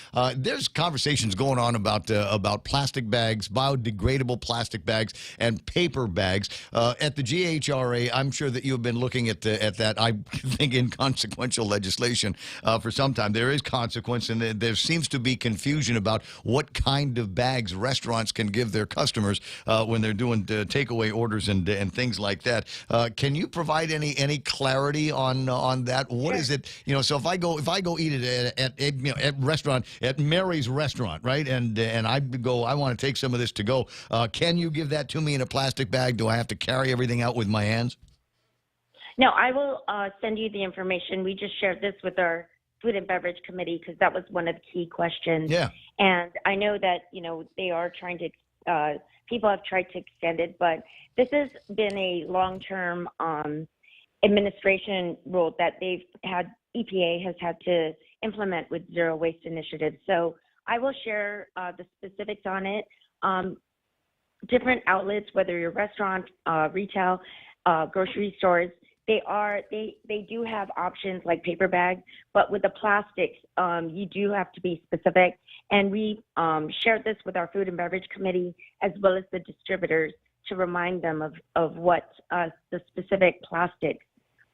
Speaker 1: There's conversations going on about plastic bags, biodegradable plastic bags, and paper bags at the GHRA. I'm sure that you have been looking at that. I think inconsequential legislation for some time. There is consequence. And there seems to be confusion about what kind of bags restaurants can give their customers when they're doing takeaway orders and things like that. Can you provide any clarity on that? What is it? So if I go eat it at restaurant, at Mary's restaurant, right? And I want to take some of this to go. Can you give that to me in a plastic bag? Do I have to carry everything out with my hands?
Speaker 4: No, I will send you the information. We just shared this with our Food and Beverage Committee because that was one of the key questions.
Speaker 1: Yeah.
Speaker 4: And I know that, they are trying to, people have tried to extend it, but this has been a long-term administration rule that EPA has had to implement with zero waste initiatives. So I will share the specifics on it. Different outlets, whether you're restaurant, retail, grocery stores, they do have options like paper bags, but with the plastics, you do have to be specific. And we shared this with our Food and Beverage Committee as well as the distributors to remind them of what the specific plastics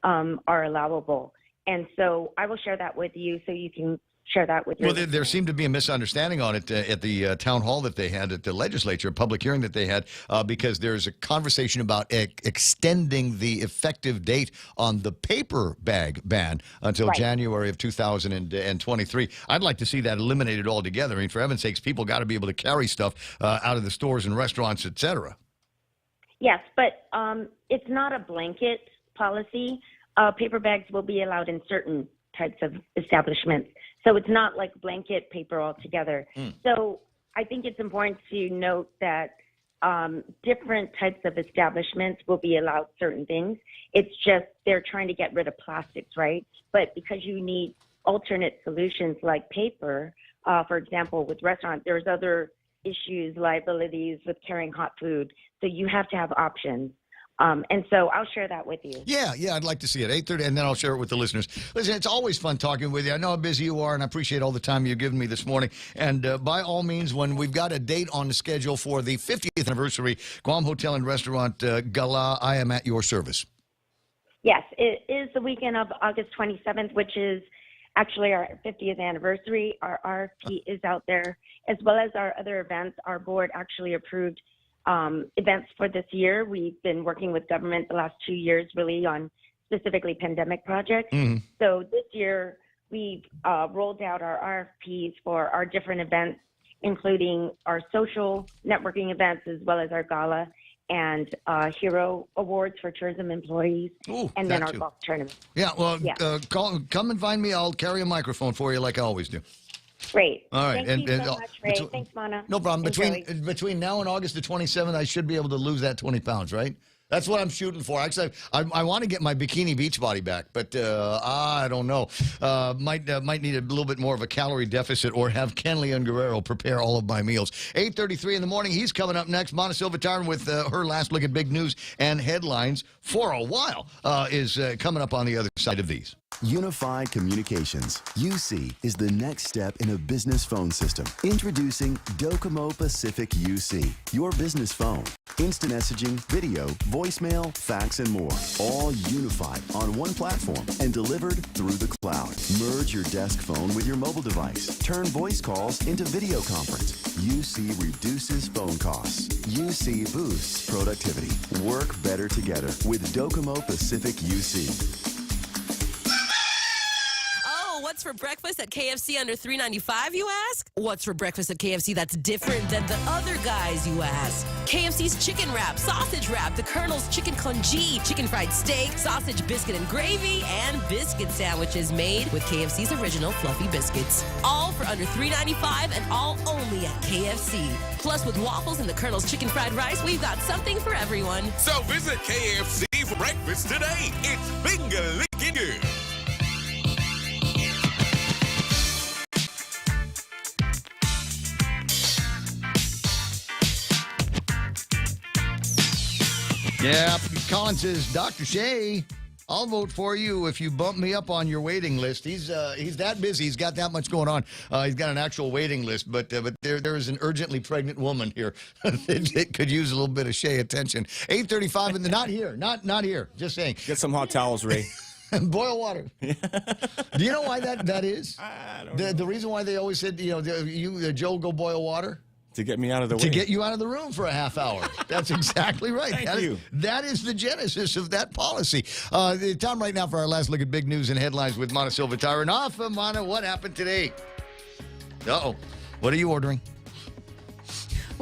Speaker 4: are allowable. And so I will share that with you so you can share that with you.
Speaker 1: Well, there seemed to be a misunderstanding on it at the town hall that they had at the legislature, a public hearing that they had, because there's a conversation about extending the effective date on the paper bag ban until January of 2023. I'd like to see that eliminated altogether. I mean, for heaven's sakes, people got to be able to carry stuff out of the stores and restaurants, et cetera.
Speaker 4: Yes, but it's not a blanket policy. Paper bags will be allowed in certain types of establishments. So it's not like blanket paper altogether. So I think it's important to note that different types of establishments will be allowed certain things. It's just they're trying to get rid of plastics, right? But because you need alternate solutions like paper, for example, with restaurants, there's other issues, liabilities with carrying hot food. So you have to have options. And so I'll share that with you.
Speaker 1: Yeah, I'd like to see it. 8:30, and then I'll share it with the listeners. Listen, it's always fun talking with you. I know how busy you are, and I appreciate all the time you've given me this morning. And by all means, when we've got a date on the schedule for the 50th anniversary Guam Hotel and Restaurant Gala, I am at your service.
Speaker 4: Yes, it is the weekend of August 27th, which is actually our 50th anniversary. Our RFP is out there, as well as our other events. Our board actually approved events for this year. We've been working with government the last 2 years really on specifically pandemic projects. So this year we've rolled out our RFPs for our different events, including our social networking events as well as our gala and hero awards for tourism employees, and then our golf tournament.
Speaker 1: Yeah, well, come and find me. I'll carry a microphone for you like I always do.
Speaker 4: Great.
Speaker 1: All right.
Speaker 4: Thank you so much, Ray. Thanks, Mana.
Speaker 1: No problem.
Speaker 4: Enjoy.
Speaker 1: Between now and August the 27th, I should be able to lose that 20 pounds, right? That's what I'm shooting for. Actually, I want to get my bikini beach body back, but I don't know. Might need a little bit more of a calorie deficit, or have Kenley and Guerrero prepare all of my meals. 8:33 in the morning. He's coming up next. Mana Silva-Tyron with her last look at big news and headlines for a while is coming up on the other side of these.
Speaker 5: Unified Communications, UC, is the next step in a business phone system. Introducing Docomo Pacific UC, your business phone. Instant messaging, video, voicemail, fax, and more. All unified on one platform and delivered through the cloud. Merge your desk phone with your mobile device. Turn voice calls into video conference. UC reduces phone costs. UC boosts productivity. Work better together with Docomo Pacific UC.
Speaker 22: What's for breakfast at KFC under $3.95, you ask? What's for breakfast at KFC that's different than the other guys, you ask? KFC's chicken wrap, sausage wrap, the Colonel's chicken congee, chicken fried steak, sausage biscuit and gravy, and biscuit sandwiches made with KFC's original fluffy biscuits. All for under $3.95 and all only at KFC. Plus, with waffles and the Colonel's chicken fried rice, we've got something for everyone.
Speaker 2: So visit KFC for breakfast today. It's finger-licking good.
Speaker 1: Yeah, Collins says, Dr. Shea, I'll vote for you if you bump me up on your waiting list. He's that busy. He's got that much going on. He's got an actual waiting list, but there is an urgently pregnant woman here that could use a little bit of Shea attention. 8:35 in the not here. Just saying.
Speaker 12: Get some hot towels, Ray.
Speaker 1: Boil water. Do you know why that is?
Speaker 12: I don't know.
Speaker 1: The reason why they always said, Joe, go boil water.
Speaker 12: To get me out of the way.
Speaker 1: To get you out of the room for a half hour. That's exactly right.
Speaker 12: Thank you.
Speaker 1: That is the genesis of that policy. The time right now for our last look at big news and headlines with Mana Silva-Tyron. Mana, what happened today? Uh-oh. What are you ordering?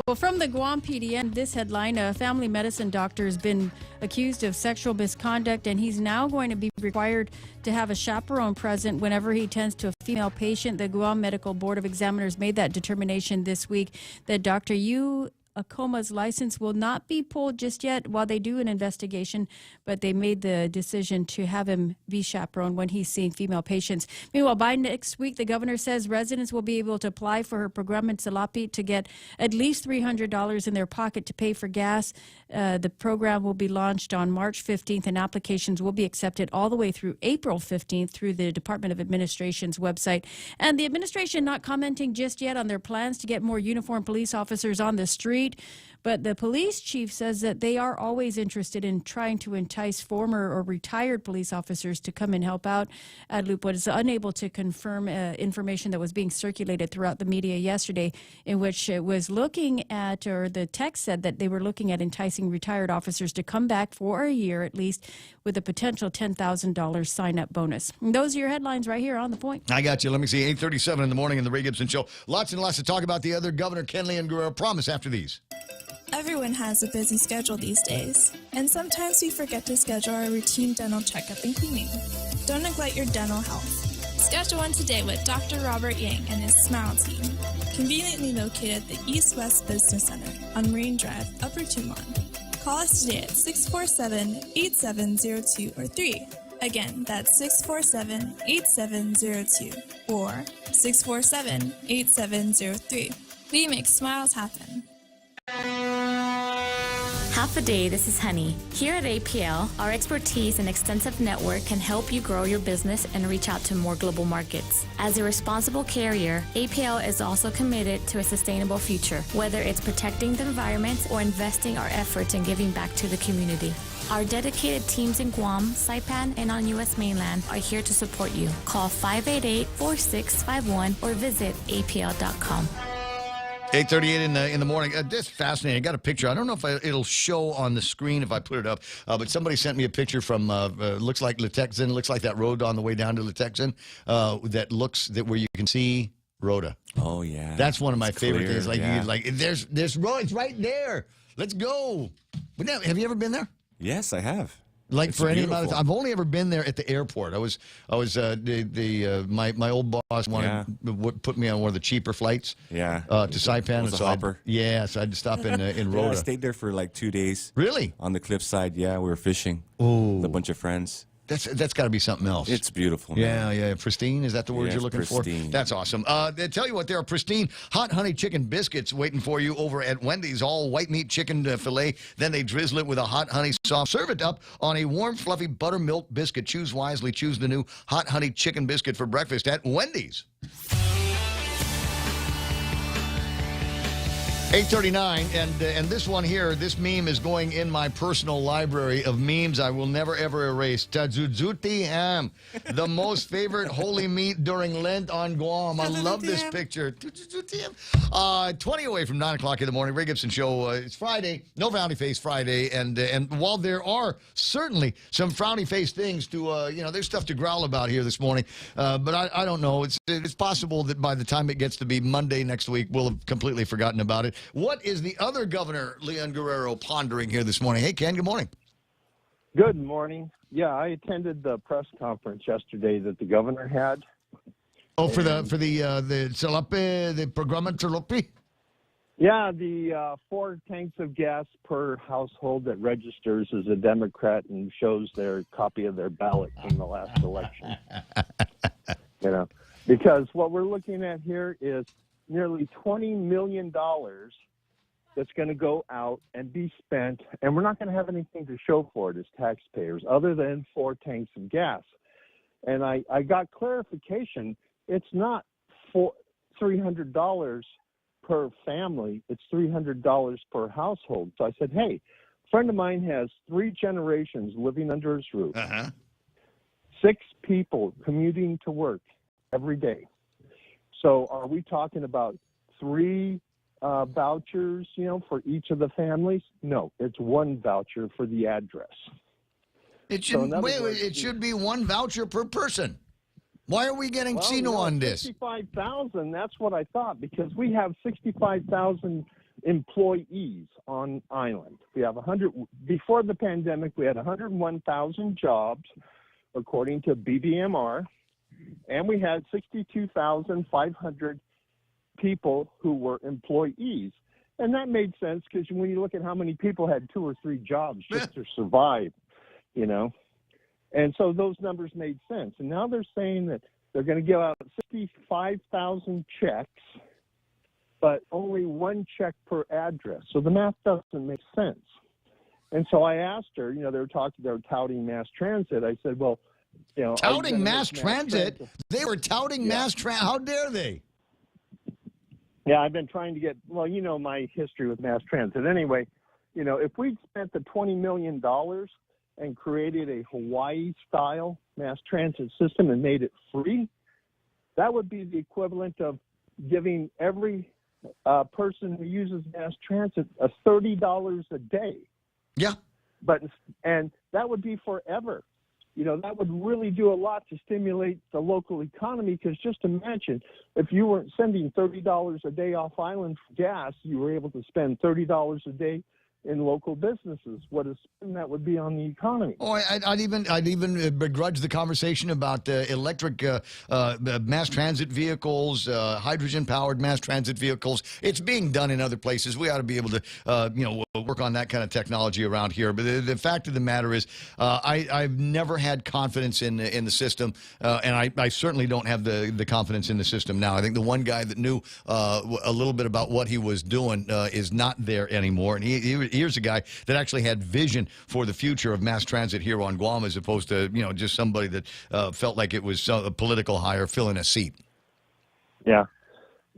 Speaker 9: Well, from the Guam PDN, this headline, a family medicine doctor has been accused of sexual misconduct, and he's now going to be required to have a chaperone present whenever he tends to a female patient. The Guam Medical Board of Examiners made that determination this week that Dr. Yu Akoma's license will not be pulled just yet while they do an investigation, but they made the decision to have him be chaperone when he's seeing female patients. Meanwhile, by next week, the governor says residents will be able to apply for her program in Salapi to get at least $300 in their pocket to pay for gas. The program will be launched on March 15th, and applications will be accepted all the way through April 15th through the Department of Administration's website. And the administration not commenting just yet on their plans to get more uniformed police officers on the street. But the police chief says that they are always interested in trying to entice former or retired police officers to come and help out. AdLoop was unable to confirm information that was being circulated throughout the media yesterday, in which it was looking at, or the text said that they were looking at enticing retired officers to come back for a year at least with a potential $10,000 sign-up bonus. And those are your headlines right here on The Point.
Speaker 1: I got you. Let me see. 8:37 in the morning in the Ray Gibson Show. Lots and lots to talk about. The other Governor Kenley and Guerrero promise after these.
Speaker 6: Everyone has a busy schedule these days, and sometimes we forget to schedule our routine dental checkup and cleaning. Don't neglect your dental health. Schedule one today with Dr. Robert Yang and his Smile team, conveniently located at the East West Business Center on Marine Drive, Upper Tumon. Call us today at 647-8702 or 3. Again, that's 647-8702 or 647-8703. We make smiles happen.
Speaker 7: Half a day, this is Honey. Here at APL, our expertise and extensive network can help you grow your business and reach out to more global markets. As a responsible carrier, APL is also committed to a sustainable future, whether it's protecting the environment or investing our efforts in giving back to the community. Our dedicated teams in Guam, Saipan, and on U.S. mainland are here to support you. Call 588-4651 or visit apl.com.
Speaker 1: 8:38 in the morning. This is fascinating. I got a picture. I don't know if it'll show on the screen if I put it up, but somebody sent me a picture from looks like Latexan. Looks like that road on the way down to Latexan. Where you can see Rhoda.
Speaker 12: Oh yeah,
Speaker 1: that's one of my favorite
Speaker 12: clear,
Speaker 1: things. Like
Speaker 12: yeah.
Speaker 1: there's road. It's right there. Let's go. But now, have you ever been there?
Speaker 12: Yes, I have.
Speaker 1: Like
Speaker 12: It's
Speaker 1: for any
Speaker 12: beautiful.
Speaker 1: amount of time. I've only ever been there at the airport. My old boss put me on one of the cheaper flights.
Speaker 12: Yeah.
Speaker 1: To Saipan.
Speaker 12: It was a hopper.
Speaker 1: So I had to stop in Rhoda.
Speaker 12: Yeah, I stayed there for like 2 days.
Speaker 1: Really?
Speaker 12: On the cliffside. Yeah, we were fishing.
Speaker 1: Oh.
Speaker 12: With a bunch of friends.
Speaker 1: That's got to be something else.
Speaker 12: It's beautiful, man.
Speaker 1: Yeah. Pristine, is that the word
Speaker 12: Yes,
Speaker 1: you're looking
Speaker 12: pristine.
Speaker 1: for? That's awesome. They tell you what, there are pristine hot honey chicken biscuits waiting for you over at Wendy's. All white meat chicken filet. Then they drizzle it with a hot honey sauce. Serve it up on a warm, fluffy buttermilk biscuit. Choose wisely. Choose the new hot honey chicken biscuit for breakfast at Wendy's. 8:39, and this one here, this meme is going in my personal library of memes I will never, ever erase. Tazuzuti ham, the most favorite holy meat during Lent on Guam. I love this picture. Tazuzuti ham. 20 away from 9 o'clock in the morning. Ray Gibson Show. It's Friday, no frowny face Friday, and while there are certainly some frowny face things to, there's stuff to growl about here this morning, but I don't know. It's possible that by the time it gets to be Monday next week, we'll have completely forgotten about it. What is the other Governor, Leon Guerrero, pondering here this morning? Hey, Ken, good morning.
Speaker 8: Good morning. Yeah, I attended the press conference yesterday that the governor had.
Speaker 1: Oh, for the Salope, the Programa Salope?
Speaker 8: Yeah, the 4 tanks of gas per household that registers as a Democrat and shows their copy of their ballot from the last election. Because what we're looking at here is nearly $20 million that's going to go out and be spent, and we're not going to have anything to show for it as taxpayers other than 4 tanks of gas. And I got clarification. It's not $300 per family. It's $300 per household. So I said, hey, a friend of mine has 3 generations living under his roof, 6 people commuting to work every day. So are we talking about 3 vouchers, for each of the families? No, it's 1 voucher for the address.
Speaker 1: It should be 1 voucher per person. Why are we getting Chino on this?
Speaker 8: 65,000, that's what I thought, because we have 65,000 employees on island. We have before the pandemic, we had 101,000 jobs, according to BBMR. And we had 62,500 people who were employees. And that made sense because when you look at how many people had 2 or 3 jobs just to survive, And so those numbers made sense. And now they're saying that they're going to give out 65,000 checks, but only 1 check per address. So the math doesn't make sense. And so I asked her, they were touting mass transit. I said, well,
Speaker 1: touting mass transit? They were touting mass transit. How dare they?
Speaker 8: Yeah, I've been trying to get, well, you know my history with mass transit. Anyway, you know, if we'd spent the $20 million and created a Hawaii-style mass transit system and made it free, that would be the equivalent of giving every person who uses mass transit $30 a day.
Speaker 1: Yeah.
Speaker 8: And that would be forever. You know, that would really do a lot to stimulate the local economy, because just imagine if you weren't sending $30 a day off island for gas, you were able to spend $30 a day in local businesses. What a spin that would be on the economy.
Speaker 1: Oh, I'd even begrudge the conversation about electric mass transit vehicles, hydrogen-powered mass transit vehicles. It's being done in other places. We ought to be able to, work on that kind of technology around here. But the fact of the matter is, I've never had confidence in the system, and I certainly don't have the confidence in the system now. I think the one guy that knew a little bit about what he was doing is not there anymore, and here's a guy that actually had vision for the future of mass transit here on Guam, as opposed to, just somebody that felt like it was a political hire filling a seat.
Speaker 8: Yeah.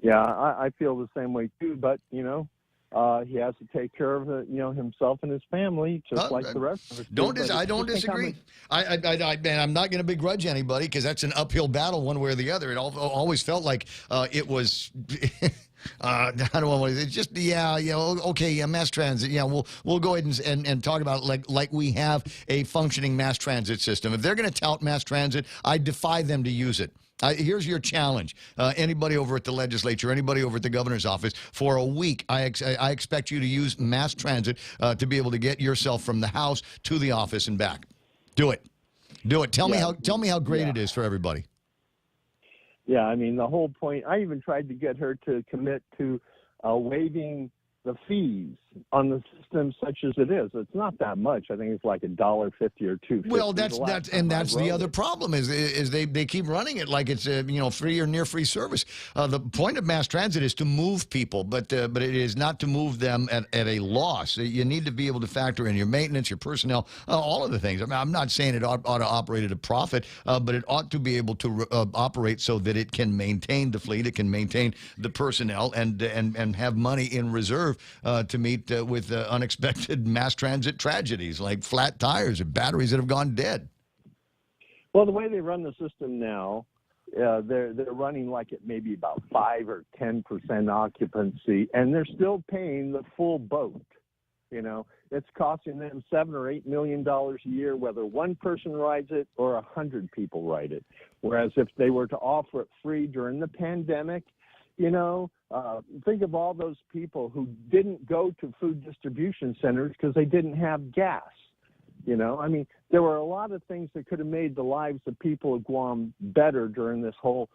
Speaker 8: I feel the same way too. But he has to take care of himself and his family, just like the rest of us.
Speaker 1: I don't disagree. I'm not going to begrudge anybody, because that's an uphill battle one way or the other. It always felt like it was. I don't want to. It's just okay. Mass transit. Yeah, we'll go ahead and talk about it like we have a functioning mass transit system. If they're going to tout mass transit, I defy them to use it. Here's your challenge. Anybody over at the legislature, anybody over at the governor's office, for a week, I expect you to use mass transit to be able to get yourself from the house to the office and back. Do it. Tell me how great it is for everybody.
Speaker 8: Yeah, I mean, the whole point, I even tried to get her to commit to waiving the fees on the system such as it is. It's not that much. I think it's like $1.50 or $2.50.
Speaker 1: Well, that's the other problem is they keep running it like it's free or near free service. The point of mass transit is to move people, but it is not to move them at a loss. You need to be able to factor in your maintenance, your personnel, all of the things. I mean, I'm not saying it ought to operate at a profit, but it ought to be able to operate so that it can maintain the fleet, it can maintain the personnel, and have money in reserve to meet with unexpected mass transit tragedies like flat tires or batteries that have gone dead.
Speaker 8: Well, the way they run the system now, they're running like it may be about 5 or 10% occupancy, and they're still paying the full boat. It's costing them $7 or $8 million a year, whether one person rides it or 100 people ride it. Whereas if they were to offer it free during the pandemic, think of all those people who didn't go to food distribution centers because they didn't have gas. I mean, there were a lot of things that could have made the lives of people of Guam better during this whole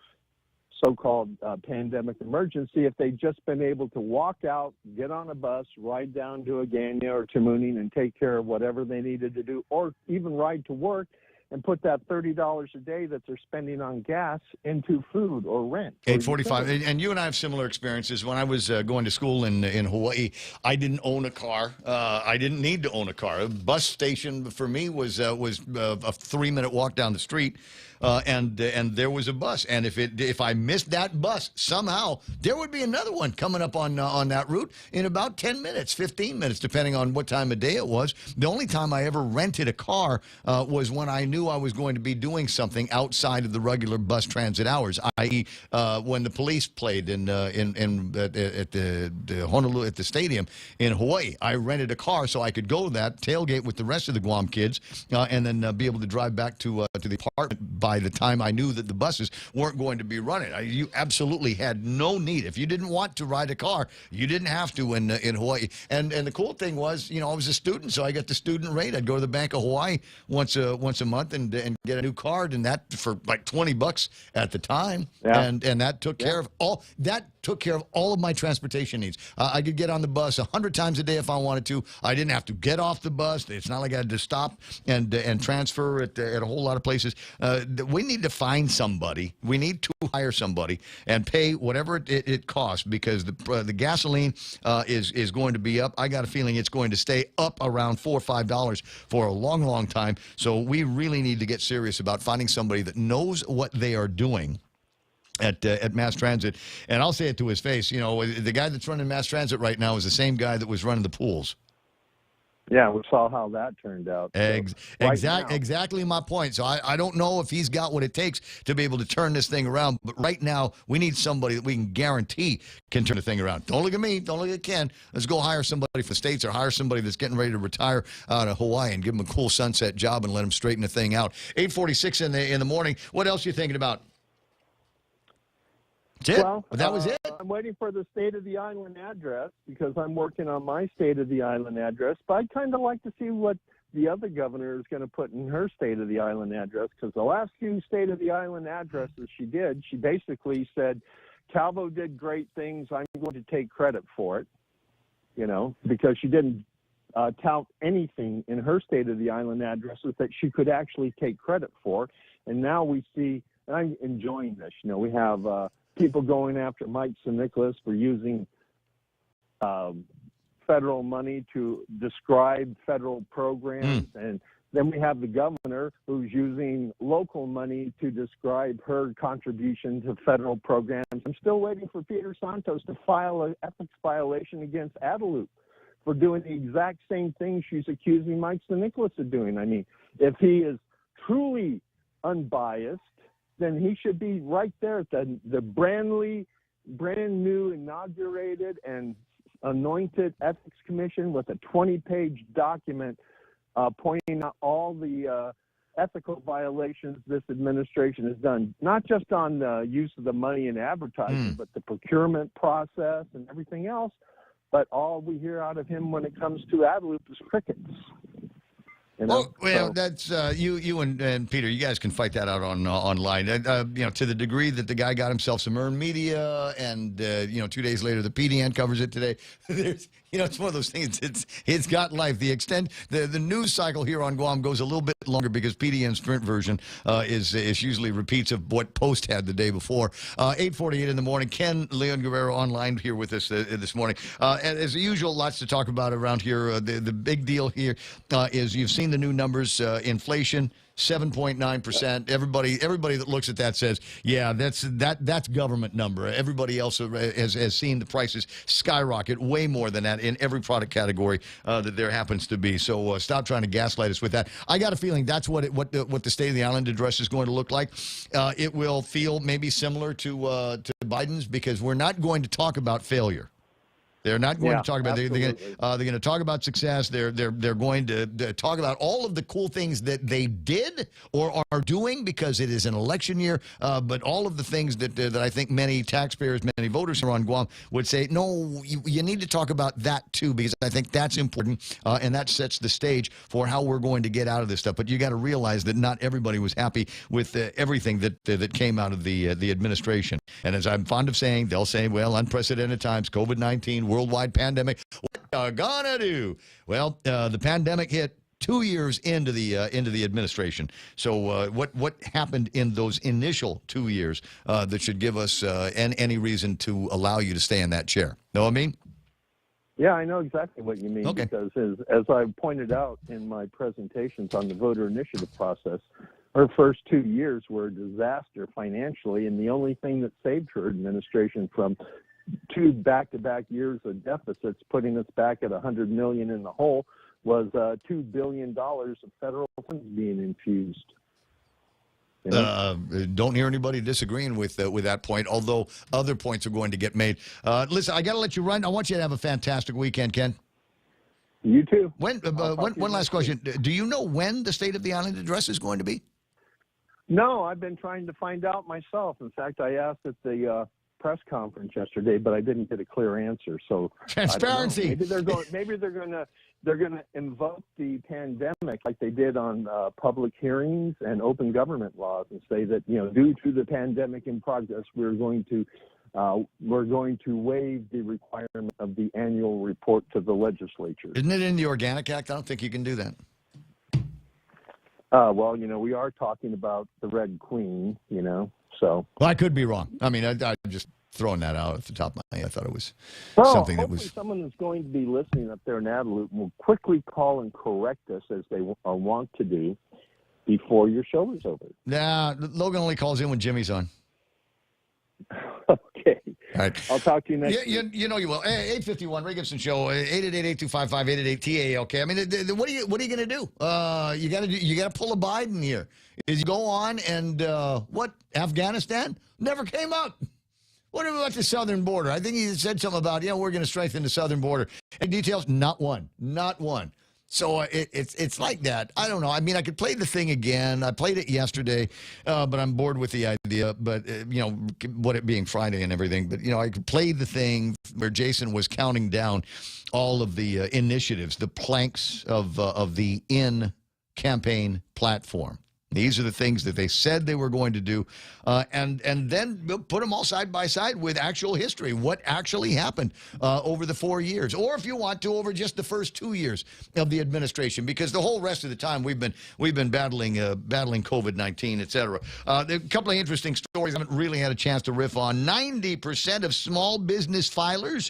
Speaker 8: so-called pandemic emergency if they'd just been able to walk out, get on a bus, ride down to Agana or Tamuning and take care of whatever they needed to do, or even ride to work and put that $30 a day that they're spending on gas into food or rent.
Speaker 1: $8.45. And you and I have similar experiences. When I was going to school in Hawaii, I didn't own a car. I didn't need to own a car. A bus station for me was a 3-minute walk down the street. And there was a bus, and if I missed that bus, somehow there would be another one coming up on that route in about 10 minutes, 15 minutes, depending on what time of day it was. The only time I ever rented a car was when I knew I was going to be doing something outside of the regular bus transit hours, i.e., when the police played at the Honolulu at the stadium in Hawaii. I rented a car so I could go to that tailgate with the rest of the Guam kids, and then be able to drive back to the apartment by the time I knew that the buses weren't going to be running. You absolutely had no need. If you didn't want to ride a car, you didn't have to in Hawaii. And the cool thing was, I was a student, so I got the student rate. I'd go to the Bank of Hawaii once a month and get a new card, and that for like $20 at the time.
Speaker 8: Yeah.
Speaker 1: And that took care of all that. Took care of all of my transportation needs. I could get on the bus 100 times a day if I wanted to. I didn't have to get off the bus. It's not like I had to stop and transfer at a whole lot of places. We need to find somebody. We need to hire somebody and pay whatever it costs, because the gasoline is going to be up. I got a feeling it's going to stay up around $4 or $5 for a long, long time. So we really need to get serious about finding somebody that knows what they are doing at Mass Transit. And I'll say it to his face. You know, the guy that's running Mass Transit right now is the same guy that was running the pools.
Speaker 8: Yeah, we saw how that turned out.
Speaker 1: Exactly my point. So I don't know if he's got what it takes to be able to turn this thing around. But right now, we need somebody that we can guarantee can turn the thing around. Don't look at me. Don't look at Ken. Let's go hire somebody for the States or hire somebody that's getting ready to retire out of Hawaii and give him a cool sunset job and let him straighten the thing out. 8:46 in the morning. What else are you thinking about?
Speaker 8: Well,
Speaker 1: that was it.
Speaker 8: I'm waiting for the State of the Island address because I'm working on my State of the Island address. But I'd kind of like to see what the other governor is going to put in her State of the Island address, because the last few State of the Island addresses she did, she basically said, Calvo did great things. I'm going to take credit for it, you know, because she didn't tout anything in her State of the Island addresses that she could actually take credit for. And now we see, and I'm enjoying this, you know, we have people going after Mike St. Nicholas for using federal money to describe federal programs. And then we have the governor who's using local money to describe her contribution to federal programs. I'm still waiting for Peter Santos to file an ethics violation against Adelup for doing the exact same thing she's accusing Mike St. Nicholas of doing. I mean, if he is truly unbiased, then he should be right there at the brand new inaugurated and anointed ethics commission with a 20-page document pointing out all the ethical violations this administration has done, not just on the use of the money in advertising, but the procurement process and everything else. But all we hear out of him when it comes to Adelup is crickets. You know?
Speaker 1: Well, that's you and Peter. You guys can fight that out on online. You know, to the degree that the guy got himself some earned media, and you know, 2 days later the PDN covers it today. There's, you know, it's one of those things. It's got life. The news cycle here on Guam goes a little bit longer because PDN's print version is usually repeats of what Post had the day before. 8:48 in the morning. Ken Leon Guerrero online here with us this morning. And as usual, lots to talk about around here. The big deal here is you've seen the new numbers. Inflation 7.9%. Everybody that looks at that says, yeah, that's government number. Everybody else has seen the prices skyrocket way more than that in every product category that there happens to be. So stop trying to gaslight us with that. I got a feeling that's what the State of the Island address is going to look like. It will feel maybe similar to Biden's, because we're not going to talk about failure. They're not going to talk about. They're going to talk about success. They're going to talk about all of the cool things that they did or are doing, because it is an election year. But all of the things that I think many taxpayers, many voters here on Guam would say, no, you need to talk about that too, because I think that's important, and that sets the stage for how we're going to get out of this stuff. But you got to realize that not everybody was happy with everything that came out of the administration. And as I'm fond of saying, they'll say, well, unprecedented times, COVID-19. Worldwide pandemic. What you gonna do? Well, the pandemic hit 2 years into the administration. So what happened in those initial 2 years that should give us any reason to allow you to stay in that chair? Know what I mean?
Speaker 8: Yeah, I know exactly what you mean.
Speaker 1: Okay.
Speaker 8: Because as I pointed out in my presentations on the voter initiative process, her first 2 years were a disaster financially, and the only thing that saved her administration from 2 back-to-back years of deficits, putting us back at $100 million in the hole, was $2 billion of federal funds being infused. You know?
Speaker 1: Don't hear anybody disagreeing with that point, although other points are going to get made. Listen, I got to let you run. I want you to have a fantastic weekend, Ken.
Speaker 8: You too.
Speaker 1: One last question. Do you know when the State of the Island address is going to be?
Speaker 8: No, I've been trying to find out myself. In fact, I asked at the press conference yesterday, but I didn't get a clear answer. So
Speaker 1: transparency.
Speaker 8: Maybe they're going to invoke the pandemic like they did on public hearings and open government laws, and say that, you know, due to the pandemic in progress, we're going to waive the requirement of the annual report to the legislature.
Speaker 1: Isn't it in the Organic Act? I don't think you can do that.
Speaker 8: Well, you know, we are talking about the Red Queen, you know, so.
Speaker 1: Well, I could be wrong. I mean, I'm just throwing that out at the top of my head. I thought it was something that was.
Speaker 8: Someone that's going to be listening up there in Adelup will quickly call and correct us, as they want to do, before your show is over.
Speaker 1: Nah, Logan only calls in when Jimmy's on.
Speaker 8: Okay.
Speaker 1: All right.
Speaker 8: I'll talk to you next
Speaker 1: Yeah,
Speaker 8: week.
Speaker 1: you know you will. 851 Ray Gibson Show. 888-825-5888-TALK. I mean, what are you going to do? You got to pull a Biden here. Is you go on and what? Afghanistan never came up. What about the southern border? I think he said something about we're going to strengthen the southern border. And details, not one. So it's like that. I don't know. I mean, I could play the thing again. I played it yesterday, but I'm bored with the idea. But, what it being Friday and everything. But, I could play the thing where Jason was counting down all of the initiatives, the planks of the in-campaign platform. These are the things that they said they were going to do, and then put them all side by side with actual history, what actually happened over the 4 years, or if you want to, over just the first 2 years of the administration, because the whole rest of the time we've been battling COVID-19, et cetera. There are a couple of interesting stories I haven't really had a chance to riff on. 90% of small business filers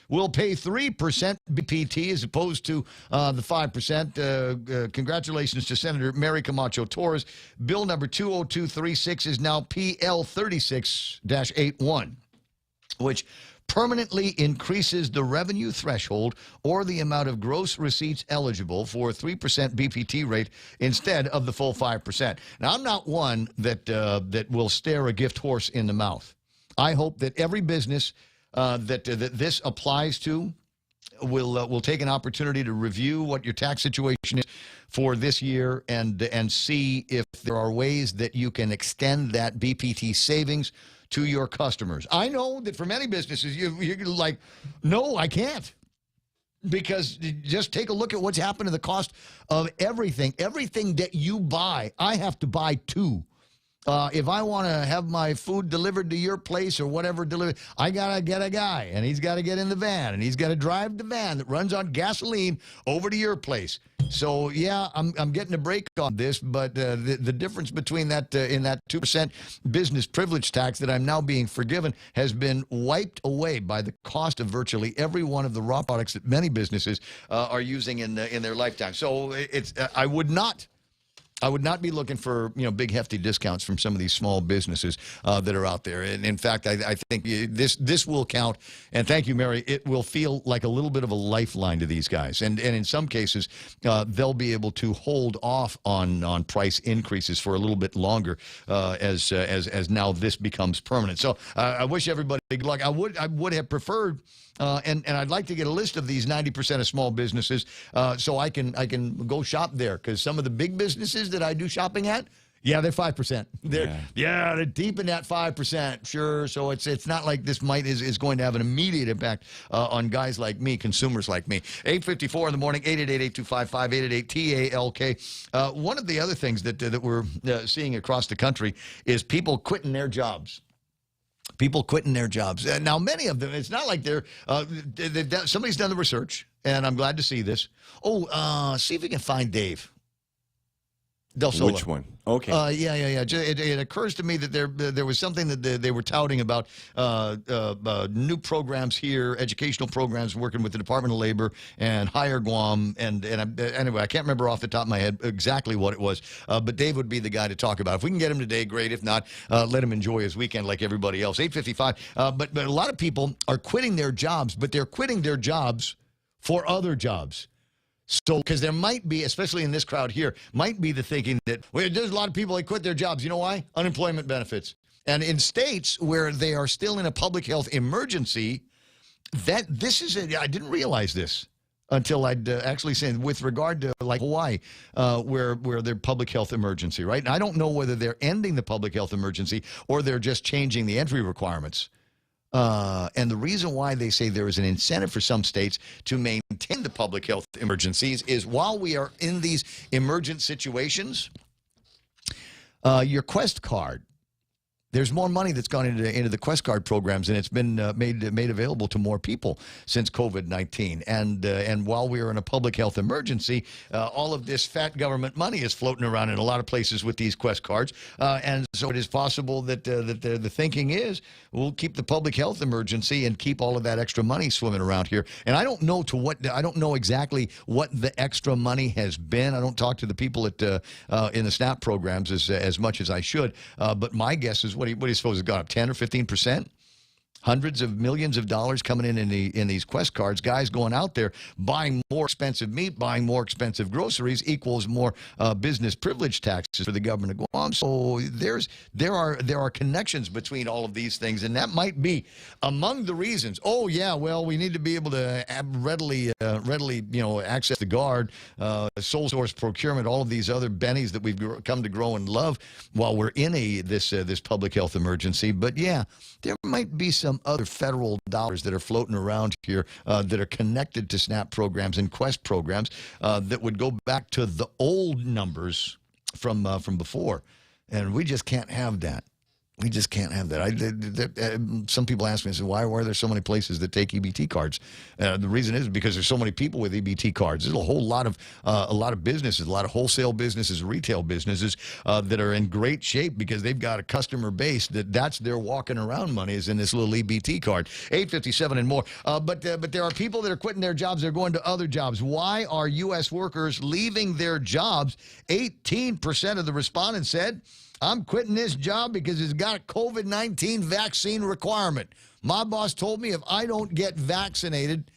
Speaker 1: will pay 3% BPT as opposed to the 5%. Congratulations to Senator Mary Camacho Torres. Bill number 20236 is now PL 36-81, which permanently increases the revenue threshold or the amount of gross receipts eligible for a 3% BPT rate instead of the full 5%. Now, I'm not one that will stare a gift horse in the mouth. I hope that every business that this applies to will take an opportunity to review what your tax situation is for this year and see if there are ways that you can extend that BPT savings to your customers. I know that for many businesses, you're like, no, I can't. Because just take a look at what's happened to the cost of everything. Everything that you buy, I have to buy too. If I want to have my food delivered to your place or whatever delivered, I got to get a guy, and he's got to get in the van, and he's got to drive the van that runs on gasoline over to your place. So, yeah, I'm getting a break on this, but the difference between that in that 2% business privilege tax that I'm now being forgiven has been wiped away by the cost of virtually every one of the raw products that many businesses are using in their lifetime. So I would not be looking for big hefty discounts from some of these small businesses that are out there. And in fact, I think this will count. And thank you, Mary. It will feel like a little bit of a lifeline to these guys. And in some cases, they'll be able to hold off on price increases for a little bit longer as now this becomes permanent. So I wish everybody good luck. I would have preferred. And I'd like to get a list of these 90% of small businesses so I can go shop there, because some of the big businesses that I do shopping at, they're 5%. They're deep in that 5%, sure. So it's not like this is going to have an immediate impact on guys like me, consumers like me. 8:54 in the morning, 888-825-5888-TALK. One of the other things that we're seeing across the country is people quitting their jobs. People quitting their jobs. Now, many of them, it's not like somebody's done the research, and I'm glad to see this. See if we can find Dave Del Sola.
Speaker 12: Which one? Okay.
Speaker 1: Yeah. It occurs to me that there was something that they were touting about new programs here, educational programs working with the Department of Labor and Higher Guam. And anyway, I can't remember off the top of my head exactly what it was. But Dave would be the guy to talk about. If we can get him today, great. If not, let him enjoy his weekend like everybody else. 8:55. But a lot of people are quitting their jobs, but they're quitting their jobs for other jobs. So, because there might be, especially in this crowd here, might be the thinking that there's a lot of people that quit their jobs. You know why? Unemployment benefits. And in states where they are still in a public health emergency, I didn't realize this until I'd actually seen with regard to like Hawaii, where they're public health emergency, right? And I don't know whether they're ending the public health emergency or they're just changing the entry requirements. And the reason why they say there is an incentive for some states to maintain the public health emergencies is while we are in these emergent situations, your Quest card, there's more money that's gone into the Quest card programs, and it's been made available to more people since COVID-19. And while we are in a public health emergency, all of this fat government money is floating around in a lot of places with these Quest cards. And so it is possible that the thinking is we'll keep the public health emergency and keep all of that extra money swimming around here. And I don't know I don't know exactly what the extra money has been. I don't talk to the people in the SNAP programs as much as I should. But my guess is What do you suppose it's gone up 10 or 15%? Hundreds of millions of dollars coming in these Quest cards. Guys going out there buying more expensive meat, buying more expensive groceries equals more business privilege taxes for the government of Guam. So there are connections between all of these things, and that might be among the reasons. Oh yeah, well we need to be able to readily access the guard, sole source procurement, all of these other bennies that we've come to grow and love while we're in this public health emergency. But yeah, there might be some other federal dollars that are floating around here that are connected to SNAP programs and Quest programs that would go back to the old numbers from before, and we just can't have that. We just can't have that. Some people ask me, why are there so many places that take EBT cards? The reason is because there's so many people with EBT cards. There's a whole lot of businesses, a lot of wholesale businesses, retail businesses that are in great shape because they've got a customer base that's their walking around money is in this little EBT card. 857 and more. But there are people that are quitting their jobs. They're going to other jobs. Why are U.S. workers leaving their jobs? 18% of the respondents said, I'm quitting this job because it's got a COVID-19 vaccine requirement. My boss told me if I don't get vaccinated,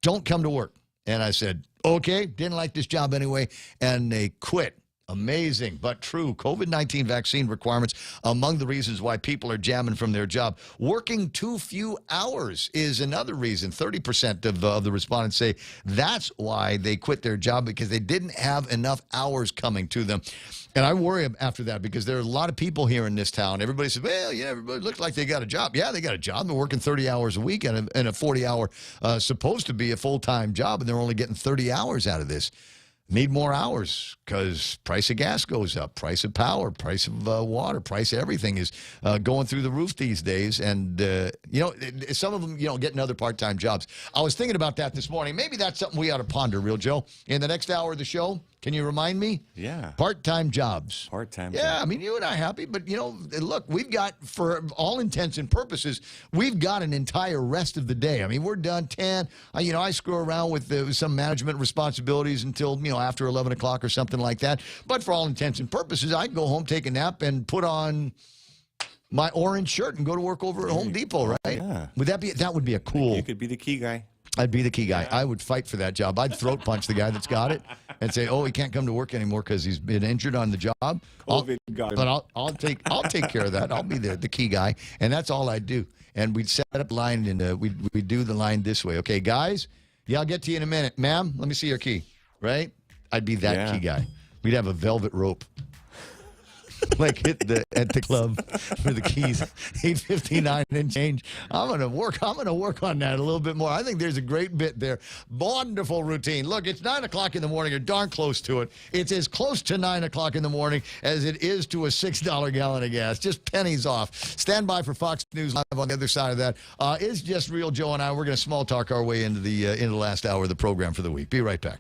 Speaker 1: don't come to work. And I said, okay, didn't like this job anyway, and they quit. Amazing, but true. COVID-19 vaccine requirements among the reasons why people are jamming from their job. Working too few hours is another reason. 30% of the respondents say that's why they quit their job, because they didn't have enough hours coming to them. And I worry after that because there are a lot of people here in this town. Everybody says, well, yeah, everybody looks like they got a job. Yeah, they got a job. They're working 30 hours a week and a 40-hour supposed to be a full-time job, and they're only getting 30 hours out of this. Need more hours because price of gas goes up, price of power, price of water, price of everything is going through the roof these days. And, some of them, get another part-time jobs. I was thinking about that this morning. Maybe that's something we ought to ponder, Real Joe. In the next hour of the show, can you remind me?
Speaker 12: Yeah.
Speaker 1: Part-time jobs.
Speaker 12: Part-time
Speaker 1: jobs. Yeah, I mean, you and I happy, but, look, we've got, for all intents and purposes, we've got an entire rest of the day. I mean, we're done 10. I screw around with some management responsibilities until, after 11 o'clock or something like that. But for all intents and purposes, I can go home, take a nap, and put on my orange shirt and go to work over at Home Depot, right? Yeah. That would be a cool...
Speaker 12: You could be the key guy.
Speaker 1: I'd be the key guy. I would fight for that job. I'd throat punch the guy that's got it and say, "Oh, he can't come to work anymore because he's been injured on the job." I'll take care of that. I'll be the key guy, and that's all I'd do. And we'd set up a line, and we'd do the line this way. Okay, guys. Yeah, I'll get to you in a minute, ma'am. Let me see your key. Right? I'd be that key guy. We'd have a velvet rope. Like at the club for the keys, 859 and change. I'm gonna work on that a little bit more. I think there's a great bit there. Wonderful routine. Look, it's 9 o'clock in the morning. You're darn close to it. It's as close to 9 o'clock in the morning as it is to a $6 gallon of gas. Just pennies off. Stand by for Fox News Live on the other side of that. It's just Real Joe and I. We're gonna small talk our way into the last hour of the program for the week. Be right back.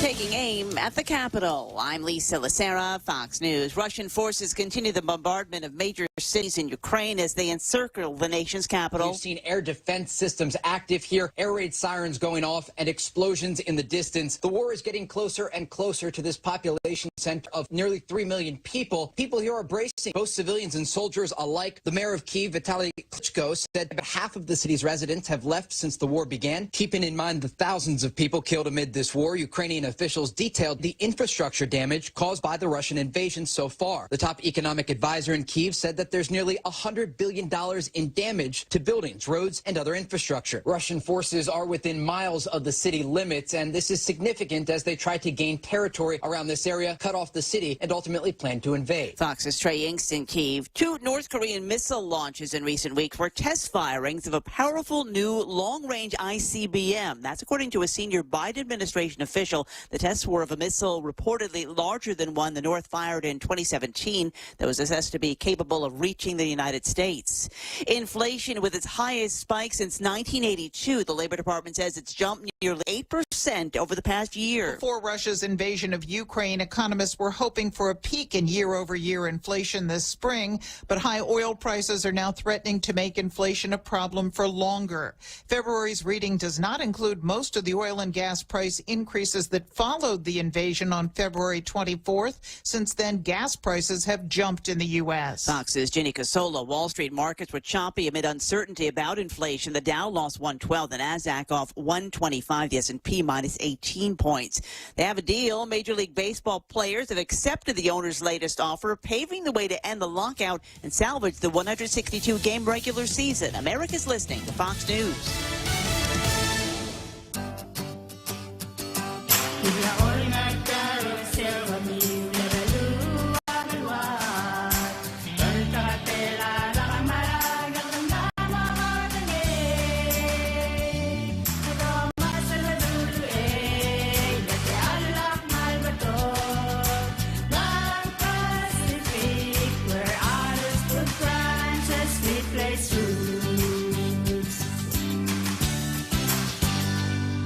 Speaker 10: Taking aim at the Capitol. I'm Lisa Lacera, Fox News. Russian forces continue the bombardment of major cities in Ukraine as they encircle the nation's capital.
Speaker 11: We've seen air defense systems active here, air raid sirens going off, and explosions in the distance. The war is getting closer and closer to this population center of nearly 3 million people. People here are bracing, both civilians and soldiers alike. The mayor of Kyiv, Vitaly Klitschko, said about half of the city's residents have left since the war began. Keeping in mind the thousands of people killed amid this war, Ukrainian officials detailed the infrastructure damage caused by the Russian invasion so far. The top economic advisor in Kyiv said that there's nearly $100 billion in damage to buildings, roads, and other infrastructure. Russian forces are within miles of the city limits, and this is significant as they try to gain territory around this area, cut off the city, and ultimately plan to invade.
Speaker 10: Fox's Trey Inks in Kyiv. 2 North Korean missile launches in recent weeks were test firings of a powerful new long-range ICBM. That's according to a senior Biden administration official. The tests were of a missile reportedly larger than one the North fired in 2017 that was assessed to be capable of reaching the United States. Inflation with its highest spike since 1982. The Labor Department says it's jumped nearly 8% over the past year.
Speaker 14: Before Russia's invasion of Ukraine, economists were hoping for a peak in year-over-year inflation this spring, but high oil prices are now threatening to make inflation a problem for longer. February's reading does not include most of the oil and gas price increases that followed the invasion on February 24th. Since then, gas prices have jumped in the U.S.
Speaker 10: Fox's Ginny Casola. Wall Street markets were choppy amid uncertainty about inflation. The Dow lost 112, the Nasdaq off 125, the S&P minus 18 points. They have a deal. Major League Baseball players have accepted the owner's latest offer, paving the way to end the lockout and salvage the 162-game regular season. America's listening to Fox News.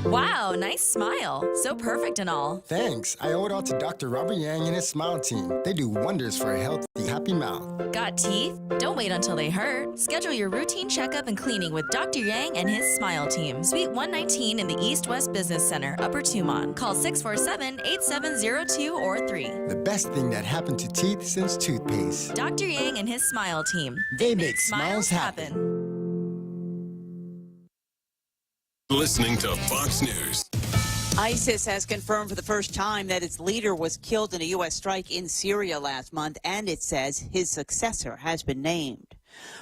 Speaker 16: Wow, nice smile. So perfect and all.
Speaker 17: Thanks. I owe it all to Dr. Robert Yang and his smile team. They do wonders for a healthy, happy mouth.
Speaker 16: Got teeth? Don't wait until they hurt. Schedule your routine checkup and cleaning with Dr. Yang and his smile team. Suite 119 in the East West Business Center, Upper Tumon. Call 647-8702 or 3.
Speaker 17: The best thing that happened to teeth since toothpaste.
Speaker 16: Dr. Yang and his smile team.
Speaker 17: They make smiles happen.
Speaker 2: Listening to Fox News.
Speaker 10: ISIS has confirmed for the first time that its leader was killed in a U.S. strike in Syria last month, and it says his successor has been named.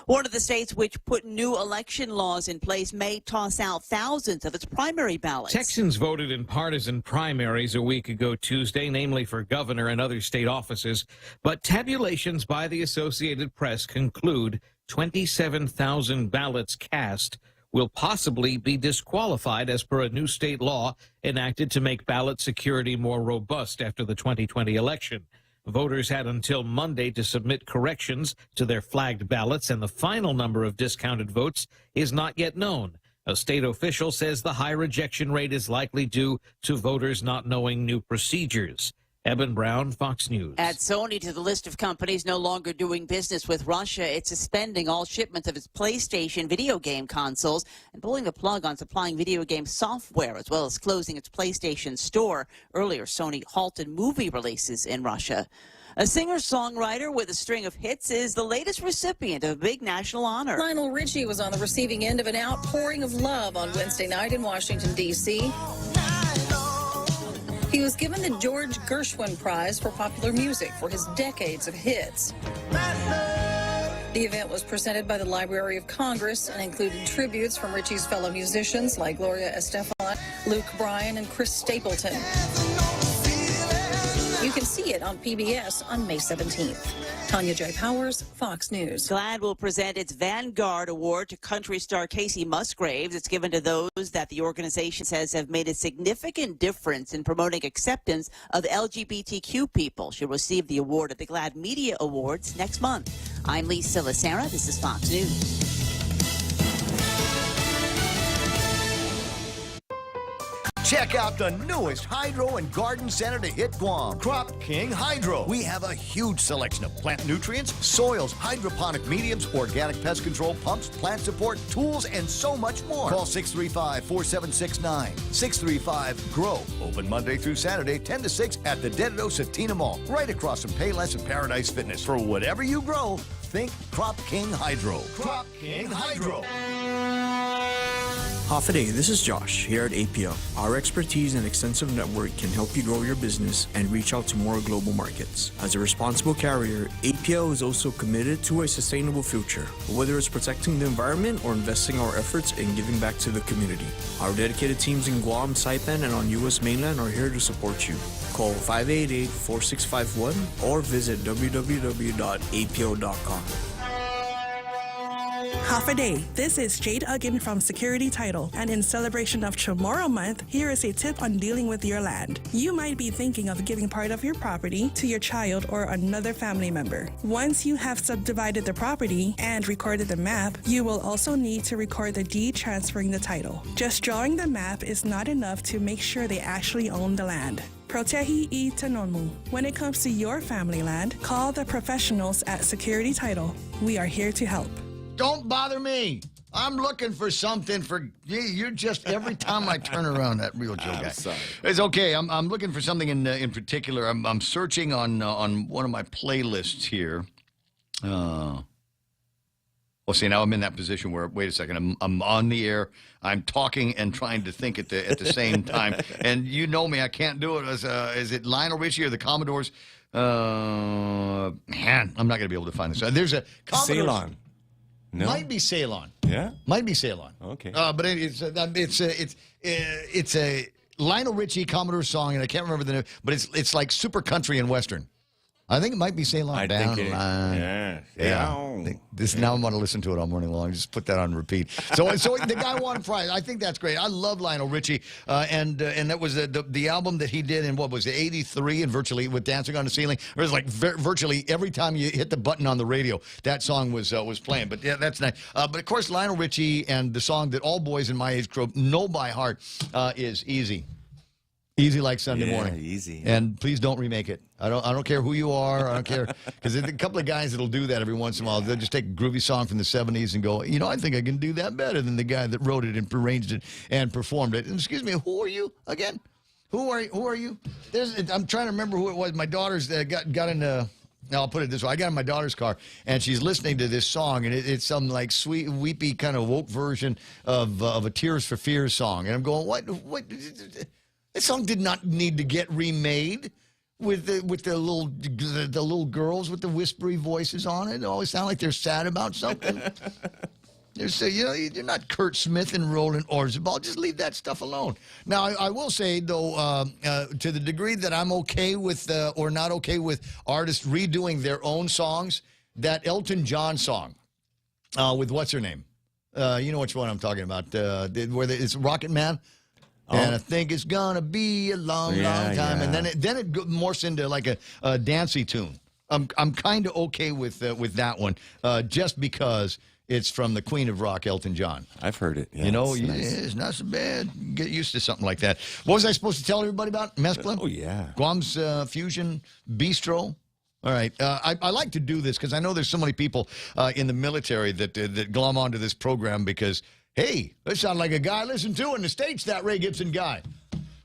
Speaker 10: One of the states which put new election laws in place may toss out thousands of its primary ballots.
Speaker 19: Texans voted in partisan primaries a week ago Tuesday, namely for governor and other state offices. But tabulations by the Associated Press conclude 27,000 ballots cast will possibly be disqualified as per a new state law enacted to make ballot security more robust after the 2020 election. Voters had until Monday to submit corrections to their flagged ballots, and the final number of discounted votes is not yet known. A state official says the high rejection rate is likely due to voters not knowing new procedures. Eben Brown, Fox News.
Speaker 10: Add Sony to the list of companies no longer doing business with Russia. It's suspending all shipments of its PlayStation video game consoles and pulling the plug on supplying video game software, as well as closing its PlayStation store. Earlier, Sony halted movie releases in Russia. A singer-songwriter with a string of hits is the latest recipient of a big national honor.
Speaker 21: Lionel Richie was on the receiving end of an outpouring of love on Wednesday night in Washington, D.C. He was given the George Gershwin Prize for Popular Music for his decades of hits. The event was presented by the Library of Congress and included tributes from Richie's fellow musicians like Gloria Estefan, Luke Bryan, and Chris Stapleton. You can see it on PBS on May 17th. Tanya J. Powers, Fox News.
Speaker 10: GLAAD will present its Vanguard Award to country star Casey Musgraves. It's given to those that the organization says have made a significant difference in promoting acceptance of LGBTQ people. She'll receive the award at the GLAAD Media Awards next month. I'm Lisa Lacera. This is Fox News.
Speaker 13: Check out the newest hydro and garden center to hit Guam, Crop King Hydro. We have a huge selection of plant nutrients, soils, hydroponic mediums, organic pest control pumps, plant support, tools, and so much more. Call 635-4769. 635-GROW. Open Monday through Saturday, 10 to 6 at the Dededo Satina Mall, right across from Payless and Paradise Fitness. For whatever you grow, think Crop King Hydro. Crop King Hydro.
Speaker 24: Hafaday, this is Josh here at APL. Our expertise and extensive network can help you grow your business and reach out to more global markets. As a responsible carrier, APL is also committed to a sustainable future, whether it's protecting the environment or investing our efforts in giving back to the community. Our dedicated teams in Guam, Saipan, and on U.S. mainland are here to support you. Call 588-4651 or visit www.apl.com.
Speaker 3: Half a day. This is Jade Uggan from Security Title, and in celebration of Tomorrow Month, here is a tip on dealing with your land. You might be thinking of giving part of your property to your child or another family member. Once you have subdivided the property and recorded the map, you will also need to record the deed transferring the title. Just drawing the map is not enough to make sure they actually own the land. Protehi I Tanonmu. When it comes to your family land, call the professionals at Security Title. We are here to help.
Speaker 1: Don't bother me. I'm looking for something for you're just every time I turn around that real Joe guy.
Speaker 12: Sorry.
Speaker 1: It's okay. I'm looking for something in particular. I'm searching on one of my playlists here. Well, see, now I'm in that position where wait a second. I'm on the air. I'm talking and trying to think at the same time. And you know me, I can't do it. Is it Lionel Richie or the Commodores? Man, I'm not going to be able to find this. There's a Commodores.
Speaker 12: Ceylon. No?
Speaker 1: Might be Ceylon.
Speaker 12: Yeah?
Speaker 1: Might be Ceylon.
Speaker 12: Okay.
Speaker 1: But it's a Lionel Richie Commodore song, and I can't remember the name, but it's like super country and western. I think it might be Ceylon.
Speaker 12: I think it is. Yeah.
Speaker 1: Now I'm going to listen to it all morning long. Just put that on repeat. So the guy won a prize. I think that's great. I love Lionel Richie, and that was the album that he did in what was it, '83, and virtually with Dancing on the Ceiling. It was like virtually every time you hit the button on the radio, that song was playing. But yeah, that's nice. But of course, Lionel Richie and the song that all boys in my age group know by heart is "Easy." Easy like Sunday morning.
Speaker 12: Easy.
Speaker 1: And please don't remake it. I don't care who you are. I don't care. Because there's a couple of guys that'll do that every once in a while. They'll just take a groovy song from the 70s and go, I think I can do that better than the guy that wrote it and arranged it and performed it. And excuse me, who are you again? Who are you? I'm trying to remember who it was. My daughter's got in I'll put it this way. I got in my daughter's car, and she's listening to this song, and it's some like sweet, weepy kind of woke version of a Tears for Fears song. And I'm going, what? This song did not need to get remade with the little girls with the whispery voices on it. They always sound like they're sad about something. You're not Kurt Smith and Roland Orzabal. Just leave that stuff alone. Now, I will say, though, to the degree that I'm okay with or not okay with artists redoing their own songs, that Elton John song with what's her name? You know which one I'm talking about. Where it's Rocket Man. And I think it's gonna be a long time, and then it morphs into like a dancey tune. I'm kind of okay with that one, just because it's from the Queen of Rock, Elton John.
Speaker 12: I've heard it. Yeah,
Speaker 1: it's not so bad. Get used to something like that. What was I supposed to tell everybody about Mescla?
Speaker 12: Oh yeah,
Speaker 1: Guam's Fusion Bistro. All right. I like to do this because I know there's so many people in the military that glom onto this program because. Hey, that sounds like a guy I listen to in the States, that Ray Gibson guy.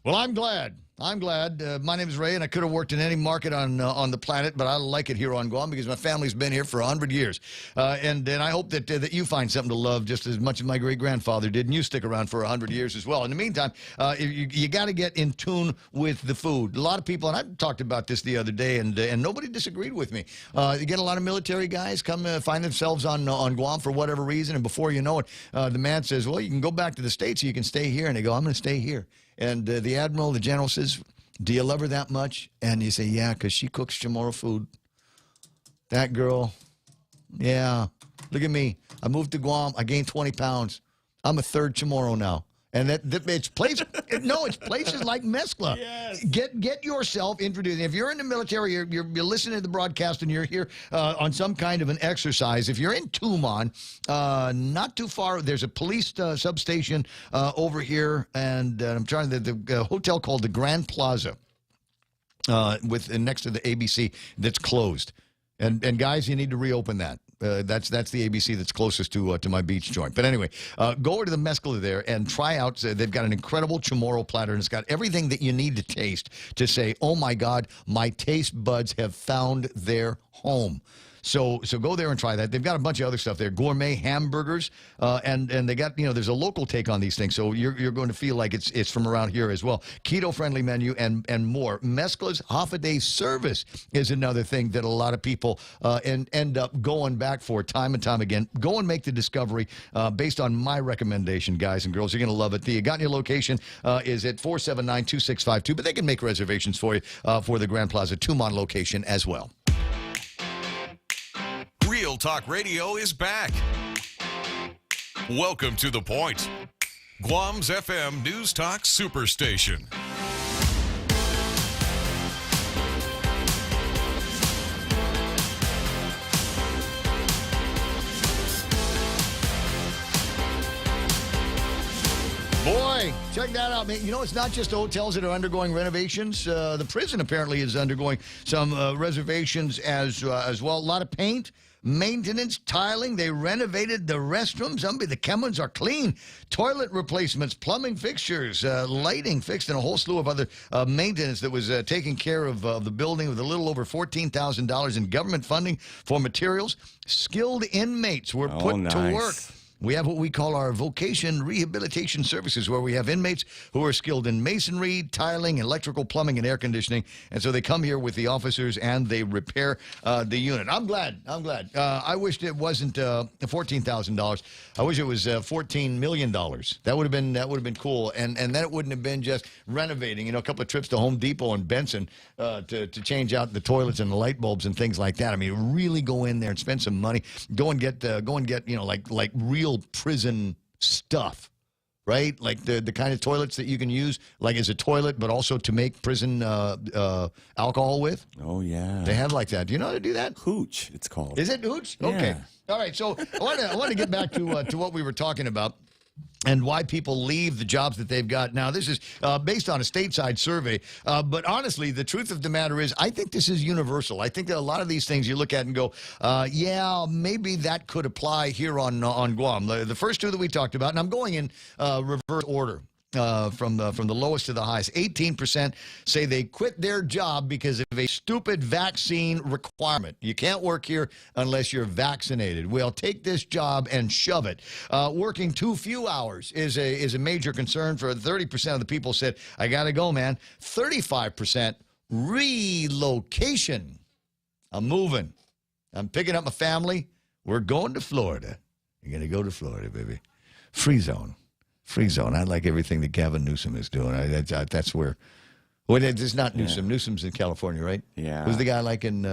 Speaker 1: Well, I'm glad. My name is Ray, and I could have worked in any market on the planet, but I like it here on Guam because my family's been here for 100 years. And I hope that you find something to love just as much as my great-grandfather did, and you stick around for 100 years as well. In the meantime, you got to get in tune with the food. A lot of people, and I talked about this the other day, and nobody disagreed with me. You get a lot of military guys come find themselves on Guam for whatever reason, and before you know it, the man says, well, you can go back to the States or you can stay here. And they go, I'm going to stay here. And the admiral, the general says, do you love her that much? And you say, yeah, because she cooks Chamorro food. That girl, yeah. Look at me. I moved to Guam. I gained 20 pounds. I'm a third Chamorro now. And it's places like Mescla. Yes. Get yourself introduced. If you're in the military, you're listening to the broadcast and you're here on some kind of an exercise. If you're in Tumon, not too far, there's a police substation over here, and I'm trying the hotel called the Grand Plaza next to the ABC that's closed. And guys, you need to reopen that. That's the ABC that's closest to my beach joint. But anyway, go over to the Mescla there and try out. They've got an incredible Chamorro platter, and it's got everything that you need to taste to say, oh, my God, my taste buds have found their home. So go there and try that. They've got a bunch of other stuff there, gourmet hamburgers, and they got, there's a local take on these things. So you're going to feel like it's from around here as well. Keto-friendly menu and more. Mescla's half-a-day service is another thing that a lot of people end up going back for time and time again. Go and make the discovery based on my recommendation, guys and girls. You're going to love it. The Agotnia location is at 479-2652, but they can make reservations for you for the Grand Plaza Tumon location as well.
Speaker 2: Real Talk Radio is back. Welcome to The Point, Guam's FM News Talk Superstation.
Speaker 1: Boy, check that out, man. You know, it's not just the hotels that are undergoing renovations. The prison apparently is undergoing some reservations as well. A lot of paint, maintenance, tiling. They renovated the restrooms. The chemins are clean. Toilet replacements, plumbing fixtures, lighting fixed, and a whole slew of other maintenance that was taking care of the building with a little over $14,000 in government funding for materials. Skilled inmates were put to work. We have what we call our vocation rehabilitation services, where we have inmates who are skilled in masonry, tiling, electrical, plumbing, and air conditioning. And so they come here with the officers and they repair the unit. I'm glad. I wished it wasn't $14,000. I wish it was $14 million. That would have been cool. And then it wouldn't have been just renovating. You know, a couple of trips to Home Depot and Benson to change out the toilets and the light bulbs and things like that. I mean, really go in there and spend some money. Go and get you know, like real prison stuff, right? Like the kind of toilets that you can use like as a toilet, but also to make prison alcohol with.
Speaker 12: Oh yeah,
Speaker 1: they have like that. Do you know how to do that?
Speaker 12: Hooch, it's called.
Speaker 1: Is it hooch?
Speaker 12: Yeah.
Speaker 1: Okay. All right. So I want to get back to what we were talking about and why people leave the jobs that they've got. Now, this is based on a stateside survey, but honestly, the truth of the matter is, I think this is universal. I think that a lot of these things you look at and go, yeah, maybe that could apply here on Guam. The first two that we talked about, and I'm going in reverse order. From the lowest to the highest. 18% say they quit their job because of a stupid vaccine requirement. You can't work here unless you're vaccinated. Well, take this job and shove it. Working too few hours is a major concern. For 30% of the people said, I got to go, man. 35% relocation. I'm moving. I'm picking up my family. We're going to Florida. You're going to go to Florida, baby. Free zone. Free zone. I like everything that Gavin Newsom is doing. That's where. Well, it's not Newsom. Yeah. Newsom's in California, right? Yeah. Who's the guy like in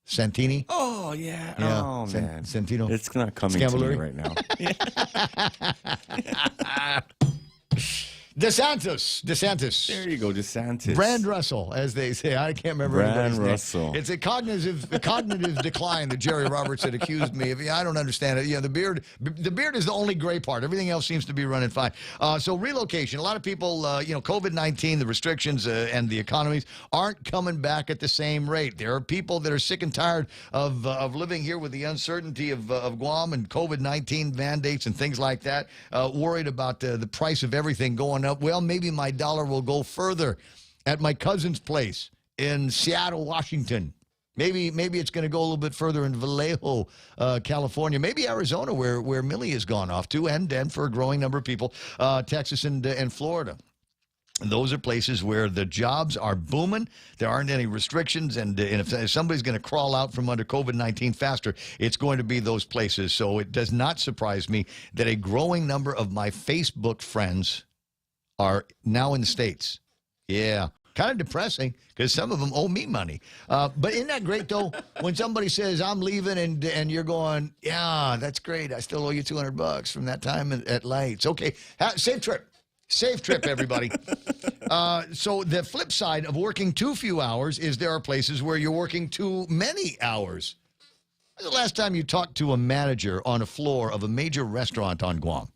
Speaker 1: Santini?
Speaker 12: Oh, yeah. Oh, man.
Speaker 1: Santino.
Speaker 12: It's not coming to me right now. DeSantis.
Speaker 1: There
Speaker 12: you go, DeSantis.
Speaker 1: Brand Russell, as they say. I can't remember
Speaker 12: Brand
Speaker 1: anybody's
Speaker 12: Russell.
Speaker 1: name. It's a cognitive decline that Jerry Roberts had accused me of. I don't understand it. Yeah, the beard is the only gray part. Everything else seems to be running fine. So relocation. A lot of people, COVID-19, the restrictions and the economies aren't coming back at the same rate. There are people that are sick and tired of living here with the uncertainty of Guam and COVID-19 mandates and things like that, worried about the price of everything going up. Well, maybe my dollar will go further at my cousin's place in Seattle, Washington. Maybe it's going to go a little bit further in Vallejo, California. Maybe Arizona, where Millie has gone off to, and for a growing number of people, Texas and Florida. Those are places where the jobs are booming. There aren't any restrictions, and if somebody's going to crawl out from under COVID-19 faster, it's going to be those places. So it does not surprise me that a growing number of my Facebook friends are now in the States. Yeah. Kind of depressing because some of them owe me money. But isn't that great, though, when somebody says, I'm leaving, and you're going, yeah, that's great. I still owe you $200 from that time at Lights. Okay. Safe trip. Safe trip, everybody. So the flip side of working too few hours is there are places where you're working too many hours. When's the last time you talked to a manager on a floor of a major restaurant on Guam?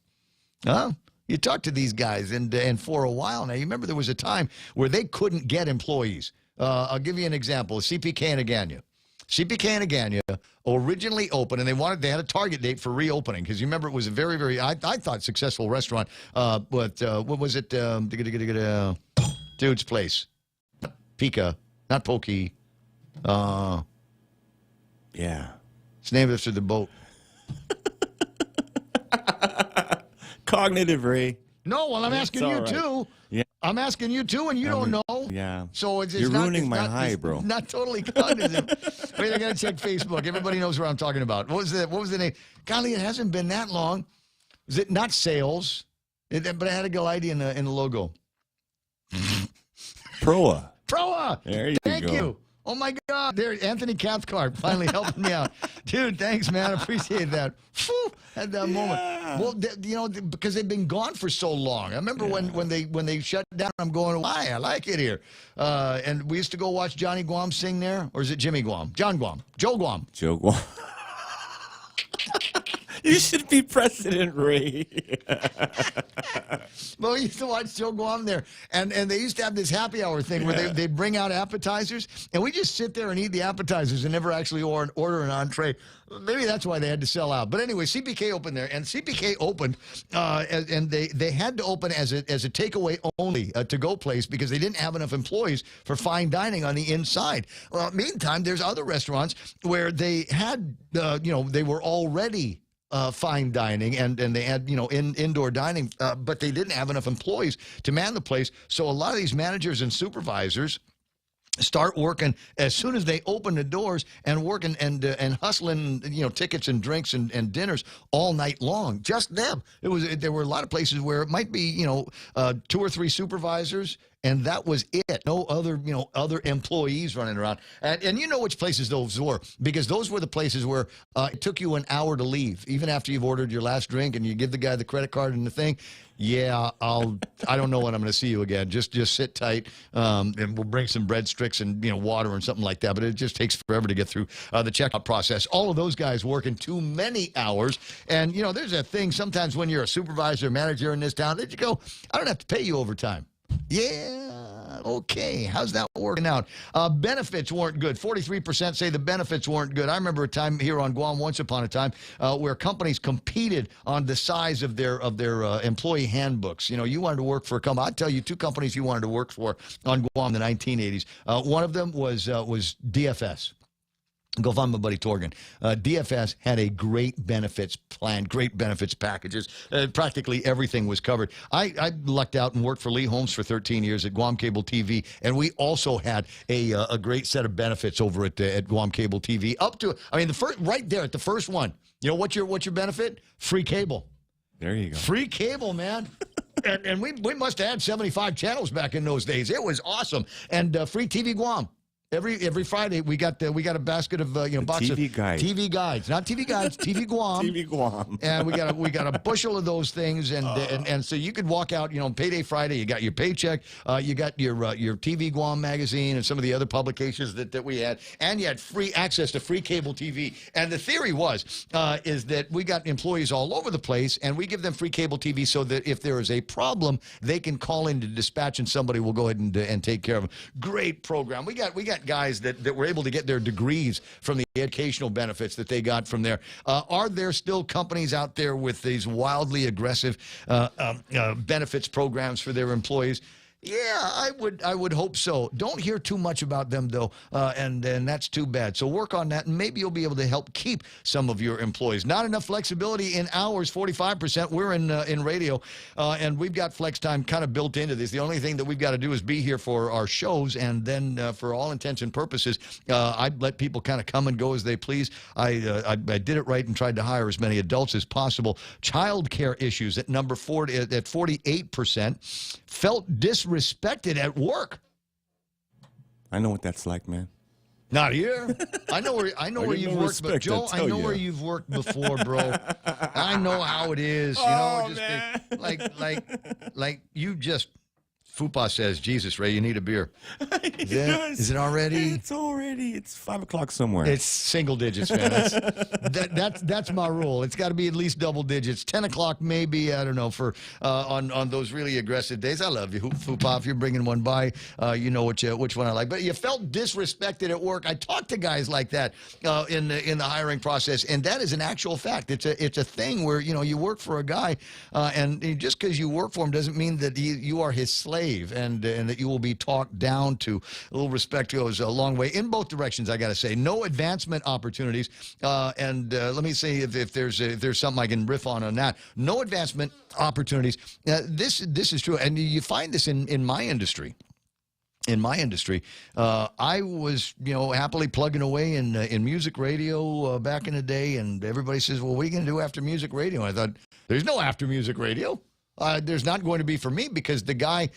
Speaker 1: Huh? You talk to these guys, and for a while now, you remember there was a time where they couldn't get employees. I'll give you an example. CPK in Agana. CPK in Agana originally opened, and they had a target date for reopening, because you remember it was a very, very, I thought, successful restaurant. But what was it? Dude's Place. Pika. Not Pokey. Yeah. It's named after the boat.
Speaker 12: Cognitive, Ray.
Speaker 1: No, well, I'm asking you, too.
Speaker 12: Yeah.
Speaker 1: I'm asking you, too, and you don't know.
Speaker 12: Yeah.
Speaker 1: So it's
Speaker 12: You're
Speaker 1: not,
Speaker 12: ruining my high, bro.
Speaker 1: Not totally cognitive. Wait, I got to check Facebook. Everybody knows what I'm talking about. What was the name? Golly, it hasn't been that long. Is it not sales? But it had a Galidi in the logo.
Speaker 12: Proa.
Speaker 1: There you go. Thank you. Oh, my God. There, Anthony Cathcart finally helping me out. Dude, thanks, man. I appreciate that. Whew. Had that moment. Well, because they've been gone for so long. I remember when they shut down, I'm going, why? I like it here. And we used to go watch Johnny Guam sing there. Or is it Jimmy Guam? John Guam. Joe Guam.
Speaker 12: Joe Guam. You should be President Ray.
Speaker 1: Well, we used to watch Joe Guam there, and they used to have this happy hour thing where they'd bring out appetizers, and we just sit there and eat the appetizers and never actually order an entree. Maybe that's why they had to sell out. But anyway, CPK opened there, and CPK opened, and they had to open as a takeaway only to-go place because they didn't have enough employees for fine dining on the inside. Well, meantime, there's other restaurants where they had, they were already fine dining and they had indoor dining, but they didn't have enough employees to man the place. So a lot of these managers and supervisors start working as soon as they open the doors and working and hustling tickets and drinks and dinners all night long. Just them. There were a lot of places where it might be 2 or 3 supervisors. And that was it. No other, other employees running around. And you know which places those were, because those were the places where it took you an hour to leave, even after you've ordered your last drink and you give the guy the credit card and the thing. Yeah, I don't know when I'm going to see you again. Just sit tight, and we'll bring some breadsticks and water and something like that. But it just takes forever to get through the checkout process. All of those guys working too many hours. And there's a thing sometimes when you're a supervisor, manager in this town that you go, I don't have to pay you overtime. Yeah, okay. How's that working out? Benefits weren't good. 43% say the benefits weren't good. I remember a time here on Guam, once upon a time, where companies competed on the size of their employee handbooks. You wanted to work for a company. I'll tell you 2 companies you wanted to work for on Guam in the 1980s. One of them was DFS. Go find my buddy Torgan. DFS had a great benefits plan, great benefits packages. Practically everything was covered. I lucked out and worked for Lee Holmes for 13 years at Guam Cable TV, and we also had a great set of benefits over at Guam Cable TV. Up to, the first, right there at the first one. What's your benefit? Free cable.
Speaker 12: There you go.
Speaker 1: Free cable, man. and we must have had 75 channels back in those days. It was awesome. And free TV Guam. Every Friday we got a basket of box
Speaker 12: TV
Speaker 1: of
Speaker 12: guides.
Speaker 1: TV guides, not TV guides, TV Guam.
Speaker 12: TV Guam.
Speaker 1: And we got a bushel of those things, and so you could walk out, payday Friday, you got your paycheck, you got your TV Guam magazine and some of the other publications that we had, and you had free access to free cable TV. And the theory is that we got employees all over the place, and we give them free cable TV so that if there is a problem, they can call in to dispatch, and somebody will go ahead and take care of them. Great program. We got guys that were able to get their degrees from the educational benefits that they got from there. Are there still companies out there with these wildly aggressive benefits programs for their employees? Yeah, I would hope so. Don't hear too much about them, though, and that's too bad. So work on that, and maybe you'll be able to help keep some of your employees. Not enough flexibility in hours, 45%. We're in radio, and we've got flex time kind of built into this. The only thing that we've got to do is be here for our shows, and then for all intents and purposes, I let people kind of come and go as they please. I did it right and tried to hire as many adults as possible. Child care issues at number 40, at 48%. Felt disrespected at work.
Speaker 12: I know what that's like, man.
Speaker 1: Not here. I know where you've worked, but Joe, I know where you've worked before, bro. I know how it is. Like you just. Fupa says, Jesus, Ray, you need a beer. Is it already?
Speaker 12: It's 5 o'clock somewhere.
Speaker 1: It's single digits, man. That's my rule. It's got to be at least double digits. 10 o'clock, maybe, I don't know, for on those really aggressive days. I love you, Fupa. If you're bringing one by, you know which one I like. But you felt disrespected at work. I talked to guys like that in the hiring process, and that is an actual fact. It's a thing where, you work for a guy, and just because you work for him doesn't mean that you are his slave. And that you will be talked down to. A little respect goes a long way in both directions, I got to say. No advancement opportunities. And let me see if there's something I can riff on that. No advancement opportunities. This is true. And you find this in my industry. In my industry, I was, happily plugging away in music radio back in the day, and everybody says, well, what are you going to do after music radio? And I thought, there's no after music radio. There's not going to be for me because the guy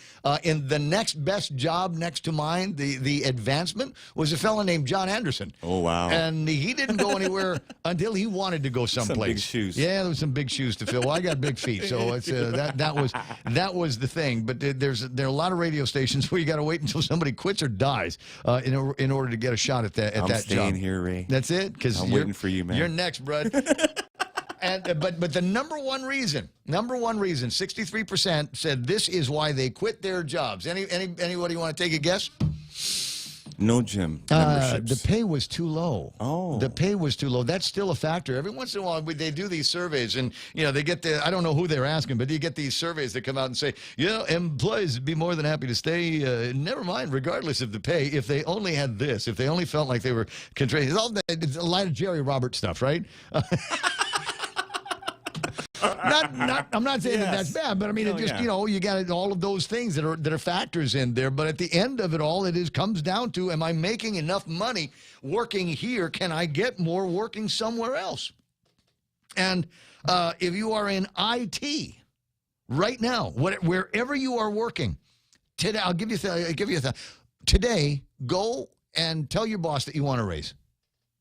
Speaker 1: in the next best job next to mine, the advancement, was a fellow named John Anderson.
Speaker 12: Oh, wow.
Speaker 1: And he didn't go anywhere until he wanted to go someplace.
Speaker 12: Some big shoes.
Speaker 1: Yeah, there was some big shoes to fill. Well, I got big feet, so it's that was the thing. But there are a lot of radio stations where you got to wait until somebody quits or dies in order to get a shot at that
Speaker 12: I'm
Speaker 1: job.
Speaker 12: staying here, Ray.
Speaker 1: That's it. Because
Speaker 12: I'm waiting for you, man.
Speaker 1: You're next, bud. But the number one reason, 63% said this is why they quit their jobs. Anybody want to take a guess?
Speaker 12: No gym memberships.
Speaker 1: The pay was too low.
Speaker 12: Oh.
Speaker 1: The pay was too low. That's still a factor. Every once in a while, they do these surveys, and, they get I don't know who they're asking, but you get these surveys that come out and say, employees would be more than happy to stay, never mind, regardless of the pay, if they only had this, if they only felt like they were contributing. It's a lot of Jerry Roberts stuff, right? I'm not saying that that's bad, but I mean, you got all of those things that are factors in there. But at the end of it all, comes down to, am I making enough money working here? Can I get more working somewhere else? And if you are in IT right now, wherever you are working today, I'll give you today. Go and tell your boss that you want a raise,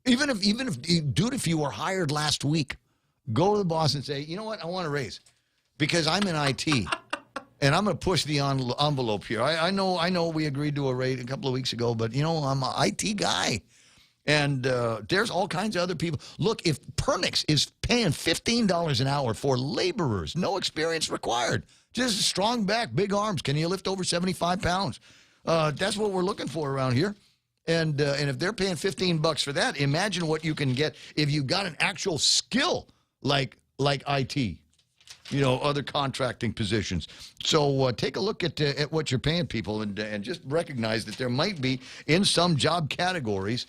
Speaker 1: even if you were hired last week. Go to the boss and say, you know what, I want a raise because I'm in IT, and I'm going to push the envelope here. I know we agreed to a rate a couple of weeks ago, but, I'm an IT guy, and there's all kinds of other people. Look, if Pernix is paying $15 an hour for laborers, no experience required, just a strong back, big arms, can you lift over 75 pounds? That's what we're looking for around here. And if they're paying $15 for that, imagine what you can get if you got an actual skill like IT, other contracting positions. So take a look at what you're paying people and just recognize that there might be in some job categories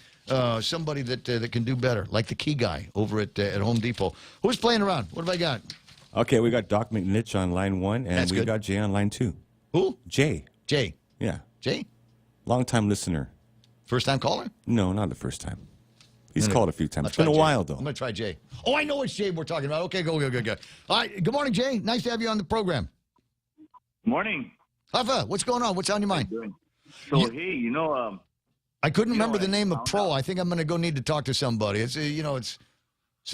Speaker 1: somebody that can do better, like the key guy over at Home Depot. Who's playing around? What have I got?
Speaker 12: Okay, we got Doc McNitch on line 1, and
Speaker 1: That's
Speaker 12: we
Speaker 1: good.
Speaker 12: got Jay on line 2.
Speaker 1: Who?
Speaker 12: Jay. Yeah.
Speaker 1: Jay?
Speaker 12: Long-time listener.
Speaker 1: First-time caller?
Speaker 12: No, not the first time. He's called a few times. It's
Speaker 1: I'll
Speaker 12: been a
Speaker 1: try Jay.
Speaker 12: while, though.
Speaker 1: I'm going to try Jay. Oh, I know it's Jay we're talking about. Okay, go. All right, good morning, Jay. Nice to have you on the program.
Speaker 15: Morning.
Speaker 1: Huffa, what's going on? What's on your mind?
Speaker 15: So,
Speaker 1: I couldn't remember the name of Pro. I think I'm going to need to talk to somebody. It's it's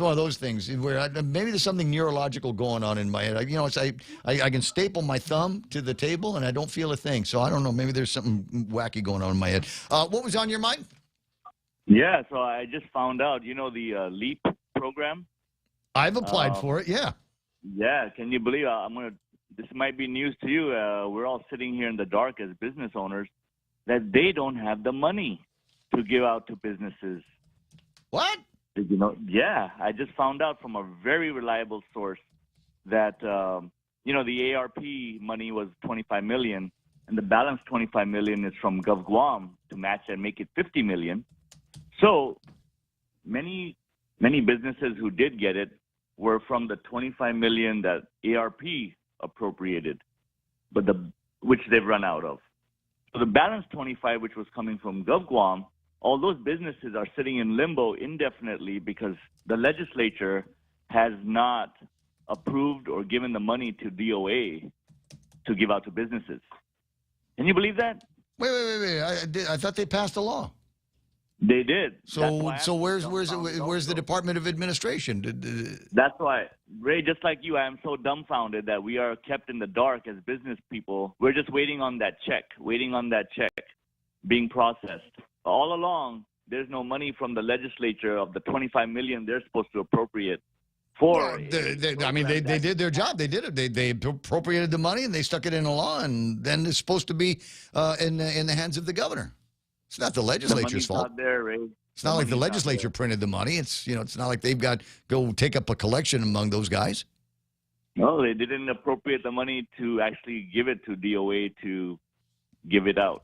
Speaker 1: one of those things where maybe there's something neurological going on in my head. I can staple my thumb to the table and I don't feel a thing. So I don't know. Maybe there's something wacky going on in my head. What was on your mind?
Speaker 15: Yeah, so I just found out, the LEAP program?
Speaker 1: I've applied for it, yeah.
Speaker 15: Yeah, can you believe this might be news to you. We're all sitting here in the dark as business owners that they don't have the money to give out to businesses.
Speaker 1: What?
Speaker 15: Yeah, I just found out from a very reliable source that, the ARP money was $25 million, and the balance $25 million is from GovGuam to match and make it $50 million. So many businesses who did get it were from the $25 million that ARP appropriated, which they've run out of. So the balance 25, which was coming from GovGuam, all those businesses are sitting in limbo indefinitely because the legislature has not approved or given the money to DOA to give out to businesses. Can you believe that?
Speaker 1: Wait. I thought they passed a law.
Speaker 15: They did.
Speaker 1: So where's the Department of Administration?
Speaker 15: That's why, Ray, just like you, I am so dumbfounded that we are kept in the dark as business people. We're just waiting on that check being processed. All along, there's no money from the legislature of the $25 million they're supposed to appropriate for.
Speaker 1: They did their job. They did it. They appropriated the money and they stuck it in a law, and then it's supposed to be in the hands of the governor. It's not the legislature's fault.
Speaker 15: Out there, Ray.
Speaker 1: It's not like the legislature printed the money. It's it's not like they've got go take up a collection among those guys.
Speaker 15: No, they didn't appropriate the money to actually give it to DOA to give it out.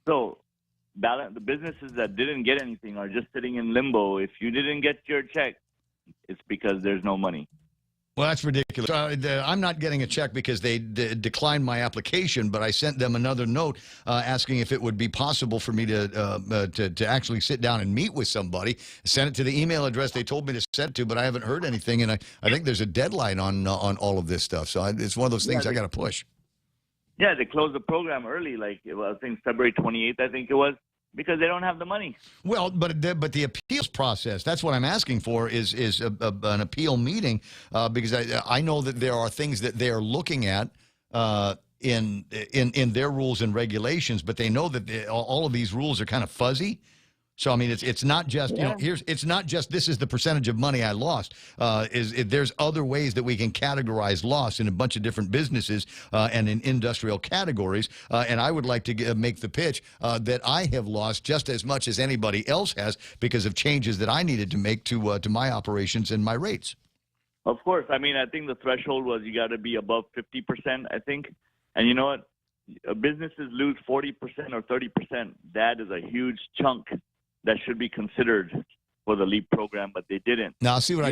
Speaker 15: So the businesses that didn't get anything are just sitting in limbo. If you didn't get your check, it's because there's no money.
Speaker 1: Well, that's ridiculous. I'm not getting a check because they declined my application, but I sent them another note asking if it would be possible for me to actually sit down and meet with somebody. Send it to the email address they told me to send it to, but I haven't heard anything, and I think there's a deadline on all of this stuff. So it's one of those things I got to push.
Speaker 15: Yeah, they closed the program early, like I think February 28th, I think it was, because they don't have the money.
Speaker 1: Well, but the appeals process, that's what I'm asking for, is an appeal meeting, because I know that there are things that they're looking at in their rules and regulations, but they know that all of these rules are kind of fuzzy. So I mean, it's not just it's not just this is the percentage of money I lost. There's other ways that we can categorize loss in a bunch of different businesses and in industrial categories. And I would like to make the pitch that I have lost just as much as anybody else has because of changes that I needed to make to my operations and my rates.
Speaker 15: Of course, I mean, I think the threshold was you got to be above 50%. I think, and you know what, businesses lose 40% or 30%. That is a huge chunk that should be considered for the LEAP program, but they didn't.
Speaker 1: Now I'll see what I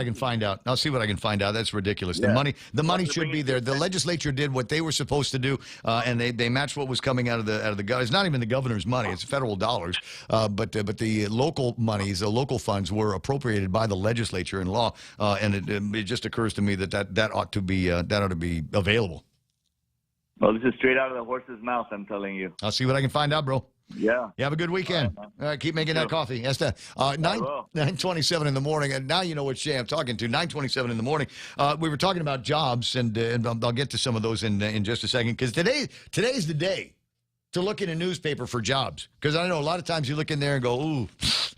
Speaker 1: can find out. I'll see what I can find out. That's ridiculous.
Speaker 15: Yeah.
Speaker 1: The money should be there. The legislature did what they were supposed to do, and they matched what was coming out of the government. It's not even the governor's money; it's federal dollars. But the local monies, the local funds, were appropriated by the legislature in law, and it just occurs to me that ought to be available.
Speaker 15: Well, this is straight out of the horse's mouth. I'm telling you.
Speaker 1: I'll see what I can find out, bro.
Speaker 15: Yeah.
Speaker 1: You have a good weekend. All right, keep making that coffee. Yes, 9:27 in the morning, and now you know which Jay I'm talking to. 9:27 in the morning. We were talking about jobs, and I'll get to some of those in just a second, because today's the day to look in a newspaper for jobs. Because I know a lot of times you look in there and go, ooh,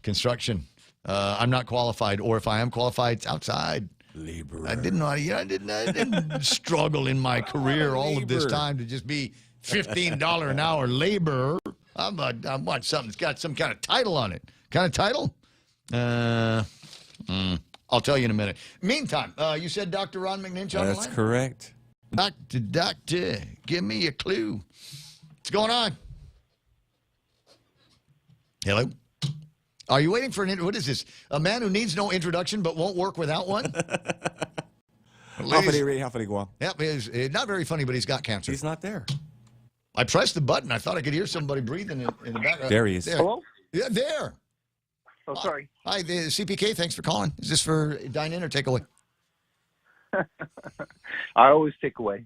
Speaker 1: construction. I'm not qualified, or if I am qualified, it's outside.
Speaker 12: Labor.
Speaker 1: I didn't know how to, I didn't struggle in my career all of this time to just be $15 an hour laborer. I want something that's got some kind of title on it. Kind of title? I'll tell you in a minute. Meantime, you said Dr. Ron McNinch on the line?
Speaker 12: That's correct.
Speaker 1: Doctor, give me a clue. What's going on? Hello? Are you waiting for what is this? A man who needs no introduction but won't work without one? Yep, he's not very funny, but he's got cancer.
Speaker 12: He's not there.
Speaker 1: I pressed the button. I thought I could hear somebody breathing in the background.
Speaker 12: There he is.
Speaker 1: There.
Speaker 4: Hello?
Speaker 1: Yeah, there.
Speaker 4: Oh, sorry.
Speaker 1: Hi, the CPK. Thanks for calling. Is this for dine-in or takeaway?
Speaker 4: I always take away.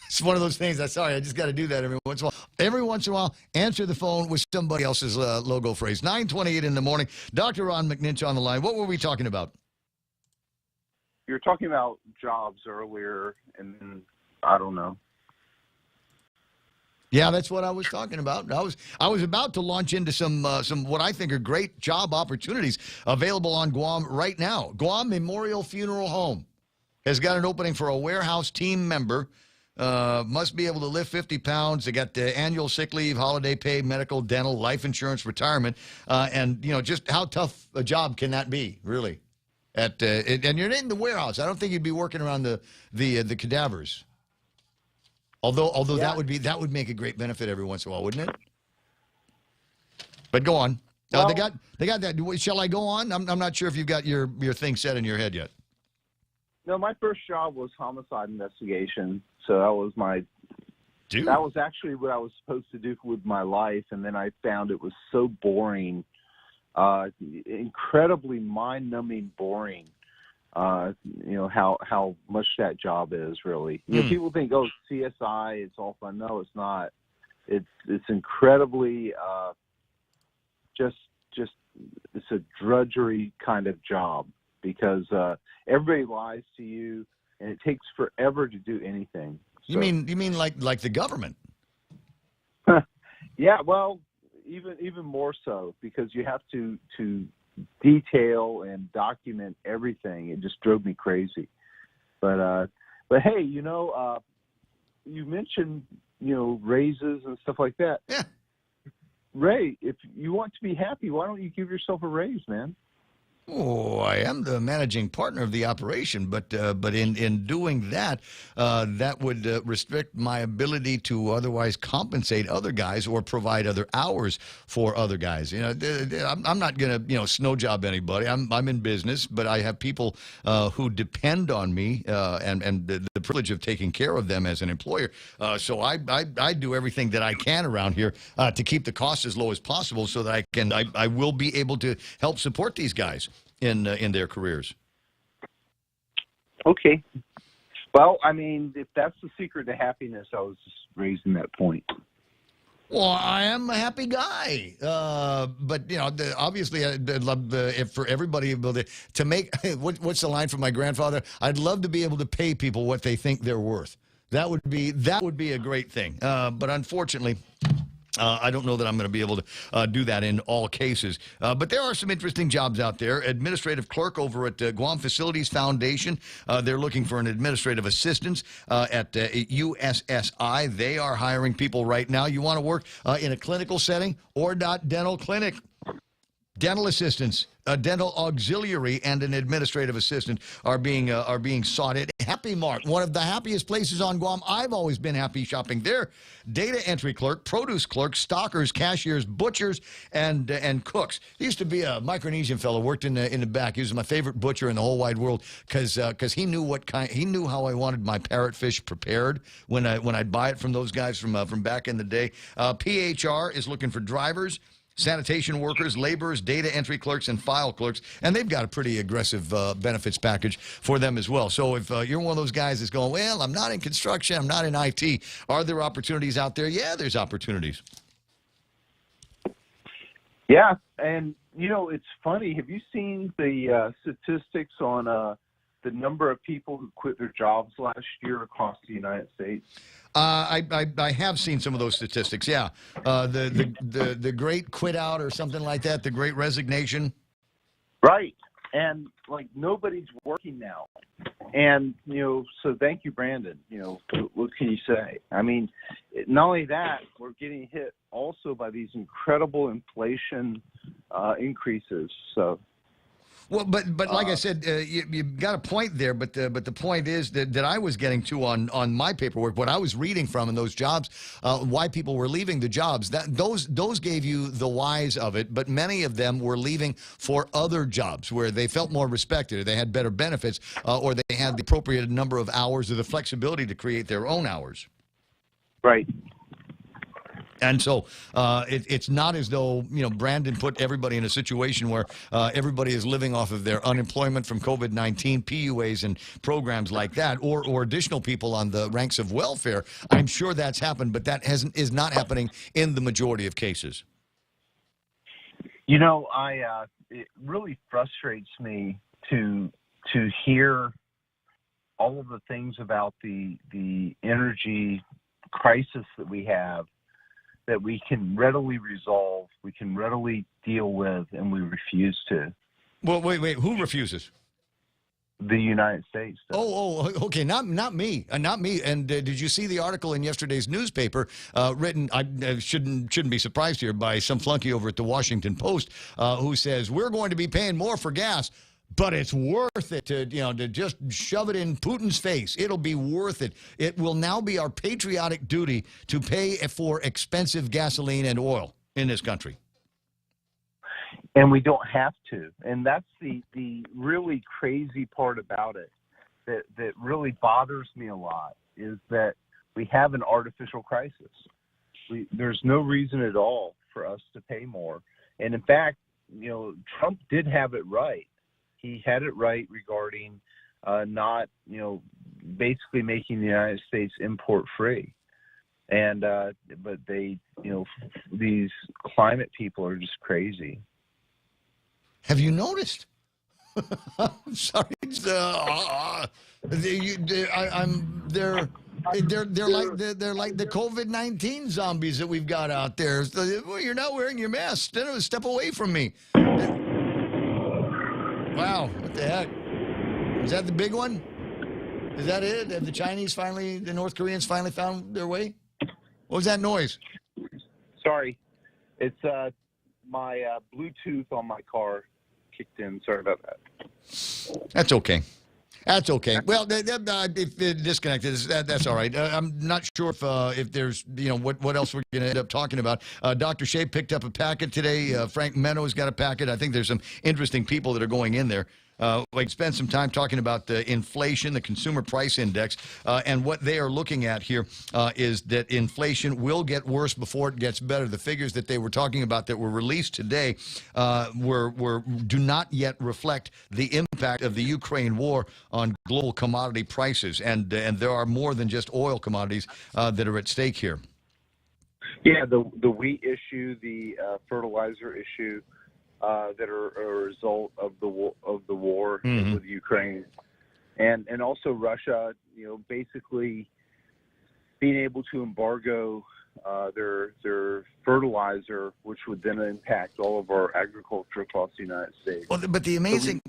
Speaker 1: It's one of those things. I just got to do that every once in a while. Every once in a while, answer the phone with somebody else's logo phrase. 9:28 in the morning. Dr. Ron McNinch on the line. What were we talking about?
Speaker 4: You were talking about jobs earlier, and I don't know.
Speaker 1: Yeah, that's what I was talking about. I was about to launch into some what I think are great job opportunities available on Guam right now. Guam Memorial Funeral Home has got an opening for a warehouse team member. Must be able to lift 50 pounds. They got the annual sick leave, holiday pay, medical, dental, life insurance, retirement, and just how tough a job can that be, really? And you're in the warehouse. I don't think you'd be working around the cadavers. Although yeah. that would make a great benefit every once in a while, wouldn't it? But go on. Well, they got that. Shall I go on? I'm not sure if you've got your thing set in your head yet.
Speaker 4: No, my first job was homicide investigation. So that was that was actually what I was supposed to do with my life, and then I found it was so boring, incredibly mind-numbing boring. How much that job is really. People think, oh, CSI, it's all fun. No, it's not. It's incredibly just it's a drudgery kind of job because everybody lies to you, and it takes forever to do anything.
Speaker 1: So, you mean like the government?
Speaker 4: Yeah, well, even more so because you have to detail and document everything. It just drove me crazy. But hey, you mentioned raises and stuff like that.
Speaker 1: Yeah.
Speaker 4: Ray, if you want to be happy, why don't you give yourself a raise, man?
Speaker 1: Oh, I am the managing partner of the operation, but in doing that, that would restrict my ability to otherwise compensate other guys or provide other hours for other guys. I'm not going to snow job anybody. I'm in business, but I have people who depend on me and the privilege of taking care of them as an employer. So I do everything that I can around here to keep the costs as low as possible, so that I will be able to help support these guys in their careers.
Speaker 4: Okay. Well, I mean, if that's the secret to happiness, I was just raising that point.
Speaker 1: Well, I am a happy guy, but obviously, I'd love if for everybody to make. What's the line from my grandfather? I'd love to be able to pay people what they think they're worth. That would be a great thing. But unfortunately, I don't know that I'm going to be able to do that in all cases. But there are some interesting jobs out there. Administrative clerk over at Guam Facilities Foundation. They're looking for an administrative assistant at USSI. They are hiring people right now. You want to work in a clinical setting or not dental clinic? Dental assistants, a dental auxiliary, and an administrative assistant are being sought at Happy Mart, one of the happiest places on Guam. I've always been happy shopping there. Data entry clerk, produce clerk, stockers, cashiers, butchers, and cooks. There used to be a Micronesian fellow worked in the back. He was my favorite butcher in the whole wide world because he knew how I wanted my parrotfish prepared when I'd buy it from those guys from back in the day. PHR is looking for drivers, sanitation workers, laborers, data entry clerks, and file clerks, and they've got a pretty aggressive benefits package for them as well. So if you're one of those guys that's going, well, I'm not in construction, I'm not in IT, are there opportunities out there? Yeah, there's opportunities.
Speaker 4: Yeah, and it's funny. Have you seen the statistics on the number of people who quit their jobs last year across the United States?
Speaker 1: I have seen some of those statistics. Yeah, the great quit out or something like that. The great resignation.
Speaker 4: Right, and nobody's working now, and so thank you, Brandon. What can you say? I mean, not only that, we're getting hit also by these incredible inflation increases. So.
Speaker 1: Well, but like I said, you've got a point there. But the point is that I was getting to on my paperwork, what I was reading from in those jobs, why people were leaving the jobs. Those gave you the whys of it. But many of them were leaving for other jobs where they felt more respected, or they had better benefits, or they had the appropriate number of hours or the flexibility to create their own hours.
Speaker 4: Right.
Speaker 1: And so it's not as though, Brandon put everybody in a situation where everybody is living off of their unemployment from COVID-19, PUAs, and programs like that, or additional people on the ranks of welfare. I'm sure that's happened, but that is not happening in the majority of cases.
Speaker 4: It really frustrates me to hear all of the things about the energy crisis that we have, that we can readily resolve, we can readily deal with, and we refuse to.
Speaker 1: Well, wait, who refuses?
Speaker 4: The United States does.
Speaker 1: Oh, okay, not me, not me. And did you see the article in yesterday's newspaper written? I shouldn't be surprised here by some flunky over at the Washington Post who says we're going to be paying more for gas. But it's worth it to just shove it in Putin's face. It'll be worth it. It will now be our patriotic duty to pay for expensive gasoline and oil in this country.
Speaker 4: And we don't have to. And that's the really crazy part about it that really bothers me a lot, is that we have an artificial crisis. There's no reason at all for us to pay more. And in fact, Trump did have it right. He had it right regarding not, basically making the United States import free. And but they, these climate people are just crazy.
Speaker 1: Have you noticed? Sorry, they're like the COVID-19 zombies that we've got out there. Well, you're not wearing your mask. Step away from me. Wow, what the heck? Is that the big one? Is that it? Have the North Koreans finally found their way? What was that noise?
Speaker 4: Sorry. It's my Bluetooth on my car kicked in. Sorry about that.
Speaker 1: That's okay. That's okay. Well, if they're disconnected, that's all right. I'm not sure if there's, what else we're going to end up talking about. Dr. Shea picked up a packet today. Frank Meadows got a packet. I think there's some interesting people that are going in there. We spent some time talking about the inflation, the consumer price index, and what they are looking at here is that inflation will get worse before it gets better. The figures that they were talking about that were released today do not yet reflect the impact of the Ukraine war on global commodity prices, and there are more than just oil commodities that are at stake here.
Speaker 4: Yeah, the wheat issue, the fertilizer issue. That are a result of the war with Ukraine, and also Russia, basically being able to embargo their fertilizer, which would then impact all of our agriculture across the United States.
Speaker 1: Well, but the amazing,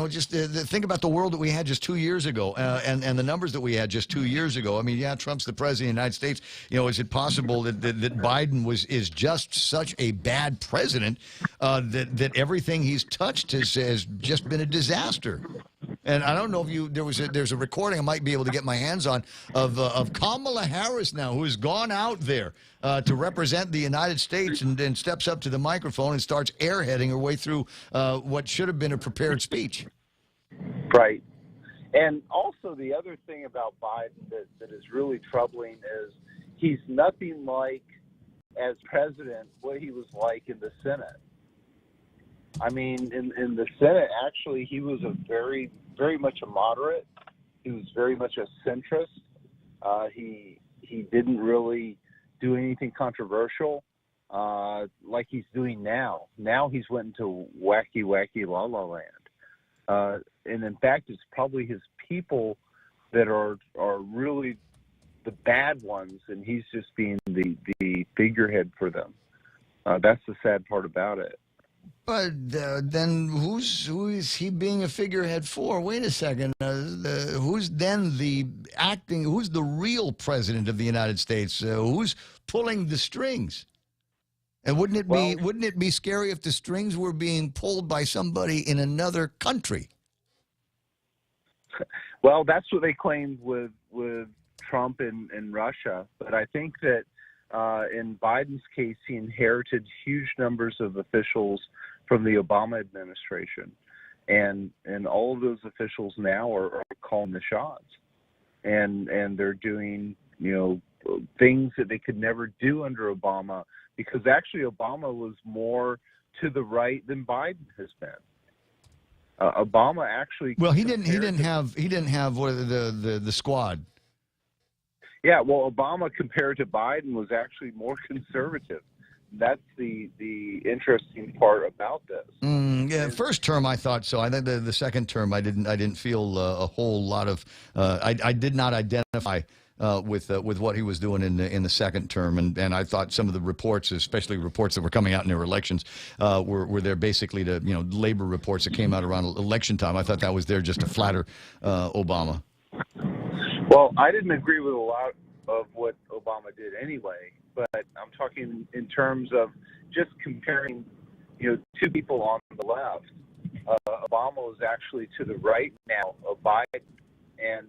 Speaker 1: just think about the world that we had just 2 years ago, and the numbers that we had just 2 years ago. I mean, yeah, Trump's the president of the United States. Is it possible that Biden is just such a bad president that everything he's touched has just been a disaster? And I don't know if there's a recording I might be able to get my hands on of Kamala Harris now, who has gone out there to represent the United States and steps up to the microphone and starts airheading her way through what should have been a prepared speech.
Speaker 4: Right. And also the other thing about Biden that is really troubling is he's nothing like, as president, what he was like in the Senate. I mean, in the Senate, actually, he was very much a moderate. He was very much a centrist. He didn't really do anything controversial like he's doing now. Now he's went into wacky la la land. And in fact, it's probably his people that are really the bad ones, and he's just being the figurehead for them. That's the sad part about it.
Speaker 1: But then who is he being a figurehead for? Wait a second. Who's then who's the real president of the United States? Who's pulling the strings? And wouldn't it be scary if the strings were being pulled by somebody in another country?
Speaker 4: Well, that's what they claimed with Trump and Russia. But I think that in Biden's case, he inherited huge numbers of officials from the Obama administration, and all of those officials now are calling the shots, and they're doing things that they could never do under Obama, because actually Obama was more to the right than Biden has been. Obama actually
Speaker 1: he didn't have the squad.
Speaker 4: Yeah, well, Obama compared to Biden was actually more conservative. That's the interesting part about this.
Speaker 1: Yeah, first term I thought so. I think the second term I didn't feel a whole lot of. I did not identify with what he was doing in the second term, and I thought some of the reports, especially reports that were coming out in their elections, were there basically to labor reports that came out around election time. I thought that was there just to flatter Obama.
Speaker 4: Well, I didn't agree with a lot of what Obama did anyway, but I'm talking in terms of just comparing, two people on the left. Obama was actually to the right now of Biden, and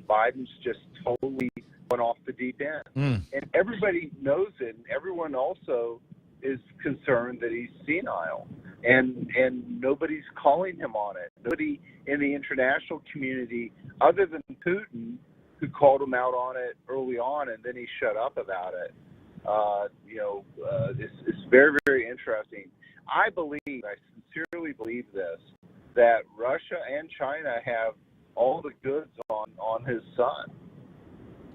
Speaker 4: Biden's just totally went off the deep end. And everybody knows it, and everyone also is concerned that he's senile, and nobody's calling him on it. Nobody in the international community, other than Putin, who called him out on it early on, and then he shut up about it. It's very, very interesting. I sincerely believe this, that Russia and China have all the goods on his son,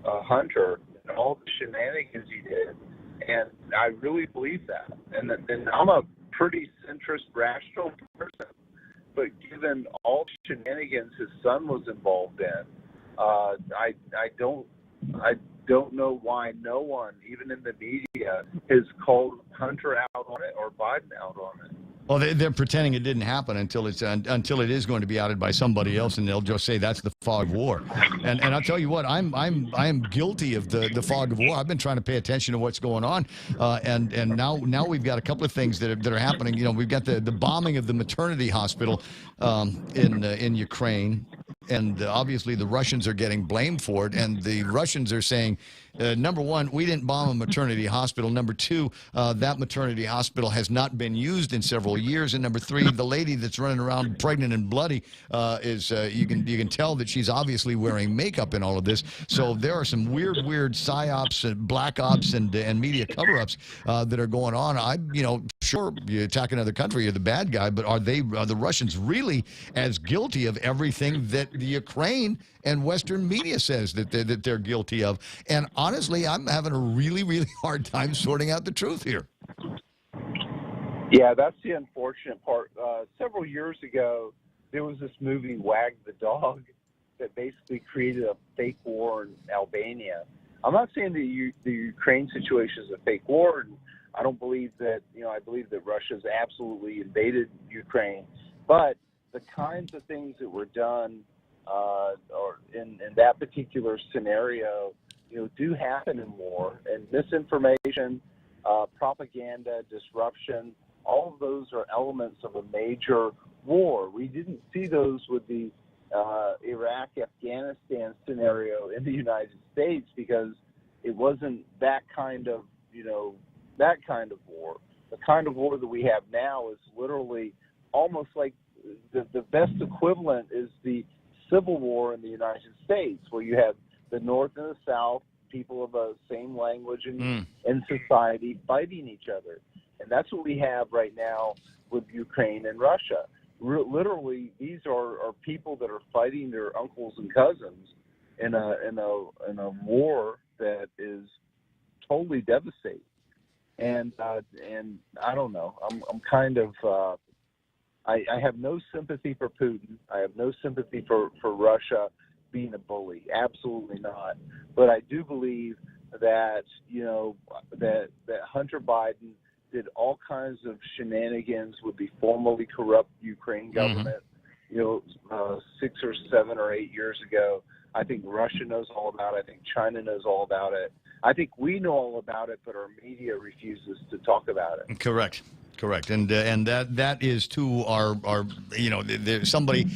Speaker 4: Hunter, and all the shenanigans he did. And I really believe that. And I'm a pretty centrist, rational person, but given all the shenanigans his son was involved in, I don't know why no one, even in the media, has called Hunter out on it or Biden out on it.
Speaker 1: Well, they're pretending it didn't happen until it is going to be outed by somebody else, and they'll just say that's the fog of war. And I'll tell you what, I am guilty of the fog of war. I've been trying to pay attention to what's going on, and now we've got a couple of things that are happening. You know, we've got the bombing of the maternity hospital in Ukraine. And obviously the Russians are getting blamed for it, and the Russians are saying, number one, we didn't bomb a maternity hospital. Number two, that maternity hospital has not been used in several years. And number three, the lady that's running around pregnant and bloody is you can tell that she's obviously wearing makeup in all of this. So there are some weird psyops and black ops and media cover-ups that are going on. Sure, you attack another country, you're the bad guy, but are the Russians really as guilty of everything that the Ukraine and Western media says that they're guilty of? And honestly, I'm having a really hard time sorting out the truth here.
Speaker 4: Yeah, that's the unfortunate part. Several years ago, there was this movie, Wag the Dog, that basically created a fake war in Albania. I'm not saying the Ukraine situation is a fake war, and I don't believe that, I believe that Russia's absolutely invaded Ukraine. But the kinds of things that were done or in that particular scenario, do happen in war. And misinformation, propaganda, disruption, all of those are elements of a major war. We didn't see those with the Iraq-Afghanistan scenario in the United States because it wasn't that kind of war. The kind of war that we have now is literally almost like the best equivalent is the Civil War in the United States, where you have the North and the South, people of the same language and society fighting each other. And that's what we have right now with Ukraine and Russia. Literally, these are people that are fighting their uncles and cousins in a war that is totally devastating. And I don't know. I'm kind of I have no sympathy for Putin. I have no sympathy for Russia being a bully. Absolutely not. But I do believe that that Hunter Biden did all kinds of shenanigans with the formerly corrupt Ukraine government. 6 or 7 or 8 years ago. I think Russia knows all about it. I think China knows all about it. I think we know all about it, but our media refuses to talk about it.
Speaker 1: Correct. And that is to our there's somebody.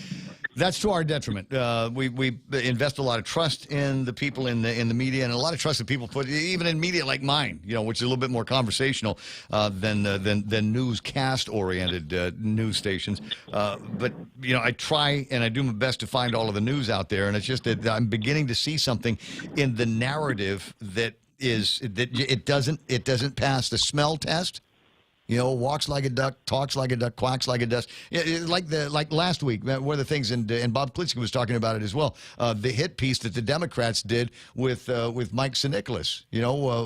Speaker 1: That's to our detriment. We invest a lot of trust in the people in the media, and a lot of trust that people put even in media like mine, which is a little bit more conversational than newscast oriented news stations. But I try and I do my best to find all of the news out there, and it's just that I'm beginning to see something in the narrative that it doesn't pass the smell test. Walks like a duck, talks like a duck, quacks like a duck. Like last week, one of the things, and Bob Klitsky was talking about it as well. The hit piece that the Democrats did with Mike Sinikolas.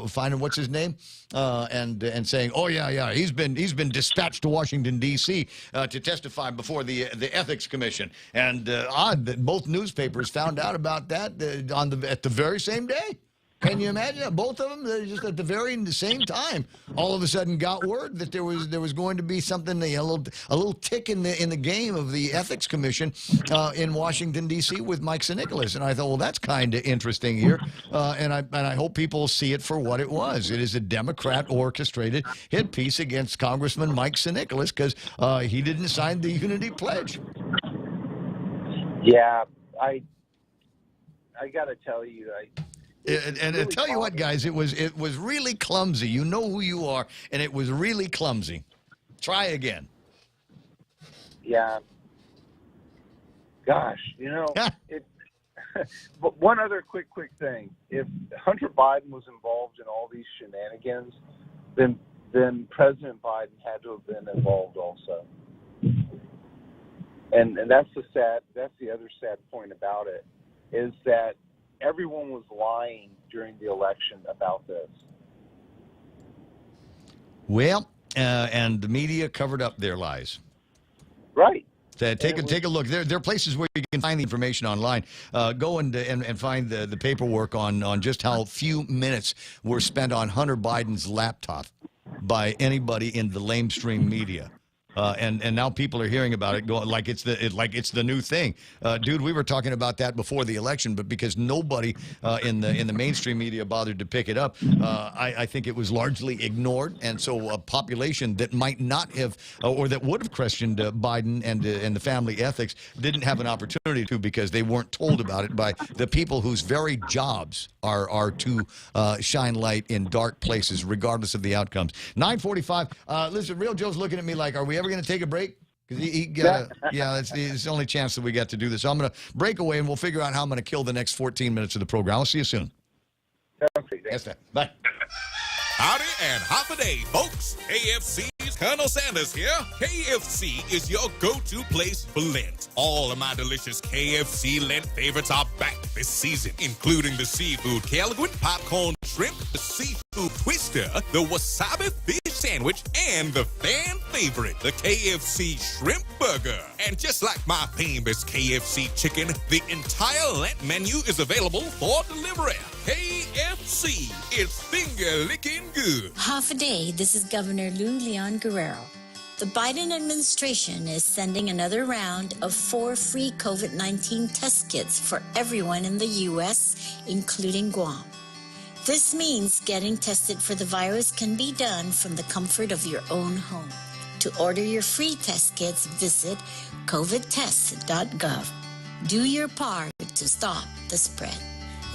Speaker 1: Finding what's his name, and saying, oh yeah, he's been dispatched to Washington D.C. To testify before the Ethics Commission. And odd that both newspapers found out about that at the very same day. Can you imagine? Both of them, just at the same time, all of a sudden got word that there was going to be something, a little tick in the game of the Ethics Commission in Washington D.C. with Mike Sinikolas. And I thought, well, that's kind of interesting here, and I hope people see it for what it was. It is a Democrat orchestrated hit piece against Congressman Mike Sinikolas because he didn't sign the Unity Pledge.
Speaker 4: Yeah, I got to tell you,
Speaker 1: And really tell you what, guys, it was really clumsy. You know who you are, and it was really clumsy. Try again.
Speaker 4: Yeah. Gosh, but one other quick thing. If Hunter Biden was involved in all these shenanigans, then President Biden had to have been involved also. And that's the other sad point about it, is that everyone was lying during the election about this.
Speaker 1: Well, and the media covered up their lies.
Speaker 4: Right.
Speaker 1: Take a look. There are places where you can find the information online. Go and find the paperwork on just how few minutes were spent on Hunter Biden's laptop by anybody in the lamestream media. And now people are hearing about it, going like it's the new thing, dude. We were talking about that before the election, but because nobody in the mainstream media bothered to pick it up, I think it was largely ignored, and so a population that might not have or that would have questioned Biden and the family ethics didn't have an opportunity to, because they weren't told about it by the people whose very jobs are to shine light in dark places, regardless of the outcomes. 9:45. Listen, Real Joe's looking at me like, are we ever going to take a break? Because it's the only chance that we got to do this. So I'm going to break away, and we'll figure out how I'm going to kill the next 14 minutes of the program. I'll see you soon. Yes, sir. Bye.
Speaker 2: Howdy and half a day, folks. KFC's Colonel Sanders here. KFC is your go-to place for Lent. All of my delicious KFC Lent favorites are back this season, including the seafood Kelguin, popcorn shrimp, the seafood twister, the wasabi fish sandwich, and the fan favorite, the KFC shrimp burger. And just like my famous KFC chicken, the entire Lent menu is available for delivery. KFC, it's finger-licking good.
Speaker 5: Half a day, this is Governor Lou Leon Guerrero. The Biden administration is sending another round of 4 free COVID-19 test kits for everyone in the U.S., including Guam. This means getting tested for the virus can be done from the comfort of your own home. To order your free test kits, visit covidtest.gov. Do your part to stop the spread.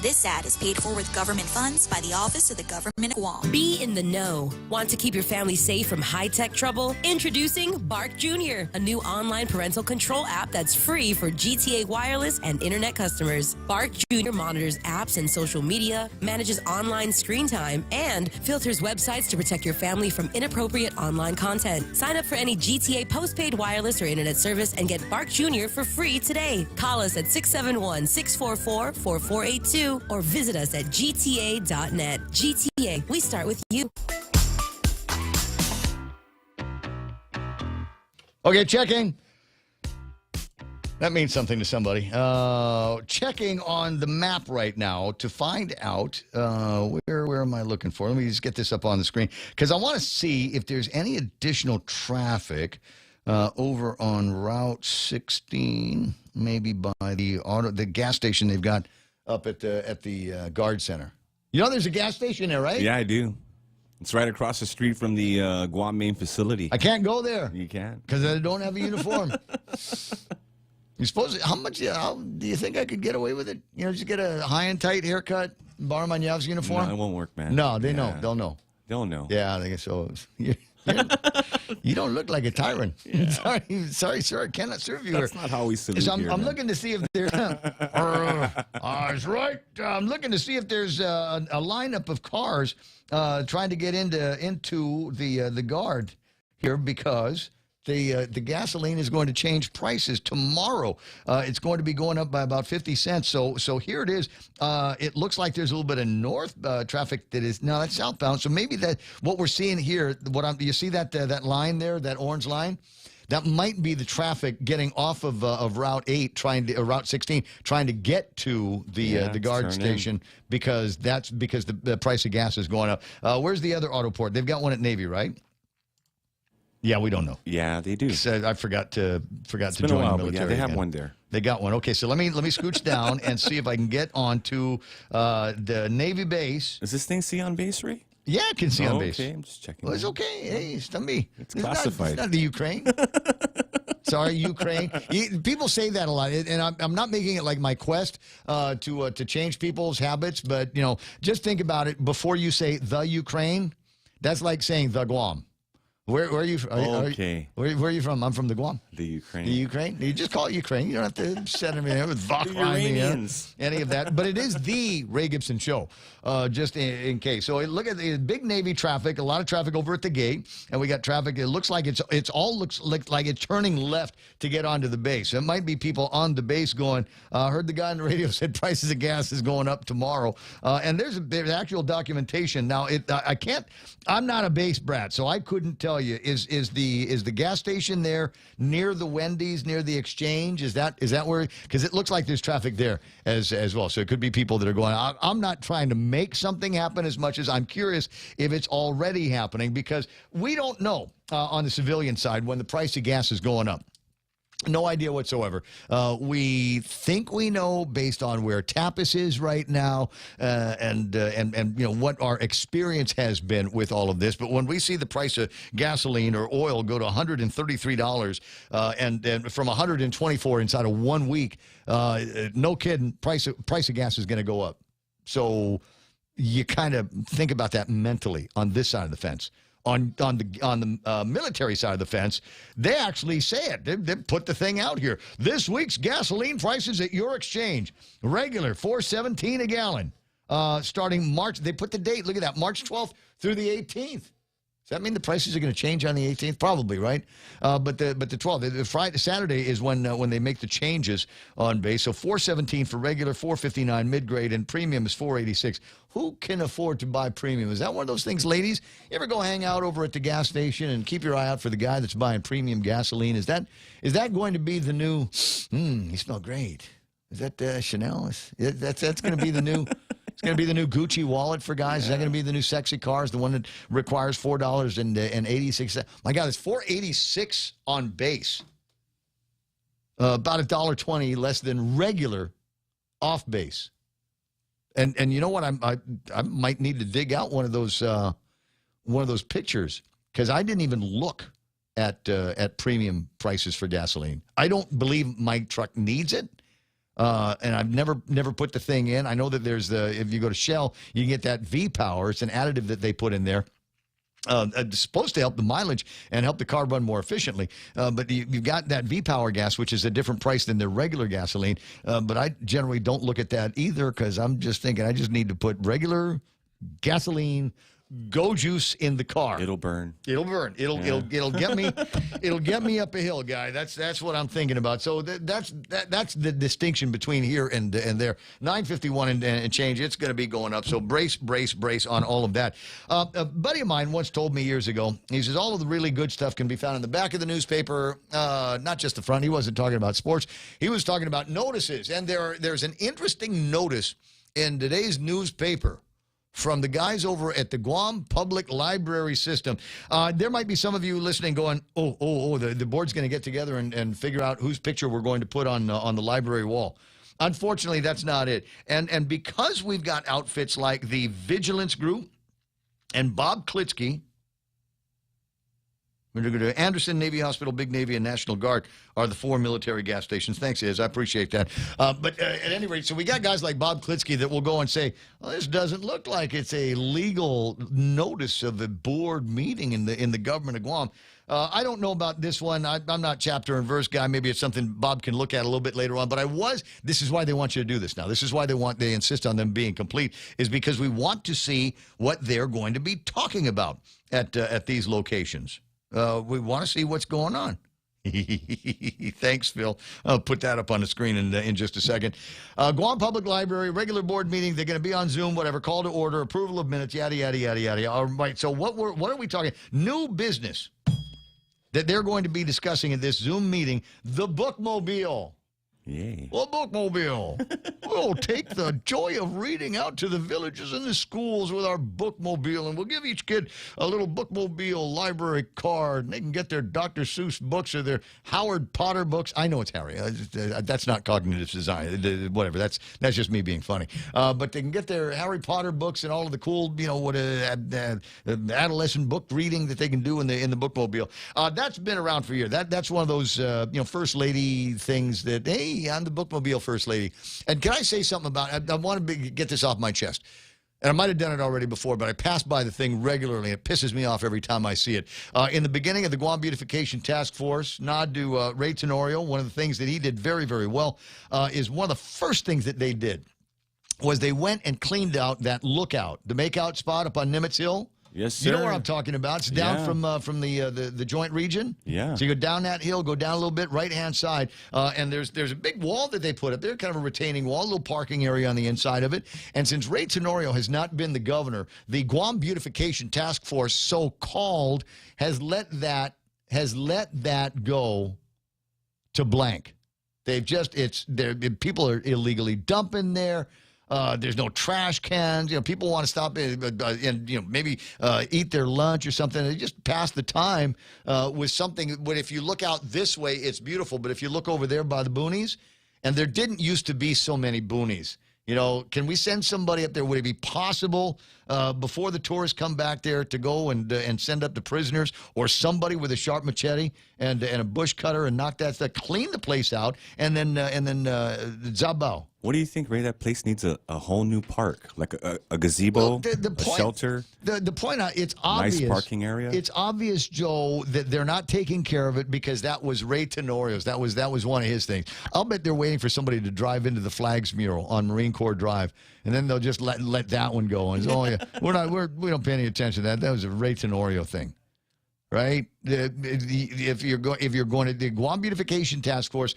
Speaker 16: This ad is paid for with government funds by the Office of the Government of Guam.
Speaker 22: Be in the know. Want to keep your family safe from high-tech trouble? Introducing Bark Jr., a new online parental control app that's free for GTA wireless and internet customers. Bark Jr. monitors apps and social media, manages online screen time, and filters websites to protect your family from inappropriate online content. Sign up for any GTA postpaid wireless or internet service and get Bark Jr. for free today. Call us at 671-644-4482 or visit us at gta.net. GTA, we start with you.
Speaker 1: Okay, checking. That means something to somebody. Checking on the map right now to find out where am I looking for? Let me just get this up on the screen, because I want to see if there's any additional traffic over on Route 16, maybe by the gas station they've got up at the Guard Center. You know there's a gas station there, right?
Speaker 12: Yeah, I do. It's right across the street from the Guam main facility.
Speaker 1: I can't go there.
Speaker 12: You can't.
Speaker 1: Because I don't have a uniform. You suppose, how do you think I could get away with it? You know, just get a high and tight haircut, borrow my Nyav's uniform?
Speaker 12: No, it won't work, man.
Speaker 1: No, they know. They'll know.
Speaker 12: They'll know.
Speaker 1: Yeah, I think so. You don't look like a tyrant. Yeah. Sorry, sir. I cannot serve you.
Speaker 12: That's not how we salute
Speaker 1: so
Speaker 12: here,
Speaker 1: I'm
Speaker 12: man.
Speaker 1: looking to see if there's... that's right. I'm looking to see if there's a lineup of cars trying to get into the Guard here, because the gasoline is going to change prices tomorrow. It's going to be going up by about 50 cents. So here it is. It looks like there's a little bit of north traffic that is, no, that's southbound. So maybe that what we're seeing here, you see that line there, that orange line? That might be the traffic getting off of Route 8, Route 16, trying to get to the Guard station, because the price of gas is going up. Where's the other auto port? They've got one at Navy, right? Yeah, we don't know.
Speaker 12: Yeah, they do.
Speaker 1: I forgot to join the military.
Speaker 12: Yeah, they have
Speaker 1: again.
Speaker 12: one there.
Speaker 1: They got one. Okay, so let me scooch down and see if I can get onto the Navy base.
Speaker 12: Does this thing see on base, Ray?
Speaker 1: Yeah, it can see on base.
Speaker 12: Okay, I'm just checking.
Speaker 1: Well, it's okay. Hey, it's not me.
Speaker 12: It's classified.
Speaker 1: It's not the Ukraine. Sorry, Ukraine. People say that a lot, and I'm not making it like my quest to change people's habits, but just think about it. Before you say the Ukraine, that's like saying the Guam. Where are you from?
Speaker 12: Okay.
Speaker 1: Where are you from? I'm from the Guam.
Speaker 12: The Ukraine.
Speaker 1: The Ukraine? You just call it Ukraine. You don't have to set them in with
Speaker 12: The Iranians.
Speaker 1: any of that. But it is the Ray Gibson Show, just in case. So look at the big Navy traffic, a lot of traffic over at the gate, and we got traffic. It looks like it's like it's turning left to get onto the base. So it might be people on the base going, heard the guy on the radio said prices of gas is going up tomorrow. And there's actual documentation. Now, I'm not a base brat, so I couldn't tell tell you, is the gas station there near the Wendy's, near the Exchange? Is that where? Because it looks like there's traffic there as well. So it could be people that are going. I'm not trying to make something happen as much as I'm curious if it's already happening, because we don't know on the civilian side when the price of gas is going up. No idea whatsoever. We think we know based on where Tapas is right now, and what our experience has been with all of this. But when we see the price of gasoline or oil go to $133 and from $124 inside of 1 week, no kidding, price of gas is going to go up. So you kind of think about that mentally on this side of the fence. On the military side of the fence, they actually say it. They put the thing out here. This week's gasoline prices at your exchange. Regular, $4.17 a gallon. Starting March, they put the date. Look at that, March 12th through the 18th. Does that mean the prices are going to change on the 18th? Probably, right? But the 12th, the Friday, Saturday is when they make the changes on base. So $4.17 for regular, $4.59 mid-grade, and premium is $4.86. Who can afford to buy premium? Is that one of those things, ladies? You ever go hang out over at the gas station and keep your eye out for the guy that's buying premium gasoline? Is that going to be the new? You smell great. Is that Chanel? That's going to be the new. It's going to be the new Gucci wallet for guys. Is that going to be the new sexy car? Is the one that requires $4.86? My God, it's $4.86 on base. About $1.20 less than regular off base. And you know what? I might need to dig out one of those pictures, because I didn't even look at premium prices for gasoline. I don't believe my truck needs it. And I've never put the thing in. I know that there's if you go to Shell, you can get that V-Power. It's an additive that they put in there. It's supposed to help the mileage and help the car run more efficiently. But you've got that V-Power gas, which is a different price than the regular gasoline. But I generally don't look at that either, because I'm just thinking I just need to put regular gasoline, go juice in the car.
Speaker 12: It'll burn.
Speaker 1: It'll burn. It'll get me. It'll get me up a hill, guy. That's what I'm thinking about. So that's the distinction between here and there. 951 and change. It's going to be going up. So brace on all of that. A buddy of mine once told me years ago. He says all of the really good stuff can be found in the back of the newspaper, not just the front. He wasn't talking about sports. He was talking about notices. And there's an interesting notice in today's newspaper from the guys over at the Guam Public Library System. There might be some of you listening going, the board's going to get together and figure out whose picture we're going to put on the library wall. Unfortunately, that's not it. And because we've got outfits like the Vigilance Group and Bob Klitsky, Anderson Navy Hospital, Big Navy, and National Guard are the 4 military gas stations. Thanks, Iz. I appreciate that. But at any rate, so we got guys like Bob Klitsky that will go and say, well, this doesn't look like it's a legal notice of a board meeting in the government of Guam. I don't know about this one. I'm not chapter and verse guy. Maybe it's something Bob can look at a little bit later on. But this is why they want you to do this now. This is why they insist on them being complete, is because we want to see what they're going to be talking about at these locations. We want to see what's going on. Thanks, Phil. I'll put that up on the screen in just a second. Guam Public Library, regular board meeting. They're going to be on Zoom, whatever. Call to order, approval of minutes, yada, yada, yada, yada. All right, so what are we talking? New business that they're going to be discussing in this Zoom meeting, the Bookmobile.
Speaker 12: Yay.
Speaker 1: Well, Bookmobile. We'll take the joy of reading out to the villages and the schools with our Bookmobile, and we'll give each kid a little Bookmobile library card, and they can get their Dr. Seuss books or their Howard Potter books. I know it's Harry. That's not cognitive design. Whatever. That's just me being funny. But they can get their Harry Potter books and all of the cool, adolescent book reading that they can do in the Bookmobile. That's been around for years. That's one of those, first lady things that, hey, I'm the Bookmobile first lady. And can I say something about it? I want to get this off my chest. And I might have done it already before, but I pass by the thing regularly. It pisses me off every time I see it. In the beginning of the Guam Beautification Task Force, nod to Ray Tenorio, one of the things that he did very, very well is one of the first things that they did was they went and cleaned out that lookout, the makeout spot up on Nimitz Hill.
Speaker 12: Yes, sir.
Speaker 1: You know where I'm talking about. It's down from the Joint region.
Speaker 12: Yeah.
Speaker 1: So you go down that hill, go down a little bit, right-hand side, and there's a big wall that they put up there, kind of a retaining wall, a little parking area on the inside of it. And since Ray Tenorio has not been the governor, the Guam Beautification Task Force, so-called, has let that go to blank. They've just people are illegally dumping there. There's no trash cans. You know, people want to stop and maybe eat their lunch or something. They just pass the time with something. But if you look out this way, it's beautiful. But if you look over there by the boonies, and there didn't used to be so many boonies. You know, can we send somebody up there? Would it be possible before the tourists come back there to go and send up the prisoners, or somebody with a sharp machete and a bush cutter and knock that stuff, clean the place out, and then zabao?
Speaker 12: What do you think, Ray? That place needs a whole new park, like a gazebo, a shelter.
Speaker 1: The point, it's obvious.
Speaker 12: Nice parking area.
Speaker 1: It's obvious, Joe, that they're not taking care of it because that was Ray Tenorio's. That was one of his things. I'll bet they're waiting for somebody to drive into the Flags mural on Marine Corps Drive, and then they'll just let that one go. And oh yeah, we don't pay any attention to that. That was a Ray Tenorio thing. Right? If you're going to the Guam Beautification Task Force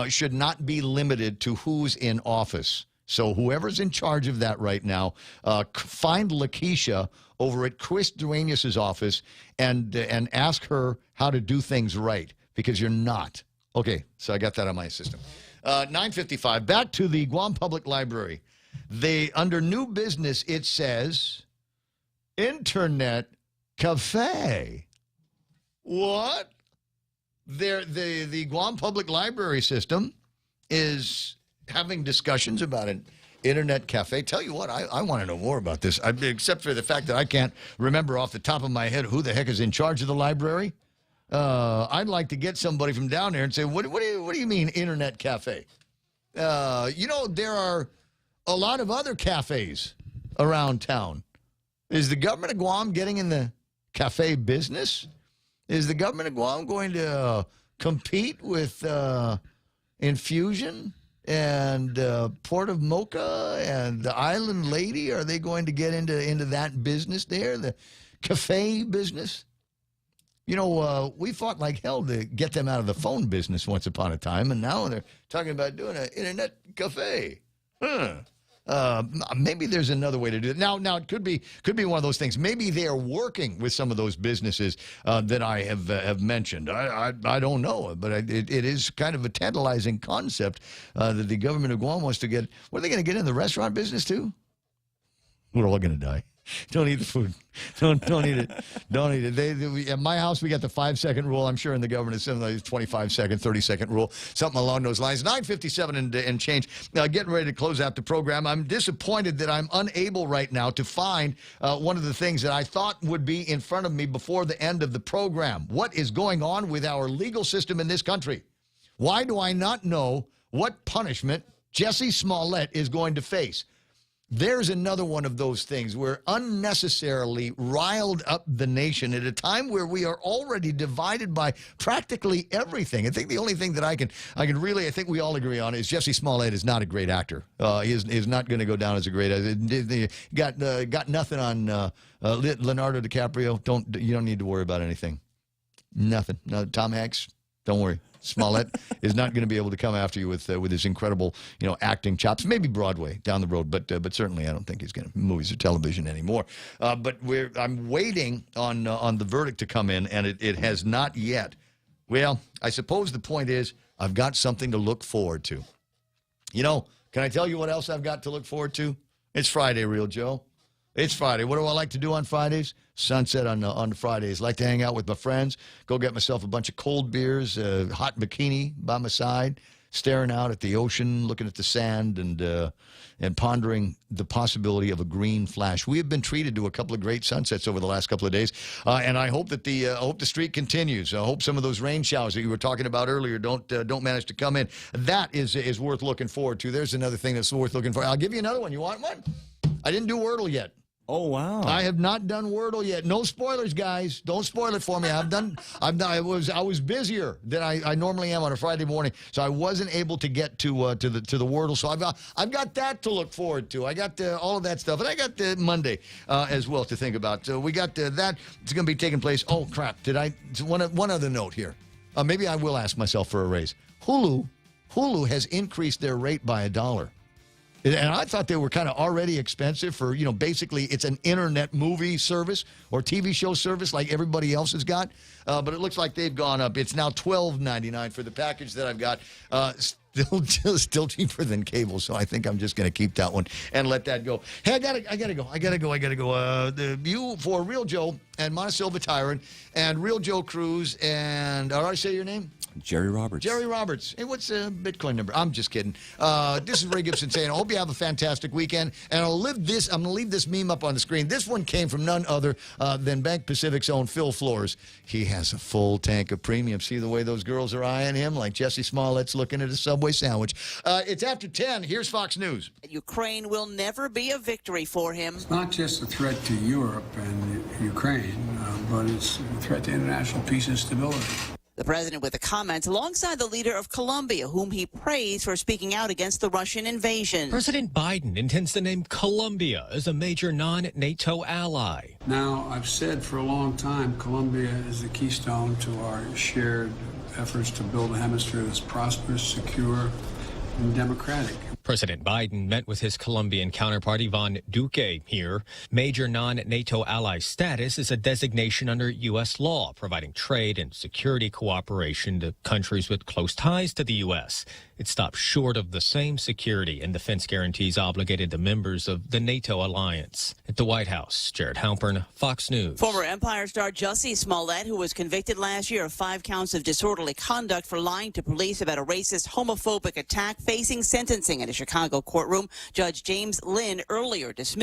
Speaker 1: should not be limited to who's in office. So whoever's in charge of that right now, find Lakeisha over at Chris Duenas' office and ask her how to do things right, because you're not. Okay, so I got that on my system. 9:55. Back to the Guam Public Library. Under new business, it says Internet Cafe. What? The Guam Public Library System is having discussions about an internet cafe. Tell you what, I want to know more about this, except for the fact that I can't remember off the top of my head who the heck is in charge of the library. I'd like to get somebody from down there and say, what do you mean internet cafe? There are a lot of other cafes around town. Is the government of Guam getting in the cafe business? Is the government of Guam going to compete with Infusion and Port of Mocha and the Island Lady? Are they going to get into that business there, the cafe business? You know, we fought like hell to get them out of the phone business once upon a time, and now they're talking about doing an internet cafe. Maybe there's another way to do it. Now it could be one of those things. Maybe they are working with some of those businesses that I have mentioned. I don't know, but it is kind of a tantalizing concept that the government of Guam wants to get. What are they going to get in the restaurant business too? We're all going to die. Don't eat the food. Don't eat it. Don't eat it. At my house, we got the 5-second rule. I'm sure in the government it's 25-second, 30-second rule, something along those lines. 9:57 and change. Getting ready to close out the program. I'm disappointed that I'm unable right now to find one of the things that I thought would be in front of me before the end of the program. What is going on with our legal system in this country? Why do I not know what punishment Jesse Smollett is going to face? There's another one of those things where unnecessarily riled up the nation at a time where we are already divided by practically everything. I think the only thing that I can really, I think we all agree on is Jesse Smollett is not a great actor. He is not going to go down as a great actor. Got nothing on Leonardo DiCaprio. You don't need to worry about anything. Nothing. No, Tom Hanks, don't worry. Smollett is not going to be able to come after you with his incredible, acting chops. Maybe Broadway down the road, but certainly I don't think he's going to movies or television anymore. But I'm waiting on the verdict to come in, and it has not yet. Well, I suppose the point is I've got something to look forward to. Can I tell you what else I've got to look forward to? It's Friday, Real Joe. It's Friday. What do I like to do on Fridays? Sunset on Fridays. Like to hang out with my friends, go get myself a bunch of cold beers, a hot bikini by my side, staring out at the ocean, looking at the sand, and pondering the possibility of a green flash. We have been treated to a couple of great sunsets over the last couple of days, and I hope that the streak continues. I hope some of those rain showers that you were talking about earlier don't manage to come in. That is worth looking forward to. There's another thing that's worth looking for. I'll give you another one. You want one? I didn't do Wordle yet.
Speaker 12: Oh, wow.
Speaker 1: I have not done Wordle yet. No spoilers, guys. Don't spoil it for me. I was busier than I normally am on a Friday morning, so I wasn't able to get to the Wordle. So I've got that to look forward to. I got all of that stuff, and I got Monday as well to think about. So we got that. It's going to be taking place. Oh crap! One other note here? Maybe I will ask myself for a raise. Hulu has increased their rate by $1. And I thought they were kind of already expensive for, basically it's an internet movie service or TV show service like everybody else has got. But it looks like they've gone up. It's now $12.99 for the package that I've got. Still cheaper than cable, so I think I'm just going to keep that one and let that go. Hey, I gotta go. You for Real Joe and Montesilva Tyrant and Real Joe Cruz and, did I say your name?
Speaker 12: Jerry Roberts.
Speaker 1: Jerry Roberts. Hey, what's the Bitcoin number? I'm just kidding. This is Ray Gibson saying, I hope you have a fantastic weekend. And I'm going to leave this meme up on the screen. This one came from none other than Bank Pacific's own Phil Flores. He has a full tank of premium. See the way those girls are eyeing him? Like Jesse Smollett's looking at a Subway sandwich. It's after 10. Here's Fox News.
Speaker 10: Ukraine will never be a victory for him.
Speaker 9: It's not just a threat to Europe and Ukraine, but it's a threat to international peace and stability.
Speaker 10: The president with a comment alongside the leader of Colombia, whom he praised for speaking out against the Russian invasion.
Speaker 18: President Biden intends to name Colombia as a major non-NATO ally.
Speaker 9: Now, I've said for a long time, Colombia is the keystone to our shared efforts to build a hemisphere that's prosperous, secure, and democratic.
Speaker 18: President Biden met with his Colombian counterpart Iván Duque here. Major non-NATO ally status is a designation under U.S. law, providing trade and security cooperation to countries with close ties to the U.S. It stops short of the same security and defense guarantees obligated to members of the NATO alliance. At the White House, Jared Halpern, Fox News.
Speaker 10: Former Empire star Jussie Smollett, who was convicted last year of 5 counts of disorderly conduct for lying to police about a racist, homophobic attack, facing sentencing in a Chicago courtroom. Judge James Lynn earlier dismissed